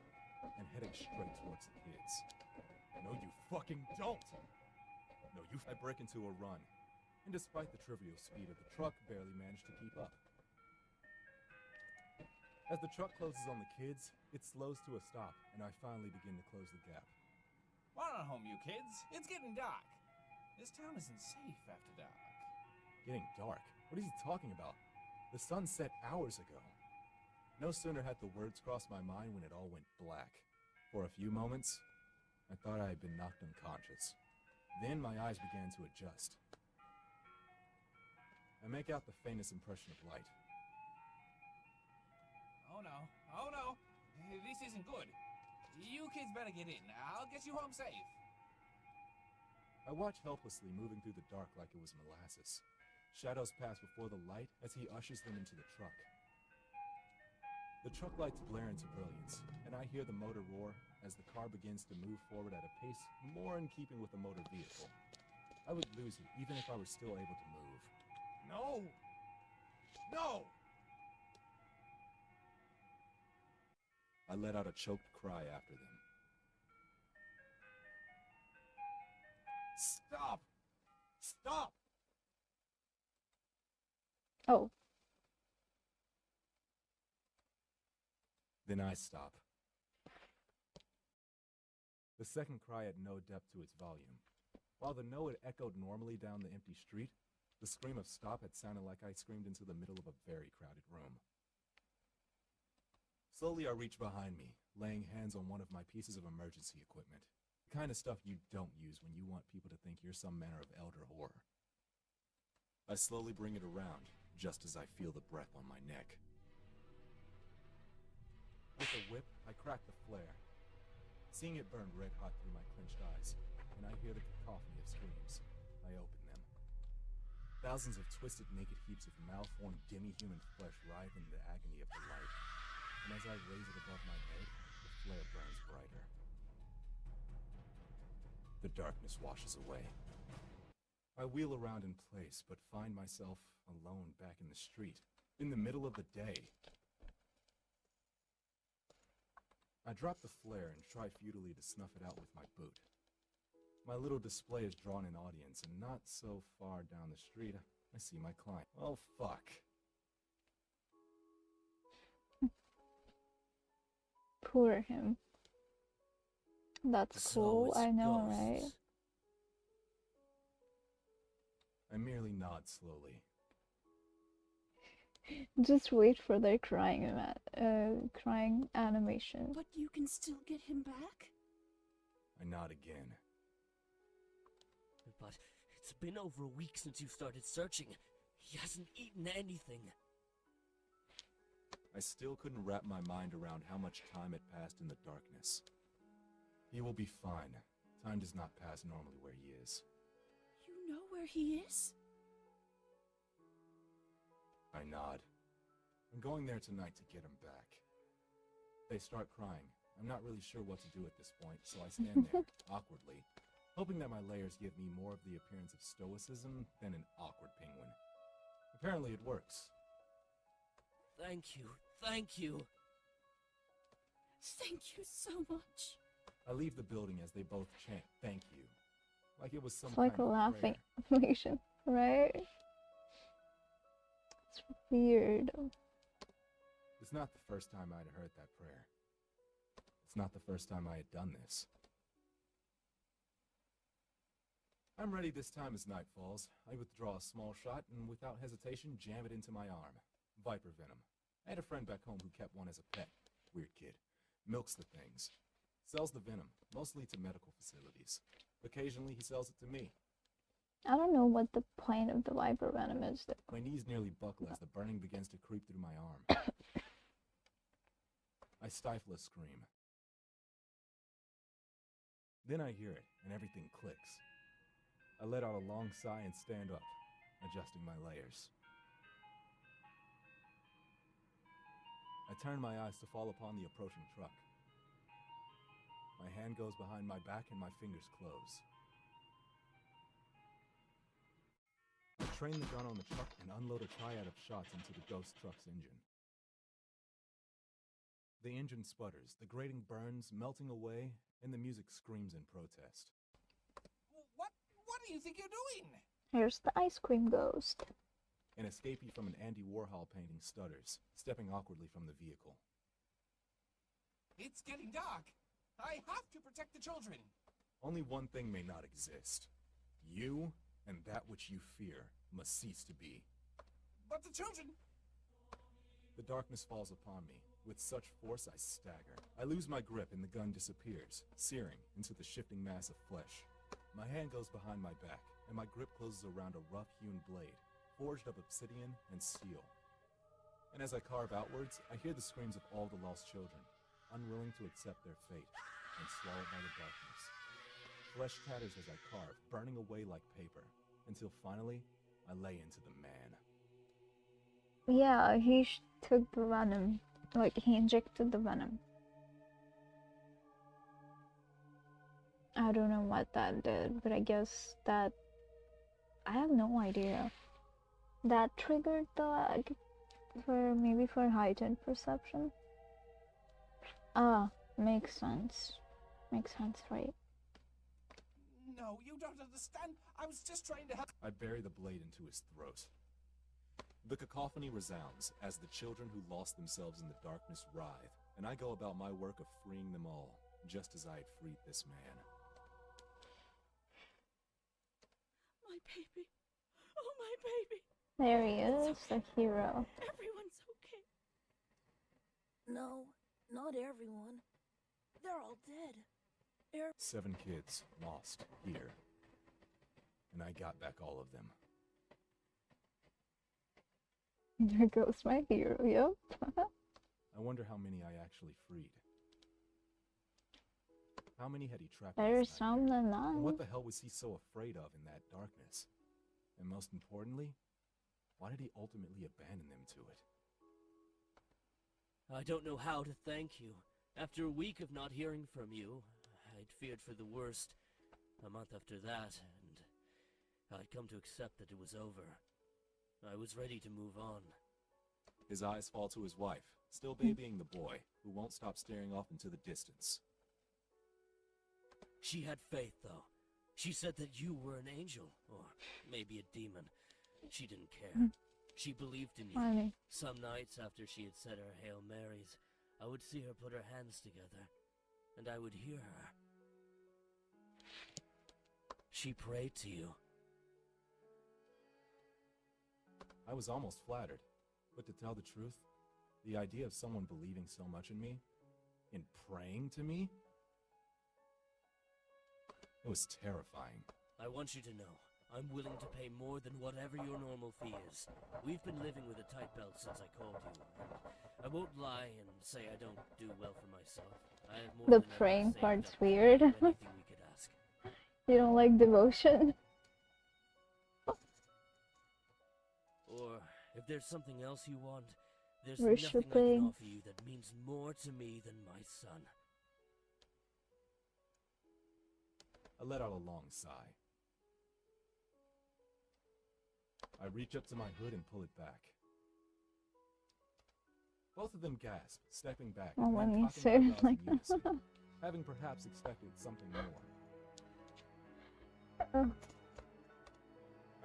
and heading straight towards the kids. No, you fucking don't! No, you... I break into a run, and despite the trivial speed of the truck, barely manage to keep up. As the truck closes on the kids, it slows to a stop, and I finally begin to close the gap. Run on home, you kids. It's getting dark. This town isn't safe after dark. Getting dark? What is he talking about? The sun set hours ago. No sooner had the words crossed my mind when it all went black. For a few moments, I thought I had been knocked unconscious. Then my eyes began to adjust. I make out the faintest impression of light. Oh no. Oh no. This isn't good. You kids better get in. I'll get you home safe. I watch helplessly, moving through the dark like it was molasses. Shadows pass before the light as he ushers them into the truck. The truck lights blare into brilliance, and I hear the motor roar as the car begins to move forward at a pace more in keeping with a motor vehicle. I would lose it even if I were still able to move. No! No! I let out a choked cry after them. Stop! Stop! Oh, Then I stop. The second cry had no depth to its volume. While the no had echoed normally down the empty street, the scream of stop had sounded like I screamed into the middle of a very crowded room. Slowly I reached behind me, laying hands on one of my pieces of emergency equipment. The kind of stuff you don't use when you want people to think you're some manner of elder horror. I slowly bring it around, just as I feel the breath on my neck. With a whip, I crack the flare. Seeing it burn red hot through my clenched eyes, and I hear the cacophony of screams. I open them. Thousands of twisted, naked heaps of malformed, demi-human flesh writhe in the agony of the light, and as I raise it above my head, the flare burns brighter. The darkness washes away. I wheel around in place, but find myself alone back in the street, in the middle of the day. I drop the flare and try futilely to snuff it out with my boot. My little display has drawn an audience, and not so far down the street, I see my client. Oh, fuck. poor him. That's So cool, it's I know, right? ghosts. I merely nod slowly. Just wait for their crying animation. But you can still get him back? I nod again. But it's been over a week since you started searching. He hasn't eaten anything. I still couldn't wrap my mind around how much time had passed in the darkness. He will be fine. Time does not pass normally where he is. You know where he is? I nod. I'm going there tonight to get him back. They start crying. I'm not really sure what to do at this point, so I stand there, awkwardly, hoping that my layers give me more of the appearance of stoicism than an awkward penguin. Apparently it works. Thank you. Thank you. Thank you so much. I leave the building as they both chant, "Thank you," like it was some It's like a kind of laughing prayer. animation, right? It's weird. It's not the first time I'd heard that prayer. It's not the first time I had done this. I'm ready this time as night falls. I withdraw a small shot and without hesitation jam it into my arm. Viper venom. I had a friend back home who kept one as a pet. Weird kid. Milks the things. Sells the venom, mostly to medical facilities. Occasionally he sells it to me. I don't know what the point of the viper venom is though. My knees nearly buckle as the burning begins to creep through my arm. I stifle a scream. Then I hear it, and everything clicks. I let out a long sigh and stand up, adjusting my layers. I turn my eyes to fall upon the approaching truck. My hand goes behind my back and my fingers close. I train the gun on the truck and unload a triad of shots into the ghost truck's engine. The engine sputters, the grating burns, melting away, and the music screams in protest. What do you think you're doing? Here's the ice cream ghost. An escapee from an Andy Warhol painting stutters, stepping awkwardly from the vehicle. It's getting dark. I have to protect the children. Only one thing may not exist. You and that which you fear must cease to be. But the children... The darkness falls upon me. With such force, I stagger. I lose my grip and the gun disappears, searing into the shifting mass of flesh. My hand goes behind my back, and my grip closes around a rough-hewn blade, forged of obsidian and steel. And as I carve outwards, I hear the screams of all the lost children, unwilling to accept their fate, and swallowed by the darkness. Flesh tatters as I carve, burning away like paper, until finally, I lay into the man. Yeah, he took the venom. Like, he injected the venom. I don't know what that did, but I guess that... I have no idea. That triggered the... maybe for heightened perception? Ah, makes sense. Makes sense, right? No, you don't understand. I was just trying to help. I bury the blade into his throat. The cacophony resounds as the children who lost themselves in the darkness writhe, and I go about my work of freeing them all, just as I had freed this man. My baby. Oh, my baby. There he is, the hero. Everyone's okay. No, not everyone. They're all dead. 7 kids lost here. And I got back all of them. There goes my hero, yep. I wonder how many I actually freed. How many had he trapped in Better his some nightmare? than And none. what the hell was he so afraid of in that darkness? And most importantly, why did he ultimately abandon them to it? I don't know how to thank you. After a week of not hearing from you, I'd feared for the worst. A month after that, and I'd come to accept that it was over. I was ready to move on. His eyes fall to his wife, still babying the boy, who won't stop staring off into the distance. She had faith, though. She said that you were an angel, or maybe a demon. She didn't care. She believed in you. Funny. Some nights after she had said her Hail Marys, I would see her put her hands together, and I would hear her. She prayed to you. I was almost flattered, but to tell the truth, the idea of someone believing so much in me, and praying to me, it was terrifying. I want you to know, I'm willing to pay more than whatever your normal fee is. We've been living with a tight belt since I called you. I won't lie and say I don't do well for myself. I have more The than enough praying saved part's up weird. for anything we could ask. You don't like devotion? Or, if there's something else you want, there's nothing I Worshipping. can offer you that means more to me than my son. I let out a long sigh. I reach up to my hood and pull it back. Both of them gasp, stepping back, Well, and when then you cocking say their it brows in like that. unison, having perhaps expected something more. Oh.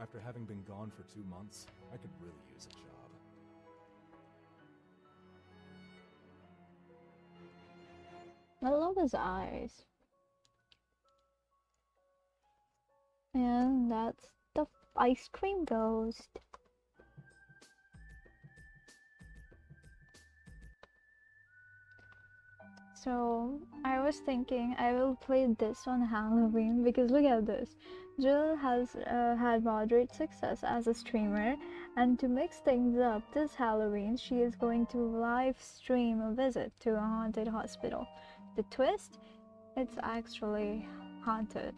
After having been gone for 2 months, I could really use a job. I love his eyes. And that's the ice cream ghost. So I was thinking I will play this on Halloween because look at this. Jill has had moderate success as a streamer, and to mix things up this Halloween she is going to live stream a visit to a haunted hospital. The twist? It's actually haunted.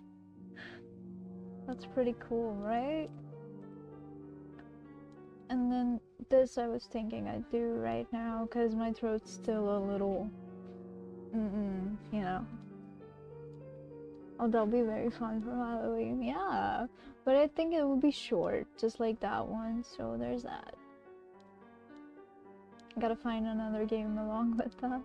That's pretty cool, right? And then this I was thinking I'd do right now because my throat's still a little you know. Oh, that'll be very fun for Halloween, yeah. But I think it will be short, just like that one, so there's that. Gotta find another game along with that.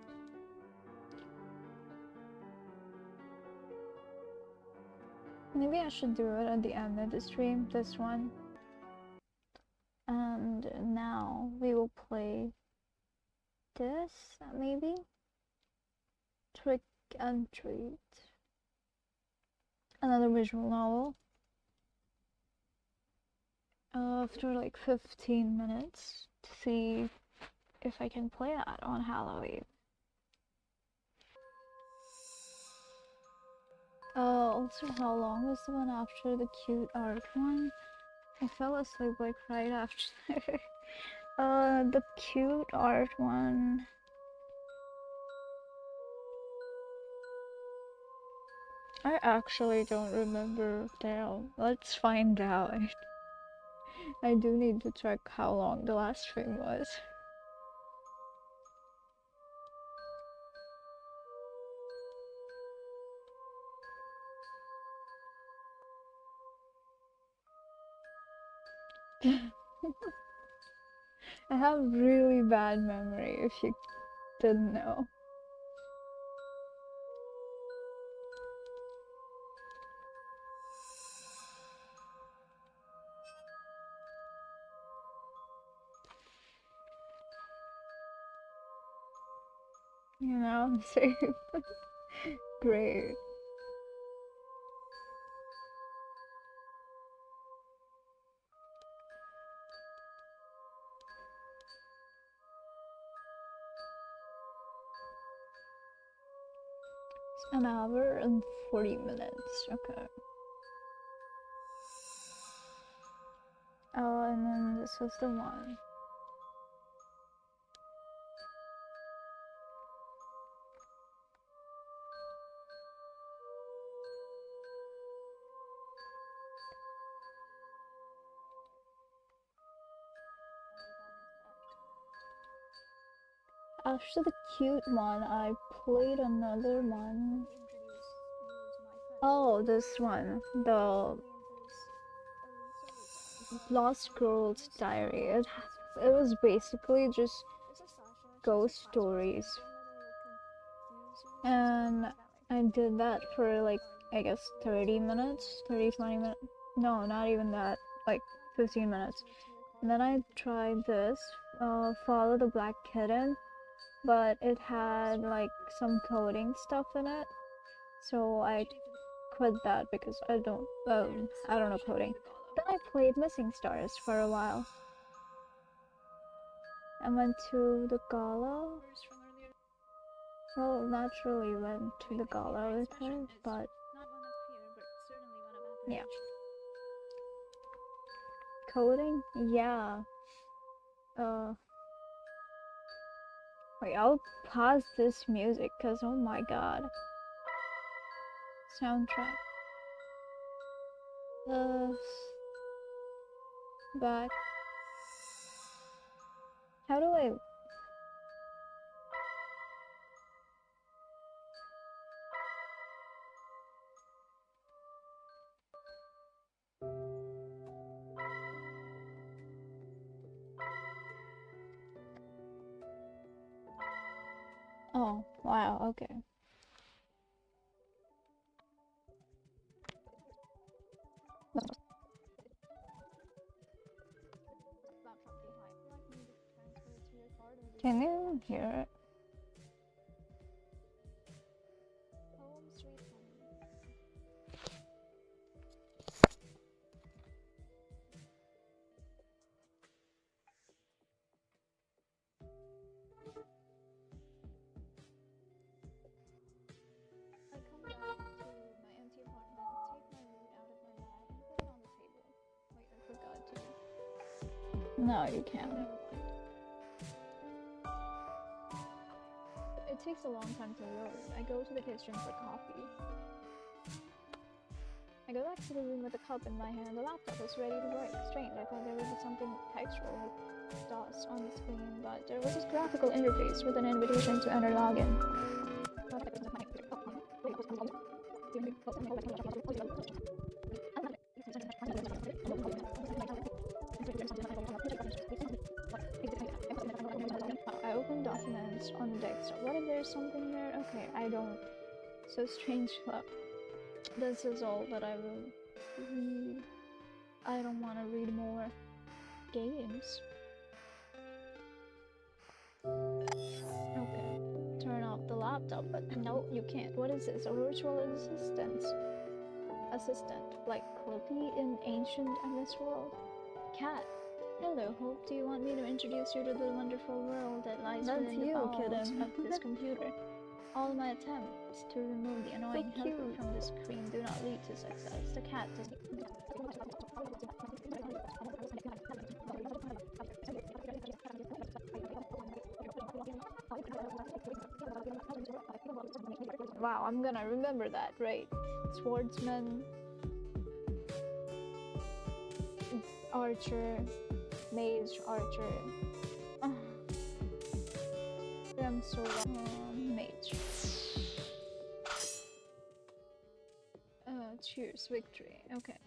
Maybe I should do it at the end of the stream, this one. And now we will play this, maybe? Trick and Treat. Another visual novel. After like 15 minutes to see if I can play that on Halloween. Also, how long was the one after the cute art one? I fell asleep like right after. The cute art one. I actually don't remember. Damn, let's find out. I do need to check how long the last stream was. I have really bad memory if you didn't know. You know, I'm safe. Great. It's an hour and 40 minutes. Okay. Oh, and then this was the one. After the cute one, I played another one. Oh, this one. The Lost Girl's Diary. It was basically just ghost stories. And I did that for like, I guess 30 minutes, 30, 20 minutes. No, not even that, like 15 minutes. And then I tried this, Follow the Black Kitten, but it had like some coding stuff in it. So I quit that because I don't know coding. Then I played Missing Stars for a while. I went to the gala. Well, naturally went to the gala with her, but yeah. Coding? Yeah. Wait, I'll pause this music because oh my god. Soundtrack. Back. How do I? Oh, wow, okay. Can you hear it? I come back to my empty apartment, take my loot out of my bag, and put it on the table. Wait, I forgot to. No, you can't. It takes a long time to load. I go to the kitchen for coffee. I go back to the room with the cup in my hand. The laptop is ready to work. Strange, I thought there would be something textual like dots on the screen, but there was this graphical interface with an invitation to enter login. I open documents on the desktop. What if there's something there? Okay, I don't. So strange luck. This is all that I will read. I don't want to read more games. Okay, turn off the laptop, but no, you can't. What is this? A virtual assistant? Like Cloppy in Ancient and this world? Cat. Hello, Hope. Do you want me to introduce you to the wonderful world that lies within the walls of this computer? All my attempts to remove the annoying helper from the screen do not lead to success. The cat does. Wow, I'm gonna remember that, right? Swordsman, archer, mage, archer. I'm so mage. Cheers, victory. Okay.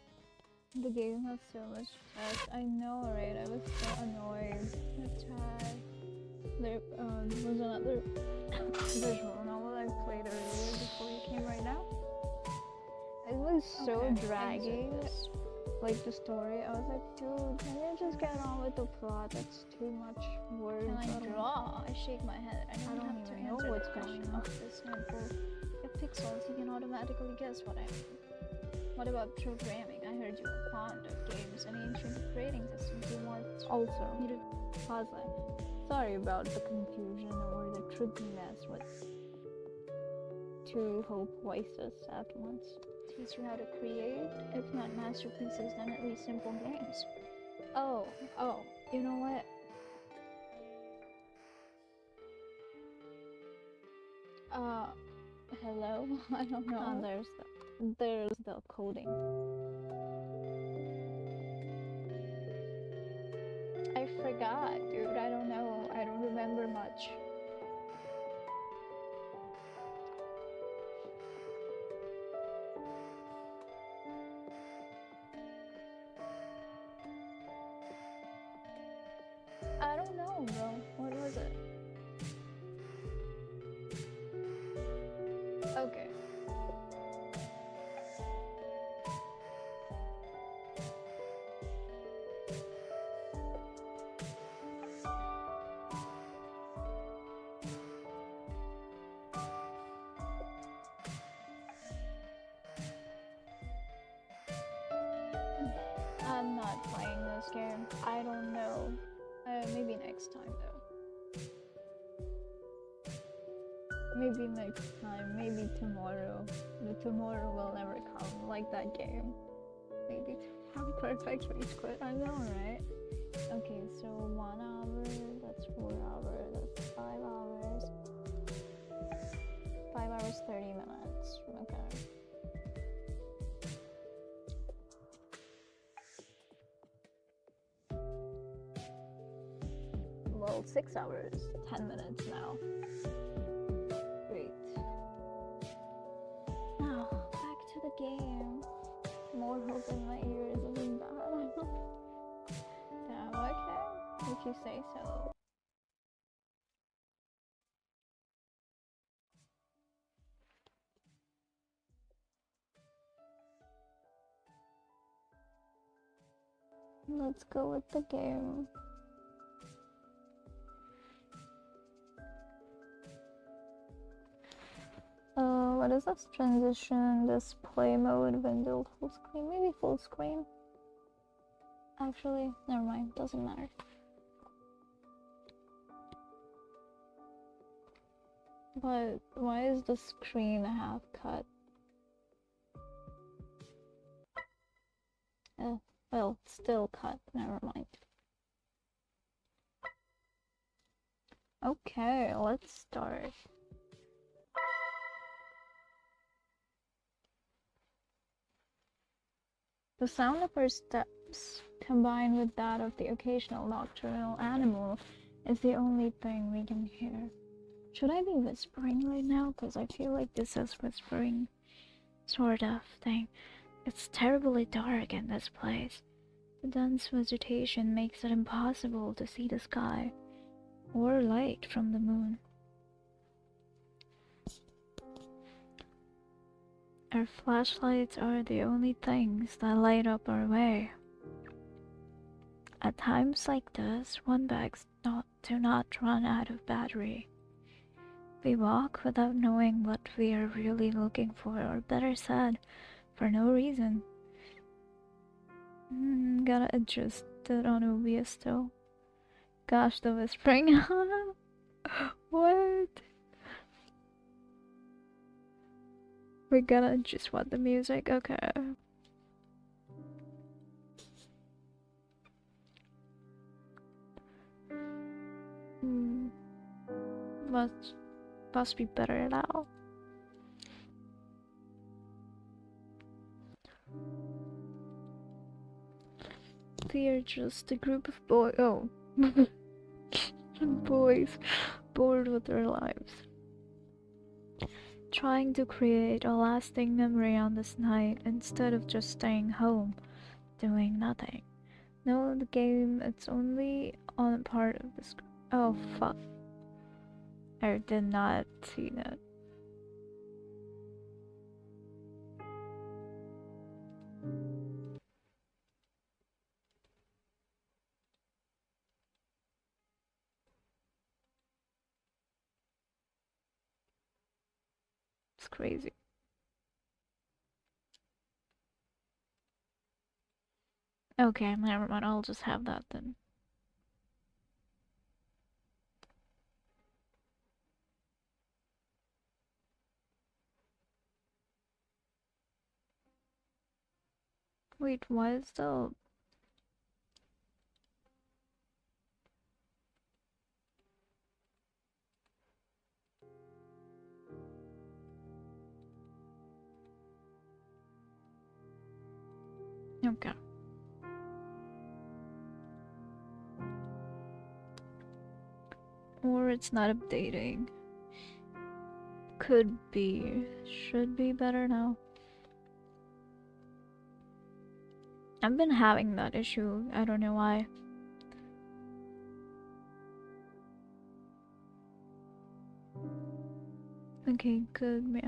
The game has so much text. I know, right? I was so annoyed. There was another visual novel I played earlier before you came right now. It was so dragging. Like the story, I was like, dude, can you just get on with the plot? That's too much words. Can I draw? I shake my head. I don't have to answer what's going on. This simple. If pixels, you can automatically guess what I mean. What about programming? I heard you were fond of games and ancient rating systems. You want also me to pause that. Sorry about the confusion or the trickiness with two whole voices at once. Teach you how to create, if not masterpieces, then at least simple games. Oh, you know what? Hello? I don't know. There's the coding. I forgot, dude. I don't know. I don't remember much. I don't know, bro. What was it? Okay. I'm not playing this game. I don't know. Maybe next time though. Maybe next time. Maybe tomorrow. The tomorrow will never come. Like that game. Maybe tomorrow. Perfect rage quit. I know, right? Okay, so 1 hour. That's 4 hours. That's 5 hours. 5 hours 30 minutes. Okay. Well, 6 hours, 10 minutes now. Great. Now, back to the game. More hope in my ears isn't bad. Damn, okay. If you say so. Let's go with the game. What is this? Transition, display mode, window, full screen? Maybe full screen? Actually, never mind, doesn't matter. But why is the screen half cut? Well, still cut, never mind. Okay, let's start. The sound of her steps, combined with that of the occasional nocturnal animal, is the only thing we can hear. Should I be whispering right now? Because I feel like this is whispering sort of thing. It's terribly dark in this place. The dense vegetation makes it impossible to see the sky or light from the moon. Our flashlights are the only things that light up our way. At times like this, one begs to not run out of battery. We walk without knowing what we are really looking for, or better said, for no reason. Gotta adjust it on OBS still. Gosh, the whispering. What? We're gonna just want the music, okay. Hmm. Must be better now. They are just a group of boys bored with their lives, trying to create a lasting memory on this night instead of just staying home doing nothing. No, the game, it's only on a part of the screen. Oh fuck. I did not see that. It's crazy. Okay, never mind. I'll just have that then. Wait, why is the... Okay. Or it's not updating. Could be. Should be better now. I've been having that issue. I don't know why. Okay, good.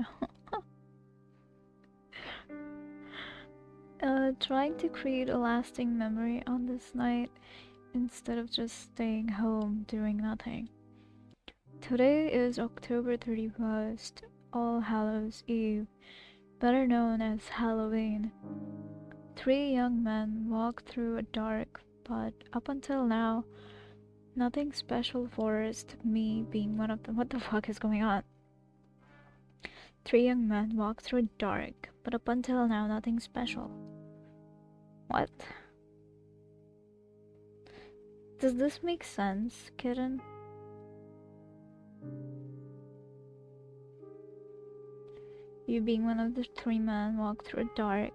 Trying to create a lasting memory on this night instead of just staying home doing nothing. Today is October 31st, All Hallows Eve, better known as Halloween. 3 young men walked through a dark, but up until now, nothing special forest, me being one of them. What the fuck is going on? 3 young men walked through a dark, but up until now, nothing special. What? Does this make sense, kitten? You being one of the 3 men walked through a dark,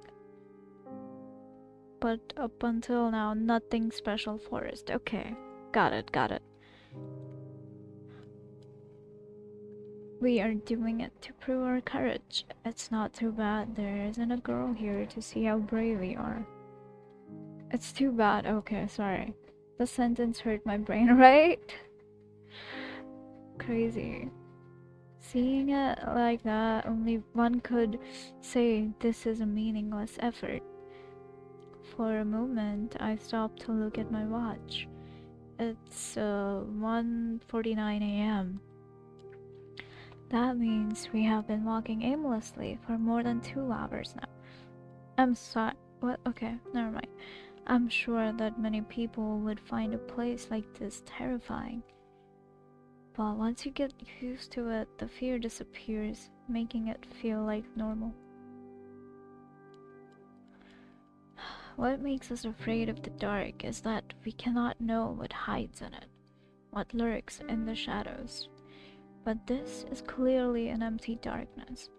but up until now, nothing special forest. Okay, got it, got it. We are doing it to prove our courage. It's not too bad there isn't a girl here to see how brave we are. It's too bad. Okay, sorry. The sentence hurt my brain, right? Crazy. Seeing it like that, only one could say this is a meaningless effort. For a moment, I stopped to look at my watch. It's 1:49 a.m. That means we have been walking aimlessly for more than 2 hours now. I'm sorry. What? Okay, never mind. I'm sure that many people would find a place like this terrifying. But once you get used to it, the fear disappears, making it feel like normal. What makes us afraid of the dark is that we cannot know what hides in it, what lurks in the shadows. But this is clearly an empty darkness.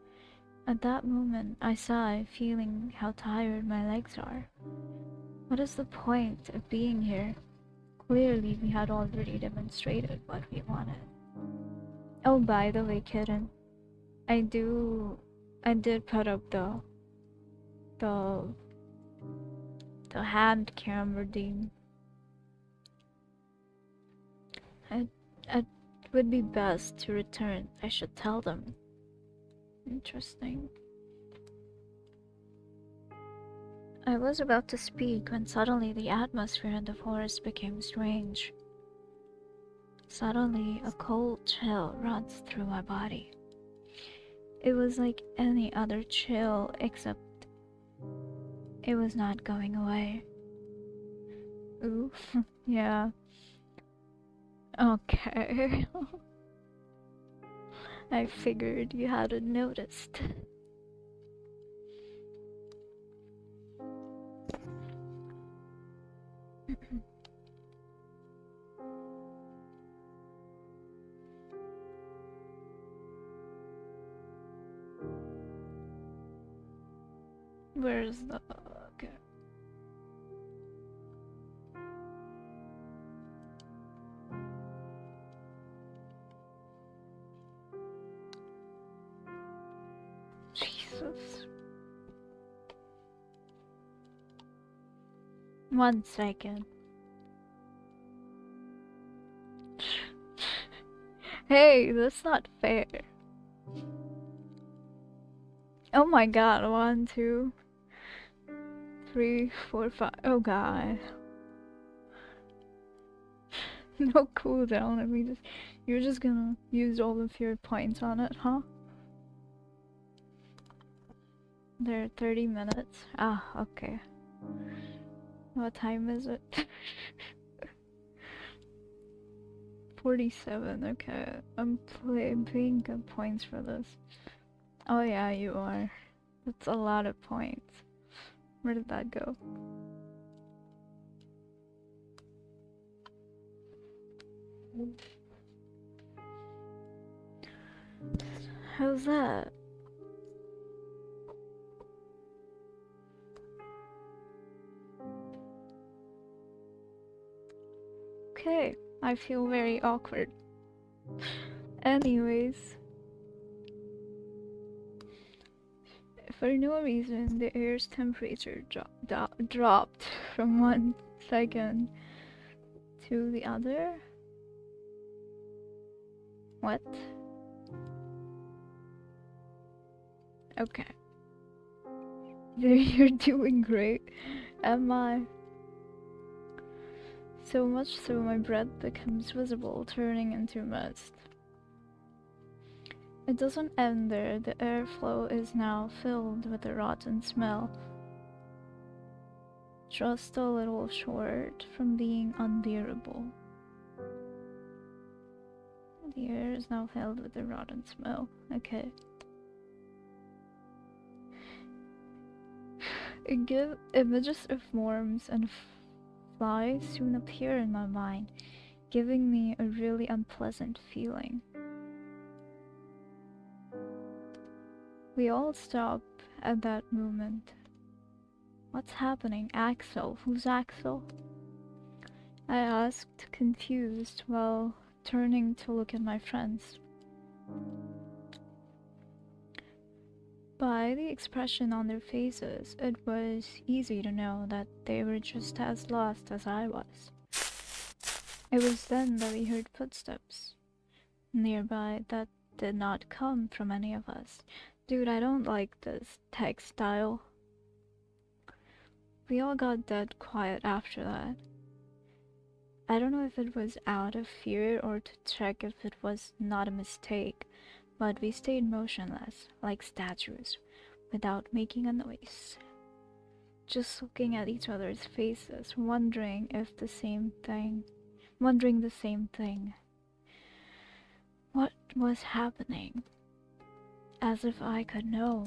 At that moment, I sigh, feeling how tired my legs are. What is the point of being here? Clearly, we had already demonstrated what we wanted. Oh, by the way, kitten, I did put up the hand cam redeem. It would be best to return. I should tell them. Interesting. I was about to speak when suddenly the atmosphere in the forest became strange. Suddenly, a cold chill runs through my body. It was like any other chill, except it was not going away. Ooh, yeah. Okay. I figured you hadn't noticed. Where's the... Okay. Jesus. 1 second. Hey, that's not fair. Oh my god, 1, 2, 3, 4, 5. Oh god. No cooldown. I mean, you're just gonna use all of your points on it, huh? There are 30 minutes. Ah, okay. What time is it? 47, okay. I'm paying good points for this. Oh yeah, you are. That's a lot of points. Where did that go? How's that? Okay, I feel very awkward. Anyways, for no reason, the air's temperature dropped from 1 second to the other. What? Okay. You're doing great. Am I? So much so my breath becomes visible, turning into mist. It doesn't end there. The airflow is now filled with a rotten smell. Just a little short from being unbearable. The air is now filled with a rotten smell. Okay. Images of worms and flies soon appear in my mind, giving me a really unpleasant feeling. We all stop at that moment. What's happening? Axel? Who's Axel? I asked, confused, while turning to look at my friends. By the expression on their faces, it was easy to know that they were just as lost as I was. It was then that we heard footsteps nearby that did not come from any of us. Dude, I don't like this text style. We all got dead quiet after that. I don't know if it was out of fear or to check if it was not a mistake, but we stayed motionless, like statues, without making a noise. Just looking at each other's faces, wondering the same thing. What was happening? As if I could know.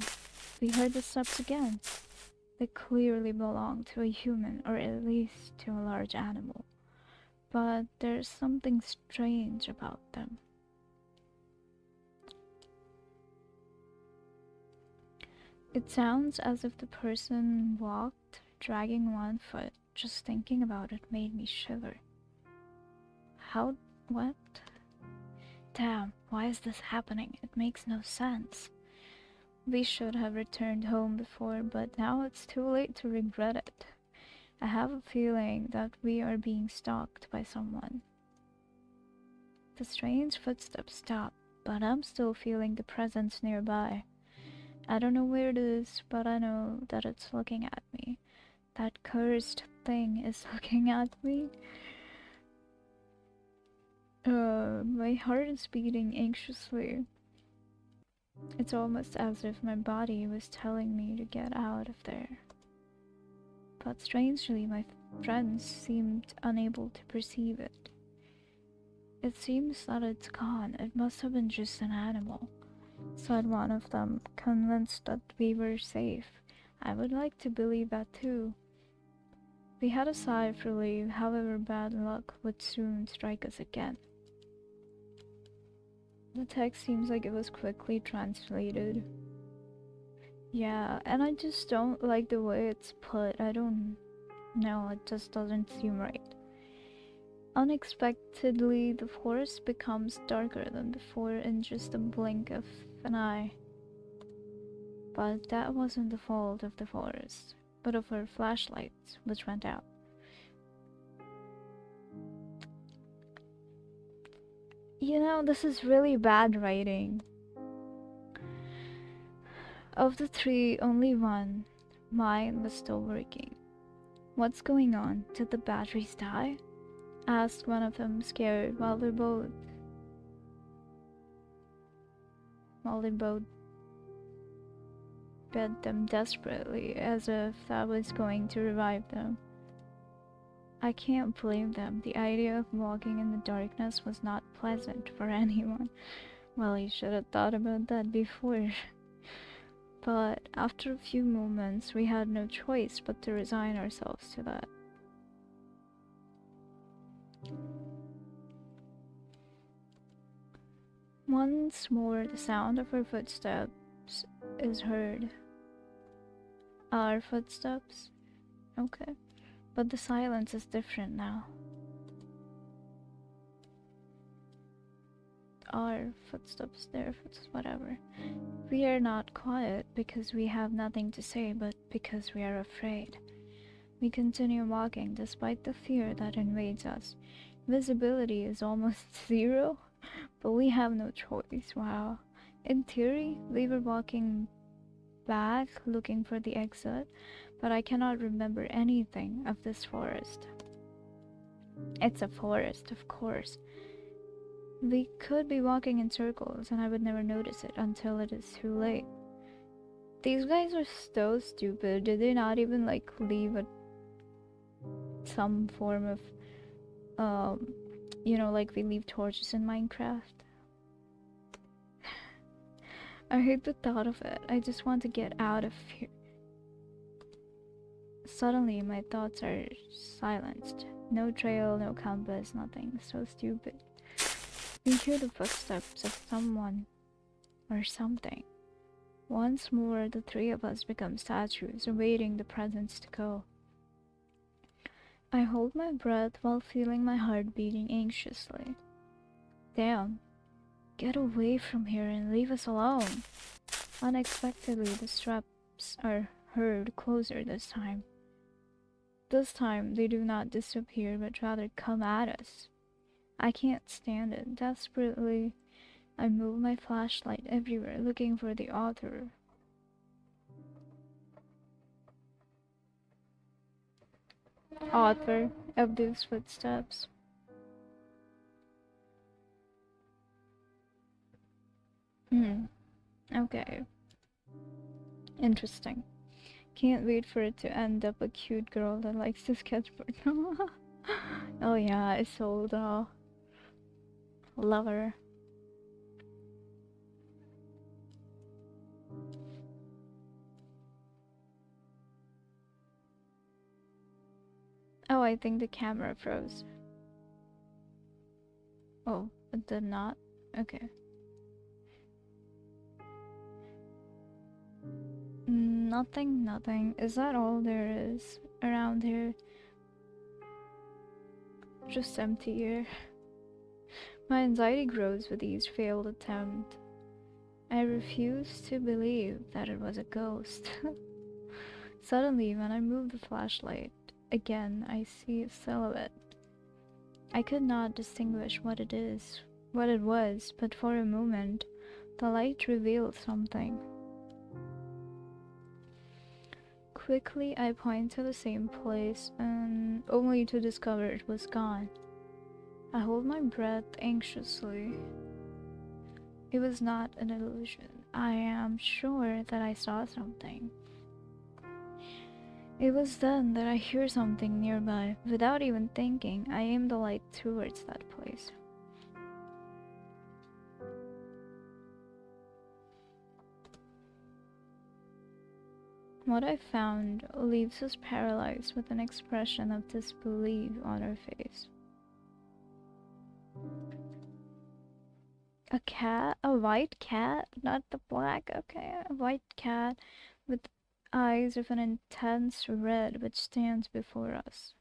We heard the steps again. They clearly belonged to a human, or at least to a large animal. But there's something strange about them. It sounds as if the person walked, dragging one foot. Just thinking about it made me shiver. What? Damn, why is this happening? It makes no sense. We should have returned home before, but now it's too late to regret it. I have a feeling that we are being stalked by someone. The strange footsteps stop, but I'm still feeling the presence nearby. I don't know where it is, but I know that it's looking at me. That cursed thing is looking at me. My heart is beating anxiously. It's almost as if my body was telling me to get out of there. But strangely, my friends seemed unable to perceive it. It seems that it's gone. It must have been just an animal, said one of them, convinced that we were safe. I would like to believe that too. We had a sigh of relief, however bad luck would soon strike us again. The text seems like it was quickly translated. Yeah, and I just don't like the way it's put. I don't know, it just doesn't seem right. Unexpectedly, the forest becomes darker than before in just a blink of an eye. But that wasn't the fault of the forest, but of her flashlights, which went out. You know, this is really bad writing. Of the three, only one, mine, was still working. What's going on? Did the batteries die? Asked one of them, scared, while they both bid them desperately, as if that was going to revive them. I can't blame them. The idea of walking in the darkness was not pleasant for anyone. Well, you should have thought about that before. But after a few moments, we had no choice but to resign ourselves to that. Once more, the sound of our footsteps is heard. Our footsteps? Okay. But the silence is different now. Our footsteps, their footsteps, whatever. We are not quiet because we have nothing to say, but because we are afraid. We continue walking despite the fear that invades us. Visibility is almost zero, but we have no choice. Wow. In theory, we were walking back looking for the exit, but I cannot remember anything of this forest. It's a forest, of course. We could be walking in circles and I would never notice it until it is too late. These guys are so stupid. Did they not even like leave some form of you know, like we leave torches in Minecraft? I hate the thought of it. I just want to get out of here. Suddenly my thoughts are silenced. No trail, no compass, nothing. So stupid. We hear the footsteps of someone or something. Once more, the three of us become statues, awaiting the presence to go. I hold my breath while feeling my heart beating anxiously. Damn, get away from here and leave us alone. Unexpectedly, the steps are heard closer this time. This time, they do not disappear, but rather come at us. I can't stand it. Desperately, I move my flashlight everywhere, looking for the author. Author of these footsteps. Okay. Interesting. Can't wait for it to end up a cute girl that likes to skateboard. Oh yeah, I sold love her. Oh, I think the camera froze. Oh, it did not? Okay. Nothing. Is that all there is around here? Just empty here. My anxiety grows with each failed attempt. I refuse to believe that it was a ghost. Suddenly, when I move the flashlight again, I see a silhouette. I could not distinguish what it was, but for a moment, the light revealed something. Quickly, I point to the same place, and only to discover it was gone. I hold my breath anxiously. It was not an illusion. I am sure that I saw something. It was then that I hear something nearby. Without even thinking, I aim the light towards that place. What I found leaves us paralyzed with an expression of disbelief on our face. A cat? A white cat? Not the black? Okay, a white cat with eyes of an intense red which stands before us.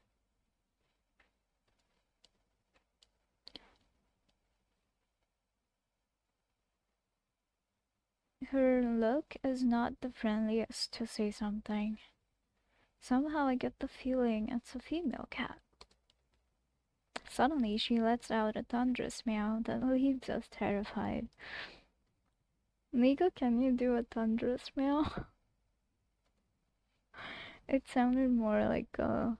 Her look is not the friendliest, to say something. Somehow I get the feeling it's a female cat. Suddenly she lets out a thunderous meow that leaves us terrified. Nico, can you do a thunderous meow? It sounded more like a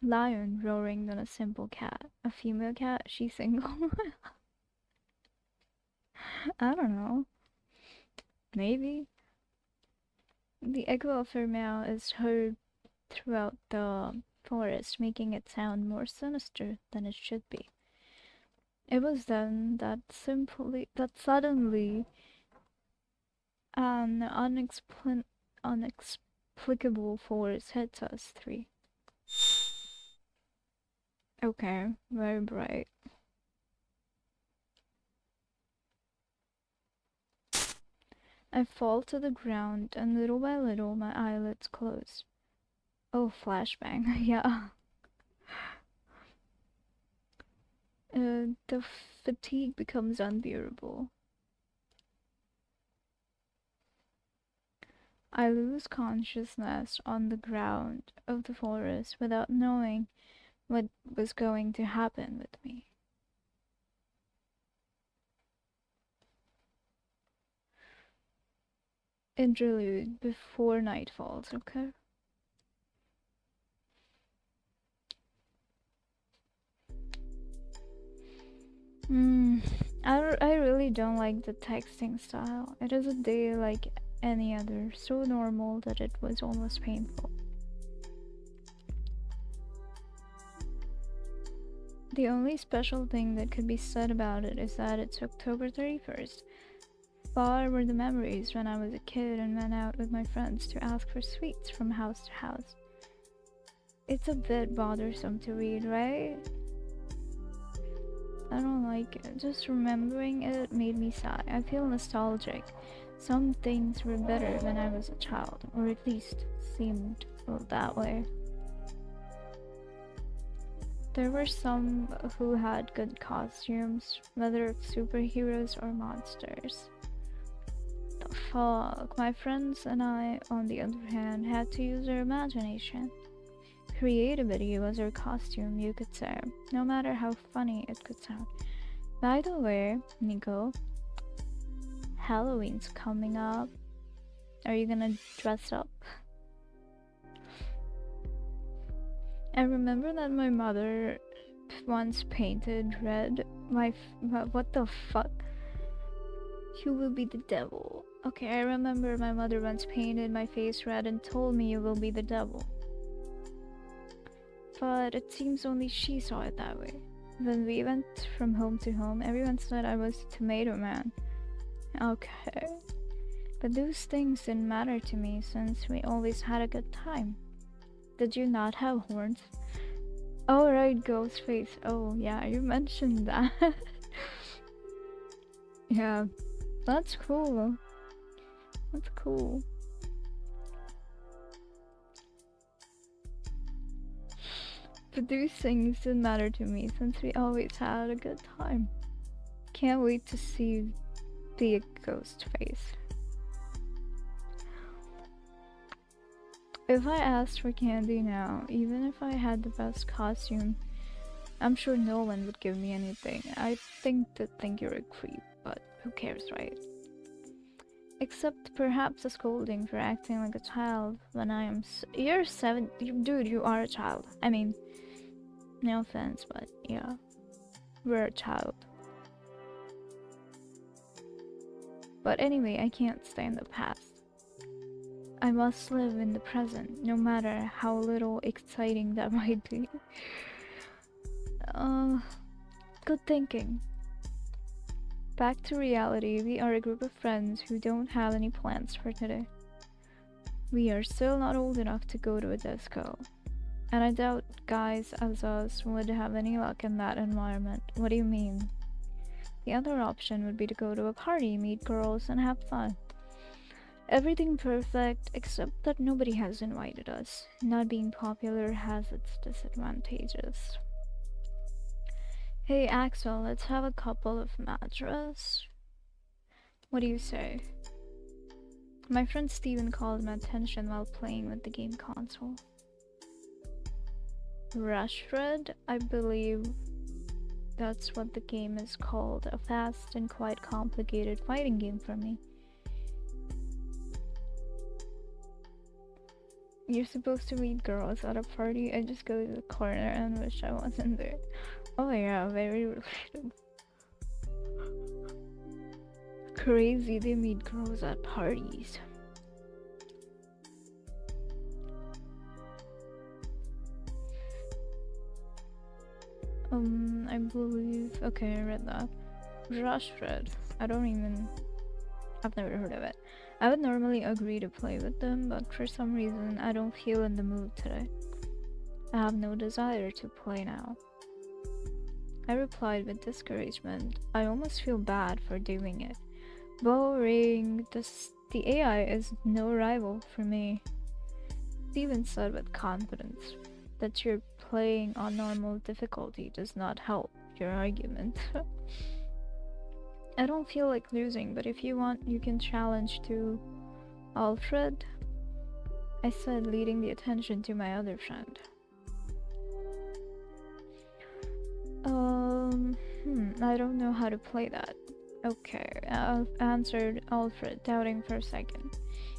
lion roaring than a simple cat. A female cat? She's single? I don't know. Maybe. The echo of her meow is heard throughout the forest, making it sound more sinister than it should be. It was then that suddenly an unexplicable force hits us three. Okay, very bright. I fall to the ground, and little by little my eyelids close. Oh, flashbang, yeah. The fatigue becomes unbearable. I lose consciousness on the ground of the forest without knowing what was going to happen with me. Interlude before night falls, okay? I really don't like the texting style. It is a day like any other, so normal that it was almost painful. The only special thing that could be said about it is that it's October 31st. Far were the memories when I was a kid and went out with my friends to ask for sweets from house to house. It's a bit bothersome to read, right? I don't like it. Just remembering it made me sigh. I feel nostalgic. Some things were better when I was a child, or at least seemed that way. There were some who had good costumes, whether of superheroes or monsters. The fuck? My friends and I, on the other hand, had to use our imagination. Creativity was our costume, you could say, no matter how funny it could sound. By the way, Nico, Halloween's coming up. Are you gonna dress up? I remember that my mother once painted red what the fuck? You will be the devil. Okay, I remember my mother once painted my face red and told me you will be the devil. But it seems only she saw it that way. When we went from home to home, everyone said I was Tomato Man. Okay. But those things didn't matter to me since we always had a good time. Did you not have horns? Oh right, Ghostface. Oh yeah, you mentioned that. Yeah, that's cool. That's cool. But these things didn't matter to me since we always had a good time. Can't wait to see the ghost face. If I asked for candy now, even if I had the best costume, I'm sure no one would give me anything. I think they'd think you're a creep, but who cares, right? Except perhaps a scolding for acting like a child when I am you're 7. Dude, you are a child. I mean, no offense, but yeah, we're a child. But anyway, I can't stay in the past. I must live in the present, no matter how little exciting that might be. Good thinking. Back to reality, we are a group of friends who don't have any plans for today. We are still not old enough to go to a disco. And I doubt guys as us would have any luck in that environment. What do you mean? The other option would be to go to a party, meet girls, and have fun. Everything perfect except that nobody has invited us. Not being popular has its disadvantages. Hey Axel, let's have a couple of matches. What do you say? My friend Steven called my attention while playing with the game console. Rushred, I believe that's what the game is called. A fast and quite complicated fighting game for me. You're supposed to meet girls at a party. I just go to the corner and wish I wasn't there. Oh yeah, very relatable. Crazy, they meet girls at parties. I believe. Okay, I read that. Rushred. I've never heard of it. I would normally agree to play with them, but for some reason I don't feel in the mood today. I have no desire to play now. I replied with discouragement. I almost feel bad for doing it. Boring. The AI is no rival for me. Steven said with confidence that you're playing on normal difficulty does not help your argument. I don't feel like losing, but if you want, you can challenge to Alfred, I said, leading the attention to my other friend. I don't know how to play that. Okay, answered Alfred, doubting for a second.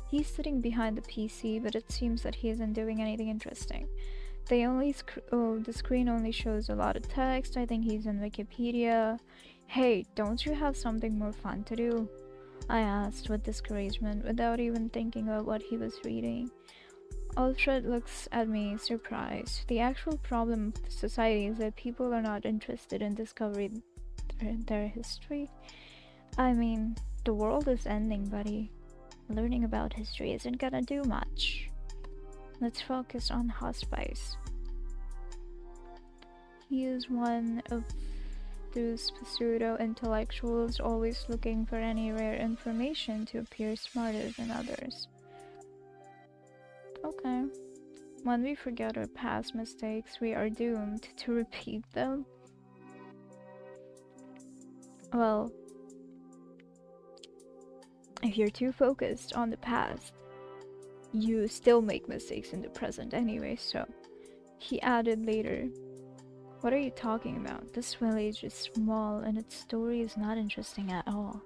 He's sitting behind the PC, but it seems that he isn't doing anything interesting. The screen only shows a lot of text. I think he's in Wikipedia. Hey, don't you have something more fun to do? I asked with discouragement, without even thinking of what he was reading. Alfred looks at me, surprised. The actual problem of society is that people are not interested in discovering their history. I mean, the world is ending, buddy. Learning about history isn't gonna do much. Let's focus on hospice. He is one of those pseudo-intellectuals always looking for any rare information to appear smarter than others. Okay. When we forget our past mistakes, we are doomed to repeat them. Well, if you're too focused on the past, you still make mistakes in the present anyway, so. He added later, what are you talking about? This village is small and its story is not interesting at all.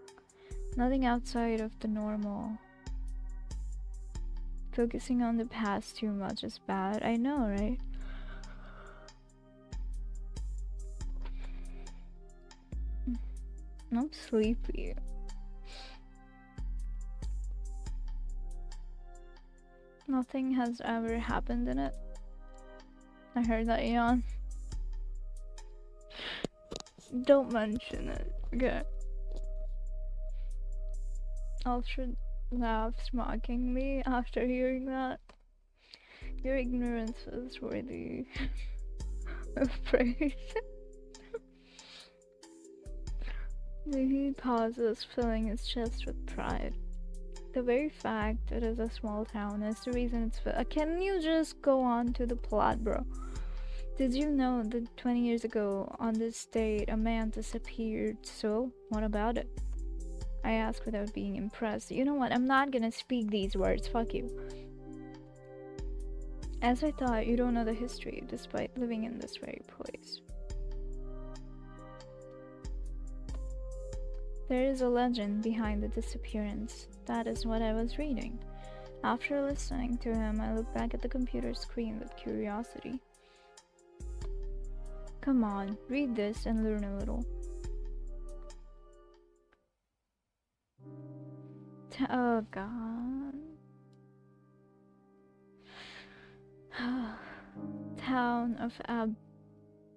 Nothing outside of the normal. Focusing on the past too much is bad, I know, right? I'm sleepy. Nothing has ever happened in it. I heard that yawn. Don't mention it, okay? Alfred laughs mockingly after hearing that. Your ignorance is worthy of praise. He pauses, filling his chest with pride. The very fact it is a small town is the reason it's can you just go on to the plot, bro? Did you know that 20 years ago on this date a man disappeared? So, what about it? I asked without being impressed. You know what? I'm not gonna speak these words. Fuck you. As I thought, you don't know the history, despite living in this very place. There is a legend behind the disappearance. That is what I was reading. After listening to him, I looked back at the computer screen with curiosity. Come on, read this and learn a little. Oh god. Town of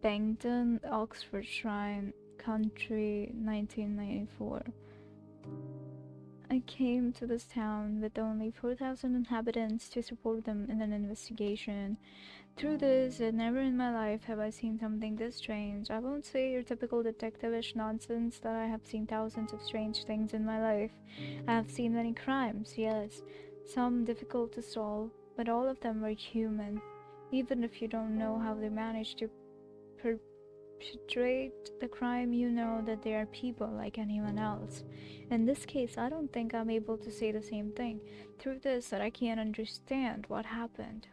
Abingdon, Oxford Shrine Country, 1994. I came to this town with only 4,000 inhabitants to support them in an investigation. Through this, and never in my life have I seen something this strange. I won't say your typical detective-ish nonsense that I have seen thousands of strange things in my life. I have seen many crimes, yes, some difficult to solve, but all of them were human. Even if you don't know how they managed to perpetrate the crime, you know that they are people like anyone else. In this case, I don't think I'm able to say the same thing. Through this, that I can't understand what happened.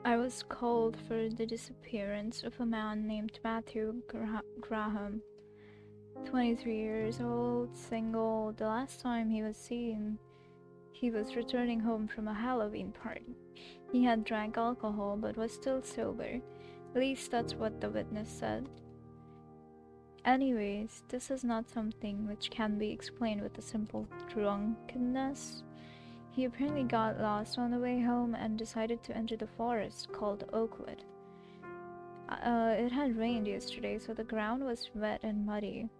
I was called for the disappearance of a man named Matthew Graham, 23 years old, single. The last time he was seen, he was returning home from a Halloween party. He had drank alcohol but was still sober. At least that's what the witness said. Anyways, this is not something which can be explained with a simple drunkenness. He apparently got lost on the way home and decided to enter the forest called Oakwood. It had rained yesterday, so the ground was wet and muddy.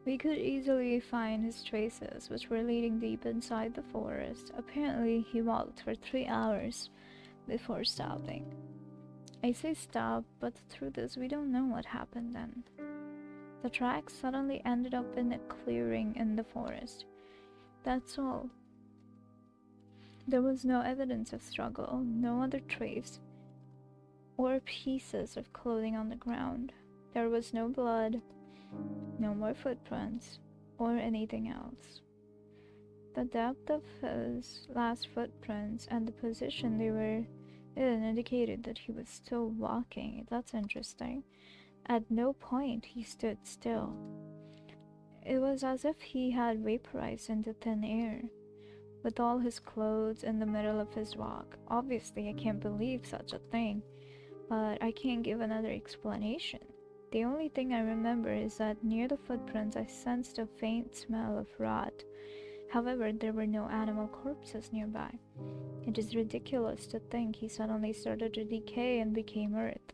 We could easily find his traces, which were leading deep inside the forest. Apparently, he walked for 3 hours before stopping. I say stop, but through this, we don't know what happened then. The tracks suddenly ended up in a clearing in the forest. That's all. There was no evidence of struggle, no other trace, or pieces of clothing on the ground. There was no blood, no more footprints, or anything else. The depth of his last footprints and the position they were in indicated that he was still walking. That's interesting. At no point he stood still. It was as if he had vaporized into thin air, with all his clothes in the middle of his walk. Obviously, I can't believe such a thing, but I can't give another explanation. The only thing I remember is that near the footprints I sensed a faint smell of rot. However, there were no animal corpses nearby. It is ridiculous to think he suddenly started to decay and became earth.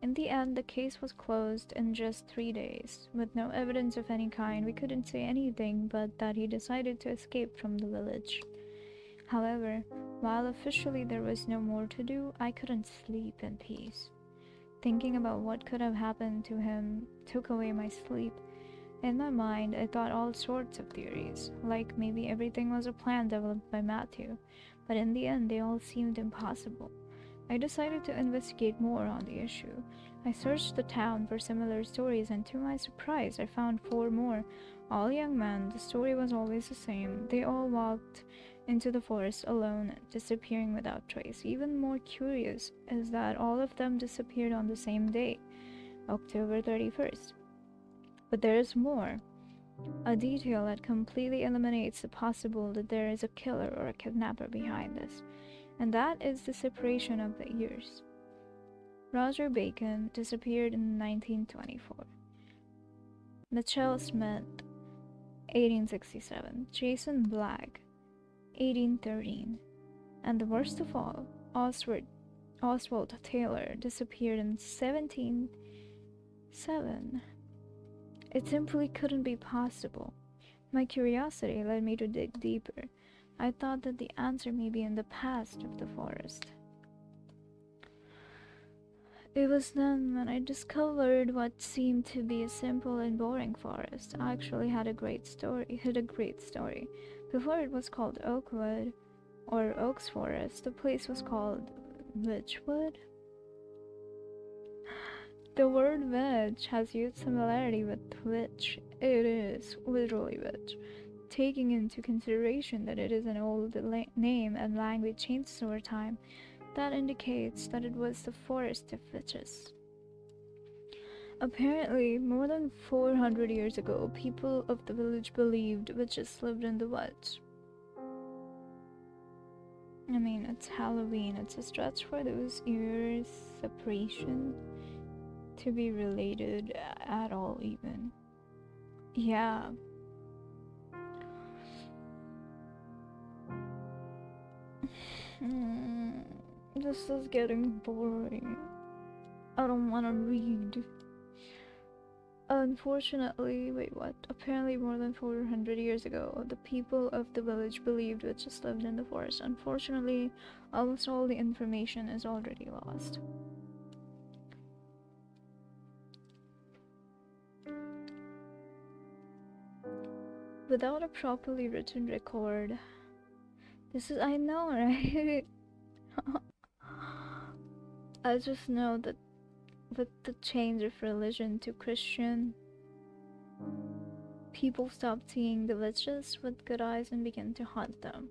In the end, the case was closed in just 3 days. With no evidence of any kind, we couldn't say anything but that he decided to escape from the village. However, while officially there was no more to do, I couldn't sleep in peace. Thinking about what could have happened to him took away my sleep. In my mind, I thought all sorts of theories, like maybe everything was a plan developed by Matthew, but in the end they all seemed impossible. I decided to investigate more on the issue. I searched the town for similar stories, and to my surprise, I found 4 more. All young men. The story was always the same. They all walked into the forest alone, disappearing without trace. Even more curious is that all of them disappeared on the same day, October 31st. But there is more. A detail that completely eliminates the possible that there is a killer or a kidnapper behind this, and that is the separation of the ears. Roger Bacon disappeared in 1924. Mitchell Smith, 1867. Jason Black, 1813. And the worst of all, Oswald Taylor disappeared in 1707. It simply couldn't be possible. My curiosity led me to dig deeper. I thought that the answer may be in the past of the forest. It was then when I discovered what seemed to be a simple and boring forest actually had a great story. Before it was called Oakwood or Oaks Forest, the place was called Witchwood. The word witch has huge similarity with witch. It is literally witch. Taking into consideration that it is an old name and language changes over time, that indicates that it was the forest of witches. Apparently, more than 400 years ago, people of the village believed witches lived in the woods. I mean, it's Halloween. It's a stretch for those ears separation to be related at all, even. Yeah. This is getting boring. I don't want to read. Unfortunately, wait, what? Apparently, more than 400 years ago, the people of the village believed witches lived in the forest. Unfortunately, almost all the information is already lost. Without a properly written record, this is, I know, right? I just know that with the change of religion to Christian, people stopped seeing the witches with good eyes and began to hunt them.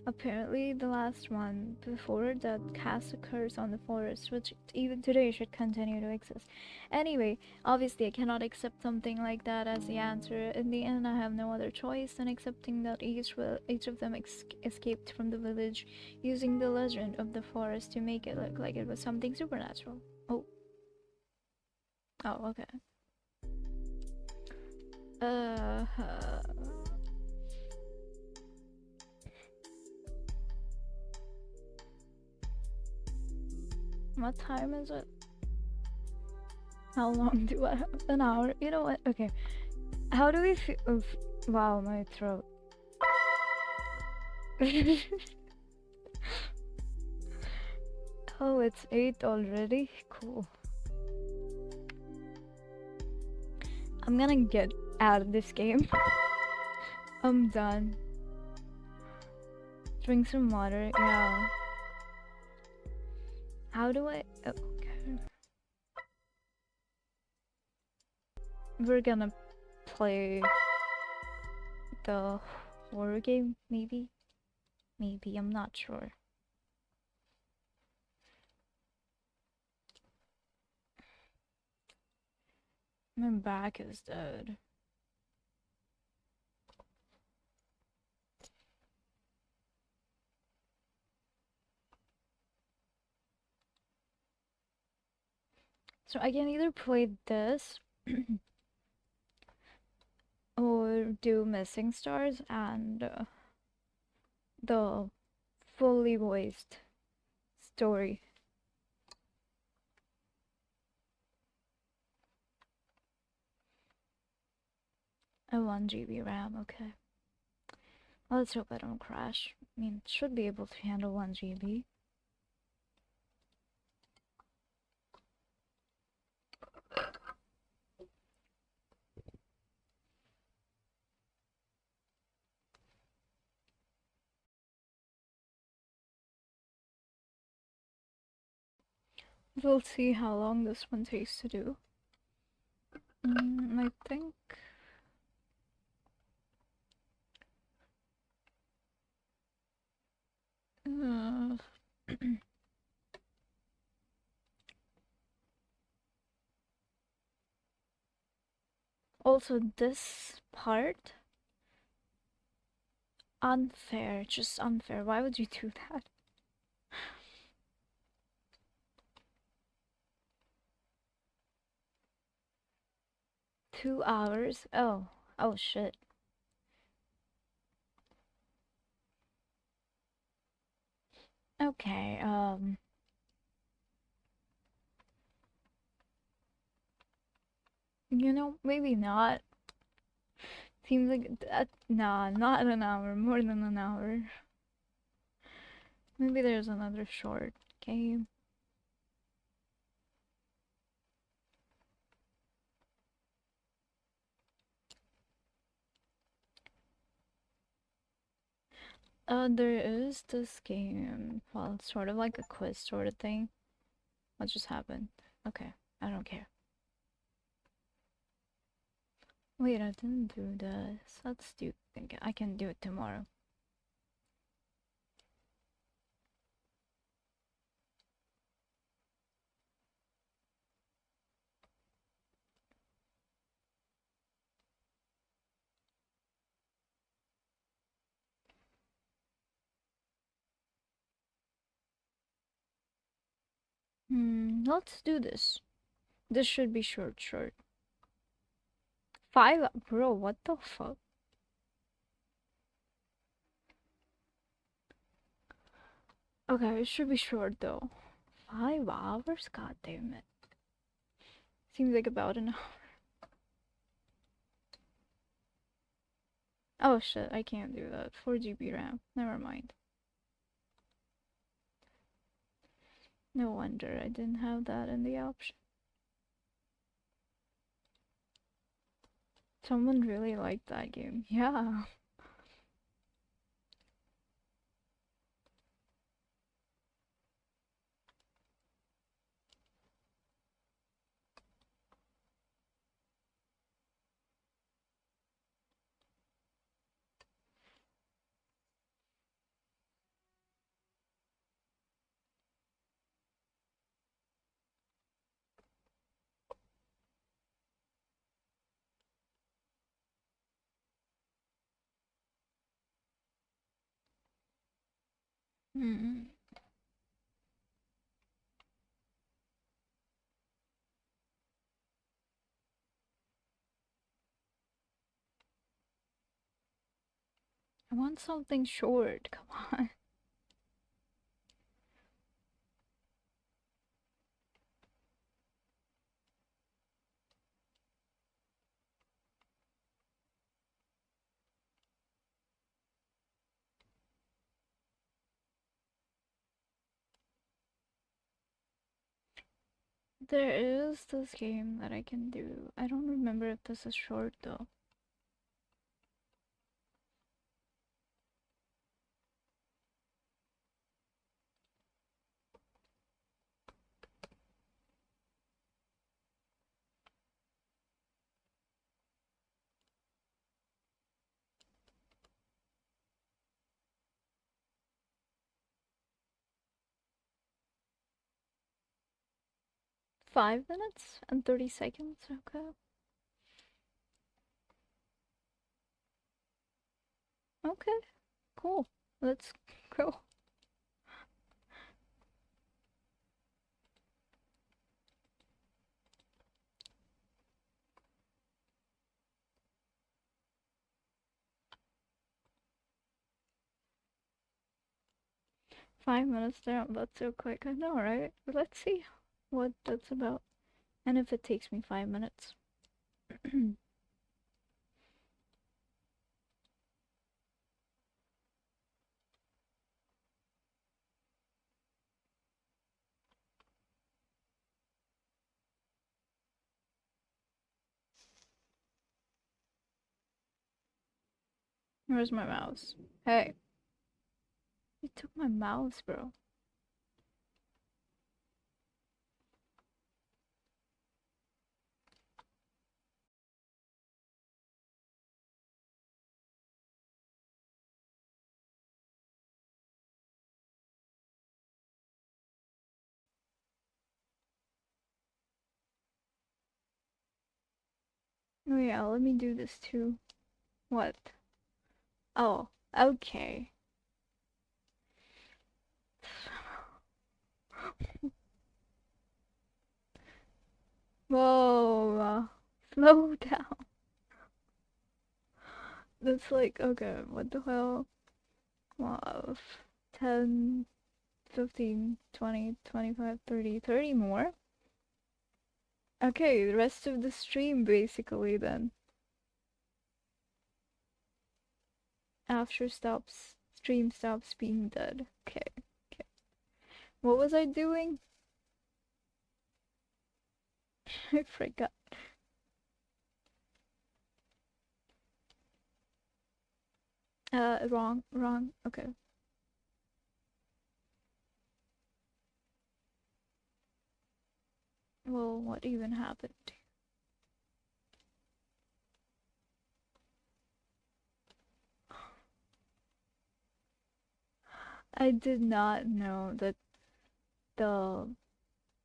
Apparently, the last one before that cast a curse on the forest, which even today should continue to exist. Anyway, obviously, I cannot accept something like that as the answer. In the end, I have no other choice than accepting that each of them escaped from the village using the legend of the forest to make it look like it was something supernatural. Oh. Oh, okay. What time is it? How long do I have? An hour? You know what? Okay. How do we feel? Wow, my throat. Oh, it's 8 already? Cool. I'm gonna get out of this game. I'm done. Drink some water. Yeah. How do I... oh, okay. We're gonna play the horror game, maybe? Maybe, I'm not sure. My back is dead. So I can either play this or do Missing Stars and the fully voiced story. A 1 GB RAM, okay. Well, let's hope I don't crash. I mean, it should be able to handle 1 GB. We'll see how long this one takes to do. I think... also, this part... unfair, just unfair. Why would you do that? $2? Oh. Oh shit. Okay, you know, maybe not. Seems like that. Nah, not an hour, more than an hour. Maybe there's another short game. There is this game. Well, it's sort of like a quiz sort of thing. What just happened? Okay, I don't care. Wait, I didn't do this. Let's do. I can do it tomorrow. Let's do this. This should be short. 5, bro, what the fuck? Okay, it should be short though. 5 hours? God damn it. Seems like about an hour. Oh shit, I can't do that. 4 GB RAM. Never mind. No wonder I didn't have that in the option. Someone really liked that game. Yeah. Mm. I want something short. Come on. There is this game that I can do. I don't remember if this is short though. $5 and 30 seconds. Okay. Okay. Cool. Let's go. $5 down. That's so quick. I know, right? But let's see what that's about. And if it takes me 5 minutes. Where's my mouse? Hey. You took my mouse, bro. Oh yeah, let me do this too. What? Oh, okay. Whoa, slow down. That's like, okay, what the hell? Wow, 10, 15, 20, 25, 30, 30 more? Okay, the rest of the stream basically then. After stream stops being dead. Okay, okay. What was I doing? I forgot. Wrong. Okay. Well, what even happened? I did not know that the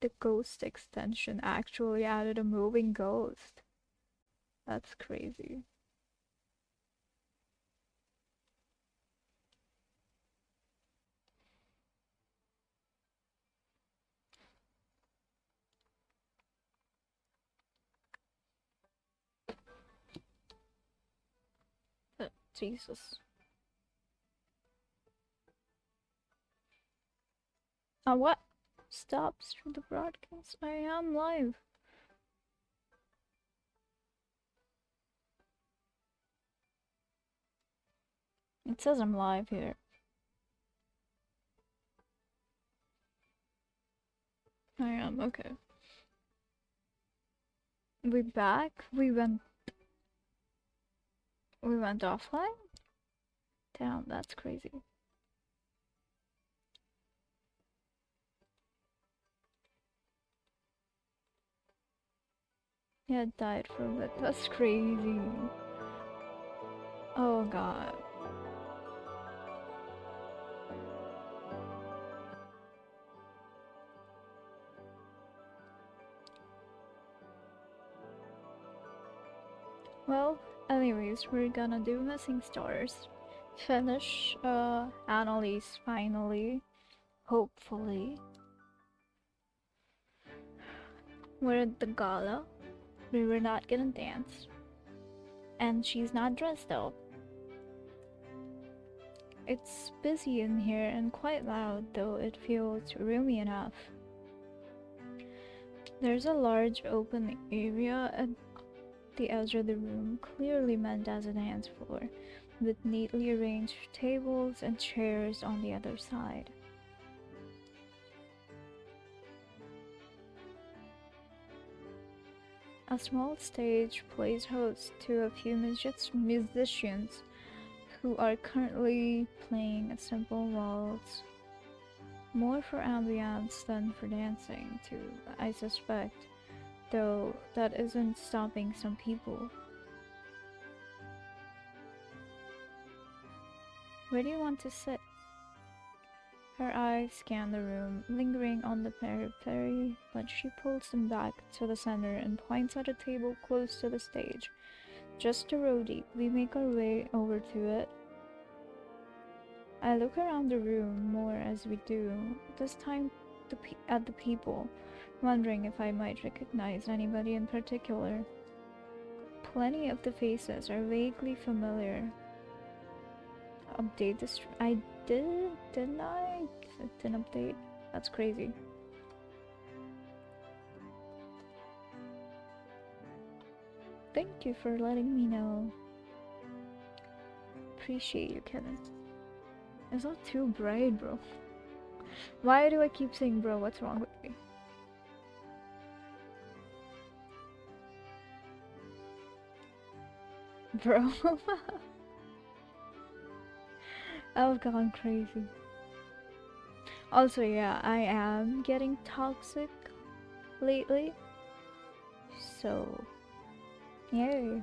the ghost extension actually added a moving ghost. That's crazy. Jesus. What? Stops the broadcast? I am live. It says I'm live here. I am, okay. We back? We went offline? Damn, that's crazy. Yeah, it died for a bit. That's crazy. Oh god. Well, anyways, we're gonna do Missing Stars. Finish Annalise finally. Hopefully. We're at the gala. We were not gonna dance. And she's not dressed up. It's busy in here and quite loud, though it feels roomy enough. There's a large open area at the edge of the room, clearly meant as a dance floor, with neatly arranged tables and chairs on the other side. A small stage plays host to a few musicians who are currently playing a simple waltz. More for ambience than for dancing, too, I suspect, though that isn't stopping some people. Where do you want to sit? Her eyes scan the room, lingering on the periphery, but she pulls them back to the center and points at a table close to the stage. Just a row deep, we make our way over to it. I look around the room more as we do, this time at the people, wondering if I might recognize anybody in particular. Plenty of the faces are vaguely familiar. Update this. I didn't I? It didn't update. That's crazy. Thank you for letting me know. Appreciate you, Kevin. It's not too bright, bro. Why do I keep saying bro? What's wrong with me? Bro. I've gone crazy. Also, yeah, I am getting toxic lately. So, yay.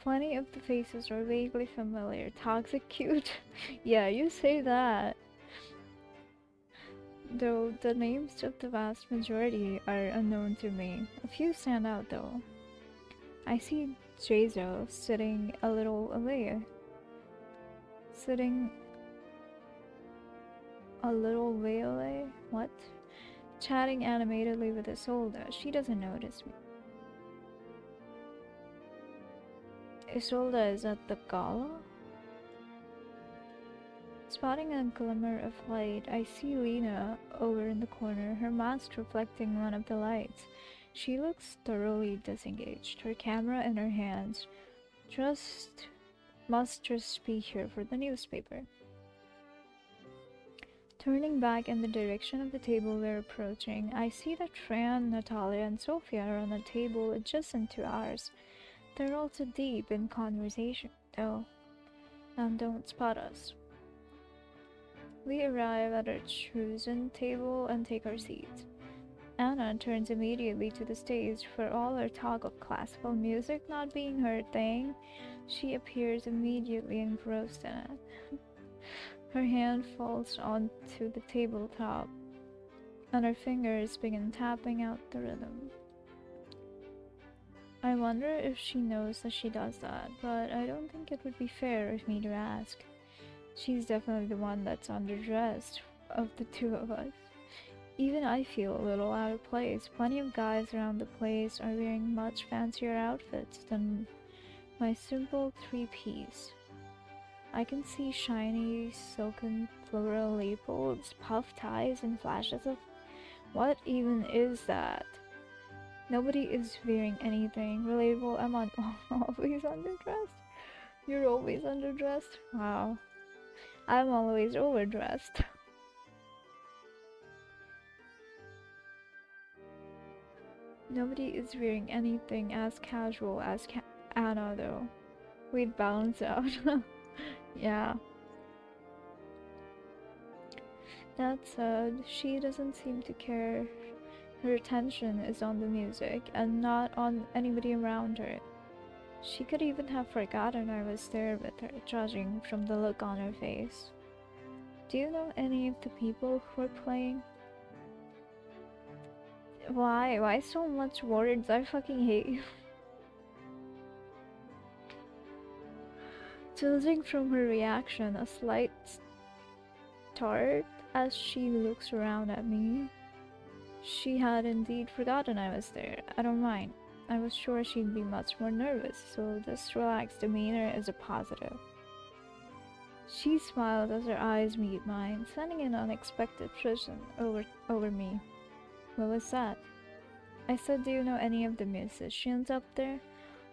Plenty of the faces are vaguely familiar. Toxic cute? Yeah, you say that. Though the names of the vast majority are unknown to me. A few stand out though. I see Jazo sitting a little away. Sitting a little way away? What? Chatting animatedly with Isolda. She doesn't notice me. Isolda is at the gala? Spotting a glimmer of light, I see Lena over in the corner, her mask reflecting one of the lights. She looks thoroughly disengaged, her camera in her hands. Must just be here for the newspaper. Turning back in the direction of the table we're approaching, I see that Fran, Natalia, and Sophia are on a table adjacent to ours. They're also deep in conversation, though, and don't spot us. We arrive at our chosen table and take our seats. Anna turns immediately to the stage. For all her talk of classical music not being her thing, she appears immediately engrossed in it. Her hand falls onto the tabletop, and her fingers begin tapping out the rhythm. I wonder if she knows that she does that, but I don't think it would be fair of me to ask. She's definitely the one that's underdressed of the two of us. Even I feel a little out of place. Plenty of guys around the place are wearing much fancier outfits than my simple three-piece. I can see shiny, silken floral lapels, puff ties, and flashes of... What even is that? Nobody is wearing anything relatable. I'm always underdressed. You're always underdressed? Wow. I'm always overdressed. Nobody is wearing anything as casual as Anna, though. We'd balance out. Yeah. That said, she doesn't seem to care. Her attention is on the music and not on anybody around her. She could even have forgotten I was there with her, judging from the look on her face. Do you know any of the people who are playing? Why? Why so much words? I fucking hate you. Judging from her reaction, a slight start as she looks around at me. She had indeed forgotten I was there. I don't mind. I was sure she'd be much more nervous, so this relaxed demeanor is a positive. She smiled as her eyes meet mine, sending an unexpected precision over me. What was that? I said, do you know any of the musicians up there?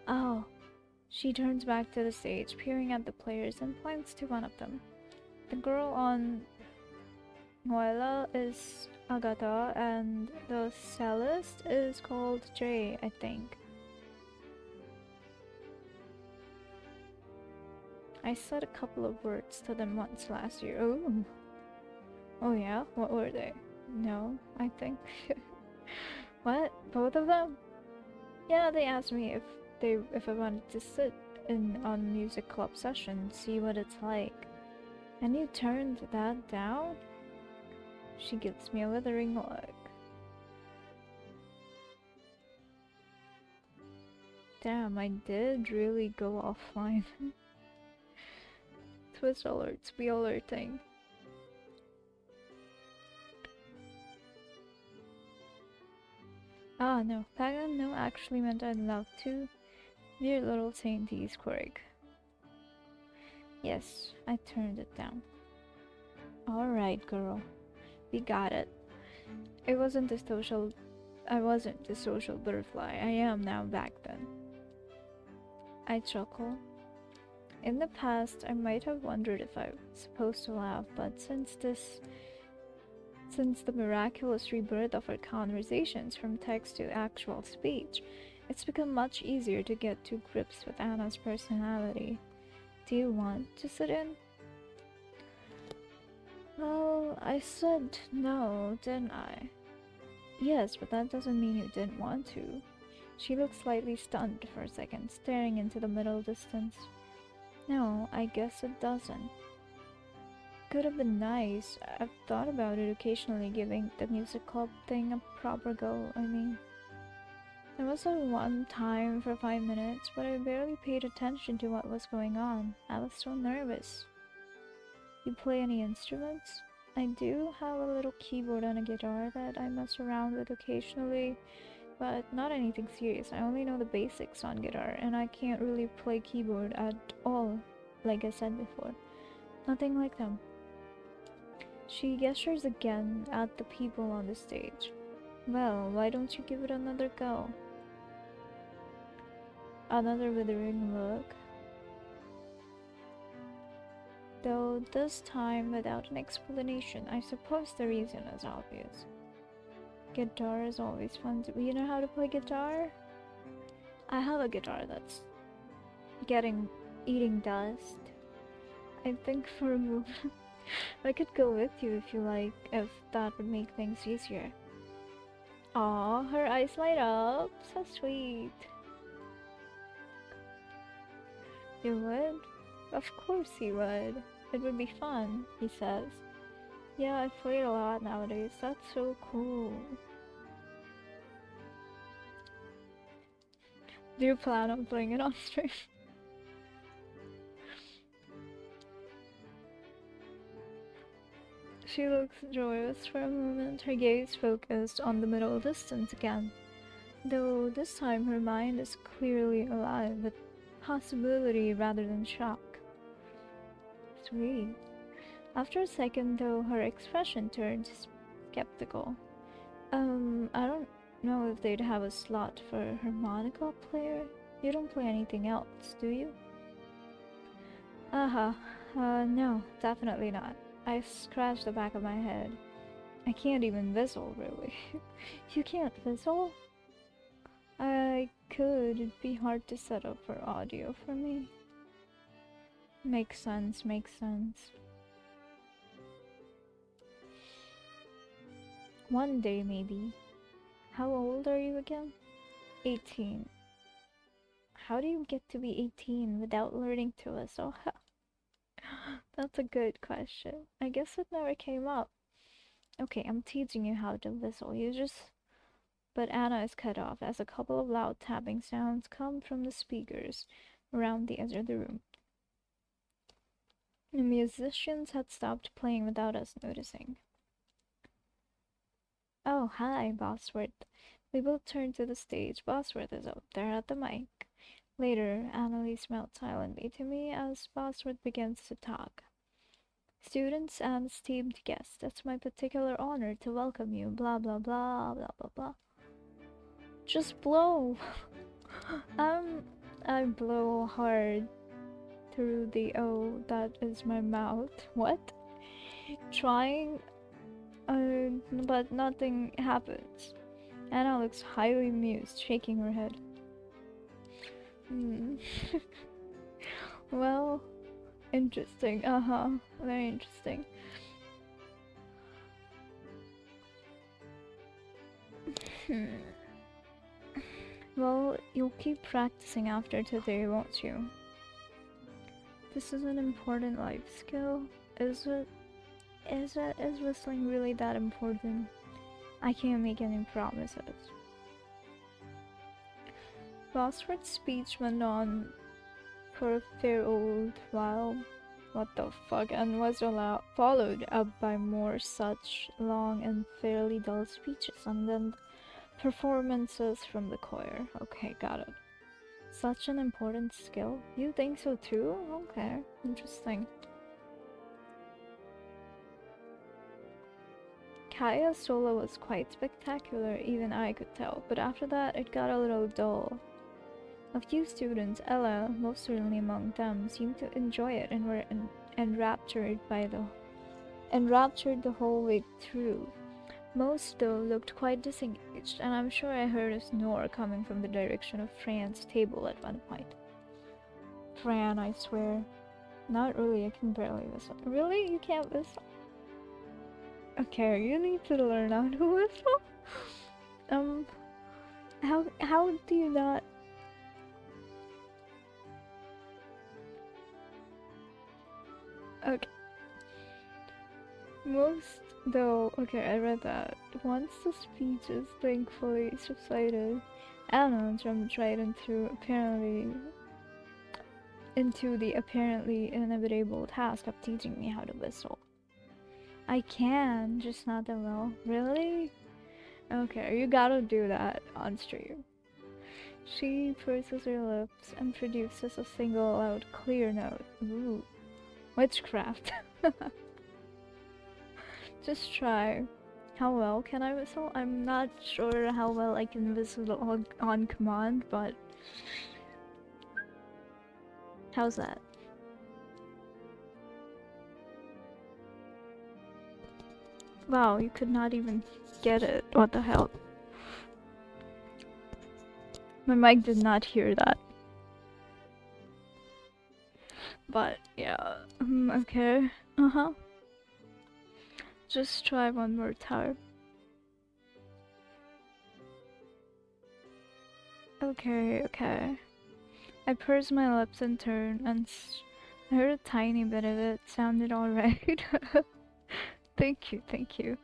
Oh. She turns back to the stage, peering at the players, and points to one of them. The girl on Moela is Agatha, and the cellist is called Jay, I think. I said a couple of words to them once last year. Oh. Oh yeah? What were they? No, I think. What? Both of them? Yeah, they asked me if I wanted to sit in on music club session, see what it's like. And you turned that down? She gives me a withering look. Damn, I did really go offline. Twist alerts, be alerting. Ah, no, Pagan, no, actually meant I'd love to. Dear little Saint D's quirk. Yes, I turned it down. Alright, girl. We got it. I wasn't the social butterfly I am now back then. I chuckle. In the past, I might have wondered if I was supposed to laugh, but since the miraculous rebirth of our conversations from text to actual speech, it's become much easier to get to grips with Anna's personality. Do you want to sit in? Well, I said no, didn't I? Yes, but that doesn't mean you didn't want to. She looked slightly stunned for a second, staring into the middle distance. No, I guess it doesn't. Could have been nice. I've thought about it occasionally, giving the music club thing a proper go, I mean. There was a one time for 5 minutes, but I barely paid attention to what was going on. I was so nervous. You play any instruments? I do have a little keyboard and a guitar that I mess around with occasionally, but not anything serious. I only know the basics on guitar, and I can't really play keyboard at all, like I said before. Nothing like them. She gestures again at the people on the stage. Well, why don't you give it another go? Another withering look. Though this time without an explanation. I suppose the reason is obvious. Guitar is always fun to... You know how to play guitar? I have a guitar that's eating dust. I think for a moment I could go with you if you like, if that would make things easier. Aw, her eyes light up. So sweet. You would? Of course he would. It would be fun, he says. Yeah, I play a lot nowadays. That's so cool. Do you plan on playing it on stream? She looks joyous for a moment, her gaze focused on the middle distance again. Though this time her mind is clearly alive with possibility rather than shock. Sweet. After a second, though, her expression turned skeptical. I don't know if they'd have a slot for a harmonica player. You don't play anything else, do you? No, definitely not. I scratched the back of my head. I can't even whistle, really. You can't whistle? I could. It'd be hard to set up for audio for me. Makes sense, makes sense. One day, maybe. How old are you again? 18. How do you get to be 18 without learning to whistle? That's a good question. I guess it never came up. Okay, I'm teaching you how to whistle. You just... But Anna is cut off as a couple of loud tapping sounds come from the speakers around the edge of the room. The musicians had stopped playing without us noticing. Oh, hi, Bosworth. We both turned to the stage. Bosworth is up there at the mic. Later, Annalise smiled silently to me as Bosworth begins to talk. Students and esteemed guests, it's my particular honor to welcome you, blah blah blah, blah blah blah. Just blow! I blow hard through the O that is my mouth. What? Trying, but nothing happens. Anna looks highly amused, shaking her head. Well, interesting. Very interesting. Well, you'll keep practicing after today, won't you? This is an important life skill. Is it? Is whistling really that important? I can't make any promises. Bosworth's speech went on for a fair old while. What the fuck? And was followed up by more such long and fairly dull speeches, and then performances from the choir. Okay, got it. Such an important skill? You think so too? Okay, interesting. Kaya's solo was quite spectacular, even I could tell, but after that it got a little dull. A few students, Ella most certainly among them, seemed to enjoy it and were enraptured the whole way through. Most, though, looked quite disengaged, and I'm sure I heard a snore coming from the direction of Fran's table at one point. Fran, I swear. Not really, I can barely whistle. Really? You can't whistle? Okay, you need to learn how to whistle. How do you not... Okay. Most, though, okay, I read that. Once the speeches thankfully subsided, Anna jumped right into the apparently inevitable task of teaching me how to whistle. I can, just not that well. Really? Okay, you gotta do that on stream. She purses her lips and produces a single loud clear note. Ooh. Witchcraft. Just try. How well can I whistle? I'm not sure how well I can whistle on command, but... How's that? Wow, you could not even get it. What the hell? My mic did not hear that. But, yeah. Okay. Just try one more time. Okay. I pursed my lips in turn, and I heard a tiny bit of it. Sounded alright. Thank you.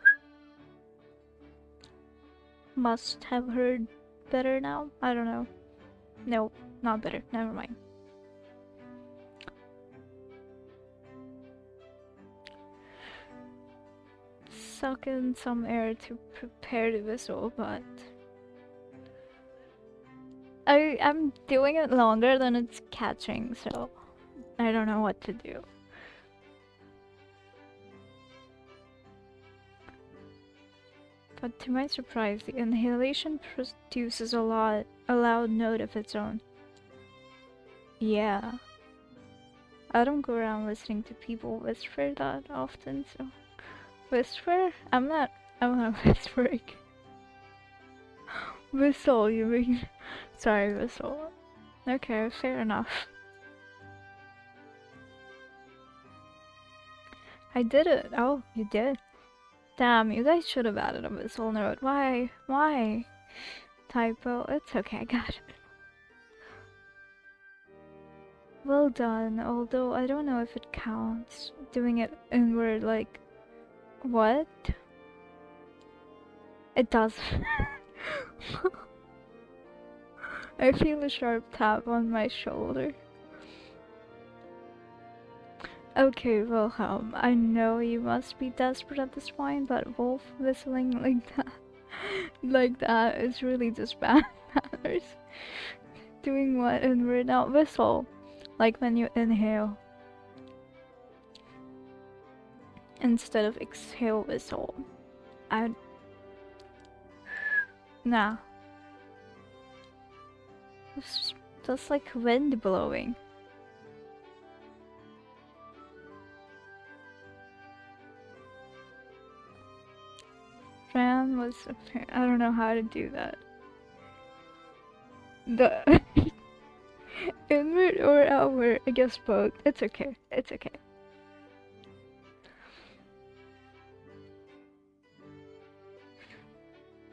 Must have heard better now? I don't know. No, not better. Never mind. Suck in some air to prepare the whistle, but... I'm doing it longer than it's catching, so I don't know what to do. but to my surprise, the inhalation produces a loud note of its own. Yeah. I don't go around listening to people whisper that often, so... Whisper? I'm not whispering. Whistle, you mean? Sorry, whistle. Okay, fair enough. I did it. Oh, you did? Damn, you guys should have added a whistle note. Why? Why? Typo. It's okay, I got it. Well done, although I don't know if it counts. Doing it inward, like... What? It does. I feel a sharp tap on my shoulder. Okay, Wilhelm, I know you must be desperate at this point, but wolf whistling like that is really just bad manners. Doing what inward? Now whistle, like when you inhale. Instead of exhale whistle. Nah. It's just like wind blowing. Fran was I don't know how to do that. The inward or outward, I guess both. It's okay. It's okay.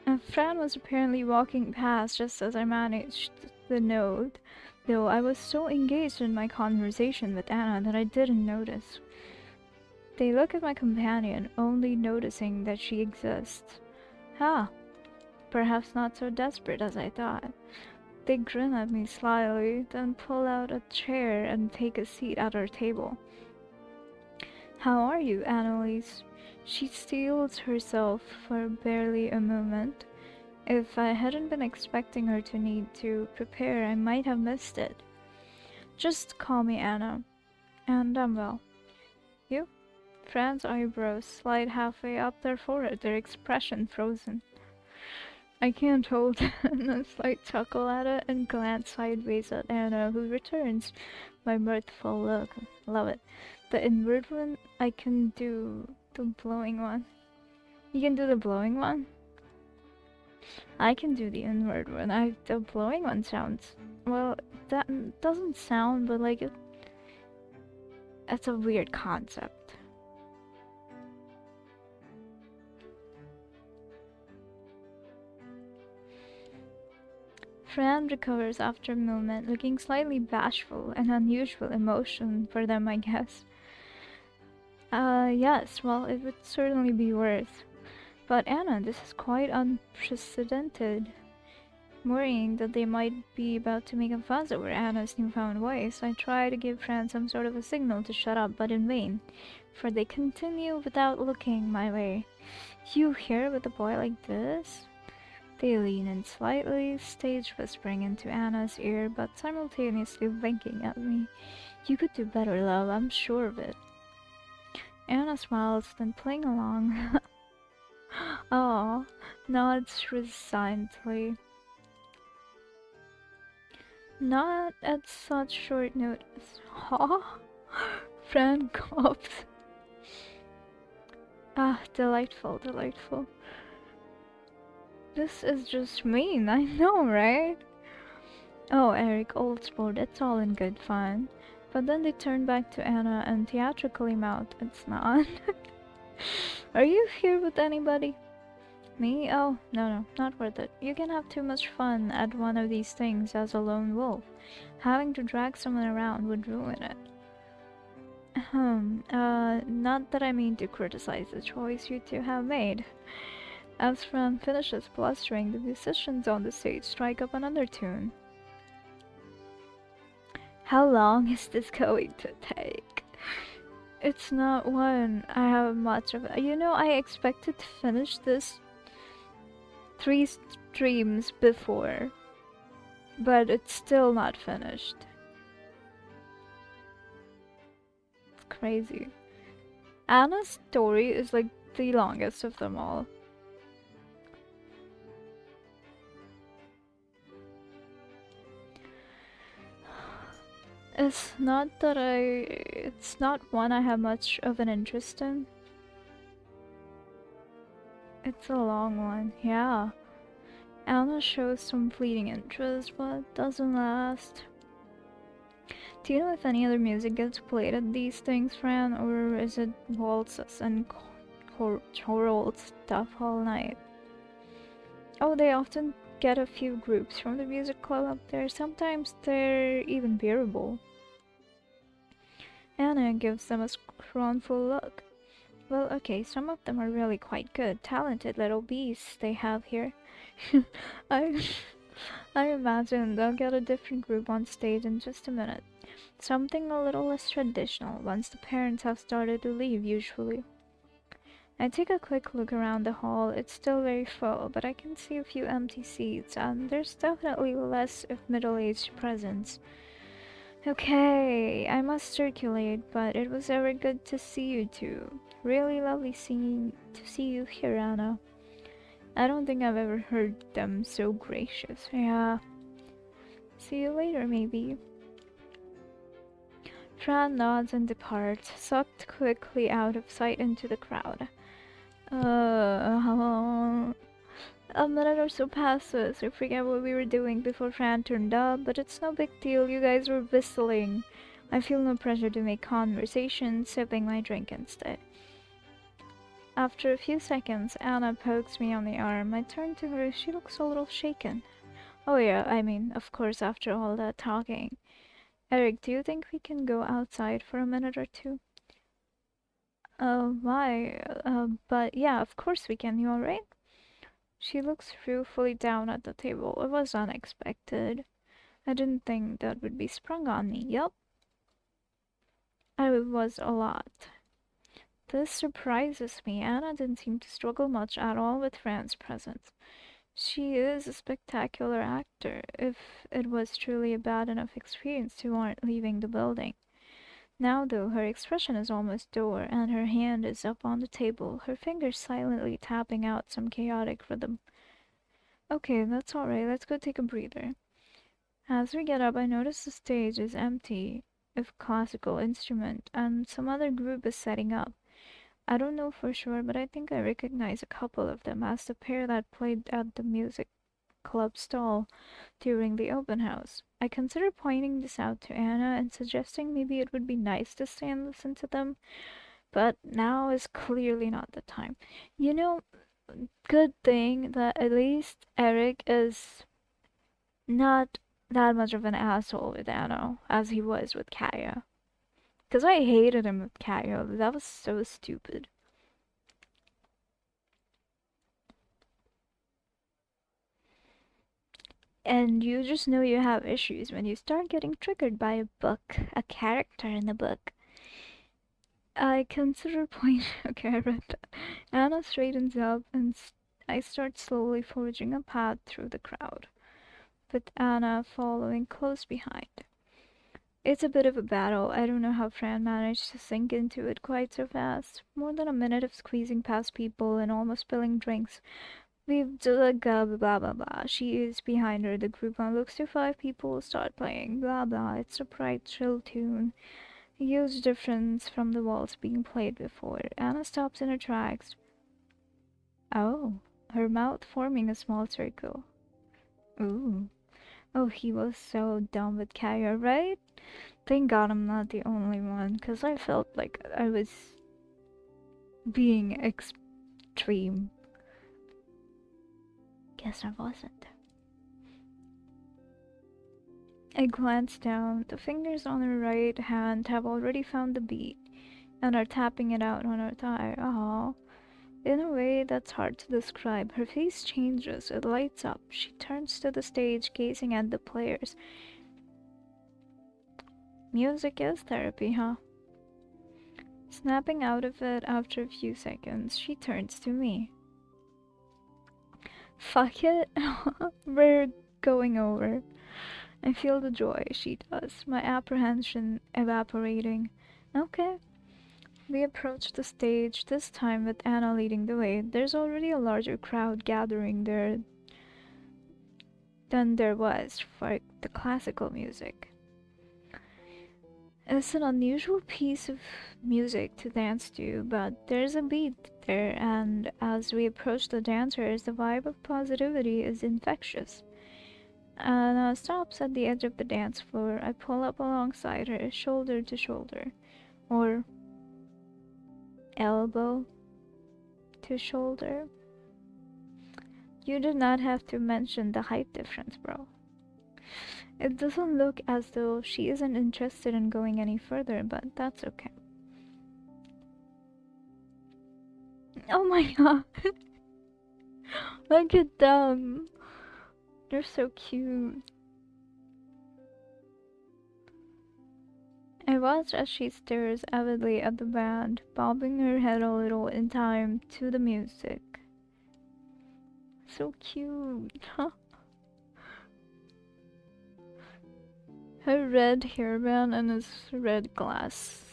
And Fran was apparently walking past just as I managed the note, though I was so engaged in my conversation with Anna that I didn't notice. They look at my companion, only noticing that she exists. Ah, perhaps not so desperate as I thought. They grin at me slyly, then pull out a chair and take a seat at our table. How are you, Annalise? She steels herself for barely a moment. If I hadn't been expecting her to need to prepare, I might have missed it. Just call me Anna. And I'm well. You? Fran's eyebrows slide halfway up their forehead, their expression frozen. I can't hold a slight chuckle at it and glance sideways at Anna, who returns my mirthful look. Love it. The inward one, I can do the blowing one. You can do the blowing one? I can do the inward one. The blowing one sounds... Well, that doesn't sound, but like it's a weird concept. Fran recovers after a moment, looking slightly bashful, an unusual emotion for them, I guess. Yes, well, it would certainly be worth. But Anna, this is quite unprecedented. Worrying that they might be about to make a fuss over Anna's newfound voice, I try to give Fran some sort of a signal to shut up, but in vain, for they continue without looking my way. You here with a boy like this? They lean in slightly, stage whispering into Anna's ear, but simultaneously winking at me. You could do better, love, I'm sure of it. Anna smiles, then playing along. Oh, nods resignedly. Not at such short notice. Huh? Fran coughs. Ah, delightful, delightful. This is just mean, I know, right? Oh, Eric, old sport, it's all in good fun. But then they turn back to Anna and theatrically mouth, it's not. Are you here with anybody? Me? Oh, no, not worth it. You can have too much fun at one of these things as a lone wolf. Having to drag someone around would ruin it. Not that I mean to criticize the choice you two have made. As Fran finishes blustering, the musicians on the stage strike up another tune. How long is this going to take? It's not one I have much of. You know, I expected to finish this 3 streams before, but it's still not finished. It's crazy. Anna's story is like the longest of them all. It's not one I have much of an interest in. It's a long one, yeah. Anna shows some fleeting interest, but doesn't last. Do you know if any other music gets played at these things, Fran, or is it waltzes and choral stuff all night? Oh, they often get a few groups from the music club up there. Sometimes they're even bearable. Anna gives them a scornful look. Well, okay, some of them are really quite good, talented little beasts they have here. I, I imagine they'll get a different group on stage in just a minute. Something a little less traditional once the parents have started to leave, usually. I take a quick look around the hall. It's still very full, but I can see a few empty seats, and there's definitely less of middle-aged presence. Okay, I must circulate, but it was ever good to see you two. Really lovely to see you here, Anna. I don't think I've ever heard them so gracious. Yeah. See you later, maybe. Fran nods and departs, sucked quickly out of sight into the crowd. A minute or so passes. I forget what we were doing before Fran turned up, but it's no big deal. You guys were whistling. I feel no pressure to make conversation, sipping my drink instead. After a few seconds, Anna pokes me on the arm. I turn to her. She looks a little shaken. Oh yeah, I mean, of course, after all that talking. Eric, do you think we can go outside for a minute or two? Why? But yeah, of course we can. You alright? She looks ruefully down at the table. It was unexpected. I didn't think that would be sprung on me. Yup. I was a lot. This surprises me. Anna didn't seem to struggle much at all with Fran's presence. She is a spectacular actor, if it was truly a bad enough experience to warrant leaving the building. Now, though, her expression is almost dour, and her hand is up on the table, her fingers silently tapping out some chaotic rhythm. Okay, that's alright, let's go take a breather. As we get up, I notice the stage is empty, if classical instrument, and some other group is setting up. I don't know for sure, but I think I recognize a couple of them as the pair that played at the music club stall during the open house. I consider pointing this out to Anna and suggesting maybe it would be nice to stay and listen to them, but now is clearly not the time. You know, good thing that at least Eric is not that much of an asshole with Anna as he was with Kaya. Because I hated him with Kaya. That was so stupid. And you just know you have issues when you start getting triggered by a book, a character in the book. I consider point. Okay, I read that. Anna straightens up, and I start slowly forging a path through the crowd, with Anna following close behind. It's a bit of a battle. I don't know how Fran managed to sink into it quite so fast. More than a minute of squeezing past people and almost spilling drinks. We've dug blah blah blah. She is behind her. The group unlooks to 5 people, start playing blah blah. It's a bright, chill tune. A huge difference from the waltz being played before. Anna stops in her tracks. Oh, her mouth forming a small circle. Ooh. Oh, he was so dumb with Kaya, right? Thank God I'm not the only one, because I felt like I was being extreme. Guess I wasn't. I glance down. The fingers on her right hand have already found the beat and are tapping it out on her thigh. Aww. In a way that's hard to describe. Her face changes. It lights up. She turns to the stage, gazing at the players. Music is therapy, huh? Snapping out of it after a few seconds, she turns to me. Fuck it. We're going over. I feel the joy she does, my apprehension evaporating. Okay. We approach the stage, this time with Anna leading the way. There's already a larger crowd gathering there than there was for the classical music. It's an unusual piece of music to dance to, but there's a beat there, and as we approach the dancers, the vibe of positivity is infectious. Anna stops at the edge of the dance floor. I pull up alongside her, shoulder to shoulder, or elbow to shoulder. You did not have to mention the height difference, bro. It doesn't look as though she isn't interested in going any further, but that's okay. Oh my god. Look at them. They're so cute. I watch as she stares avidly at the band, bobbing her head a little in time to the music. So cute. Her red hairband and his red glasses.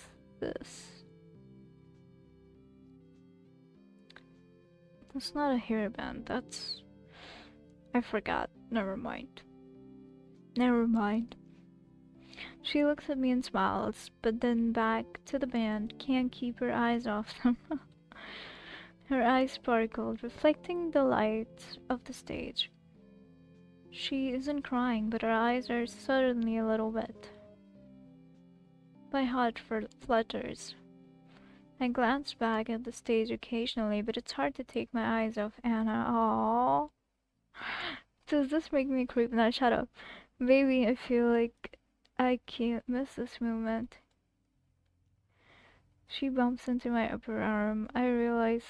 That's not a hairband, that's... I forgot. Never mind. Never mind. She looks at me and smiles, but then back to the band, can't keep her eyes off them. Her eyes sparkled, reflecting the light of the stage. She isn't crying, but her eyes are suddenly a little wet. My heart flutters. I glance back at the stage occasionally, but it's hard to take my eyes off Anna. Aww. Does this make me creep? Now shut up. Baby, I feel like I can't miss this moment. She bumps into my upper arm. I realize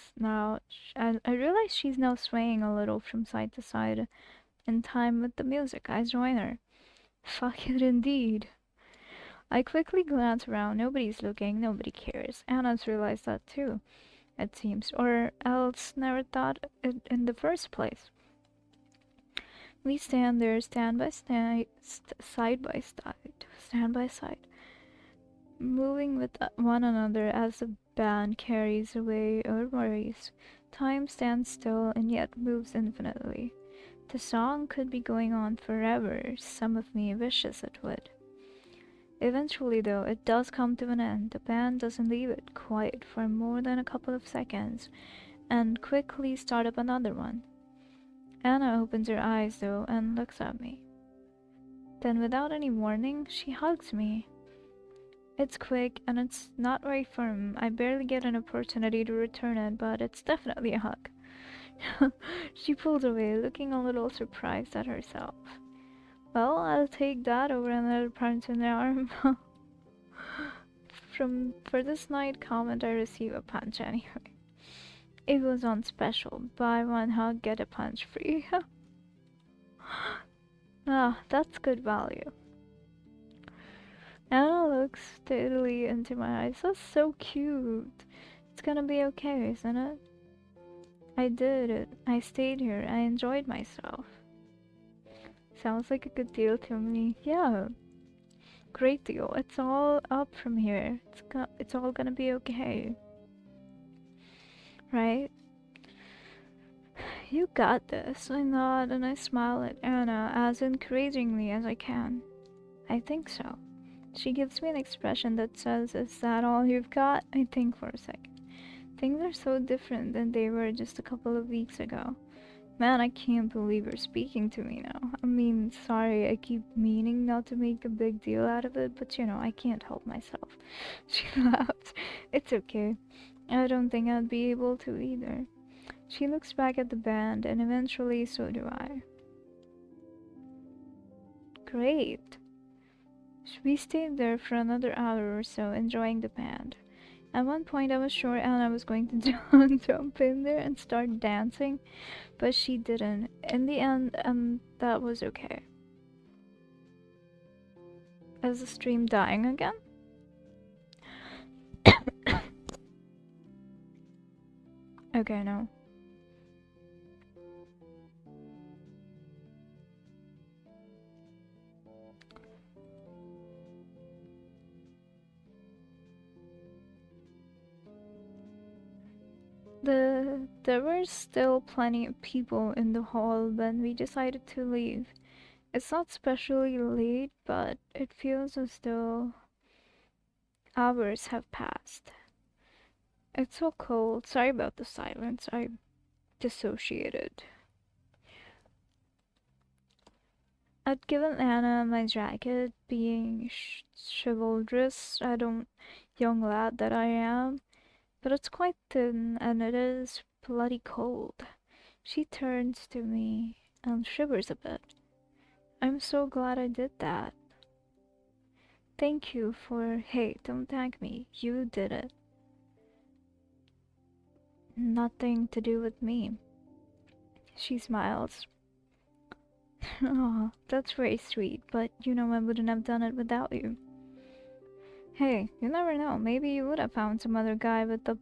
she's now swaying a little from side to side in time with the music. I join her. Fuck it indeed. I quickly glance around. Nobody's looking. Nobody cares. Anna's realized that too, it seems, or else never thought it in the first place. We stand there, stand by side, stand by side, moving with one another as the band carries away our worries. Time stands still and yet moves infinitely. The song could be going on forever. Some of me wishes it would. Eventually, though, it does come to an end. The band doesn't leave it quiet for more than a couple of seconds and quickly start up another one. Anna opens her eyes, though, and looks at me. Then, without any warning, she hugs me. It's quick and it's not very firm. I barely get an opportunity to return it, but it's definitely a hug. She pulls away, looking a little surprised at herself. Well, I'll take that over another punch in the arm. For this night comment, I receive a punch anyway. It was on special. Buy one hug, get a punch free. Ah, that's good value. Anna looks steadily into my eyes. That's so cute. It's gonna be okay, isn't it? I did it. I stayed here. I enjoyed myself. Sounds like a good deal to me. Yeah. Great deal. It's all up from here. It's all gonna be okay. Right? You got this. I nod and I smile at Anna as encouragingly as I can. I think so. She gives me an expression that says, "Is that all you've got?" I think for a second. Things are so different than they were just a couple of weeks ago. Man, I can't believe you're speaking to me now. I mean, sorry, I keep meaning not to make a big deal out of it, but you know, I can't help myself. She laughs. It's okay. I don't think I'd be able to either. She looks back at the band, and eventually so do I. Great. We stayed there for another hour or so, enjoying the band. At one point, I was sure Anna was going to jump in there and start dancing, but she didn't. In the end, that was okay. Is the stream dying again? Okay, no. There were still plenty of people in the hall when we decided to leave. It's not especially late, but it feels as though Hours have passed. It's so cold. Sorry about the silence. I dissociated. I'd given Anna my jacket, being chivalrous, young lad that I am, but it's quite thin and it is bloody cold. She turns to me and shivers a bit. I'm so glad I did that. Thank you for. Hey, don't thank me. You did it. Nothing to do with me. She smiles. Oh, that's very sweet, but I wouldn't have done it without you. Hey, you never know. Maybe you would have found some other guy with a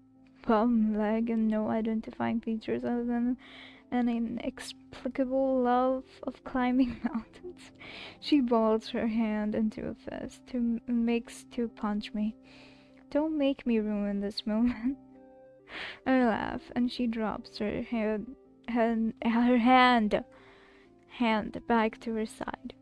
bum leg and no identifying features other than an inexplicable love of climbing mountains. She balls her hand into a fist makes to punch me. Don't make me ruin this moment. I laugh and she drops her hand back to her side.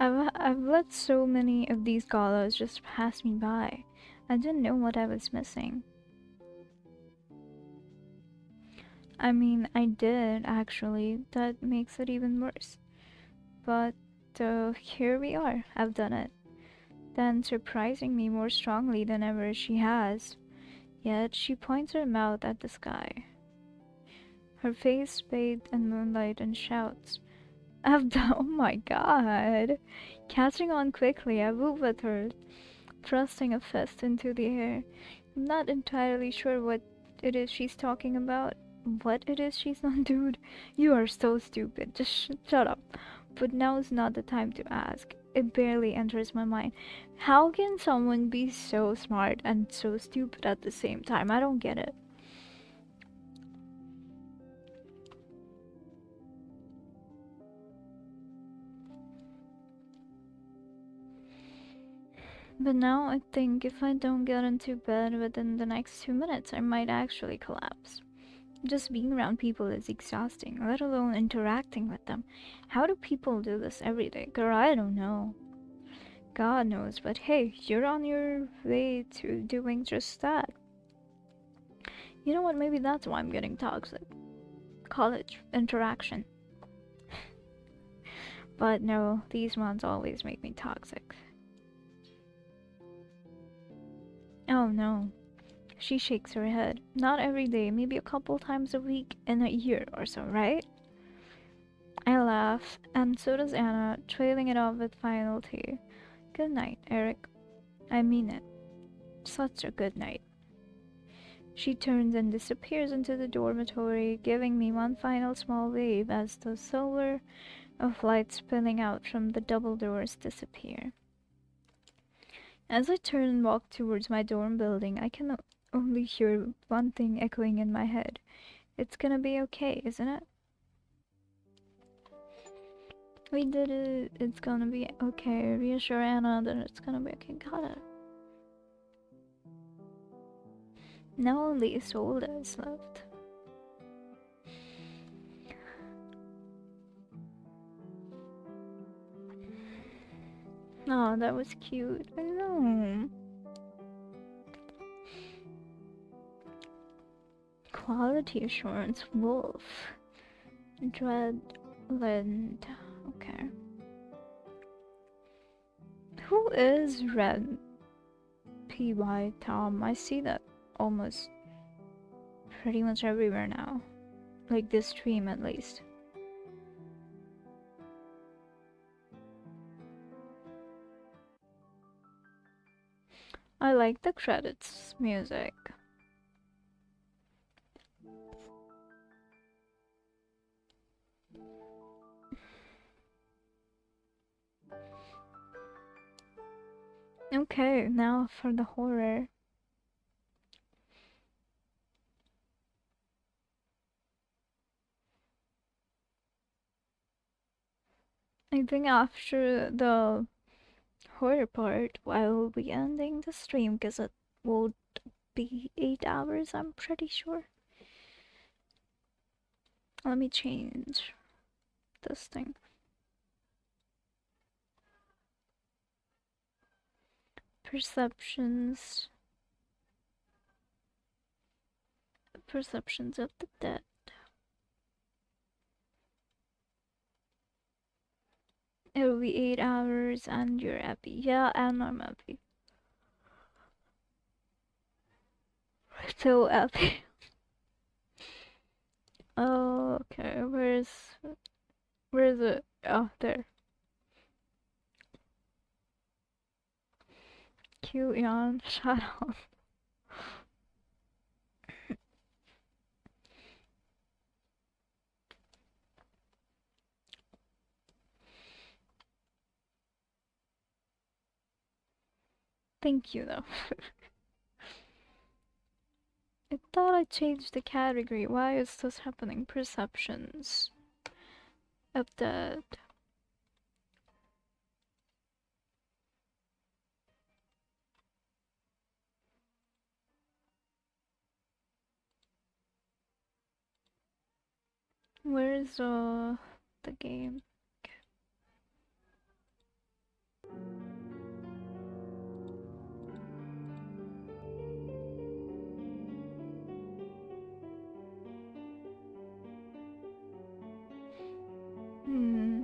I've let so many of these galas just pass me by. I didn't know what I was missing. I mean, I did actually. That makes it even worse. But here we are. I've done it. Then surprising me more strongly than ever she has. Yet she points her mouth at the sky. Her face bathed in moonlight and shouts. I've done. Oh my god. Catching on quickly, I move with her, thrusting a fist into the air. I'm not entirely sure what it is she's talking about. What it is she's not, dude. You are so stupid. Just shut up. But now's not the time to ask. It barely enters my mind. How can someone be so smart and so stupid at the same time? I don't get it. But now I think if I don't get into bed within the next 2 minutes, I might actually collapse. Just being around people is exhausting, let alone interacting with them. How do people do this every day? Girl, I don't know. God knows, but hey, you're on your way to doing just that. You know what? Maybe that's why I'm getting toxic. College interaction. But no, these ones always make me toxic. Oh no. She shakes her head. Not every day, maybe a couple times a week in a year or so, right? I laugh, and so does Anna, trailing it off with final tea. Good night, Eric. I mean it. Such a good night. She turns and disappears into the dormitory, giving me one final small wave as the silver of light spilling out from the double doors disappear. As I turn and walk towards my dorm building, I can only hear one thing echoing in my head. It's gonna be okay, isn't it? We did it. It's gonna be okay. Reassure Anna that it's gonna be okay. Got it. Now only Isolde is left. Oh, that was cute. I know. Quality assurance wolf. Dreadland. Okay. Who is Red PY Tom? I see that almost pretty much everywhere now. Like this stream at least. I like the credits music. Okay, now for the horror. I think after the horror part, I will be ending the stream because it will be 8 hours, I'm pretty sure. Let me change this thing. Perceptions. Perceptions of the dead. It'll be 8 hours and you're happy. Yeah, and I'm happy. So happy. Oh, okay. Where's it? Oh, there. Cute yawn. Shut up. Thank you, though. I thought I changed the category. Why is this happening? Perceptions of dead. Where's the game? Hmm.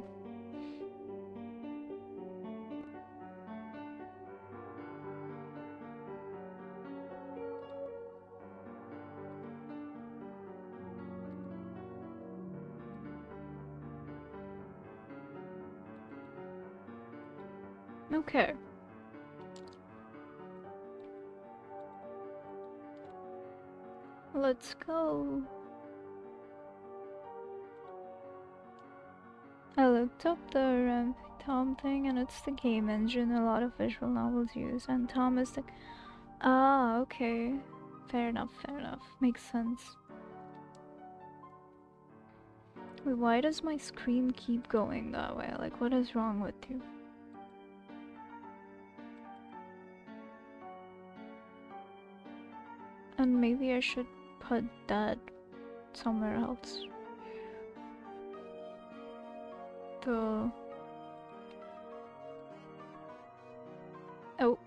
Okay. Let's go. I looked up the Tom thing and it's the game engine a lot of visual novels use, and Tom is the... Ah, okay. Fair enough, fair enough. Makes sense. Wait, why does my screen keep going that way? Like, what is wrong with you? And maybe I should put that somewhere else. The... Oh.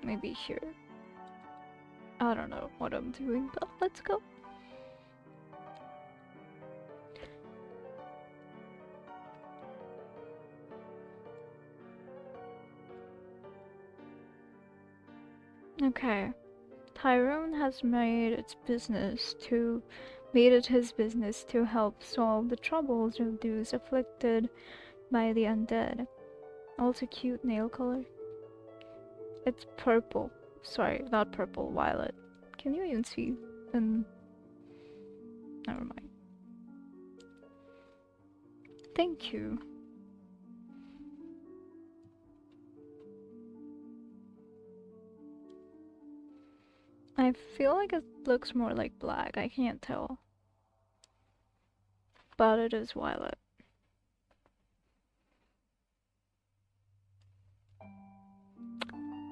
Maybe here. I don't know what I'm doing, but let's go. Okay. Tyrone has made it his business to help solve the troubles of those afflicted by the undead. Also cute nail color. It's purple. Sorry, not purple, violet. Can you even see? Never mind. Thank you. I feel like it looks more like black, I can't tell. But it is violet.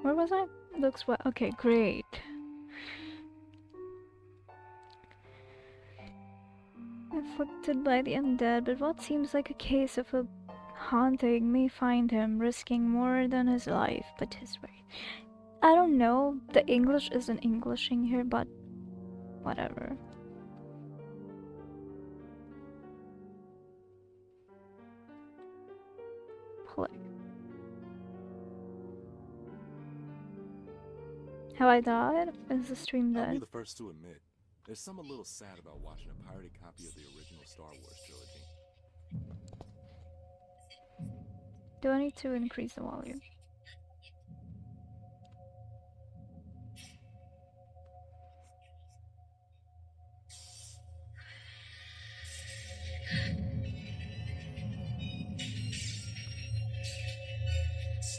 Where was I? Looks what? Okay, great. Afflicted by the undead, but what seems like a case of a haunting may find him risking more than his life, but his way. I don't know, the English isn't Englishing here, but whatever. Play. Have I died? Is the stream dead? I'll be the first to admit, there's something a little sad about watching a pirated copy of the original Star Wars trilogy. Do I need to increase the volume?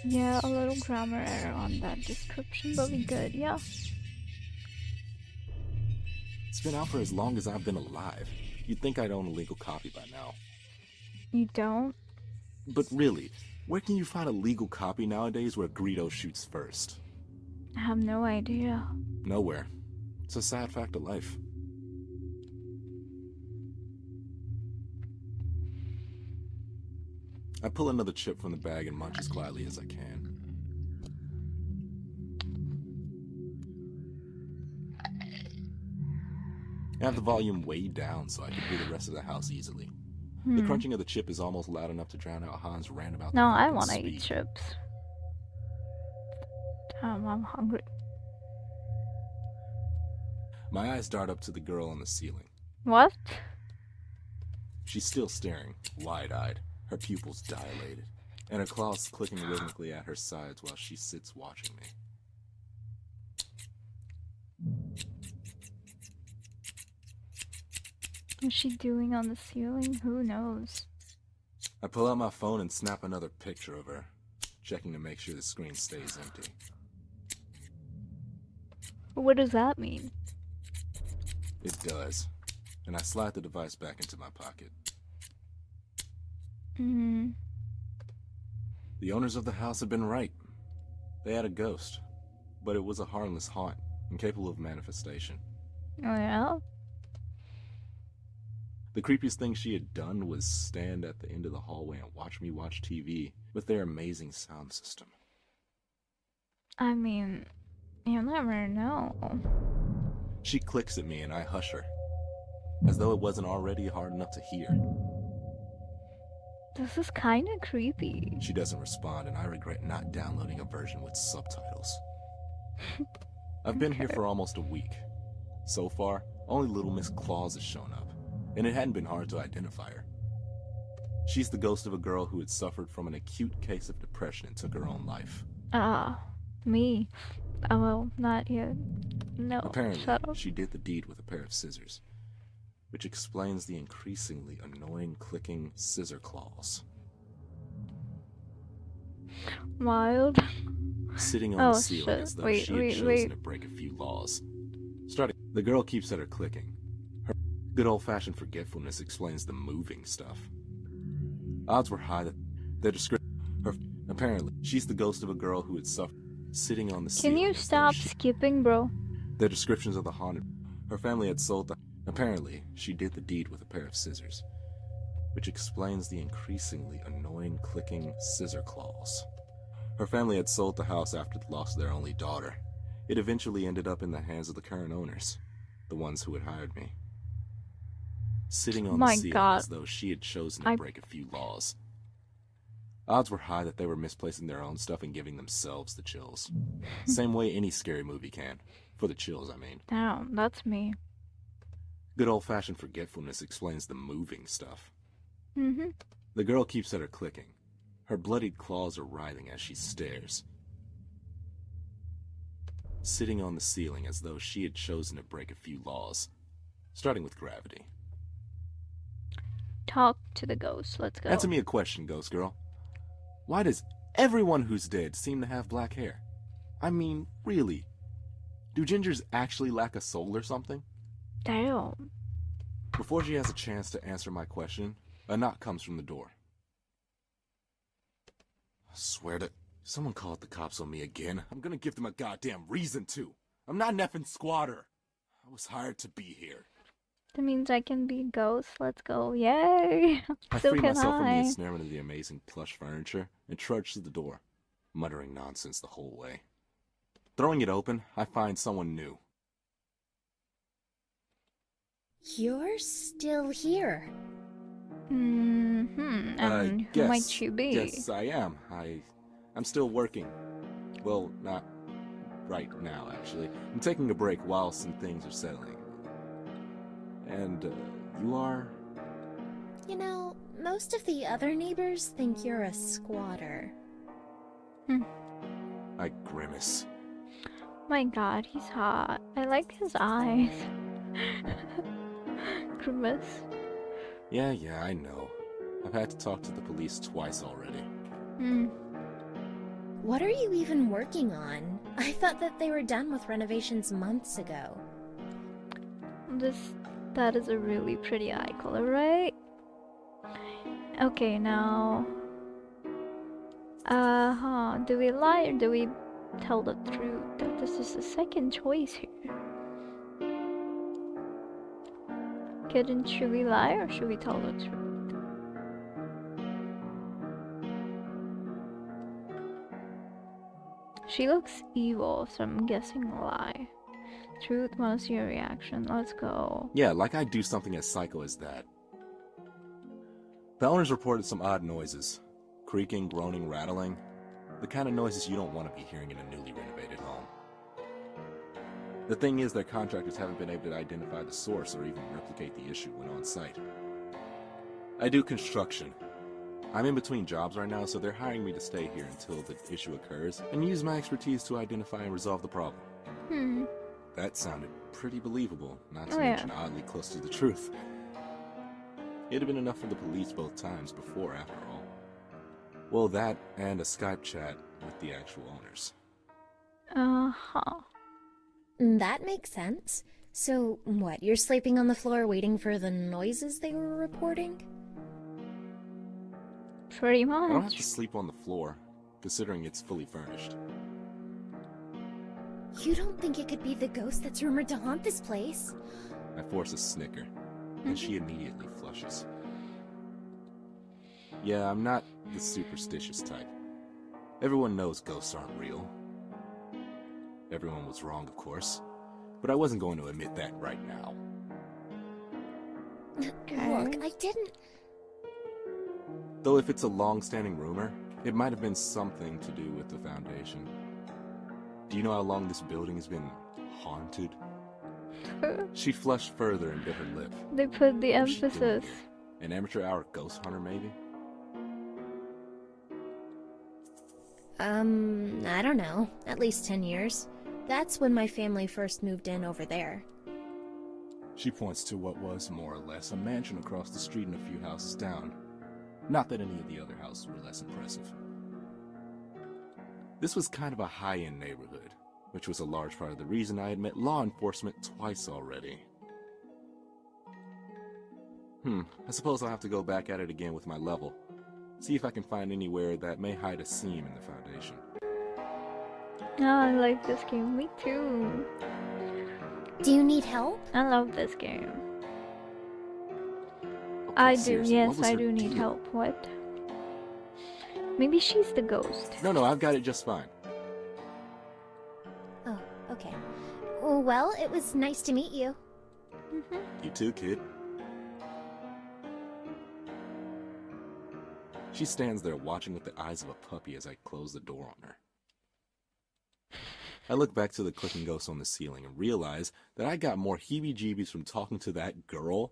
Yeah, a little grammar error on that description, but we good, yeah. It's been out for as long as I've been alive. You'd think I'd own a legal copy by now. You don't? But really, where can you find a legal copy nowadays where Greedo shoots first? I have no idea. Nowhere. It's a sad fact of life. I pull another chip from the bag and munch as quietly as I can. I have the volume way down so I can hear the rest of the house easily. The crunching of the chip is almost loud enough to drown out Hans' rant about the No, I Falcon's want to eat speed. chips. Damn, I'm hungry. My eyes dart up to the girl on the ceiling. What? She's still staring, wide-eyed, her pupils dilated, and her claws clicking rhythmically at her sides while she sits watching me. What's she doing on the ceiling? Who knows? I pull out my phone and snap another picture of her, checking to make sure the screen stays empty. What does that mean? It does, and I slide the device back into my pocket. The owners of the house had been right. They had a ghost, but it was a harmless haunt, incapable of manifestation. Oh yeah? The creepiest thing she had done was stand at the end of the hallway and watch me watch TV with their amazing sound system. I mean, you never know. She clicks at me and I hush her, as though it wasn't already hard enough to hear. This is kinda creepy. She doesn't respond, and I regret not downloading a version with subtitles. I've been here for almost a week. So far, only Little Miss Claus has shown up, and it hadn't been hard to identify her. She's the ghost of a girl who had suffered from an acute case of depression and took her own life. Me. Oh, well, not yet. No, Apparently, shut up. she did the deed with a pair of scissors, which explains the increasingly annoying clicking scissor claws. Wild. Sitting on Oh, the ceiling shit. as though Wait, she had wait, chosen wait. to break a few laws. The girl keeps at her clicking. Her good old-fashioned forgetfulness explains the moving stuff. Odds were high that their description... Apparently, she's the ghost of a girl who had suffered sitting on the Can ceiling. you as though stop she... skipping, bro? Their descriptions of the haunted... Her family had sold the... Apparently, she did the deed with a pair of scissors, which explains the increasingly annoying clicking scissor claws. Her family had sold the house after the loss of their only daughter. It eventually ended up in the hands of the current owners, the ones who had hired me. Sitting on the ceiling as though she had chosen to break a few laws. Odds were high that they were misplacing their own stuff and giving themselves the chills. Same way any scary movie can. For the chills, I mean. Damn, that's me. Good old-fashioned forgetfulness explains the moving stuff. Mm-hmm. The girl keeps at her clicking. Her bloodied claws are writhing as she stares. Sitting on the ceiling as though she had chosen to break a few laws. Starting with gravity. Talk to the ghost. Let's go. Answer me a question, ghost girl. Why does everyone who's dead seem to have black hair? I mean, really? Do gingers actually lack a soul or something? Damn. Before she has a chance to answer my question, a knock comes from the door. I swear to... Someone called the cops on me again. I'm gonna give them a goddamn reason to. I'm not an effing squatter. I was hired to be here. That means I can be ghost. Let's go. Yay. I So free can myself from the I. ensnarement of the amazing plush furniture and trudge to the door, muttering nonsense the whole way. Throwing it open, I find someone new. You're still here. Mm-hmm. And who might you be? Yes, I am. I'm still working. Well, not right now, actually. I'm taking a break while some things are settling. And, you are? You know, most of the other neighbors think you're a squatter. I grimace. My god, he's hot. I like his eyes. Grimace. Yeah, I know. I've had to talk to the police twice already. What are you even working on? I thought that they were done with renovations months ago. That is a really pretty eye color, right? Okay, now... do we lie or do we tell the truth? This is the second choice here. Should we lie or should we tell the truth? She looks evil, so I'm guessing lie. Truth, wanna see your reaction. Let's go. Yeah, like I'd do something as psycho as that. The owners reported some odd noises. Creaking, groaning, rattling. The kind of noises you don't want to be hearing in a newly renovated home. The thing is, their contractors haven't been able to identify the source or even replicate the issue when on site. I do construction. I'm in between jobs right now, so they're hiring me to stay here until the issue occurs and use my expertise to identify and resolve the problem. That sounded pretty believable, not to mention oddly close to the truth. It'd have been enough for the police both times before, after all. Well, that and a Skype chat with the actual owners. Uh-huh. That makes sense. So, what, you're sleeping on the floor waiting for the noises they were reporting? Pretty I don't have to much. sleep on the floor, considering it's fully furnished. You don't think it could be the ghost that's rumored to haunt this place? I force a snicker, and she immediately flushes. Yeah, I'm not the superstitious type. Everyone knows ghosts aren't real. Everyone was wrong, of course, but I wasn't going to admit that right now. Look, I didn't... Though if it's a long-standing rumor, it might have been something to do with the foundation. Do you know how long this building has been haunted? She flushed further and bit her lip. They put the What is she doing emphasis. here? An amateur hour ghost hunter, maybe? I don't know. At least 10 years. That's when my family first moved in over there. She points to what was, more or less, a mansion across the street and a few houses down. Not that any of the other houses were less impressive. This was kind of a high-end neighborhood, which was a large part of the reason I had met law enforcement twice already. I suppose I'll have to go back at it again with my level. See if I can find anywhere that may hide a seam in the foundation. Oh, I like this game. Me too. Do you need help? I love this game. Okay, I do, seriously, yes, what was I her do need deal? help. What? Maybe she's the ghost. No, I've got it just fine. Oh, okay. Well, it was nice to meet you. You too, kid. She stands there watching with the eyes of a puppy as I close the door on her. I look back to the clicking ghost on the ceiling and realize that I got more heebie-jeebies from talking to that girl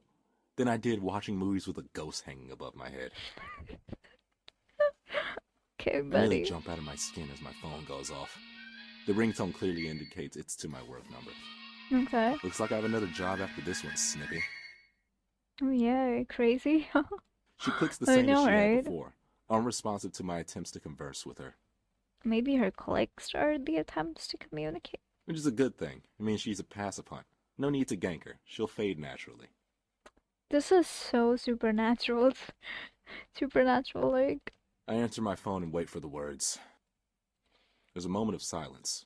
than I did watching movies with a ghost hanging above my head. Okay, I nearly buddy. jump out of my skin as my phone goes off. The ringtone clearly indicates it's to my work number. Okay. Looks like I have another job after this one, Snippy. Oh, yeah, crazy. She clicks the I same as know, she had right? before, unresponsive to my attempts to converse with her. Maybe her clique started the attempts to communicate. Which is a good thing. It means she's a passive hunt. No need to gank her. She'll fade naturally. This is so supernatural. Supernatural, like. I answer my phone and wait for the words. There's a moment of silence.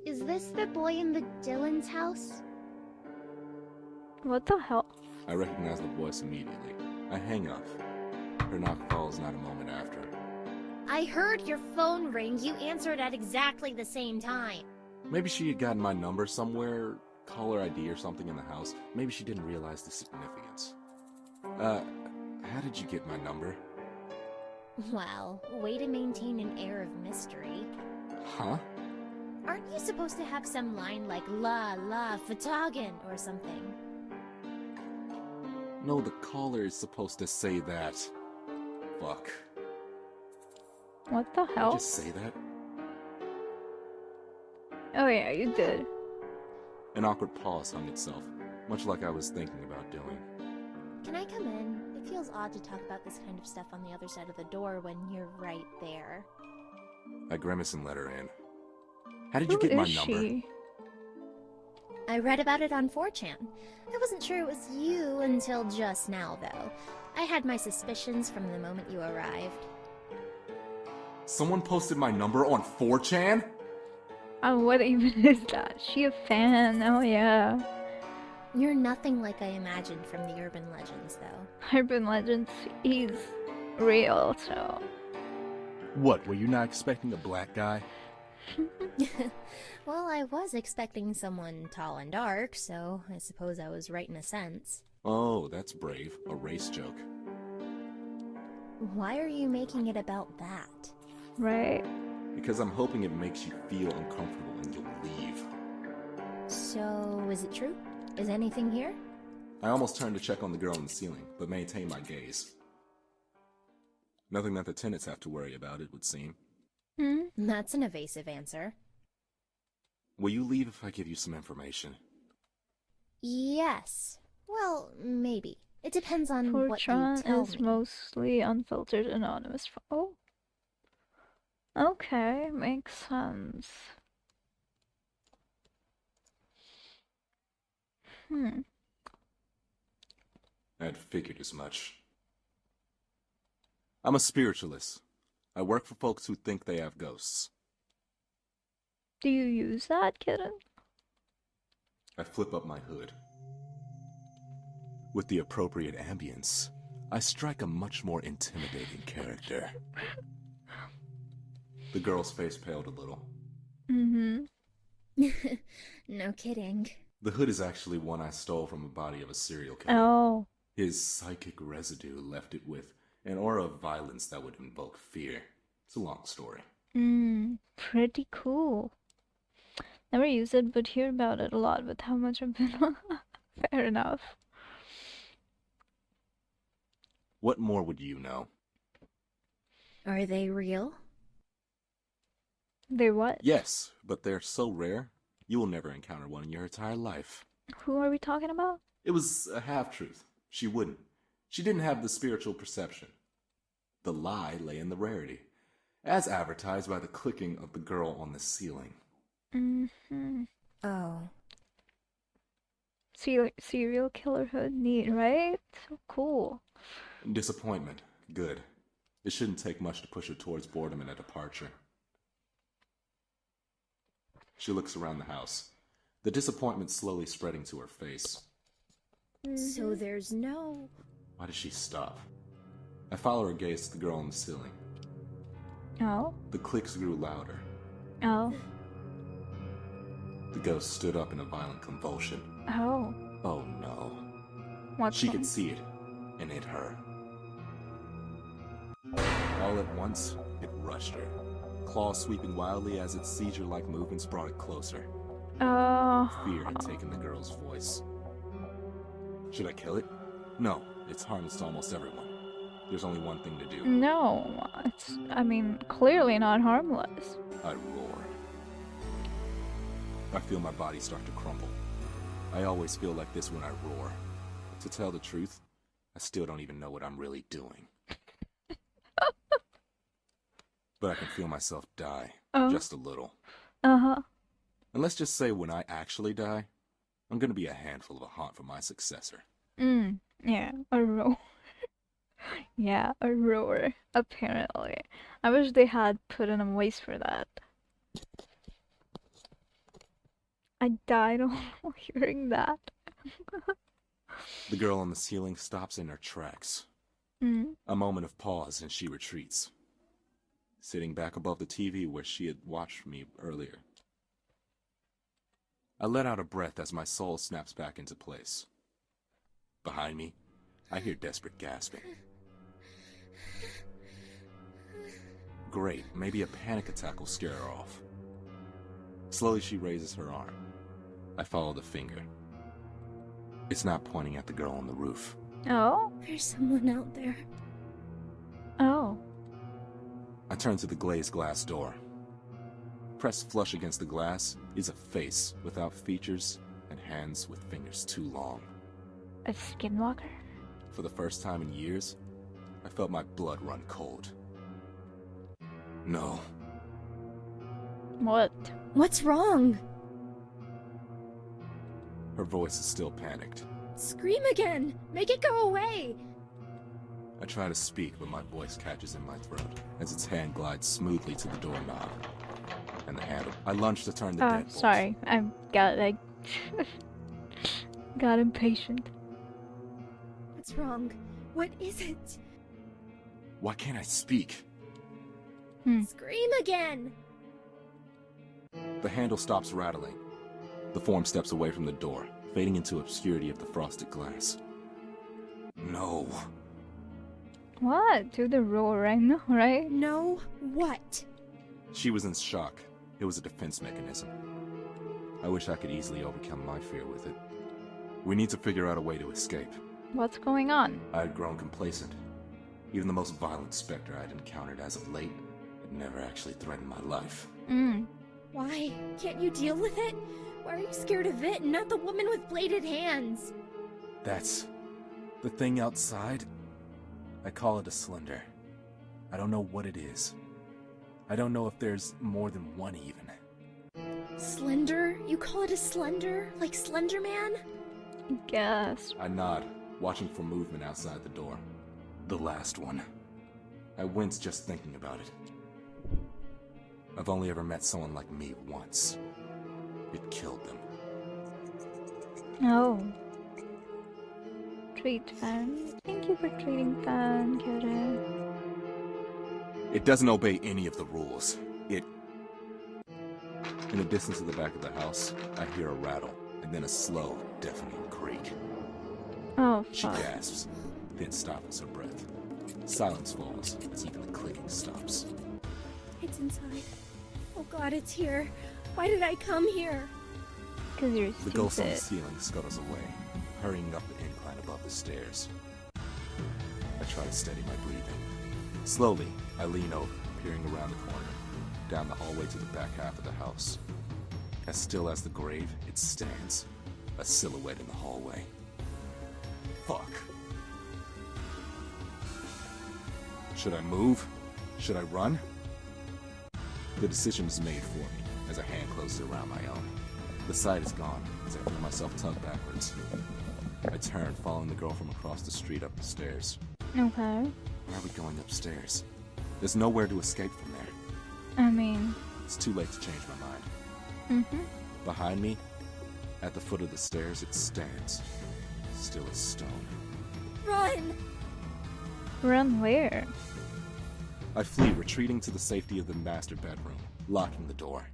Is this the boy in the Dylan's house? What the hell? I recognize the voice immediately. I hang up. Her knock follows not a moment after. I heard your phone ring. You answered at exactly the same time. Maybe she had gotten my number somewhere, caller ID or something in the house. Maybe she didn't realize the significance. How did you get my number? Well, way to maintain an air of mystery. Huh? Aren't you supposed to have some line like La La Fatagan or something? No, the caller is supposed to say that. Fuck. What the Did I hell? just say that? Oh, yeah, you did. An awkward pause hung itself, much like I was thinking about doing. Can I come in? It feels odd to talk about this kind of stuff on the other side of the door when you're right there. I grimace and let her in. How did you Who get my is number? she? I read about it on 4chan. I wasn't sure it was you until just now, though. I had my suspicions from the moment you arrived. Someone posted my number on 4chan? What even is that? She a fan? Oh, yeah. You're nothing like I imagined from the urban legends, though. Urban Legends is real, so. What, were you not expecting a black guy? Well, I was expecting someone tall and dark, so I suppose I was right in a sense. Oh, that's brave. A race joke. Why are you making it about that? Right. Because I'm hoping it makes you feel uncomfortable and you'll leave. So, is it true? Is anything here? I almost turned to check on the girl in the ceiling, but maintained my gaze. Nothing that the tenants have to worry about, it would seem. That's an evasive answer. Will you leave if I give you some information? Yes. Well, maybe. It depends on what you 4chan tell is me. mostly unfiltered anonymous. Oh. Okay, makes sense. I'd figured as much. I'm a spiritualist. I work for folks who think they have ghosts. Do you use that, kitten? I flip up my hood. With the appropriate ambience, I strike a much more intimidating character. The girl's face paled a little. No kidding. The hood is actually one I stole from the body of a serial killer. Oh. His psychic residue left it with an aura of violence that would invoke fear. It's a long story. Pretty cool. Never used it, but hear about it a lot with how much I've been. Fair enough. What more would you know? Are they real? They what? Yes, but they're so rare, you will never encounter one in your entire life. Who are we talking about? It was a half-truth. She wouldn't. She didn't have the spiritual perception. The lie lay in the rarity, as advertised by the clicking of the girl on the ceiling. Oh. Serial killerhood, neat, right? So cool. Disappointment. Good. It shouldn't take much to push her towards boredom and a departure. She looks around the house, the disappointment slowly spreading to her face. So there's no... Why does she stop? I follow her gaze to the girl on the ceiling. Oh. The clicks grew louder. Oh. The ghost stood up in a violent convulsion. Oh. Oh no. What's She wrong? could see it, and it her. All at once, it rushed her. Claws sweeping wildly as its seizure-like movements brought it closer. Fear had taken the girl's voice. Should I kill it? No, it's harmless to almost everyone. There's only one thing to do. No, it's, clearly not harmless. I roar. I feel my body start to crumble. I always feel like this when I roar. To tell the truth, I still don't even know what I'm really doing. But I can feel myself die, just a little. Uh-huh. And let's just say when I actually die, I'm gonna be a handful of a haunt for my successor. Yeah, a roar. Yeah, a roar, apparently. I wish they had put in a voice for that. I died on hearing that. The girl on the ceiling stops in her tracks. A moment of pause and she retreats, sitting back above the TV where she had watched me earlier. I let out a breath as my soul snaps back into place. Behind me, I hear desperate gasping. Great, maybe a panic attack will scare her off. Slowly she raises her arm. I follow the finger. It's not pointing at the girl on the roof. Oh? There's someone out there. Oh. I turn to the glazed glass door. Pressed flush against the glass is a face without features and hands with fingers too long. A skinwalker? For the first time in years, I felt my blood run cold. No. What? What's wrong? Her voice is still panicked. Scream again! Make it go away! I try to speak, but my voice catches in my throat as its hand glides smoothly to the doorknob. And the handle. I lunge to turn the deadbolt. Sorry. I got impatient. What's wrong? What is it? Why can't I speak? Scream again! The handle stops rattling. The form steps away from the door, fading into obscurity of the frosted glass. No. What? To the roaring, right? No, what? She was in shock. It was a defense mechanism. I wish I could easily overcome my fear with it. We need to figure out a way to escape. What's going on? I had grown complacent. Even the most violent specter I'd encountered as of late had never actually threatened my life. Why? Can't you deal with it? Why are you scared of it and not the woman with bladed hands? That's the thing outside. I call it a slender. I don't know what it is. I don't know if there's more than one even. Slender? You call it a slender? Like Slender Man? Guess. I nod, watching for movement outside the door. The last one. I wince just thinking about it. I've only ever met someone like me once. It killed them. Oh. Treat fan. Thank you for treating fan, Kyoto. It doesn't obey any of the rules. In the distance of the back of the house, I hear a rattle, and then a slow, deafening creak. Oh, She fuck. gasps, then stops her breath. Silence falls as even the clicking stops. It's inside. Oh god, it's here. Why did I come here? Because you're The ghost on the stupid. ceiling scuttles away, hurrying up the incline above the stairs. I try to steady my breathing. Slowly, I lean over, peering around the corner, down the hallway to the back half of the house. As still as the grave, it stands, a silhouette in the hallway. Fuck. Should I move? Should I run? The decision is made for me as a hand closes around my own. The sight is gone as I feel myself tug backwards. I turn, following the girl from across the street up the stairs. Okay. Where are we going upstairs? There's nowhere to escape from there. I mean... It's too late to change my mind. Behind me, at the foot of the stairs, it stands, still as stone. Run! Run where? I flee, retreating to the safety of the master bedroom, locking the door.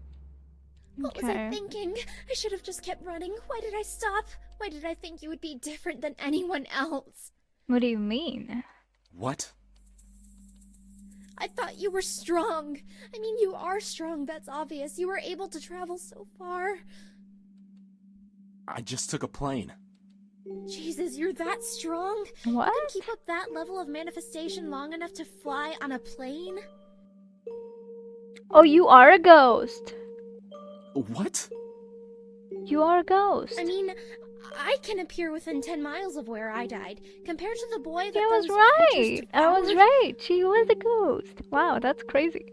What was I thinking? I should have just kept running. Why did I stop? Why did I think you would be different than anyone else? What do you mean? What? I thought you were strong. I mean, you are strong, that's obvious. You were able to travel so far. I just took a plane. Jesus, you're that strong? What? You can keep up that level of manifestation long enough to fly on a plane? Oh, you are a ghost. What? You are a ghost. I mean, I can appear within 10 miles of where I died, compared to the boy that I was those right. creatures I was devoured. right. She was a ghost. Wow, that's crazy.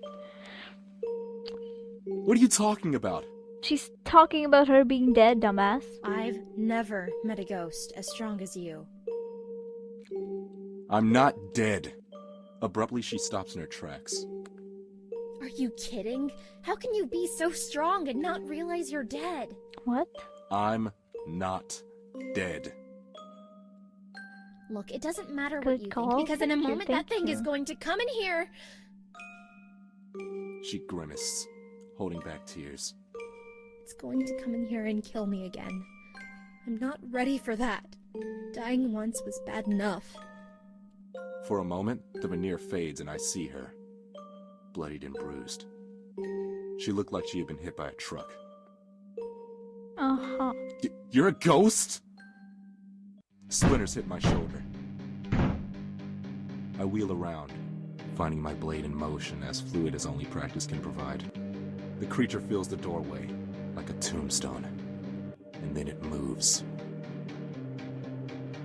What are you talking about? She's talking about her being dead, dumbass. I've never met a ghost as strong as you. I'm not dead. Abruptly, she stops in her tracks. Are you kidding? How can you be so strong and not realize you're dead? What? I'm not dead. Look, it doesn't matter Good what you call. think, because in a Thank you, moment that thank thing you. is going to come in here. She grimaced, holding back tears. It's going to come in here and kill me again. I'm not ready for that. Dying once was bad enough. For a moment, the veneer fades and I see her, bloodied and bruised. She looked like she had been hit by a truck. Uh-huh. You're a ghost? Splinters hit my shoulder. I wheel around, finding my blade in motion as fluid as only practice can provide. The creature fills the doorway, like a tombstone, and then it moves.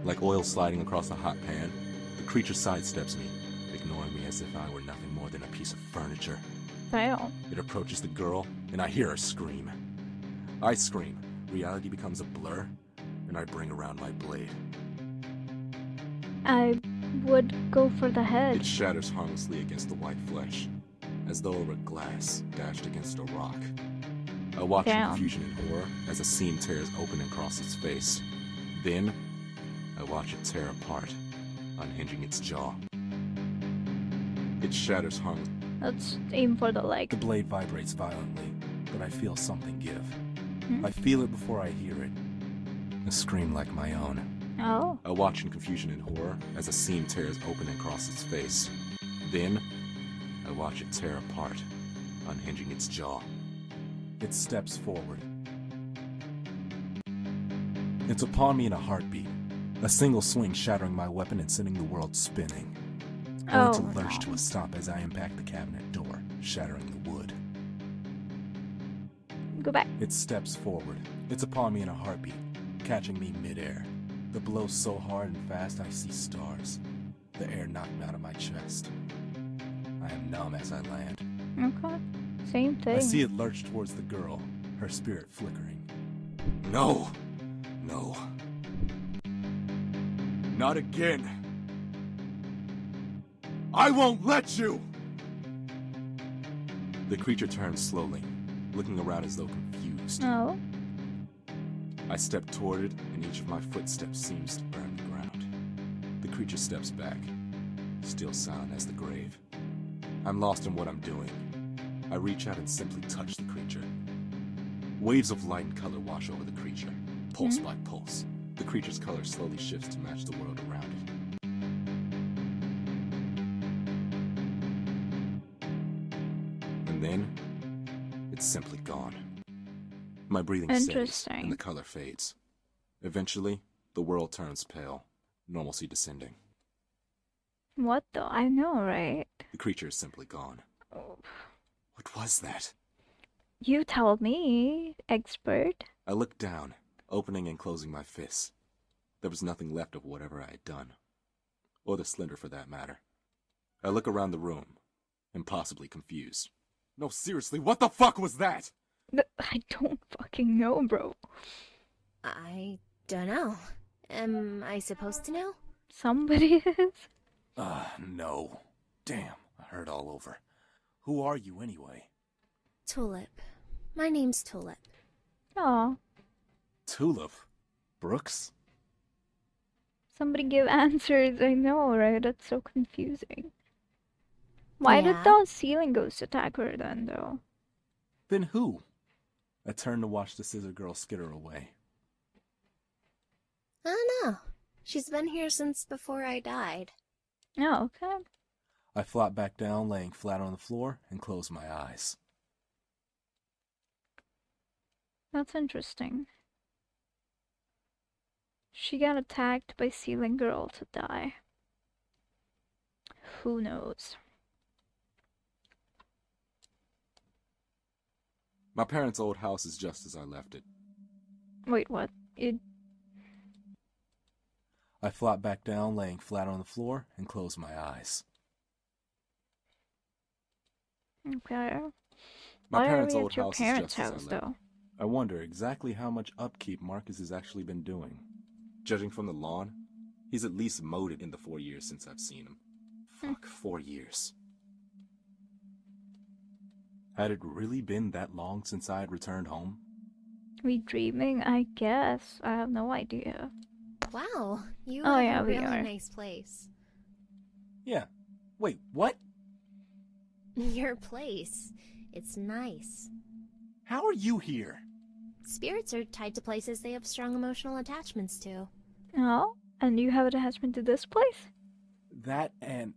Like oil sliding across a hot pan, the creature sidesteps me, ignoring me as if I were nothing more than a piece of furniture. Fail. It approaches the girl, and I hear her scream. I scream, reality becomes a blur, and I bring around my blade. I would go for the head. It shatters harmlessly against the white flesh, as though it were glass dashed against a rock. I watch in Damn. confusion and horror as a seam tears open across its face. Then, I watch it tear apart, unhinging its jaw. It shatters harmlessly. Let's aim for the leg. The blade vibrates violently, but I feel something give. Hmm? I feel it before I hear it. A scream like my own. Oh. I watch in confusion and horror as a seam tears open across its face. Then, I watch it tear apart, unhinging its jaw. It steps forward. It's upon me in a heartbeat. A single swing shattering my weapon and sending the world spinning. Only to lurch to a stop as I impact the cabinet door, shattering the wood. Go back. It steps forward. It's upon me in a heartbeat, catching me midair. The blow so hard and fast I see stars. The air knocked me out of my chest. I am numb as I land. Okay. Same thing. I see it lurch towards the girl, her spirit flickering. No! No. Not again! I won't let you! The creature turns slowly, looking around as though confused. Oh. I step toward it, and each of my footsteps seems to burn the ground. The creature steps back, still silent as the grave. I'm lost in what I'm doing. I reach out and simply touch the creature. Waves of light and color wash over the creature, pulse by pulse. The creature's color slowly shifts to match the world around it. And then, it's simply gone. My breathing steadies, Interesting. and the color fades. Eventually, the world turns pale, normalcy descending. What the? I know, right? The creature is simply gone. Oh. What was that? You tell me, expert. I looked down, opening and closing my fists. There was nothing left of whatever I had done. Or the slender for that matter. I look around the room, impossibly confused. No, seriously, what the fuck was that? I don't fucking know, bro. I don't know. Am I supposed to know? Somebody is. No. Damn, I hurt all over. Who are you anyway? Tulip. My name's Tulip. Aw. Tulip? Brooks? Somebody give answers. I know, right? That's so confusing. Why did Yeah. those ceiling ghosts attack her then, though? Then who? I turned to watch the scissor girl skitter away. I don't know. She's been here since before I died. Oh, okay. I flopped back down, laying flat on the floor, and closed my eyes. That's interesting. She got attacked by ceiling girl to die. Who knows? My parents' old house is just as I left it. Wait, what? I flopped back down, laying flat on the floor, and closed my eyes. Okay. My Why are parents' we old at your house is parents' just as I house, left though? it. I wonder exactly how much upkeep Marcus has actually been doing. Judging from the lawn, he's at least mowed it in the 4 years since I've seen him. Fuck, 4 years. Had it really been that long since I had returned home? We dreaming? I guess. I have no idea. Wow, you Oh, have yeah, a we really are. nice place. Yeah. Wait, what? Your place. It's nice. How are you here? Spirits are tied to places they have strong emotional attachments to. Oh? And you have an attachment to this place? That and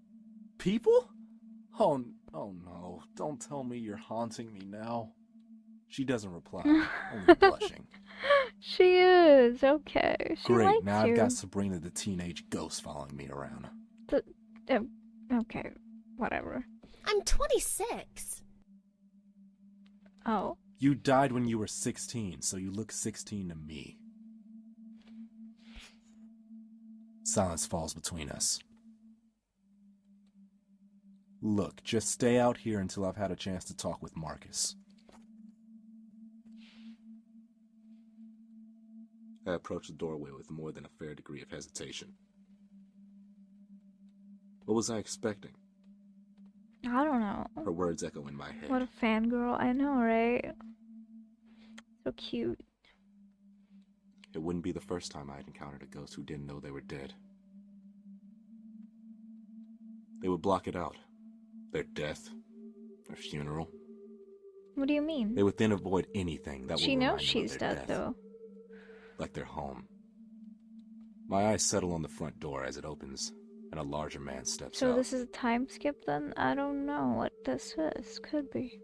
people? Oh no, don't tell me you're haunting me now. She doesn't reply, only blushing. She is. Okay. She Great, likes now you. I've got Sabrina the teenage ghost following me around. Okay. Whatever. I'm 26. Oh. You died when you were 16, so you look 16 to me. Silence falls between us. Look, just stay out here until I've had a chance to talk with Marcus. I approached the doorway with more than a fair degree of hesitation. What was I expecting? I don't know. Her words echo in my head. What a fangirl. I know, right? So cute. It wouldn't be the first time I had encountered a ghost who didn't know they were dead. They would block it out. Their death, their funeral. What do you mean? They would then avoid anything that would She remind knows them she's of their dead, death, though. like their home. My eyes settle on the front door as it opens, and a larger man steps So out. this is a time skip then? I don't know what this is. Could be.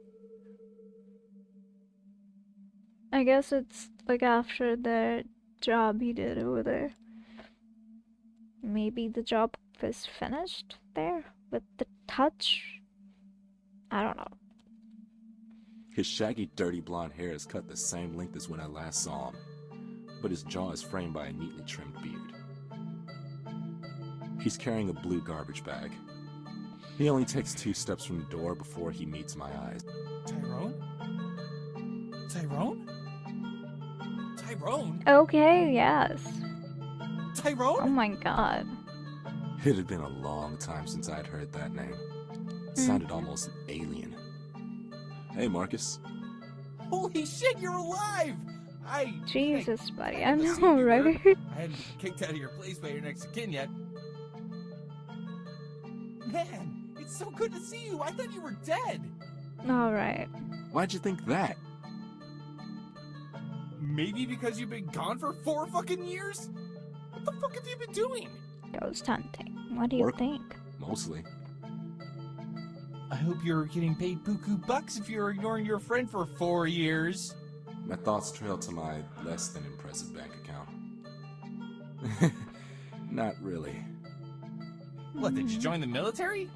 I guess it's like after the job he did over there. Maybe the job was finished there with the touch. I don't know. His shaggy, dirty blonde hair is cut the same length as when I last saw him, but his jaw is framed by a neatly trimmed beard. He's carrying a blue garbage bag. He only takes 2 steps from the door before he meets my eyes. Tyrone? Tyrone? Tyrone? Okay, yes. Tyrone? Oh my god. It had been a long time since I'd heard that name. It sounded almost alien. Hey, Marcus. Holy shit, you're alive! Jesus, buddy. I haven't seen know, you, right? I hadn't been kicked out of your place by your next of kin yet. Man, it's so good to see you. I thought you were dead. Alright. Why'd you think that? Maybe because you've been gone for 4 fucking years? What the fuck have you been doing? Ghost hunting. What do you Work. think? Mostly. I hope you're getting paid buku bucks if you're ignoring your friend for 4 years. My thoughts trail to my less than impressive bank account. Not really. What, did you join the military?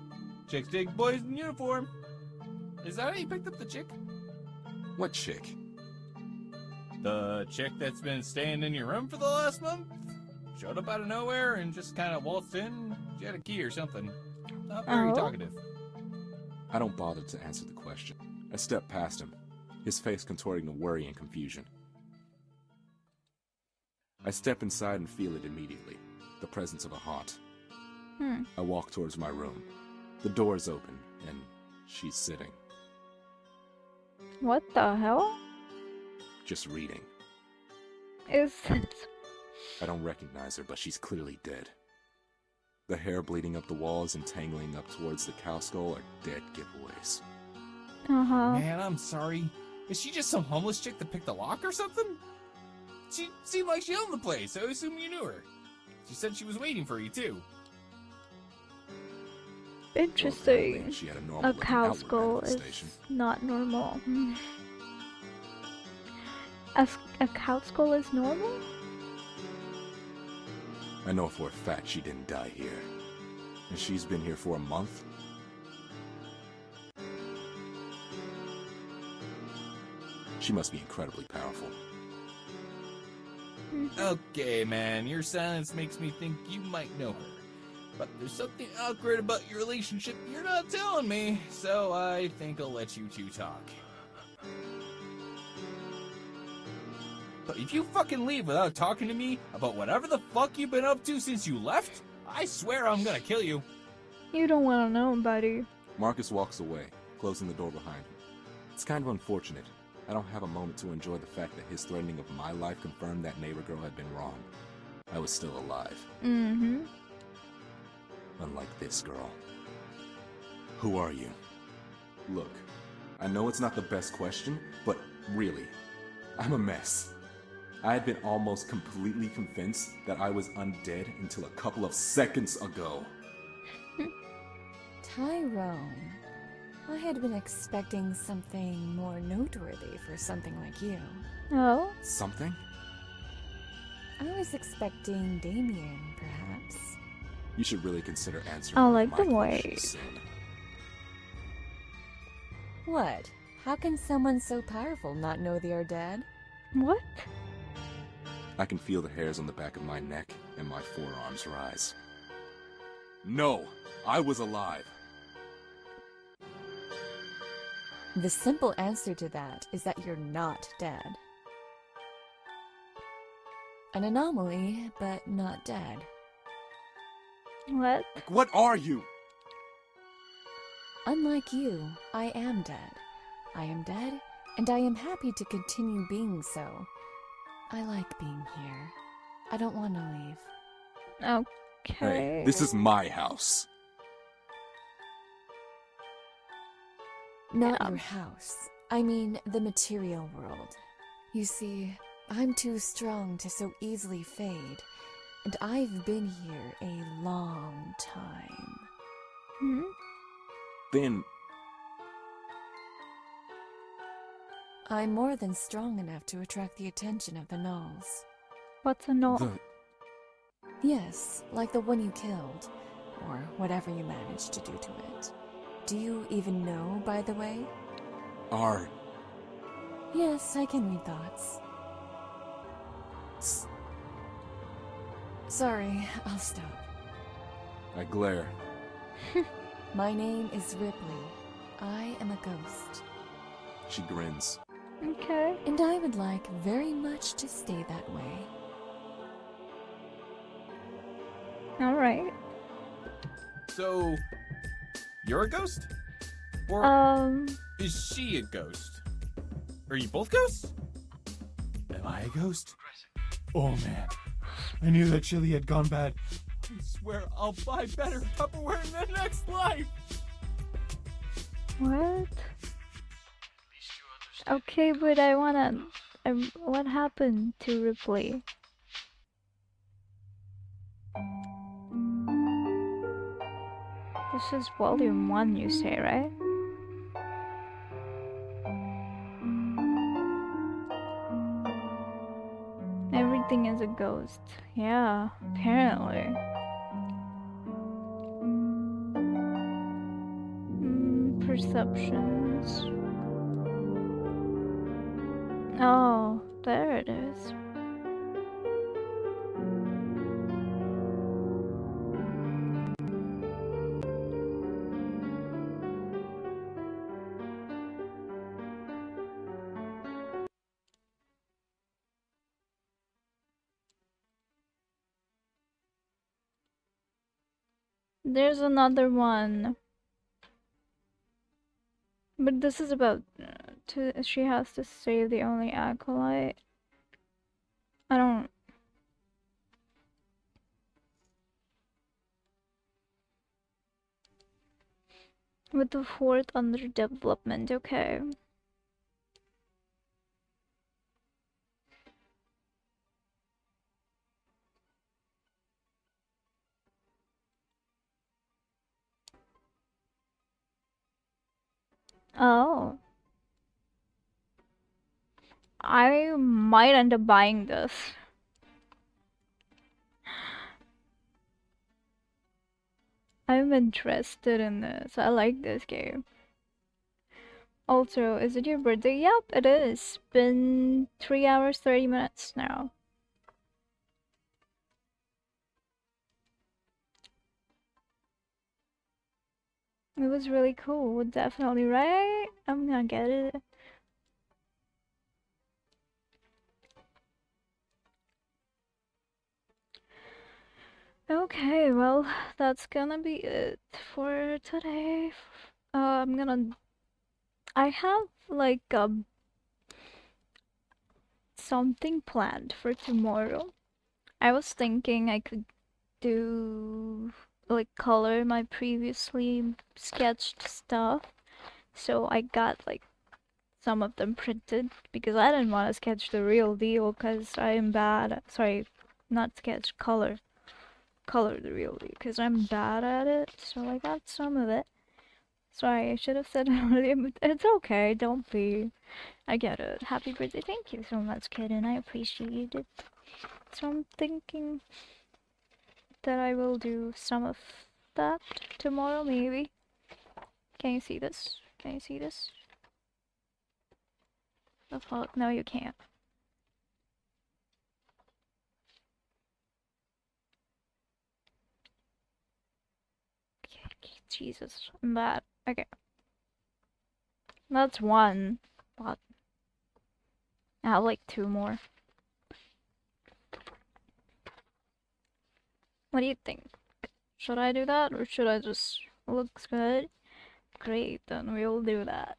Chicks dig boys in uniform. Is that how you picked up the chick? What chick? The chick that's been staying in your room for the last month? Showed up out of nowhere and just kind of waltzed in. She had a key or something. Not very Oh. talkative. I don't bother to answer the question. I step past him, his face contorting to worry and confusion. I step inside and feel it immediately, the presence of a haunt. I walk towards my room. The door is open, and she's sitting, What the hell just reading. is this? I don't recognize her, but she's clearly dead. The hair bleeding up the walls and tangling up towards the cow skull are dead giveaways. Uh-huh. Man, I'm sorry. Is she just some homeless chick that picked the lock or something? She seemed like she owned the place, so I assume you knew her. She said she was waiting for you, too. Well, Interesting. apparently she had a normal A looking cow outward skull is manifestation. not normal. A cow skull is normal? I know for a fact she didn't die here. And she's been here for a month? She must be incredibly powerful. Okay, man, your silence makes me think you might know her. But there's something awkward about your relationship you're not telling me, so I think I'll let you two talk. But if you fucking leave without talking to me about whatever the fuck you've been up to since you left, I swear I'm gonna kill you. You don't want to know, buddy. Marcus walks away, closing the door behind him. It's kind of unfortunate. I don't have a moment to enjoy the fact that his threatening of my life confirmed that neighbor girl had been wrong. I was still alive. Mm-hmm. Unlike this girl. Who are you? Look, I know it's not the best question, but really, I'm a mess. I had been almost completely convinced that I was undead until a couple of seconds ago. Tyrone, I had been expecting something more noteworthy for something like you. Oh? Something? I was expecting Damien, perhaps. You should really consider answering I one of like my the way. questions soon. What? How can someone so powerful not know they are dead? What? I can feel the hairs on the back of my neck and my forearms rise. No! I was alive! The simple answer to that is that you're not dead. An anomaly, but not dead. What? Like, what are you? Unlike you, I am dead. I am dead, and I am happy to continue being so. I like being here. I don't want to leave. Okay. Hey, this is my house. Not Yeah. your house. I mean the material world. You see, I'm too strong to so easily fade, and I've been here a long time. Hmm? Then I'm more than strong enough to attract the attention of the gnolls. What's a no? the Yes, like the one you killed, or whatever you managed to do to it. Do you even know, by the way? are Yes, I can read thoughts. Sorry, I'll stop. I glare. My name is Ripley. I am a ghost. She grins. Okay. And I would like very much to stay that way. Alright. So, you're a ghost? Or is she a ghost? Are you both ghosts? Am I a ghost? Oh man, I knew that chili had gone bad. I swear I'll buy better Tupperware in the next life! What? Okay, but I wanna. What happened to Ripley? This is volume 1, you say, right? Everything is a ghost. Yeah, apparently. Perceptions. Oh, there it is. There's another one. But this is about she has to save the only acolyte. I don't. With the 4th under development, okay. Oh. I might end up buying this. I'm interested in this. I like this game. Also, is it your birthday? Yep, it is. Been 3 hours, 30 minutes now. It was really cool. Definitely, right? I'm gonna get it. Okay, well, that's gonna be it for today. I have like something planned for tomorrow. I was thinking I could do like color my previously sketched stuff. So I got like some of them printed because I didn't want to sketch the real deal because I am bad. Sorry, not sketch, color. Color the real deal because I'm bad at it. So I got some of it. Sorry, I should have said earlier, but it's okay. Don't be. I get it. Happy birthday. Thank you so much, kitten. I appreciate it. So I'm thinking that I will do some of that tomorrow, maybe. Can you see this? Can you see this? The fuck? No, you can't. Okay, Jesus, I'm bad. Okay. That's one. But I have like 2 more. What do you think? Should I do that or should I just looks good? Great, then we'll do that.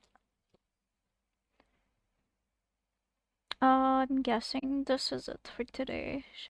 I'm guessing this is it for today.